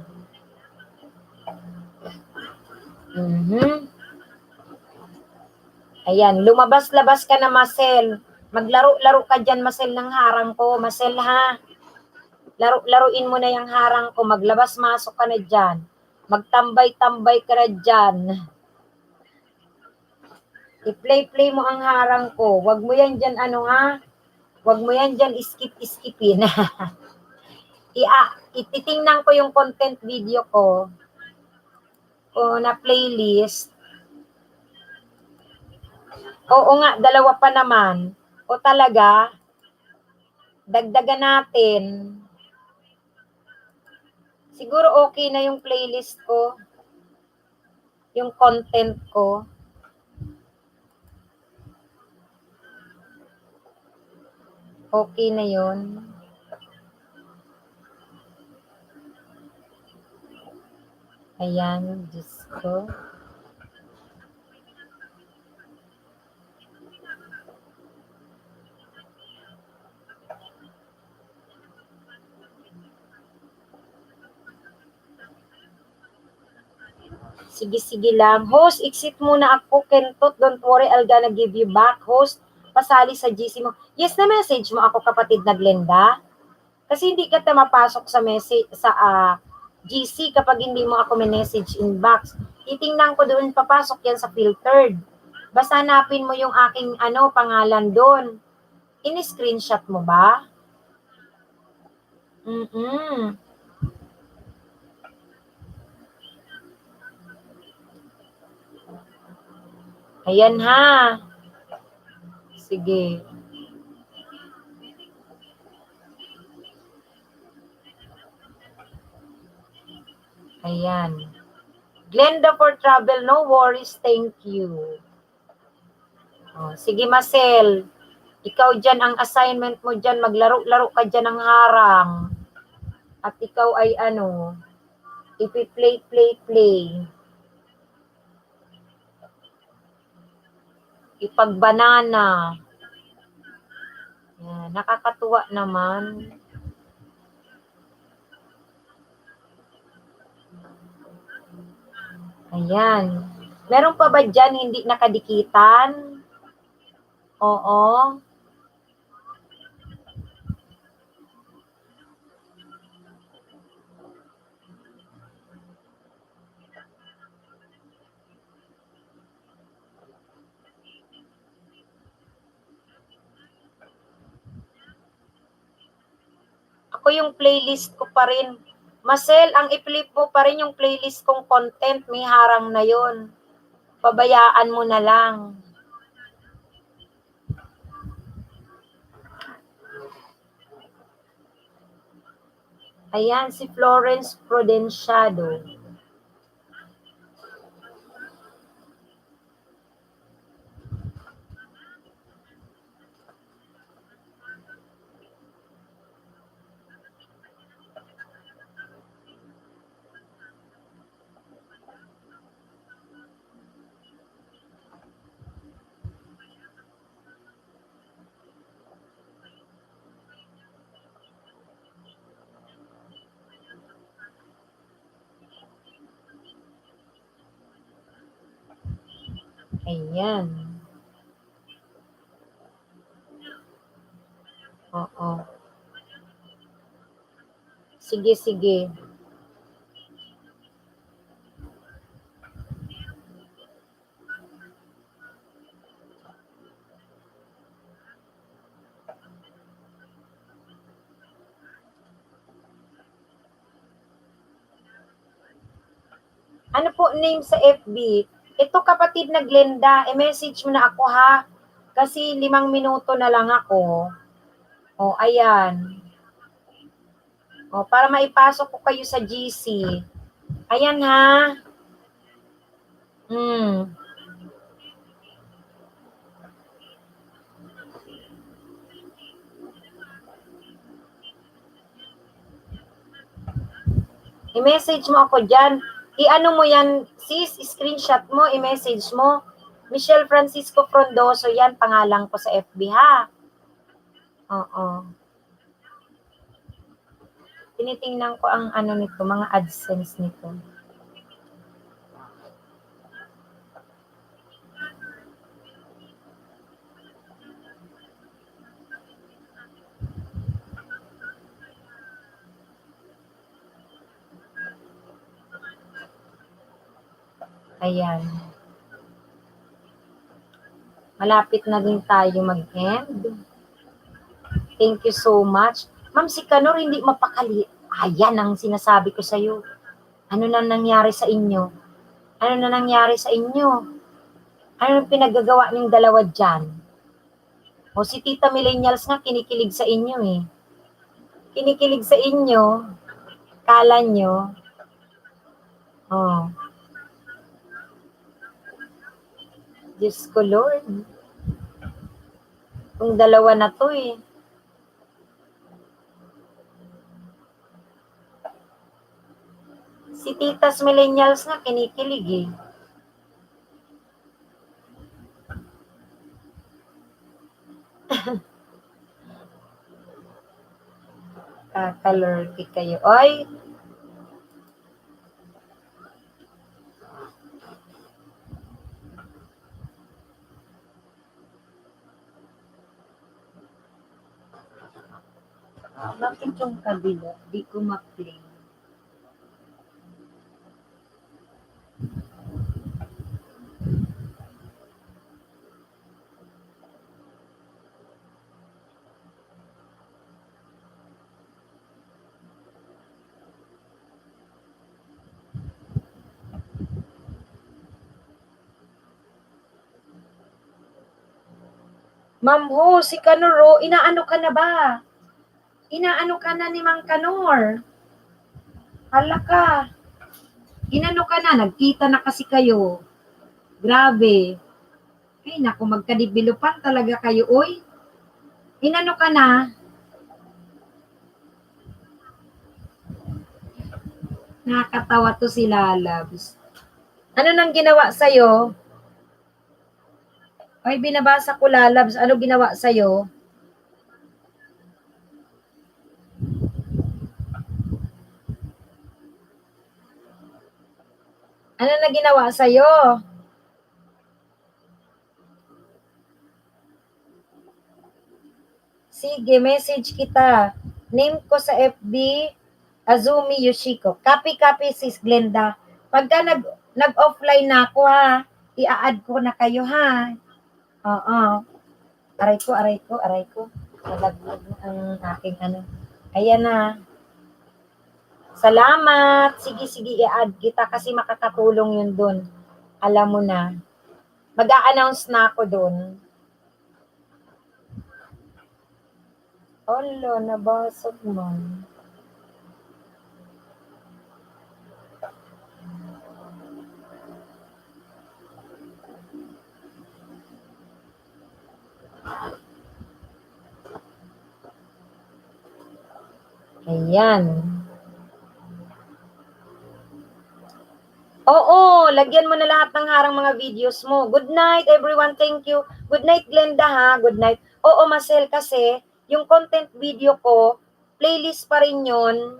Ayan, lumabas-labas ka na, Marcel. Maglaro-laro ka dyan, Marcel, ng harang ko. Marcel, ha? Laruin mo na yung harang ko. Maglabas-masok ka na dyan. Magtambay-tambay ka na dyan. I-play mo ang harang ko. Wag mo yan dyan, ano ha? Wag mo yan dyan skip-skipin. Ititingnan ko yung content video ko o na playlist. Oo nga, dalawa pa naman. O talaga, dagdagan natin. Siguro okay na yung playlist ko. Yung content ko. Okay na yun. Ayan, Diyos ko. Sige lang. Host, exit muna ako. Kentot, don't worry, I'll gonna give you back. Host, pasali sa GC mo. Yes, na message mo ako, kapatid na Glenda. Kasi hindi ka mapasok sa message sa GC kapag hindi mo ako message inbox. Titingnan ko doon, papasok yan sa filtered. Basta hanapin mo yung aking pangalan doon. In-screenshot mo ba? Mm-mm. Ayan ha. Sige. Ayan. Glenda for travel, no worries, thank you. Oh, sige, Marcel. Ikaw dyan, ang assignment mo dyan, maglaro-laro ka dyan ng harang. At ikaw ay ipi-play. Ipagbanana. Yan, nakakatuwa naman. Ayan. Meron pa ba dyan hindi nakadikitan? Oo. Ako yung playlist ko pa rin. Marcel, ang i-flip mo pa rin yung playlist kong content, may harang na yon. Pabayaan mo na lang. Ayan, si Florence Prudenciado. Ayan. Oo. Sige. Ano po name sa FB? Ito, kapatid na Glenda, i-message mo na ako ha. Kasi 5 minuto na lang ako. O, ayan. O, para maipasok ko kayo sa GC. Ayan ha. I-message mo ako dyan. I-ano mo yan, sis, screenshot mo, i-message mo. Michelle Francisco Frondoso yan, pangalan ko sa FB ha. Oo. Tinitingnan ko ang nito, mga AdSense nito. Ayan. Malapit na din tayo mag-end. Thank you so much. Ma'am, si Kanor hindi mapakali. Ayan ang sinasabi ko sa'yo. Ano na nangyari sa inyo? Ano na nangyari sa inyo? Ano ang pinagagawa ng dalawa dyan? O si Tita Millennials nga kinikilig sa inyo eh. Kinikilig sa inyo. Kala nyo. Oh. Diyos ko Lord. Kung dalawa na to eh. Si Titas Millennials nga kinikilig eh. Kakalurky kayo. Oy! Bakit yung kabila? Di ko ma-play. Ma'am Ho, si Kanoro, inaano ka na ba? Inaano ka na ni Mang Kanor? Hala ka. Inano ka na, nagkita na kasi kayo. Grabe. Ay, naku, magkadibilupan talaga kayo, oy. Inano ka na? Nakakatawa to si Lalabs. Ano nang ginawa sa'yo? Ay, binabasa ko Lalabs. Ano ginawa sa'yo? Ano na ginawa sa'yo? Sige, message kita. Name ko sa FB, Azumi Yoshiko. Copy sis Glenda. Pagka nag-offline na ako ha, i-add ko na kayo ha. Oo. Aray ko. Nalaglag ang aking ano. Ayan na. Salamat. Sige, i-add kita kasi makakatulong yun dun. Alam mo na. Mag-a-announce na ako dun. Olo, nabasag man. Ayan. Oo, lagyan mo na lahat ng harang mga videos mo. Good night, everyone. Thank you. Good night, Glenda, ha? Good night. Oo, Marcel, kasi yung content video ko, playlist pa rin yun.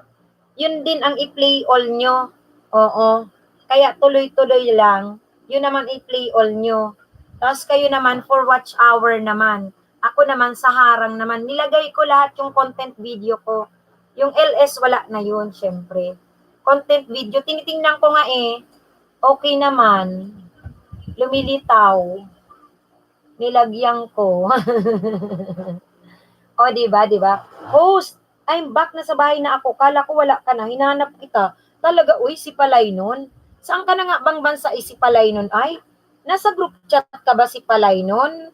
Yun din ang i-play all nyo. Oo. Kaya tuloy-tuloy lang. Yun naman i-play all nyo. Tapos kayo naman for watch hour naman. Ako naman sa harang naman. Nilagay ko lahat yung content video ko. Yung LS wala na yun, syempre. Content video, tinitingnan ko nga eh. Okay naman. Lumilitaw. Nilagyan ko. O, diba? Host, I'm back na sa bahay na ako. Kala ko wala ka na. Hinanap kita. Talaga, uy, si Palay nun. Saan ka na nga bang bansa si Palay nun? Ay, nasa group chat ka ba si Palay nun?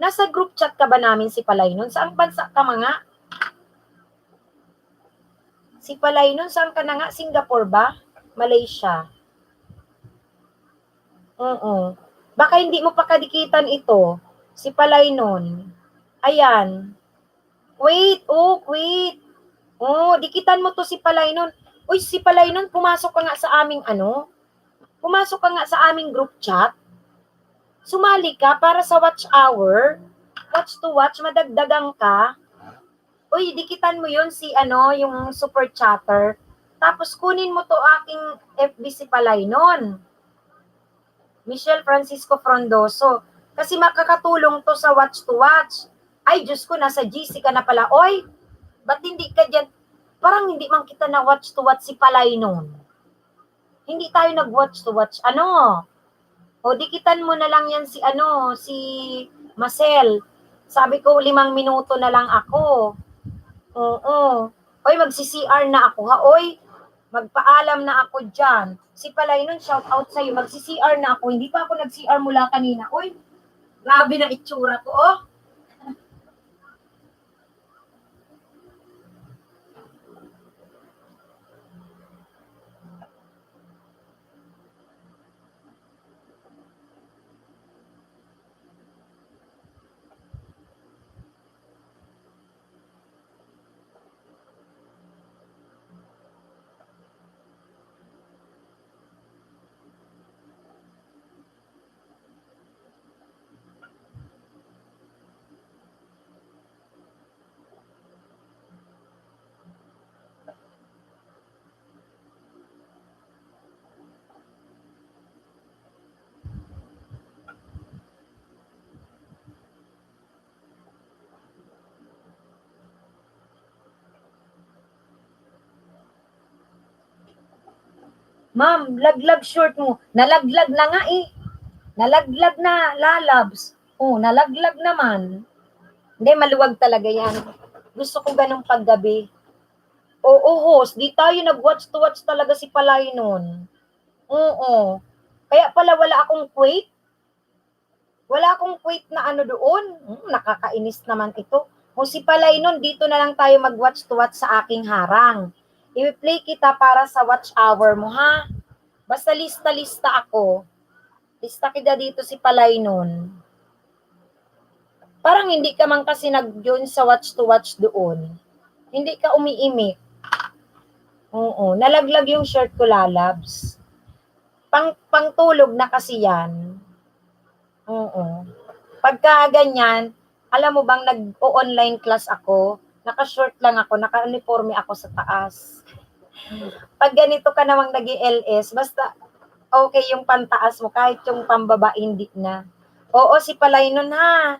Nasa group chat ka ba namin si Palay nun? Saan bansa ka mga? Si Palay nun, saan ka na nga? Singapore ba? Malaysia? Oo. Baka hindi mo pa kadikitan ito. Si Palay nun. Ayan. Wait. Dikitan mo to si Palay nun. Uy, si Palay nun, pumasok ka nga sa aming Pumasok ka nga sa aming group chat. Sumali ka para sa watch hour. Watch to watch, madagdagang ka. Uy, dikitan mo yun si yung super chatter. Tapos kunin mo to aking FB si Palay nun. Michelle Francisco Frondoso. Kasi makakatulong to sa watch to watch. Ay, Diyos ko, nasa GC ka na pala. Oy, ba't hindi ka dyan? Parang hindi man kita na watch to watch si Palay noon. Hindi tayo nag-watch to watch. Ano? O dikitan mo na lang yan si ano, si Marcel. Sabi ko 5 minuto na lang ako. Oo. Oy, magsi-CR na ako ha. Oy, magpaalam na ako diyan. Si Palay nun, shout out sa'yo. Magsi-CR na ako. Hindi pa ako nag-CR mula kanina. Oy, grabe na itsura ko, oh. Ma'am, laglag short mo. Nalaglag na nga eh. Nalaglag na, lalabs. Oh, nalaglag naman. Hindi, maluwag talaga yan. Gusto ko ganong paggabi. Oo, host. Di tayo nag-watch to watch talaga si Palay nun. Oo. Kaya pala wala akong quake. Wala akong quake na ano doon. Nakakainis naman ito. Kung si Palay nun, dito na lang tayo mag-watch to watch sa aking harang. I-play kita para sa watch hour mo, ha? Basta lista-lista ako. Lista kita dito si Palay nun. Parang hindi ka man kasi nag-join sa watch to watch doon. Hindi ka umiimik. Oo, nalaglag yung shirt ko, lalabs. Pangtulog na kasi yan. Oo. Pagka ganyan, alam mo bang nag-o-online class ako, naka-short lang ako, naka-uniforme ako sa taas. Pag ganito ka namang nag-LS, basta okay yung pantaas mo, kahit yung pambaba, hindi na. Oo, si Palay nun ha.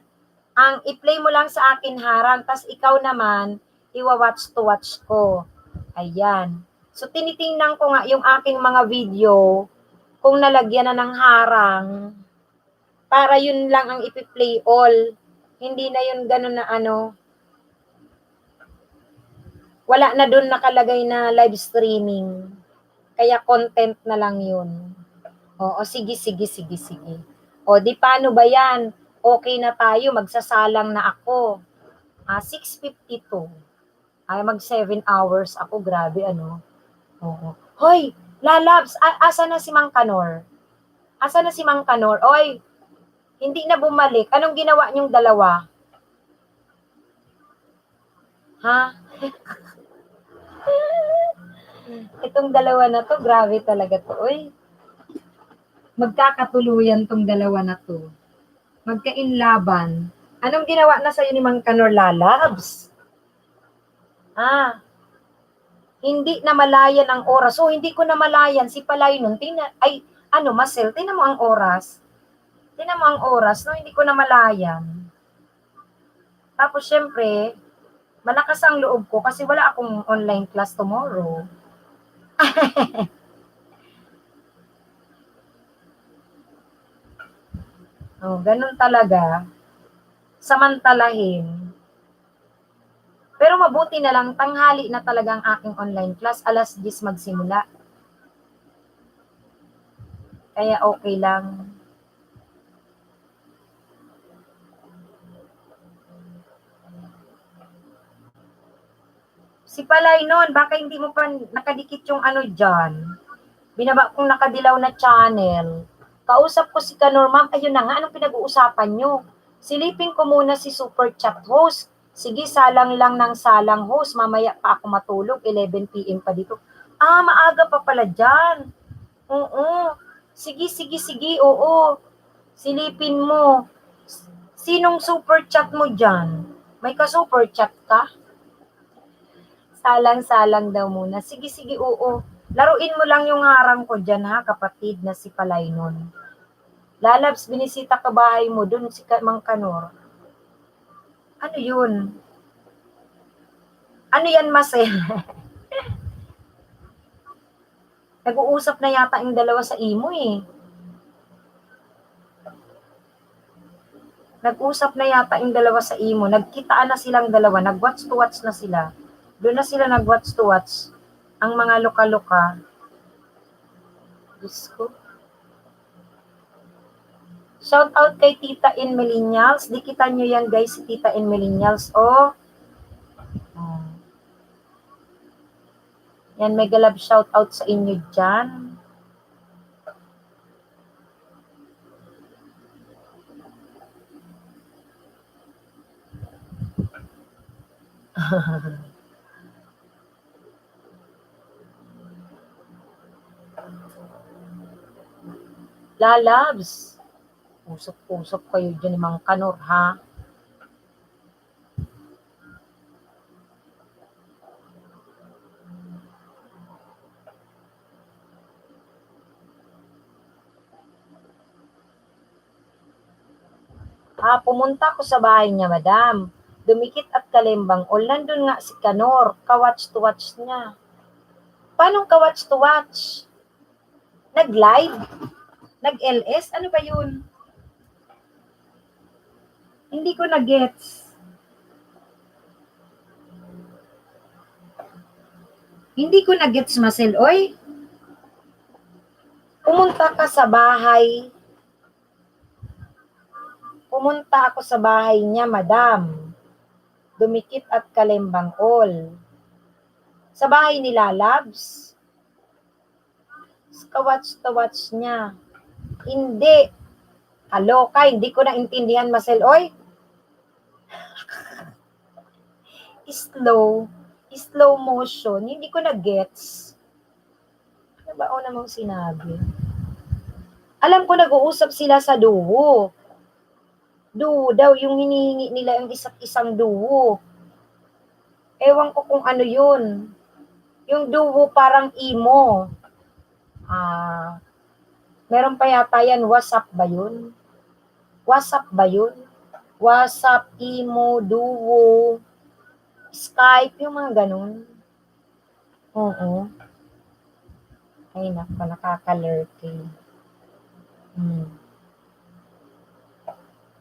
Ang i-play mo lang sa akin harang, tas ikaw naman, iwa-watch to watch ko. Ayan. So, tinitingnan ko nga yung aking mga video, kung nalagyan na ng harang, para yun lang ang ipi-play all. Hindi na yun ganun na ano, wala na dun nakalagay na live streaming. Kaya content na lang yun. Oo, sige, sige, sige, sige. O, di paano ba yan? Okay na tayo, magsasalang na ako. 6:52. Ay, mag 7 hours ako, grabe ano. Oo. Hoy, lalabs, asa na si Mang Kanor? Asa na si Mang Kanor? Oy, hindi na bumalik. Anong ginawa niyong dalawa? Ha? Itong dalawa na to, grabe talaga to. Oy, magkakatuluyan tong dalawa na to. Magkainlaban. Anong ginawa na sa'yo ni Mang Kanor, lalabs? Hindi na malayan ang oras. So, hindi ko na malayan. Si Palay nun, Marcel, tingnan mo ang oras. Tingnan mo ang oras, no? Hindi ko na malayan. Tapos, syempre, malakas ang loob ko kasi wala akong online class tomorrow. Ganun talaga. Samantalahin. Pero mabuti na lang, tanghali na talaga ang aking online class. 10:00 magsimula. Kaya okay lang. Si Palay nun, baka hindi mo pa nakadikit yung ano dyan. Binaba kong nakadilaw na channel. Kausap ko si Kanor, ma'am, ayun na nga, anong pinag-uusapan nyo? Silipin ko muna si Super Chat host. Sige, salang lang ng salang host. Mamaya pa ako matulog, 11 p.m. pa dito. Maaga pa pala dyan. Oo. Sige, sige, sige, oo. Silipin mo. Sinong super chat mo dyan? May ka-super chat ka? Salang-salang daw muna. Sige, sige, oo. Laruin mo lang yung harang ko dyan ha, kapatid na si Palay nun. Lalabs, binisita ka bahay mo, dun si Mang Kanor. Ano yun? Ano yan, Marcel? Nag-uusap na yata yung dalawa sa imo eh. Nag-usap na yata yung dalawa sa imo. Nagkitaan na silang dalawa. Nag-watch to watch na sila. Doon na sila nag-watch to watch. Ang mga loka-loka. Diyos ko. Shout out kay Tita in Millennials. Di kita nyo yan guys, si Tita in Millennials. Oh. Yan, mega love shout out sa inyo dyan. Lalabs. Usap-usap kayo dyan ni Mang Kanor, ha? Pumunta ko sa bahay niya, madam. Dumikit at kalembang. O, nandun nga si Kanor. Ka-watch to watch niya. Paano ka-watch to watch? Nag-live? Nag-LS? Ano ba yun? Hindi ko na-gets. Hindi ko na-gets, Marcel. Oy, pumunta ka sa bahay. Pumunta ako sa bahay niya, madam. Dumikit at kalembang all. Sa bahay nila, Labs. Ka-watch to watch niya. Hindi. Kaloka, hindi ko naintindihan, Marcel. Oy, slow motion, hindi ko na-gets. Ano ba o namang sinabi? Alam ko nag-uusap sila sa duo. Duo daw, yung hinihingi nila yung isa't isang duo. Ewan ko kung ano yun. Yung duo parang emo. Meron pa yata yan, WhatsApp ba yun? WhatsApp ba yun? WhatsApp, emo, duo, Skype, yung mga ganun. Oo. Ay, nako, nakaka-lurking.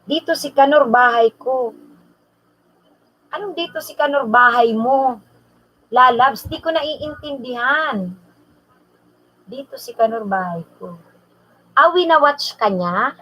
Dito si Kanor, bahay ko. Anong dito si Kanor, bahay mo? Lalabs, di ko naiintindihan. Dito si Kanor, bahay ko. Wina-watch ka niya?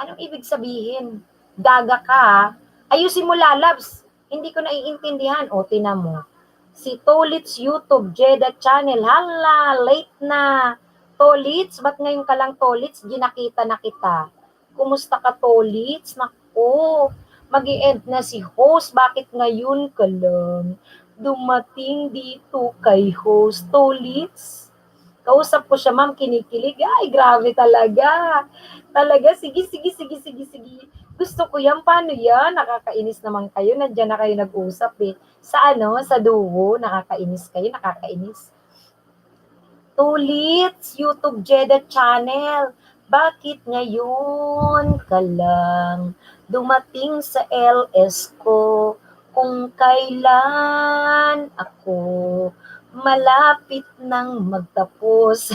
Anong ibig sabihin? Gaga ka, ha? Ayusin mo, Lalabs. Hindi ko naiintindihan. O, tinan mo. Si Tolits YouTube, Jeddah Channel. Hala, late na. Tolits, ba't ngayon ka lang, Tolits? Ginakita na kita. Kumusta ka, Tolits? Naku, mag-i-end na si host. Bakit ngayon ka lang dumating dito kay host, Tolits? Kausap ko siya, ma'am, kinikilig. Ay, grabe talaga. Talaga, sige. Gusto ko yan. Paano yan? Nakakainis naman kayo. Nandiyan na kayo nag-usap eh. Sa sa duo, nakakainis kayo, nakakainis. Tulits, YouTube Jeddah Channel. Bakit ngayon ka lang dumating sa LS ko kung kailan ako malapit nang magtapos?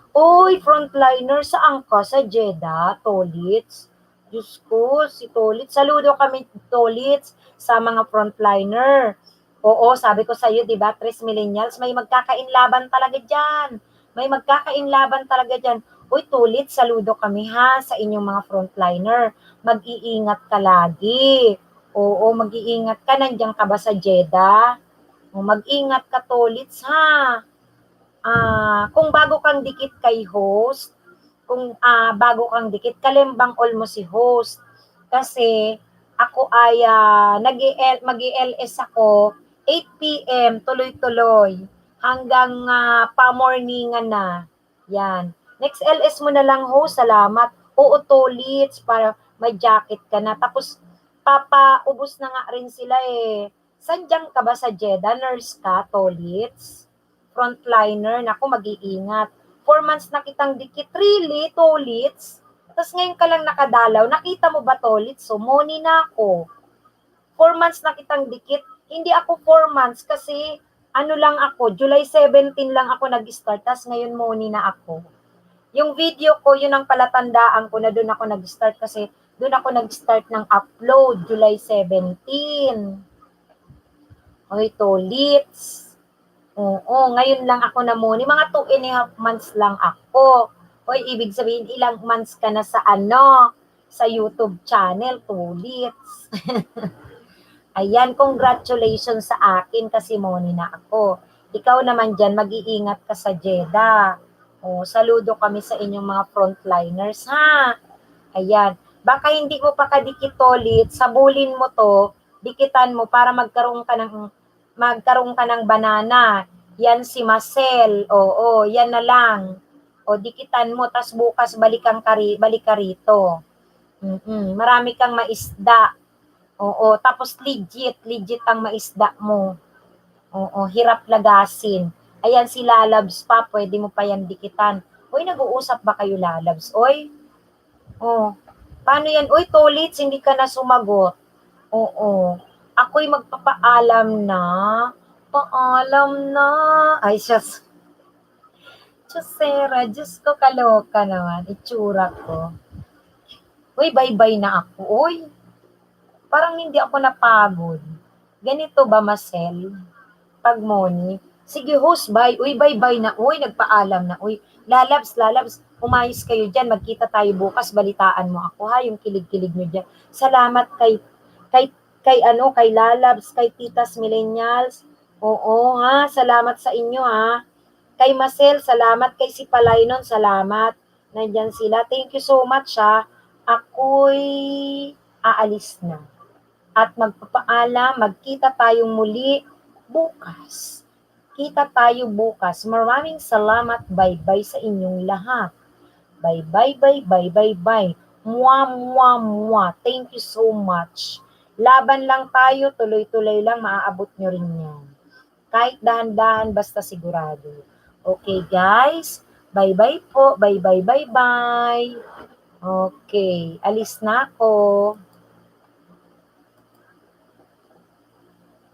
Uy, frontliner, saan ka? Sa Jeddah, Tolits? Diyos ko, si Tolits. Saludo kami, Tolits, sa mga frontliner. Oo, sabi ko sa iyo, di ba, Tres Millennials, may magkakainlaban talaga dyan. May magkakainlaban talaga dyan. Uy, Tolits, saludo kami ha sa inyong mga frontliner. Mag-iingat ka lagi. Oo, mag-iingat ka. Nandiyan ka ba sa Jeddah? Mag-ingat ka, Tolits, ha? Kung bago kang dikit kay host, bago kang dikit, kalembang all mo si host. Kasi ako ay mag-LS ako 8 p.m. tuloy-tuloy hanggang pa-morningan na. Yan. Next LS mo na lang, host. Salamat. Oo, Tolits, para may jacket ka na. Tapos papaubos na nga rin sila eh. Sandiyan ka ba sa Jeddah? Nurse ka, Tolits? Frontliner, naku, mag-iingat. 4 months na kitang dikit. Really, Tolits? Tapos ngayon ka lang nakadalaw. Nakita mo ba, Tolits? So, money na ako. 4 months na kitang dikit. Hindi ako 4 months kasi ano lang ako, July 17 lang ako nag-start. Tapos ngayon money na ako. Yung video ko, yun ang palatandaan ko na doon ako nag-start kasi doon ako nag-start ng upload, July 17. Oy, tolits. Oo, ngayon lang ako namuni. Mga 2.5 months lang ako. Oy, ibig sabihin, ilang months ka na sa sa YouTube channel, tolits. Ayan, congratulations sa akin kasi moni na ako. Ikaw naman dyan, mag-iingat ka sa Jeddah. O, saludo kami sa inyong mga frontliners, ha? Ayan. Baka hindi mo pa kadikit ulit, sabulin mo to, dikitan mo para magkaroon ka ng banana. Yan si Marcel. Oo, yan na lang. O dikitan mo tas bukas balik ka rito. Marami kang maisda. Oo, tapos legit ang maisda mo. Oo, hirap lagasin. Ayan si Lalabs pa, pwede mo pa yan dikitan. Uy, nag-uusap ba kayo Lalabs? Oy, oh, paano yan? Uy, Tolits, hindi ka na sumagot. Oo. Ako'y magpapaalam na. Paalam na. Ay, Sarah, Diyos ko, kaloka naman. Itsura ko. Uy, bye-bye na ako. Uy, parang hindi ako napagod. Ganito ba, Marcel? Pag Moni? Sige, host, bye. Uy, bye-bye na. Uy, nagpaalam na. Uy, lalabs, umayos kayo dyan. Magkita tayo bukas. Balitaan mo ako, ha? Yung kilig-kilig nyo dyan. Salamat kay, kay Lalabs, kay Titas Millennials. Oo, ha? Salamat sa inyo, ha? Kay Marcel, salamat. Kay si Palaynon, salamat. Nandyan sila. Thank you so much, ha? Ako'y aalis na. At magpapaalam, magkita tayong muli bukas. Kita tayo bukas. Maraming salamat. Bye-bye sa inyong lahat. Bye-bye, bye-bye, bye-bye. Mwah, mwah, mwah. Thank you so much. Laban lang tayo, tuloy-tuloy lang, maaabot nyo rin yan. Kahit dahan-dahan, basta sigurado. Okay, guys? Bye-bye po. Bye-bye, bye-bye. Okay, alis na ako.